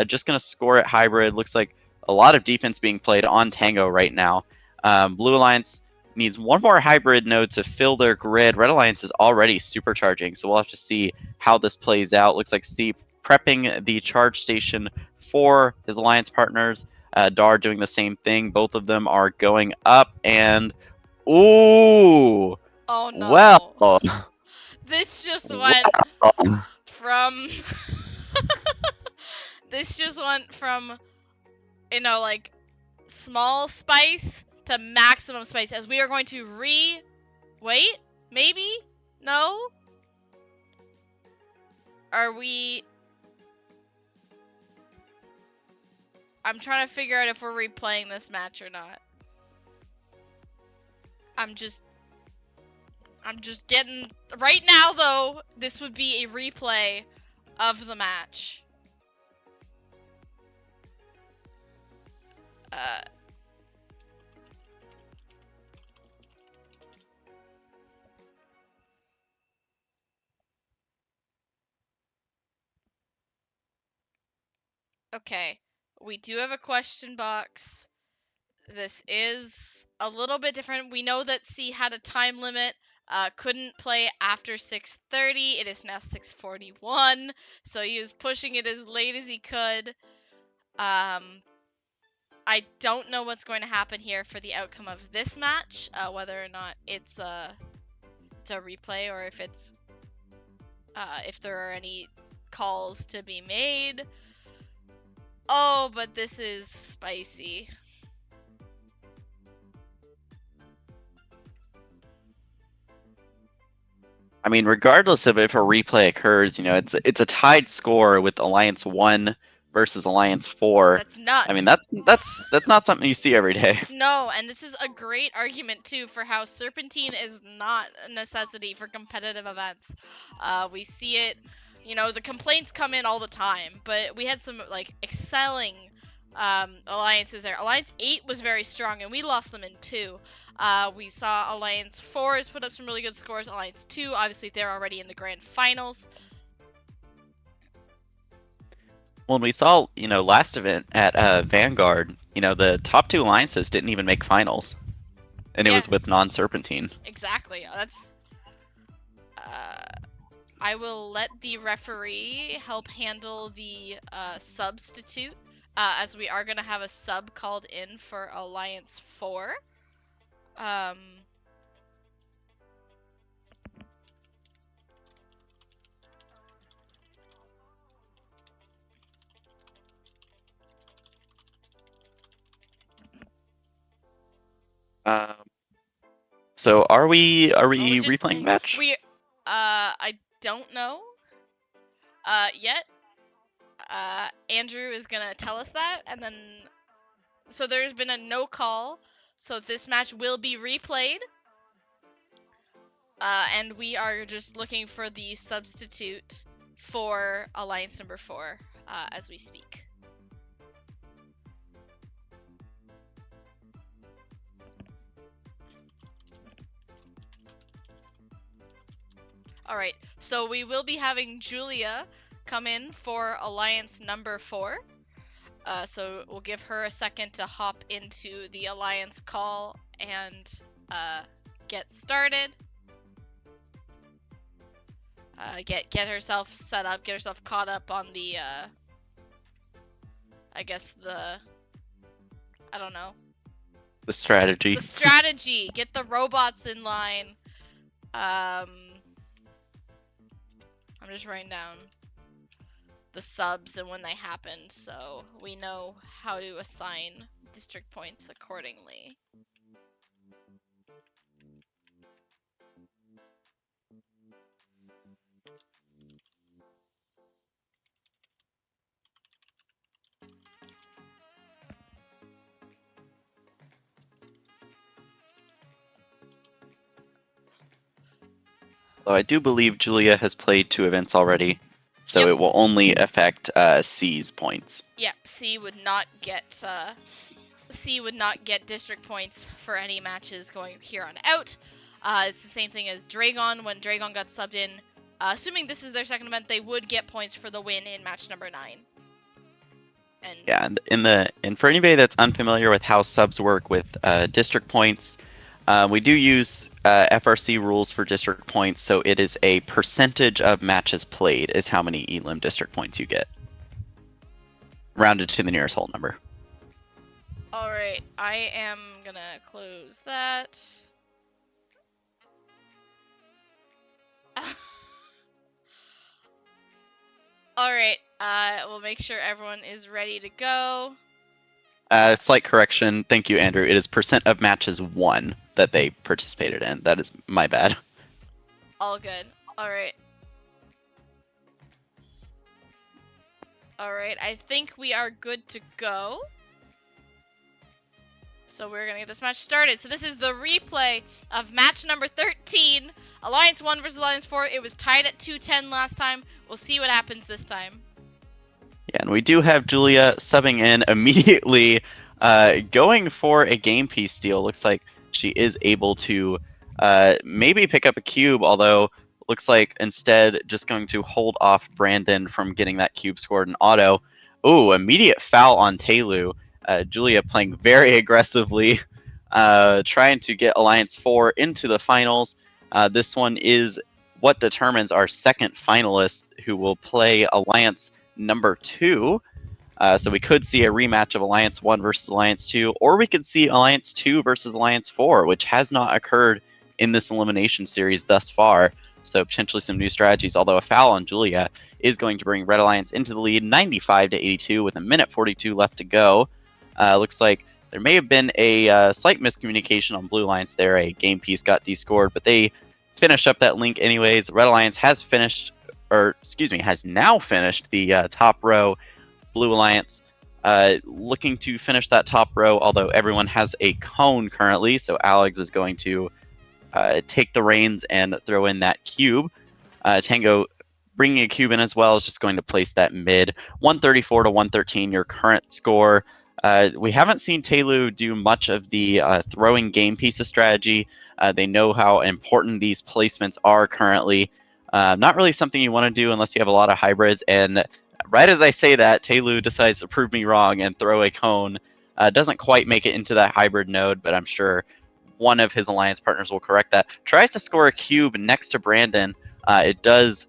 Just going to score it hybrid. Looks like a lot of defense being played on Tango right now. Blue Alliance needs one more hybrid node to fill their grid. Red Alliance is already supercharging, so we'll have to see how this plays out. Looks like Steve prepping the charge station for his alliance partners. Dar doing the same thing. Both of them are going up, and ooh, oh no! Well, this just went from this just went from like small spice to maximum spice, as we are going to wait, maybe no. Are we... I'm trying to figure out if we're replaying this match or not. I'm just getting... Right now, though, this would be a replay of the match. Okay, we do have a question box. This is a little bit different. We know that C had a time limit, couldn't play after 6:30. It is now 6:41, so he was pushing it as late as he could. I don't know what's going to happen here for the outcome of this match, whether or not it's a replay or if it's if there are any calls to be made. Oh, but this is spicy. I mean, regardless of if a replay occurs, you know, it's a tied score with Alliance 1 versus Alliance 4. That's nuts. I mean, that's not something you see every day. No, and this is a great argument too for how Serpentine is not a necessity for competitive events. We see it, you know, the complaints come in all the time, but we had some like excelling alliances there. Alliance 8 was very strong, and we lost them in 2. We saw Alliance 4 has put up some really good scores. Alliance 2, obviously, they're already in the grand finals. When we saw, you know, last event at Vanguard, you know, the top 2 alliances didn't even make finals, and it was with non-Serpentine. Exactly. That's. I will let the referee help handle the substitute, as we are going to have a sub called in for Alliance 4. So are we replaying the match? I don't know yet. Andrew is gonna tell us that, and then so there's been a no call, so this match will be replayed. And we are just looking for the substitute for Alliance number 4 as we speak. Alright, so we will be having Julia come in for Alliance number 4. So we'll give her a second to hop into the Alliance call and get started. Get herself set up, get herself caught up on the, I guess I don't know. The strategy. The strategy! Get the robots in line. I'm just writing down the subs and when they happened, so we know how to assign district points accordingly. Though I do believe Julia has played 2 events already, so it will only affect C's points. Yep, C would not get district points for any matches going here on out. It's the same thing as Dragon. When Dragon got subbed in, assuming this is their second event, they would get points for the win in match number 9. And yeah, and for anybody that's unfamiliar with how subs work with district points, we do use FRC rules for district points, so it is a percentage of matches played is how many elim district points you get, rounded to the nearest whole number. Alright, I am gonna close that. Alright, we'll make sure everyone is ready to go. Slight correction. Thank you, Andrew. It is percent of matches won that they participated in. That is my bad. All good. Alright. All right, I think we are good to go. So we're gonna get this match started. So this is the replay of match number 13, Alliance 1 versus Alliance 4. It was tied at 2-10 last time. We'll see what happens this time. Yeah, and we do have Julia subbing in immediately, going for a game piece steal. Looks like she is able to maybe pick up a cube, although looks like instead just going to hold off Brandon from getting that cube scored in auto. Ooh, immediate foul on Taylu. Julia playing very aggressively, trying to get Alliance 4 into the finals. This one is what determines our second finalist, who will play Alliance number 2. So we could see a rematch of Alliance 1 versus Alliance 2, or we could see Alliance 2 versus Alliance 4, which has not occurred in this elimination series thus far. So potentially some new strategies, although a foul on Julia is going to bring Red Alliance into the lead 95 to 82 with a minute 42 left to go. Looks like there may have been a slight miscommunication on Blue Alliance there. A game piece got descored, but they finished up that link anyways. Red Alliance has finished, or excuse me, has now finished the top row. Blue Alliance looking to finish that top row, although everyone has a cone currently, so Alex is going to take the reins and throw in that cube. Tango bringing a cube in as well is just going to place that mid. 134 to 113, your current score. We haven't seen Taylu do much of the throwing game pieces strategy. They know how important these placements are currently. Not really something you want to do unless you have a lot of hybrids, and right as I say that, Taylu decides to prove me wrong and throw a cone. Doesn't quite make it into that hybrid node, but I'm sure one of his alliance partners will correct that. Tries to score a cube next to Brandon. It does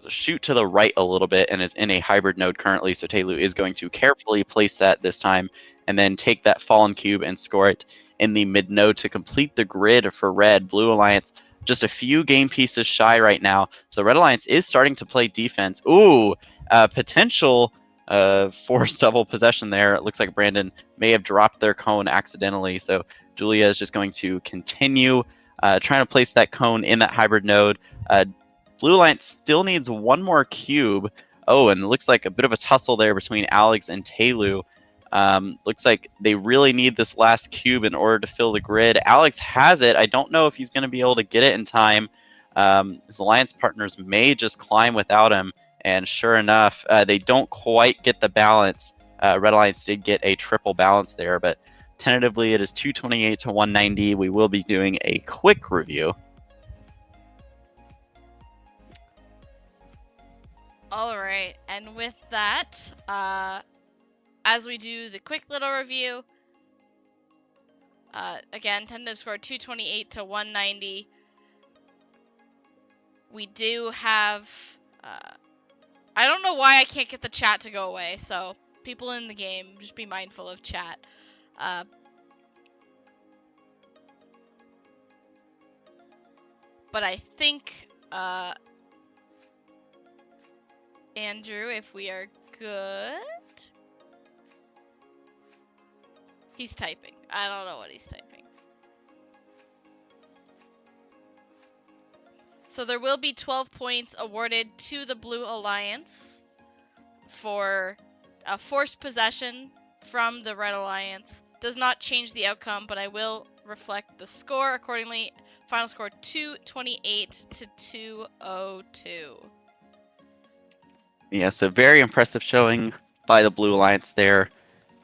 shoot to the right a little bit and is in a hybrid node currently, so Taylu is going to carefully place that this time and then take that fallen cube and score it in the mid node to complete the grid for Red. Blue Alliance just a few game pieces shy right now, so Red Alliance is starting to play defense. Ooh, potential forced double possession there. It looks like Brandon may have dropped their cone accidentally, so Julia is just going to continue trying to place that cone in that hybrid node. Blue Alliance still needs one more cube. Oh, and it looks like a bit of a tussle there between Alex and Taylu. Looks like they really need this last cube in order to fill the grid. Alex has it. I don't know if he's going to be able to get it in time. His alliance partners may just climb without him. And sure enough, they don't quite get the balance. Red Alliance did get a triple balance there, but tentatively it is 228 to 190. We will be doing a quick review. All right, and with that, as we do the quick little review, again, tentative score 228 to 190. We do have, I don't know why I can't get the chat to go away, so people in the game, just be mindful of chat. But I think, Andrew, if we are good. He's typing. I don't know what he's typing. So there will be 12 points awarded to the Blue Alliance for a forced possession from the Red Alliance. Does not change the outcome, but I will reflect the score accordingly. Final score 228 to 202. Yeah, so very impressive showing by the Blue Alliance there.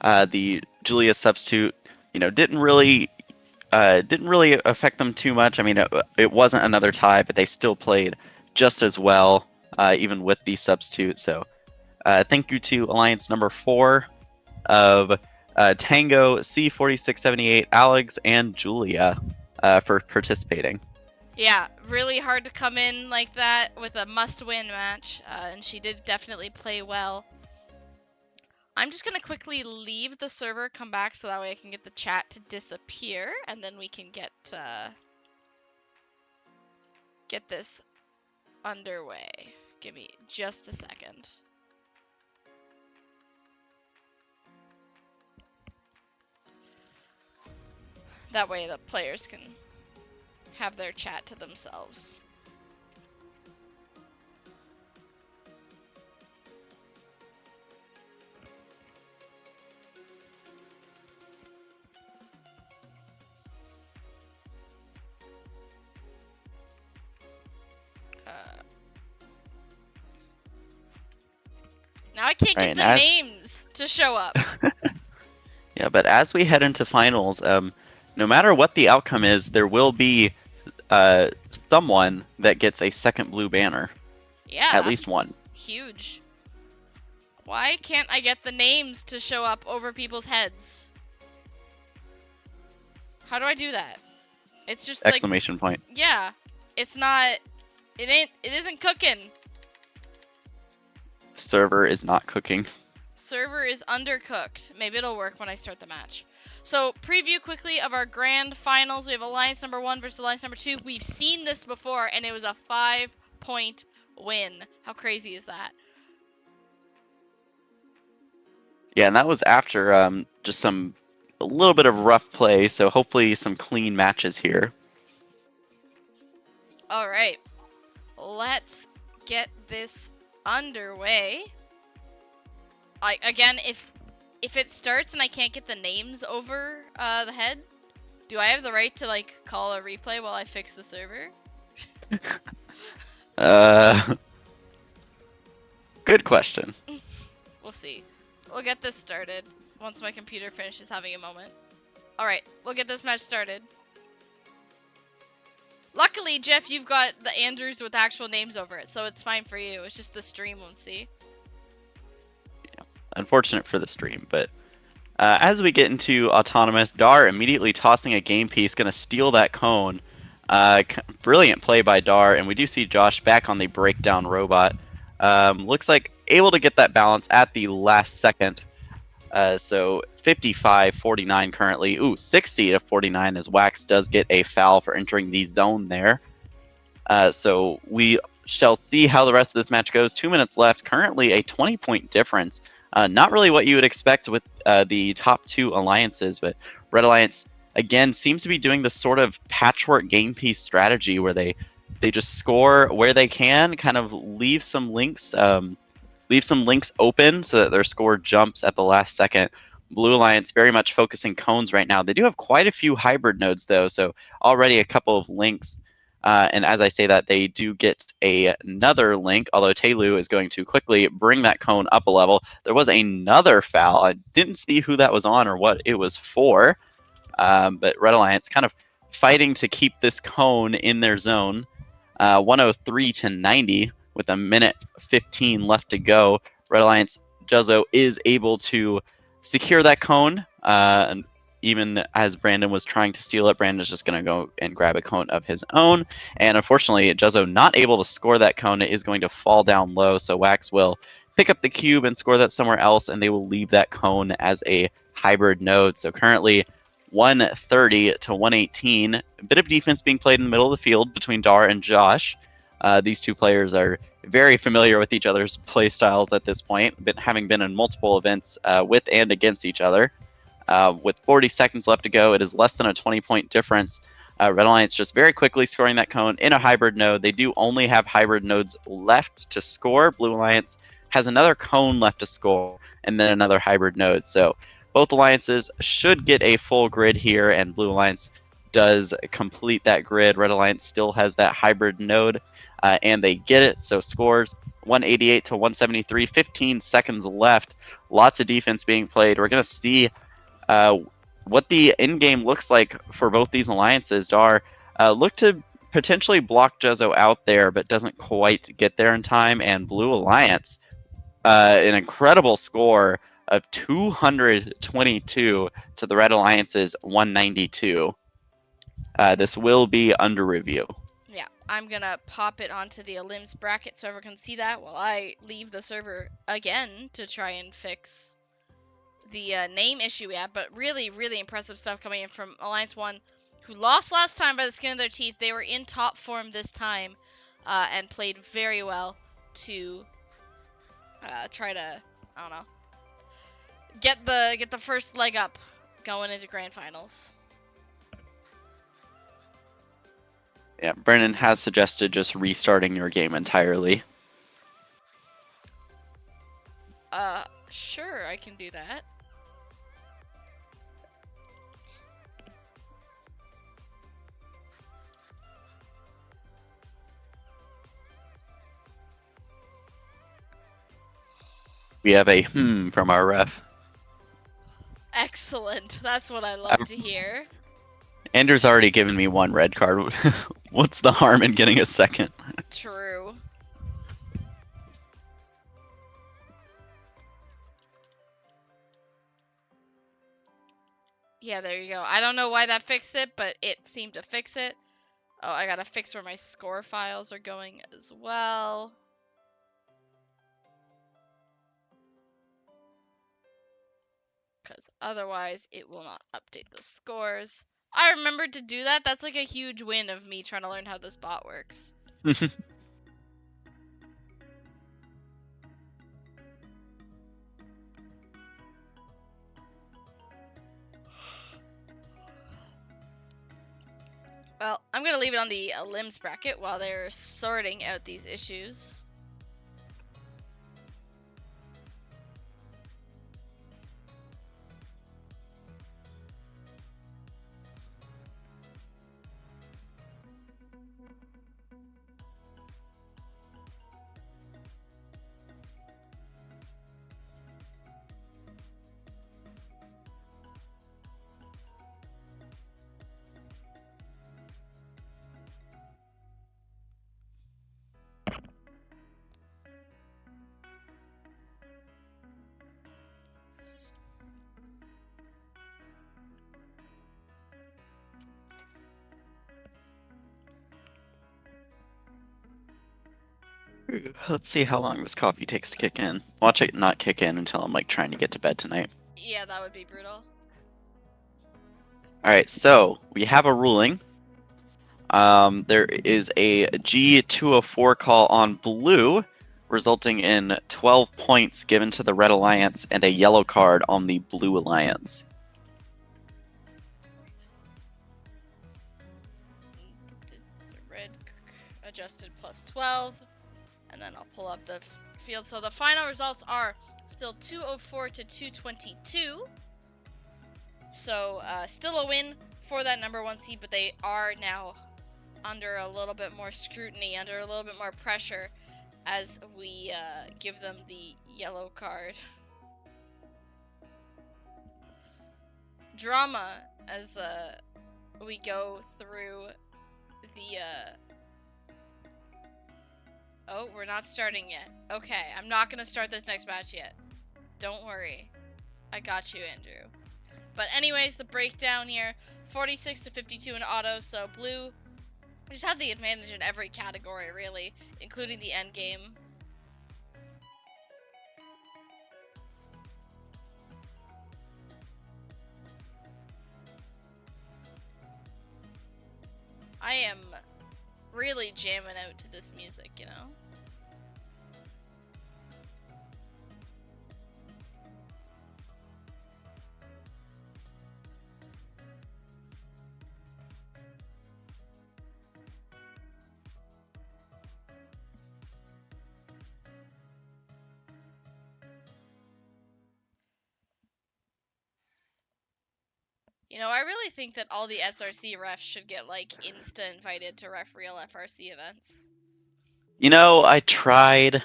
The Julia substitute, didn't really affect them too much. I mean, it wasn't another tie, but they still played just as well, even with the substitute. So thank you to Alliance number 4 of Tango, C4678, Alex, and Julia for participating. Yeah, really hard to come in like that with a must-win match, and she did definitely play well. I'm just going to quickly leave the server, come back so that way I can get the chat to disappear, and then we can get this underway. Give me just a second. That way the players can have their chat to themselves. Now I can't Right, get and the as- names to show up. Yeah, but as we head into finals, no matter what the outcome is, there will be someone that gets a second blue banner. Yeah, At least one. Huge. Why can't I get the names to show up over people's heads? How do I do that? It's just like, Exclamation point. yeah, it's not. It isn't cooking. Server is not cooking. Server is undercooked. Maybe it'll work when I start the match. So, preview quickly of our grand finals. We have Alliance number 1 versus Alliance number 2. We've seen this before, and it was a 5-point win. How crazy is that? Yeah, and that was after just a little bit of rough play, so hopefully some clean matches here. All right. Let's get this underway. Again, if it starts and I can't get the names over the head, do I have the right to like call a replay while I fix the server? Good question. We'll see. We'll get this started once my computer finishes having a moment. All right, we'll get this match started. Luckily, Jeff, you've got the Andrews with actual names over it, so it's fine for you. It's just the stream won't see. Unfortunate for the stream, but as we get into Autonomous, Dar immediately tossing a game piece, going to steal that cone. Brilliant play by Dar, and we do see Josh back on the breakdown robot. Looks like able to get that balance at the last second. So 55-49 currently. Ooh, 60-49 as Wax does get a foul for entering the zone there. So we shall see how the rest of this match goes. 2 minutes left. Currently a 20-point difference. Not really what you would expect with the top two alliances, but Red Alliance, again, seems to be doing this sort of patchwork game piece strategy where they just score where they can, kind of leave some links open so that their score jumps at the last second. Blue Alliance very much focusing cones right now. They do have quite a few hybrid nodes though, so already a couple of links. And as I say that, they do get another link, although Taylu is going to quickly bring that cone up a level. There was another foul. I didn't see who that was on or what it was for, but Red Alliance kind of fighting to keep this cone in their zone. 103-90 with a minute 15 left to go. Red Alliance Juzzo is able to secure that cone. And even as Brandon was trying to steal it, Brandon's just going to go and grab a cone of his own. And unfortunately, Juzzo not able to score that cone. It is going to fall down low. So Wax will pick up the cube and score that somewhere else, and they will leave that cone as a hybrid node. So currently 130-118. A bit of defense being played in the middle of the field between Dar and Josh. These two players are very familiar with each other's play styles at this point, having been in multiple events with and against each other. With 40 seconds left to go, it is less than a 20-point difference. Red Alliance just very quickly scoring that cone in a hybrid node. They do only have hybrid nodes left to score. Blue Alliance has another cone left to score, and then another hybrid node. So both alliances should get a full grid here, and Blue Alliance does complete that grid. Red Alliance still has that hybrid node, and they get it. So scores 188-173, 15 seconds left. Lots of defense being played. We're going to see what the end game looks like for both these alliances. Dar look to potentially block Juzzo out there, but doesn't quite get there in time. And Blue Alliance, an incredible score of 222 to the Red Alliance's 192. This will be under review. Yeah, I'm gonna pop it onto the Elims bracket so everyone can see that while I leave the server again to try and fix the name issue we had. But really, really impressive stuff coming in from Alliance 1, who lost last time by the skin of their teeth. They were in top form this time and played very well to try to, I don't know, get the first leg up going into grand finals. Yeah, Brennan has suggested just restarting your game entirely. Sure, I can do that. We have a from our ref. Excellent. That's what I love to hear. Andrew's already given me 1 red card. What's the harm in getting a second? True. Yeah, there you go. I don't know why that fixed it, but it seemed to fix it. Oh, I gotta fix where my score files are going as well. Because otherwise it will not update the scores. I remembered to do that. That's like a huge win of me trying to learn how this bot works. Well, I'm going to leave it on the limbs bracket while they're sorting out these issues. Let's see how long this coffee takes to kick in. Watch it not kick in until I'm like trying to get to bed tonight. Yeah, that would be brutal. Alright, so we have a ruling. There is a G204 call on blue, resulting in 12 points given to the Red Alliance and a yellow card on the Blue Alliance. Red adjusted plus 12. And then I'll pull up the field. So the final results are still 204 to 222. So still a win for that number 1 seed, but they are now under a little bit more scrutiny, under a little bit more pressure as we give them the yellow card. Drama as we go through the... Oh, we're not starting yet. Okay, I'm not going to start this next match yet. Don't worry. I got you, Andrew. But anyways, the breakdown here, 46 to 52 in auto, so blue just have the advantage in every category, really, including the end game. I am really jamming out to this music, you know? You know, I really think that all the SRC refs should get, like, insta-invited to ref real FRC events. You know, I tried,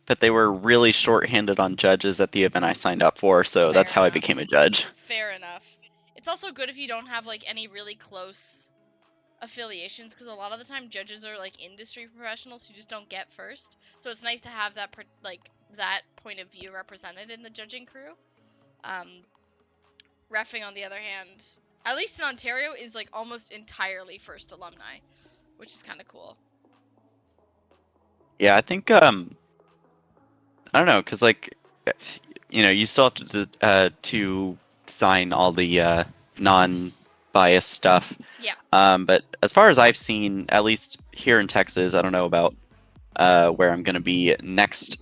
but they were really short-handed on judges at the event I signed up for, so that's how I became a judge. Fair enough. It's also good if you don't have, like, any really close affiliations, because a lot of the time judges are, like, industry professionals who just don't get first. So it's nice to have that, that point of view represented in the judging crew. Reffing, on the other hand, at least in Ontario, is like almost entirely first alumni, which is kind of cool. Yeah, I think I don't know, cause like, you know, you still have to sign all the non-biased stuff. Yeah. But as far as I've seen, at least here in Texas, I don't know about where I'm gonna be next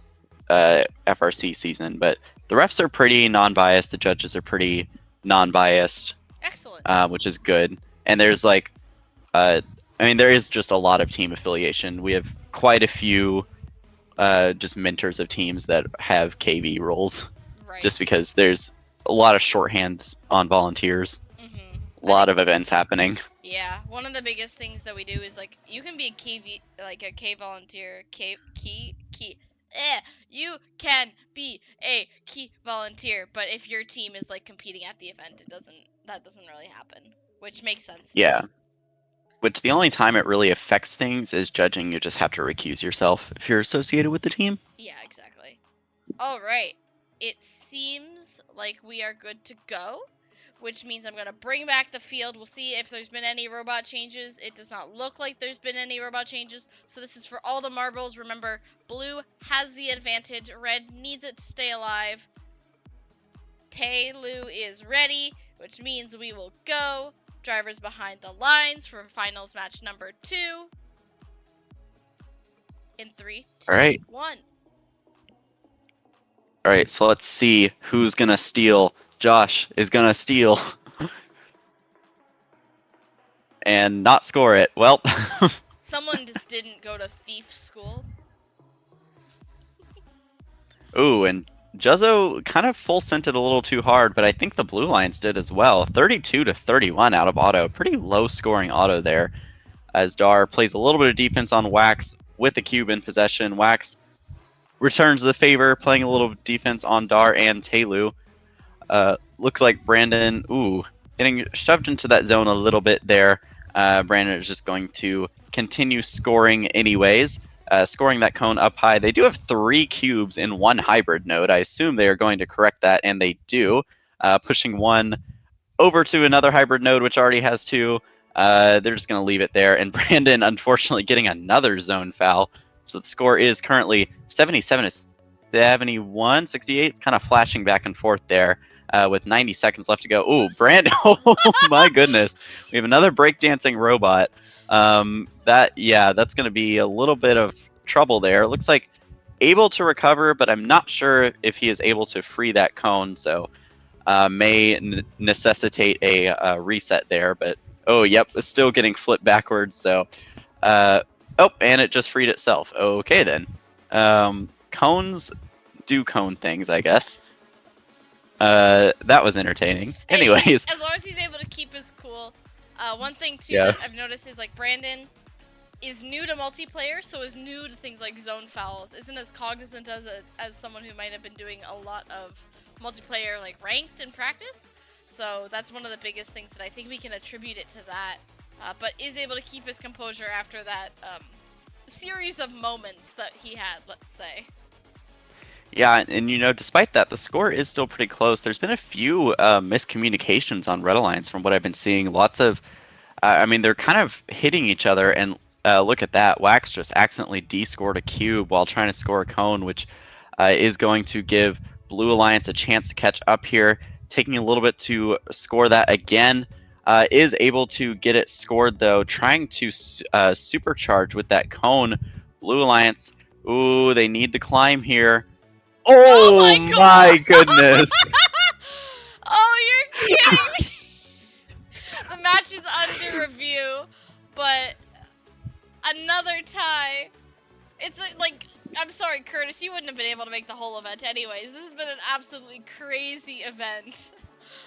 FRC season, but the refs are pretty non-biased. The judges are pretty non-biased. Excellent. Which is good. And there's like, I mean, there is just a lot of team affiliation. We have quite a few just mentors of teams that have KV roles, right. Just because there's a lot of shorthands on volunteers. A lot of events happening. Yeah, one of the biggest things that we do is like you can be a KV, like a K volunteer, You can be a key volunteer, but if your team is like competing at the event, that doesn't really happen, which makes sense. Yeah. Which the only time it really affects things is judging. You just have to recuse yourself if you're associated with the team. Yeah, exactly. All right. It seems like we are good to go, which means I'm going to bring back the field. We'll see if there's been any robot changes. It does not look like there's been any robot changes. So this is for all the marbles. Remember, blue has the advantage. Red needs it to stay alive. Tayloo is ready, which means we will go. Drivers behind the lines for finals match number 2. In 3, 2, All right. 1. All right, so let's see who's gonna steal. Josh is gonna steal and not score it. Well, Someone just didn't go to thief school. ooh, and Juzzo kind of full scented a little too hard, but I think the Blue Lions did as well. 32 to 31 out of auto. Pretty low scoring auto there. As Dar plays a little bit of defense on Wax with the cube in possession. Wax returns the favor, playing a little defense on Dar and Tayloo. Looks like Brandon, getting shoved into that zone a little bit there. Brandon is just going to continue scoring anyways, scoring that cone up high. They do have 3 cubes in one hybrid node. I assume they are going to correct that, and they do, pushing one over to another hybrid node, which already has 2. They're just going to leave it there, and Brandon, unfortunately, getting another zone foul. So the score is currently 77 to 71, 68, kind of flashing back and forth there. With 90 seconds left to go. Ooh, Brandon! Oh my goodness, we have another breakdancing robot. That's going to be a little bit of trouble there. It looks like able to recover, but I'm not sure if he is able to free that cone. So may necessitate a reset there. But it's still getting flipped backwards. So and it just freed itself. Okay then. Cones do cone things, I guess. That was entertaining. Anyways. As long as he's able to keep his cool. One thing too Yeah. that I've noticed is like Brandon is new to multiplayer, so is new to things like zone fouls. Isn't as cognizant as someone who might have been doing a lot of multiplayer like ranked in practice. So that's one of the biggest things that I think we can attribute it to that. But is able to keep his composure after that series of moments that he had, let's say. Yeah, and despite that, the score is still pretty close. There's been a few miscommunications on Red Alliance from what I've been seeing. Lots of, they're kind of hitting each other, and look at that. Wax just accidentally descored a cube while trying to score a cone, which is going to give Blue Alliance a chance to catch up here. Taking a little bit to score that again. Is able to get it scored, though. Trying to supercharge with that cone. Blue Alliance, ooh, they need the climb here. Oh my goodness! Oh, you're kidding me! The match is under review, but another tie. It's like, I'm sorry, Curtis, you wouldn't have been able to make the whole event anyways. This has been an absolutely crazy event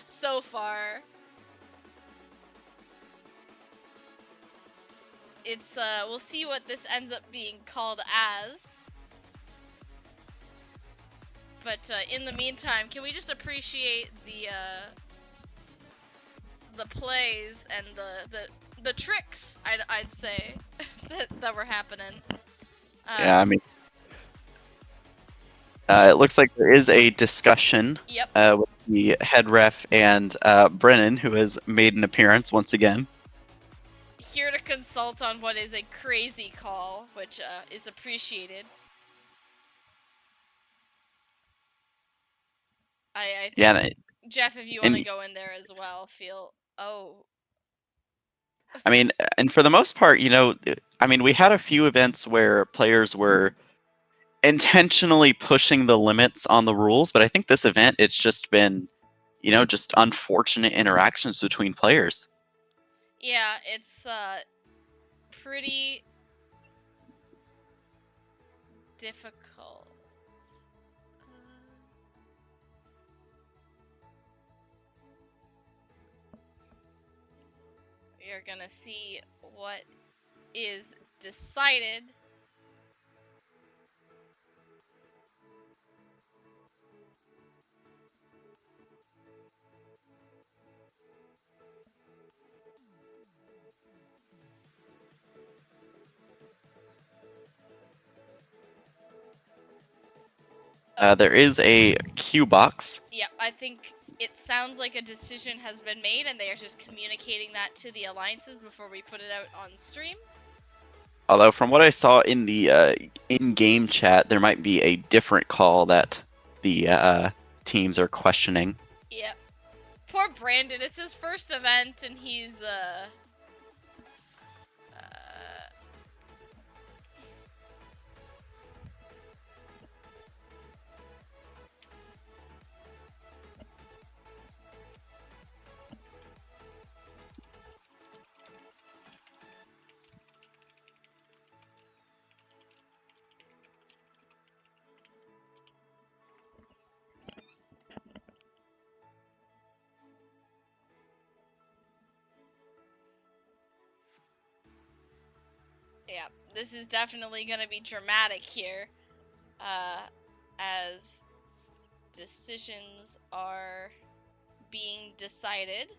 so far. It's, we'll see what this ends up being called as. But in the meantime, can we just appreciate the plays and the tricks, I'd say, that were happening. Yeah, it looks like there is a discussion with the head ref and Brennan, who has made an appearance once again. Here to consult on what is a crazy call, which is appreciated. I think, Jeff, if you want to go in there as well, and for the most part, we had a few events where players were intentionally pushing the limits on the rules, but I think this event, it's just been, just unfortunate interactions between players. Yeah, it's pretty difficult. You're gonna see what is decided. There is a cue box. Yep, I think it sounds like a decision has been made, and they are just communicating that to the alliances before we put it out on stream. Although from what I saw in the in-game chat, there might be a different call that the teams are questioning. Yep. Poor Brandon, it's his first event, and he's yeah, this is definitely going to be dramatic here, as decisions are being decided.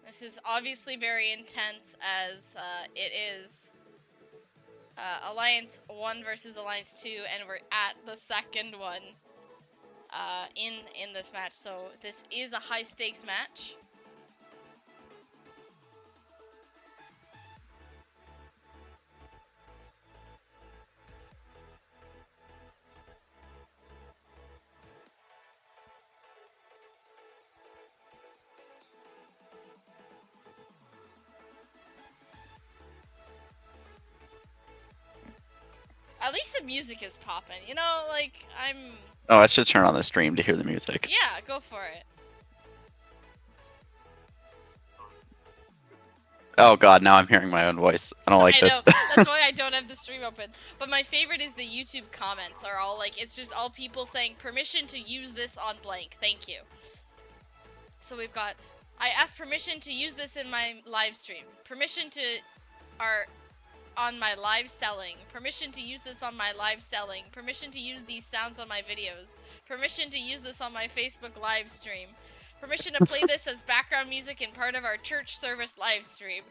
This is obviously very intense, as it is Alliance 1 versus Alliance 2, and we're at the second one in this match. So this is a high stakes match. At least the music is popping, you know, like, Oh, I should turn on the stream to hear the music. yeah, go for it. Oh god, now I'm hearing my own voice. I don't like I know, this. that's why I don't have the stream open. But my favorite is the YouTube comments are all like, it's just all people saying, permission to use this on blank, thank you. So we've got, I asked permission to use this in my live stream. Permission to, on my live selling. Permission to use this on my live selling. Permission to use these sounds on my videos. Permission to use this on my Facebook live stream. Permission to play this as background music in part of our church service live stream.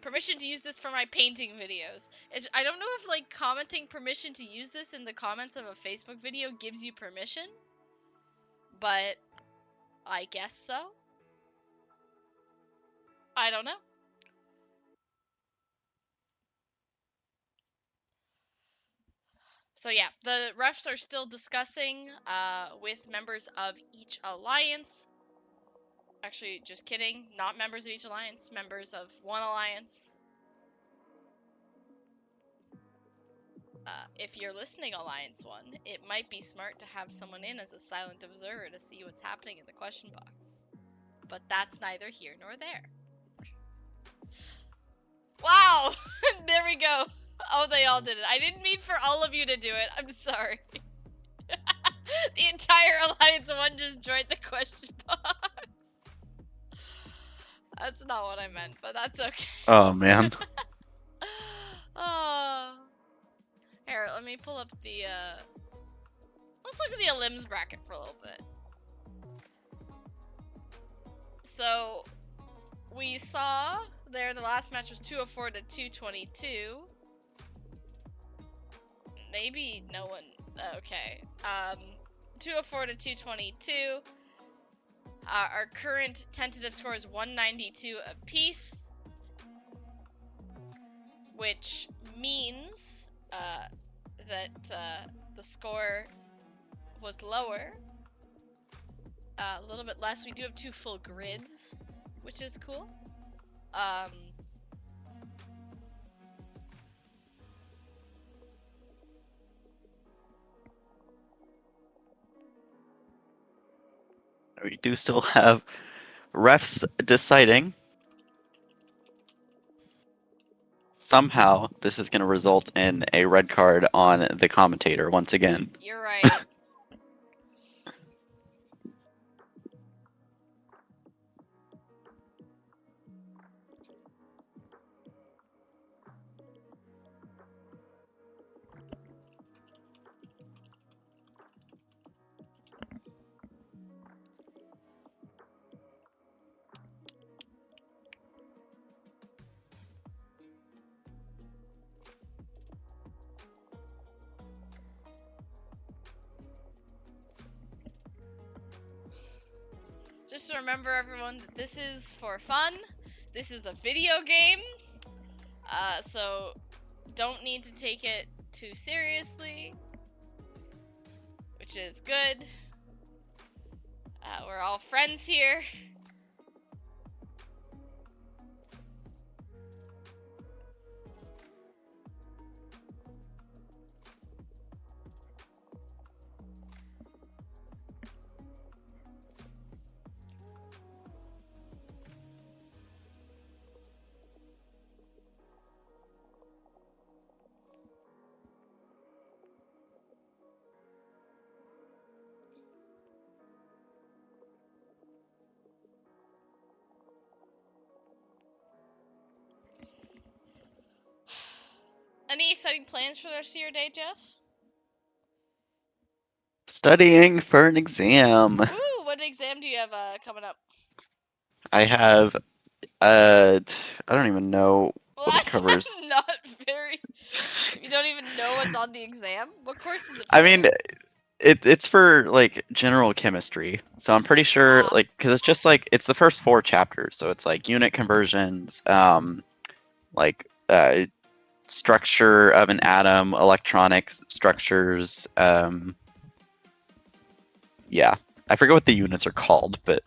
Permission to use this for my painting videos. I don't know if like commenting permission to use this in the comments of a Facebook video gives you permission, but I guess so. I don't know. So yeah, the refs are still discussing with members of each alliance. Actually, just kidding. Not members of each alliance, members of one alliance. If you're listening, Alliance 1, it might be smart to have someone in as a silent observer to see what's happening in the question box. But that's neither here nor there. Wow! There we go. Oh, they all did it. I didn't mean for all of you to do it. I'm sorry. The entire Alliance 1 just joined the question box. That's not what I meant, but that's okay. Oh man. Oh. Here, let me pull up the, let's look at the elims bracket for a little bit. So, we saw there the last match was 204 to 222. Maybe no one, okay. 204 to 222. Our current tentative score is 192 apiece, which means that the score was lower, a little bit less. We do have 2 full grids, which is cool. We do still have refs deciding. Somehow, this is going to result in a red card on the commentator once again. You're right. just remember everyone that this is for fun. This is a video game. So don't need to take it too seriously, which is good. We're all friends here. Any exciting plans for the rest of your day, Jeff? Studying for an exam. Ooh, what exam do you have coming up? I have, I don't even know Well, what it that's covers. not very. You don't even know what's on the exam. What course is it for? I mean, it's for like general chemistry, so I'm pretty sure like because it's just like it's the first 4 chapters, so it's like unit conversions, like structure of an atom, electronic structures, yeah, I forget what the units are called, but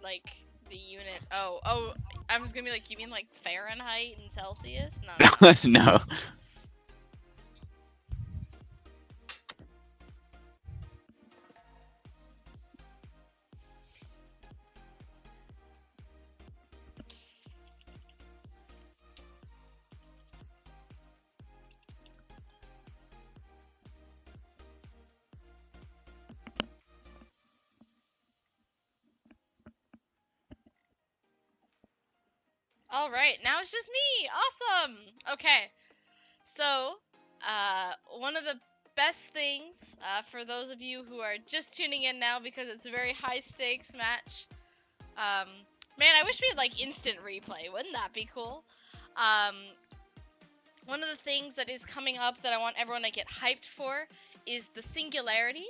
like the unit. Oh, I was gonna be like, you mean like Fahrenheit and Celsius? No. no. All right, now it's just me. Awesome. Okay, so one of the best things for those of you who are just tuning in now because it's a very high stakes match. Man, I wish we had like instant replay. Wouldn't that be cool? One of the things that is coming up that I want everyone to get hyped for is the Singularity.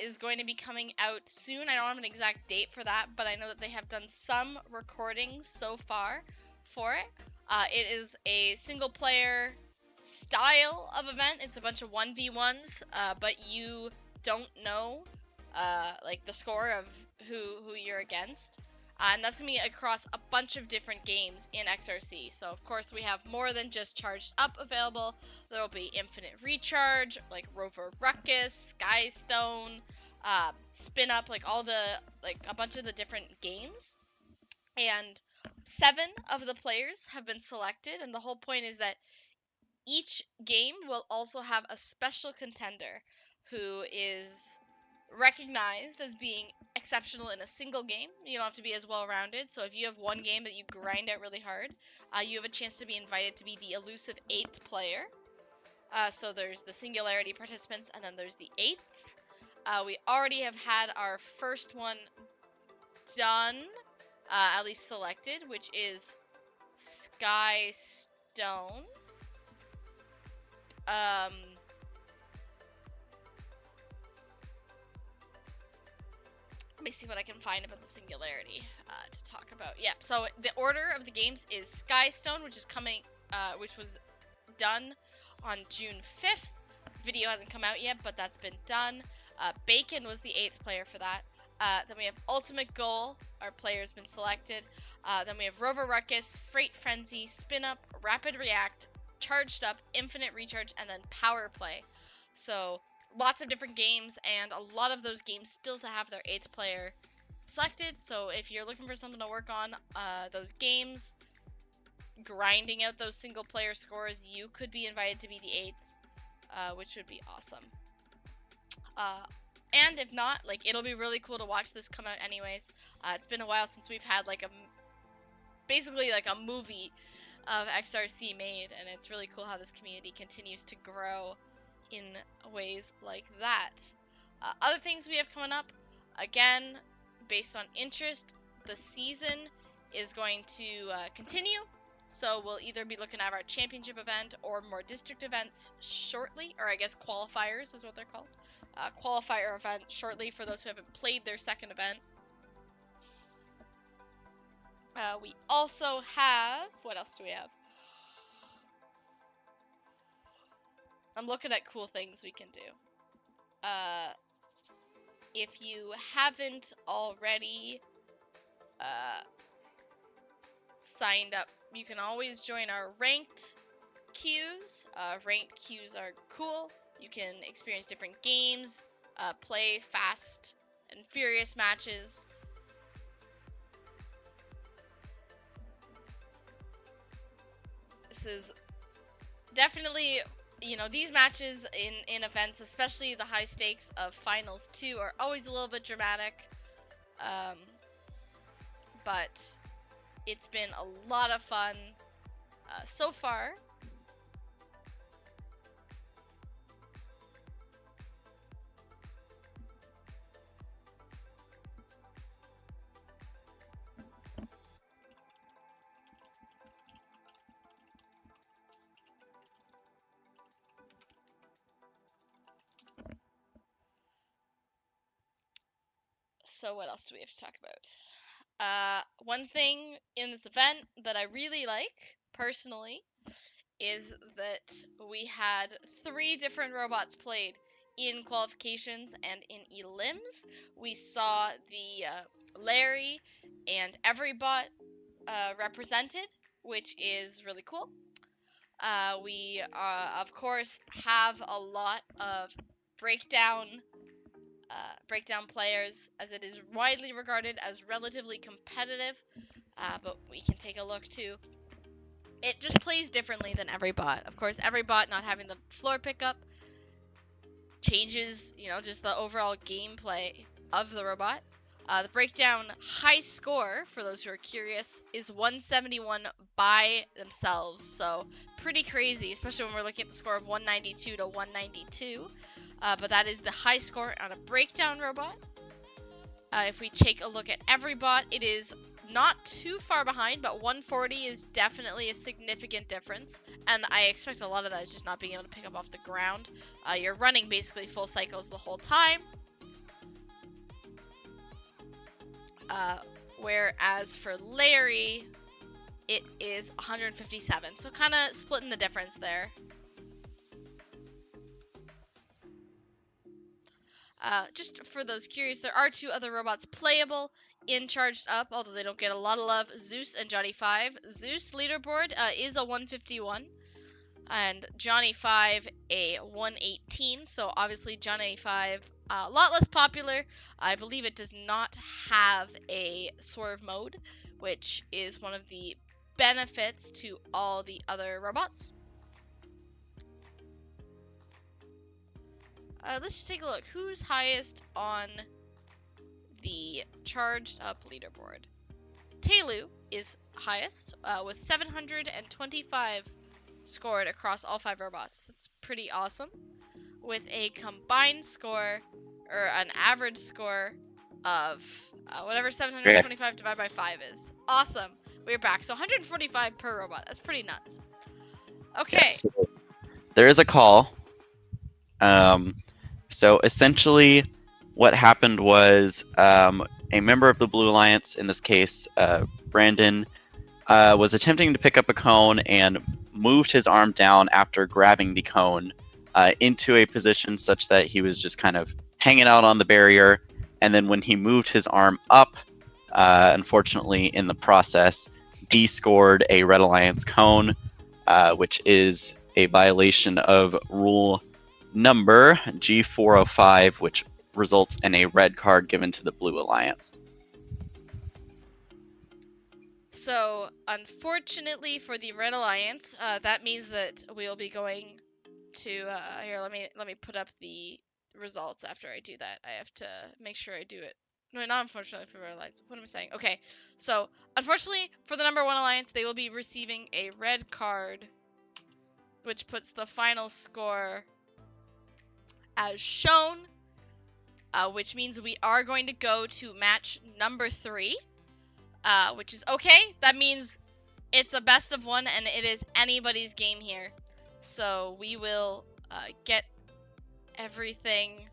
Is going to be coming out soon. I don't have an exact date for that, but I know that they have done some recordings so far for it. It is a single player style of event. It's a bunch of 1v1s, but you don't know like the score of who you're against. And that's going to be across a bunch of different games in XRC. So, of course, we have more than just Charged Up available. There will be Infinite Recharge, like Rover Ruckus, Skystone, Spin Up, like all the, like a bunch of the different games. And 7 of the players have been selected. And the whole point is that each game will also have a special contender who is recognized as being exceptional in a single game. You don't have to be as well rounded. So if you have one game that you grind out really hard, you have a chance to be invited to be the elusive 8th player. So there's the Singularity participants, and then there's the 8ths. We already have had our first one done, at least selected, which is Skystone. Let me see what I can find about the Singularity to talk about. Yeah, so the order of the games is Skystone, which is coming, which was done on June 5th. Video hasn't come out yet, but that's been done. Bacon was the 8th player for that. Then we have Ultimate Goal. Our player's been selected. Then we have Rover Ruckus, Freight Frenzy, Spin Up, Rapid React, Charged Up, Infinite Recharge, and then Power Play. So lots of different games, and a lot of those games still to have their 8th player selected. So if you're looking for something to work on those games, grinding out those single player scores, you could be invited to be the 8th, which would be awesome. And if not, like, it'll be really cool to watch this come out anyways. It's been a while since we've had like basically like a movie of XRC made, and it's really cool how this community continues to grow in ways like that. Other things we have coming up, again, based on interest, the season is going to continue. So we'll either be looking at our championship event or more district events shortly, or I guess qualifiers is what they're called. Qualifier event shortly for those who haven't played their second event. We also have, what else do we have? I'm looking at cool things we can do. If you haven't already signed up, you can always join our ranked queues. Ranked queues are cool. You can experience different games, play fast and furious matches. This is definitely, you know, these matches in events, especially the high stakes of finals 2, are always a little bit dramatic. But it's been a lot of fun so far. So what else do we have to talk about? One thing in this event that I really like, personally, is that we had 3 different robots played in qualifications and in elims. We saw the Larry and Everybot represented, which is really cool. We, of course, have a lot of breakdown players, as it is widely regarded as relatively competitive, but we can take a look too. It just plays differently than Everybot. Of course, Everybot not having the floor pickup changes, you know, just the overall gameplay of the robot. The breakdown high score, for those who are curious, is 171 by themselves, so pretty crazy, especially when we're looking at the score of 192 to 192. But that is the high score on a breakdown robot. If we take a look at Everybot, it is not too far behind, but 140 is definitely a significant difference, and I expect a lot of that is just not being able to pick up off the ground. You're running basically full cycles the whole time. Whereas for Larry, it is 157, so kind of splitting the difference there. Just for those curious, there are 2 other robots playable in Charged Up, although they don't get a lot of love, Zeus and Johnny 5. Zeus leaderboard is a 151, and Johnny 5 a 118, so obviously Johnny 5 a lot less popular. I believe it does not have a swerve mode, which is one of the benefits to all the other robots. Let's just take a look. Who's highest on the Charged Up leaderboard? Telu is highest with 725 scored across all 5 robots. That's pretty awesome. With a combined score, or an average score of whatever 725 divided by 5 is. Awesome. We're back. So 145 per robot. That's pretty nuts. Okay. Yeah, so there is a call. So essentially, what happened was a member of the Blue Alliance, in this case, Brandon, was attempting to pick up a cone and moved his arm down after grabbing the cone into a position such that he was just kind of hanging out on the barrier. And then when he moved his arm up, unfortunately, in the process, D-scored a Red Alliance cone, which is a violation of rule number G405, which results in a red card given to the Blue Alliance. So, unfortunately for the Red Alliance, that means that we'll be going to here. Let me put up the results. After I do that, I have to make sure I do it. No, not unfortunately for Red Alliance. What am I saying? Okay, so unfortunately for the number 1 Alliance, they will be receiving a red card, which puts the final score as shown, which means we are going to go to match number 3, which is okay. That means it's a best of one, and it is anybody's game here. So we will get everything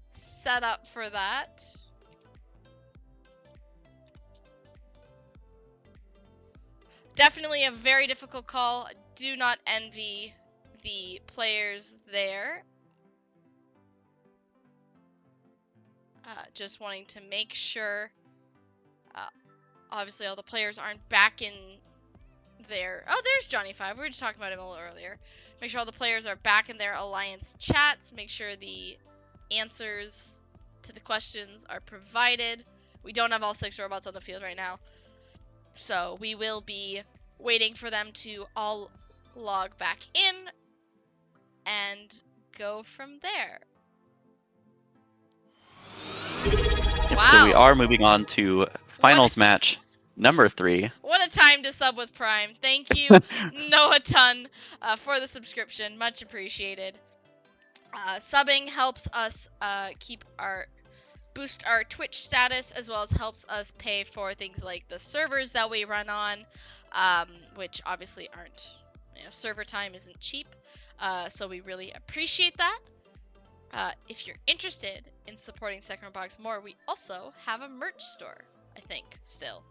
set up for that. Definitely a very difficult call. Do not envy the players there. Just wanting to make sure, obviously all the players aren't back in their, oh, there's Johnny 5. We were just talking about him a little earlier. Make sure all the players are back in their alliance chats. Make sure the answers to the questions are provided. We don't have all 6 robots on the field right now, so we will be waiting for them to all log back in and go from there. Yep, so we are moving on to finals match number 3. What a time to sub with Prime. Thank you, Noah Ton, for the subscription. Much appreciated. Subbing helps us boost our Twitch status, as well as helps us pay for things like the servers that we run on, which obviously aren't, server time isn't cheap. So we really appreciate that. If you're interested in supporting Second Robotics more, we also have a merch store, I think, still.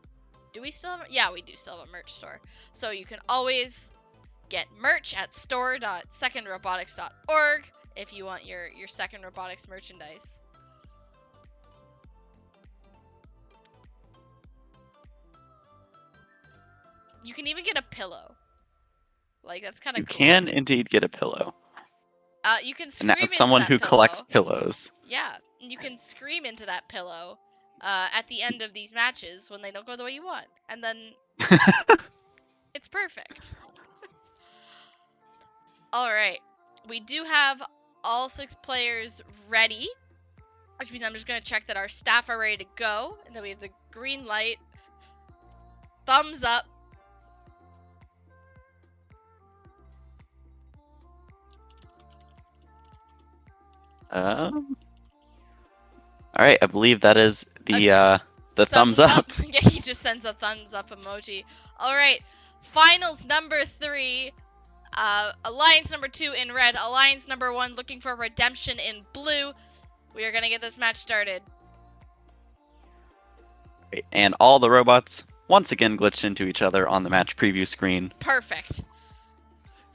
Do we still have? Yeah, we do still have a merch store. So you can always get merch at store.secondrobotics.org if you want your Second Robotics merchandise. You can even get a pillow. Like, that's kind of cool. You can indeed get a pillow. You can scream and as into someone that who pillow. collects pillows. Yeah, you can scream into that pillow at the end of these matches when they don't go the way you want. And then it's perfect. Alright, we do have all 6 players ready, which means I'm just going to check that our staff are ready to go, and then we have the green light, thumbs up. All right, I believe that is the thumbs up. Yeah, he just sends a thumbs up emoji. All right, finals number 3. Alliance number 2 in red. Alliance number 1 looking for redemption in blue. We are gonna get this match started. Great. And all the robots once again glitched into each other on the match preview screen. Perfect.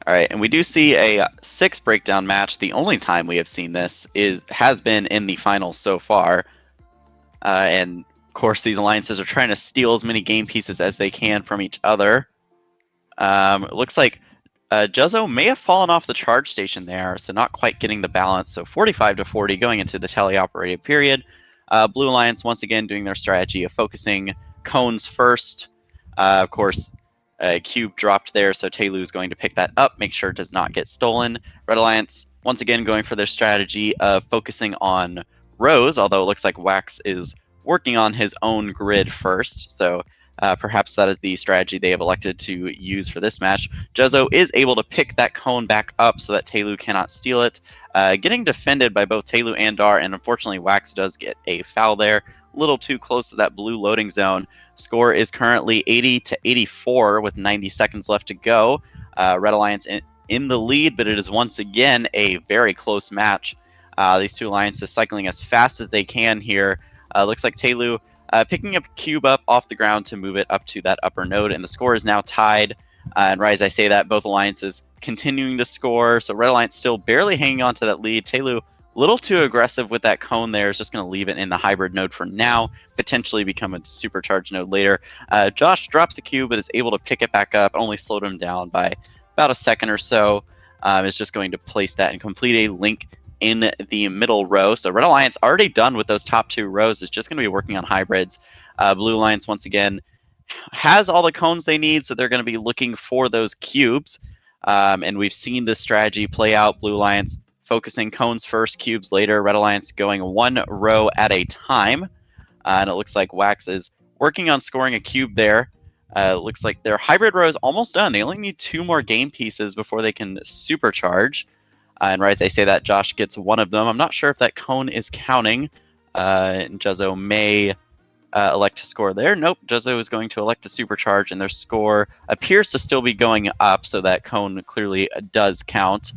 All right, and we do see a 6 breakdown match. The only time we have seen this has been in the finals so far. And of course, these alliances are trying to steal as many game pieces as they can from each other. It looks like Juzzo may have fallen off the charge station there, so not quite getting the balance. So 45-40 going into the teleoperated period. Blue Alliance once again doing their strategy of focusing cones first. Of course, cube dropped there, so Taylu is going to pick that up, make sure it does not get stolen. Red Alliance once again going for their strategy of focusing on rows, although it looks like Wax is working on his own grid first. So perhaps that is the strategy they have elected to use for this match. Juzzo is able to pick that cone back up so that Taylu cannot steal it. Getting defended by both Taylu and Dar, and unfortunately Wax does get a foul there. A little too close to that blue loading zone. Score is currently 80-84 with 90 seconds left to go. Red Alliance in the lead, but it is once again a very close match. These two alliances cycling as fast as they can here. Looks like Taylu picking up cube up off the ground to move it up to that upper node, and the score is now tied. And right as I say that, both alliances continuing to score. So Red Alliance still barely hanging on to that lead. Taylu a little too aggressive with that cone there. Is just going to leave it in the hybrid node for now, potentially become a supercharged node later. Josh drops the cube but is able to pick it back up, only slowed him down by about a second or so. Is just going to place that and complete a link in the middle row. So Red Alliance already done with those top 2 rows. It's just going to be working on hybrids. Blue Alliance once again has all the cones they need, so they're going to be looking for those cubes. And we've seen this strategy play out. Blue Alliance focusing cones first, cubes later. Red Alliance going 1 row at a time. And it looks like Wax is working on scoring a cube there. It looks like their hybrid row is almost done. They only need 2 more game pieces before they can supercharge. And right as I say that, Josh gets one of them. I'm not sure if that cone is counting. And Juzzo may elect to score there. Nope, Juzzo is going to elect to supercharge, and their score appears to still be going up, so that cone clearly does count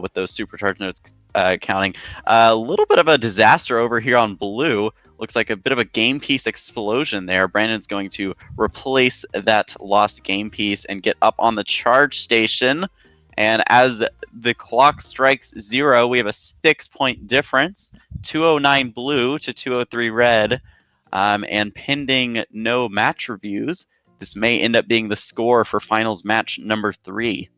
with those supercharge notes counting. A little bit of a disaster over here on blue. Looks like a bit of a game piece explosion there. Brandon's going to replace that lost game piece and get up on the charge station. And as the clock strikes 0, we have a 6-point difference. 209 blue to 203 red. And pending no match reviews, this may end up being the score for finals match number 3.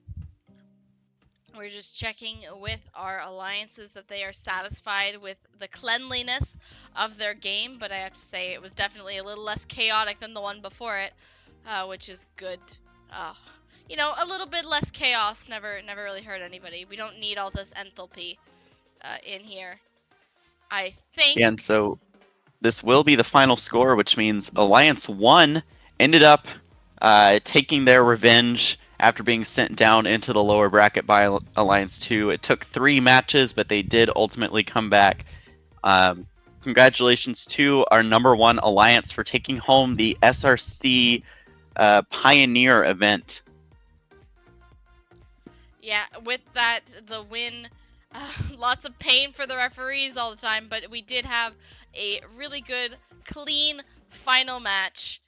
We're just checking with our alliances that they are satisfied with the cleanliness of their game, but I have to say it was definitely a little less chaotic than the one before it, which is good. You know, a little bit less chaos never really hurt anybody. We don't need all this enthalpy in here, I think. And so this will be the final score, which means Alliance 1 ended up taking their revenge after being sent down into the lower bracket by Alliance 2. It took 3 matches, but they did ultimately come back. Congratulations to our number 1 Alliance for taking home the SRC Pioneer event. Yeah, with that, the win, lots of pain for the referees all the time, but we did have a really good, clean final match.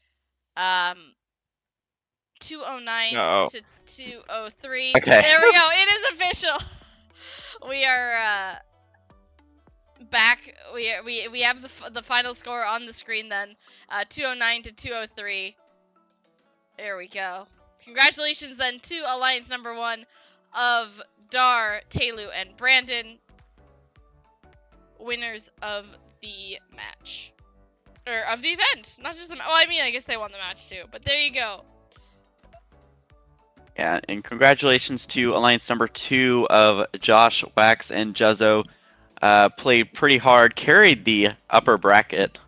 209 to 203. Okay. There we go. It is official. We are back. We have the final score on the screen then. 209 to 203. There we go. Congratulations then to Alliance number 1 of Dar, Taylu, and Brandon, winners of the match. Or of the event. Not just the match. Well, I mean, I guess they won the match too. But there you go. Yeah, and congratulations to Alliance number 2 of Josh, Wax, and Juzzo. Played pretty hard, carried the upper bracket.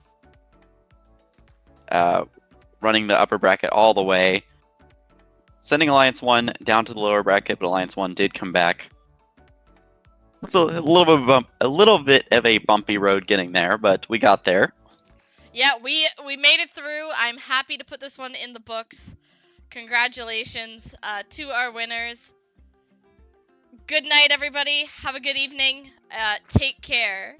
Running the upper bracket all the way. Sending Alliance 1 down to the lower bracket, but Alliance 1 did come back. It's a little bit of a bumpy road getting there, but we got there. Yeah, we made it through. I'm happy to put this one in the books. Congratulations to our winners. Good night, everybody. Have a good evening. Take care.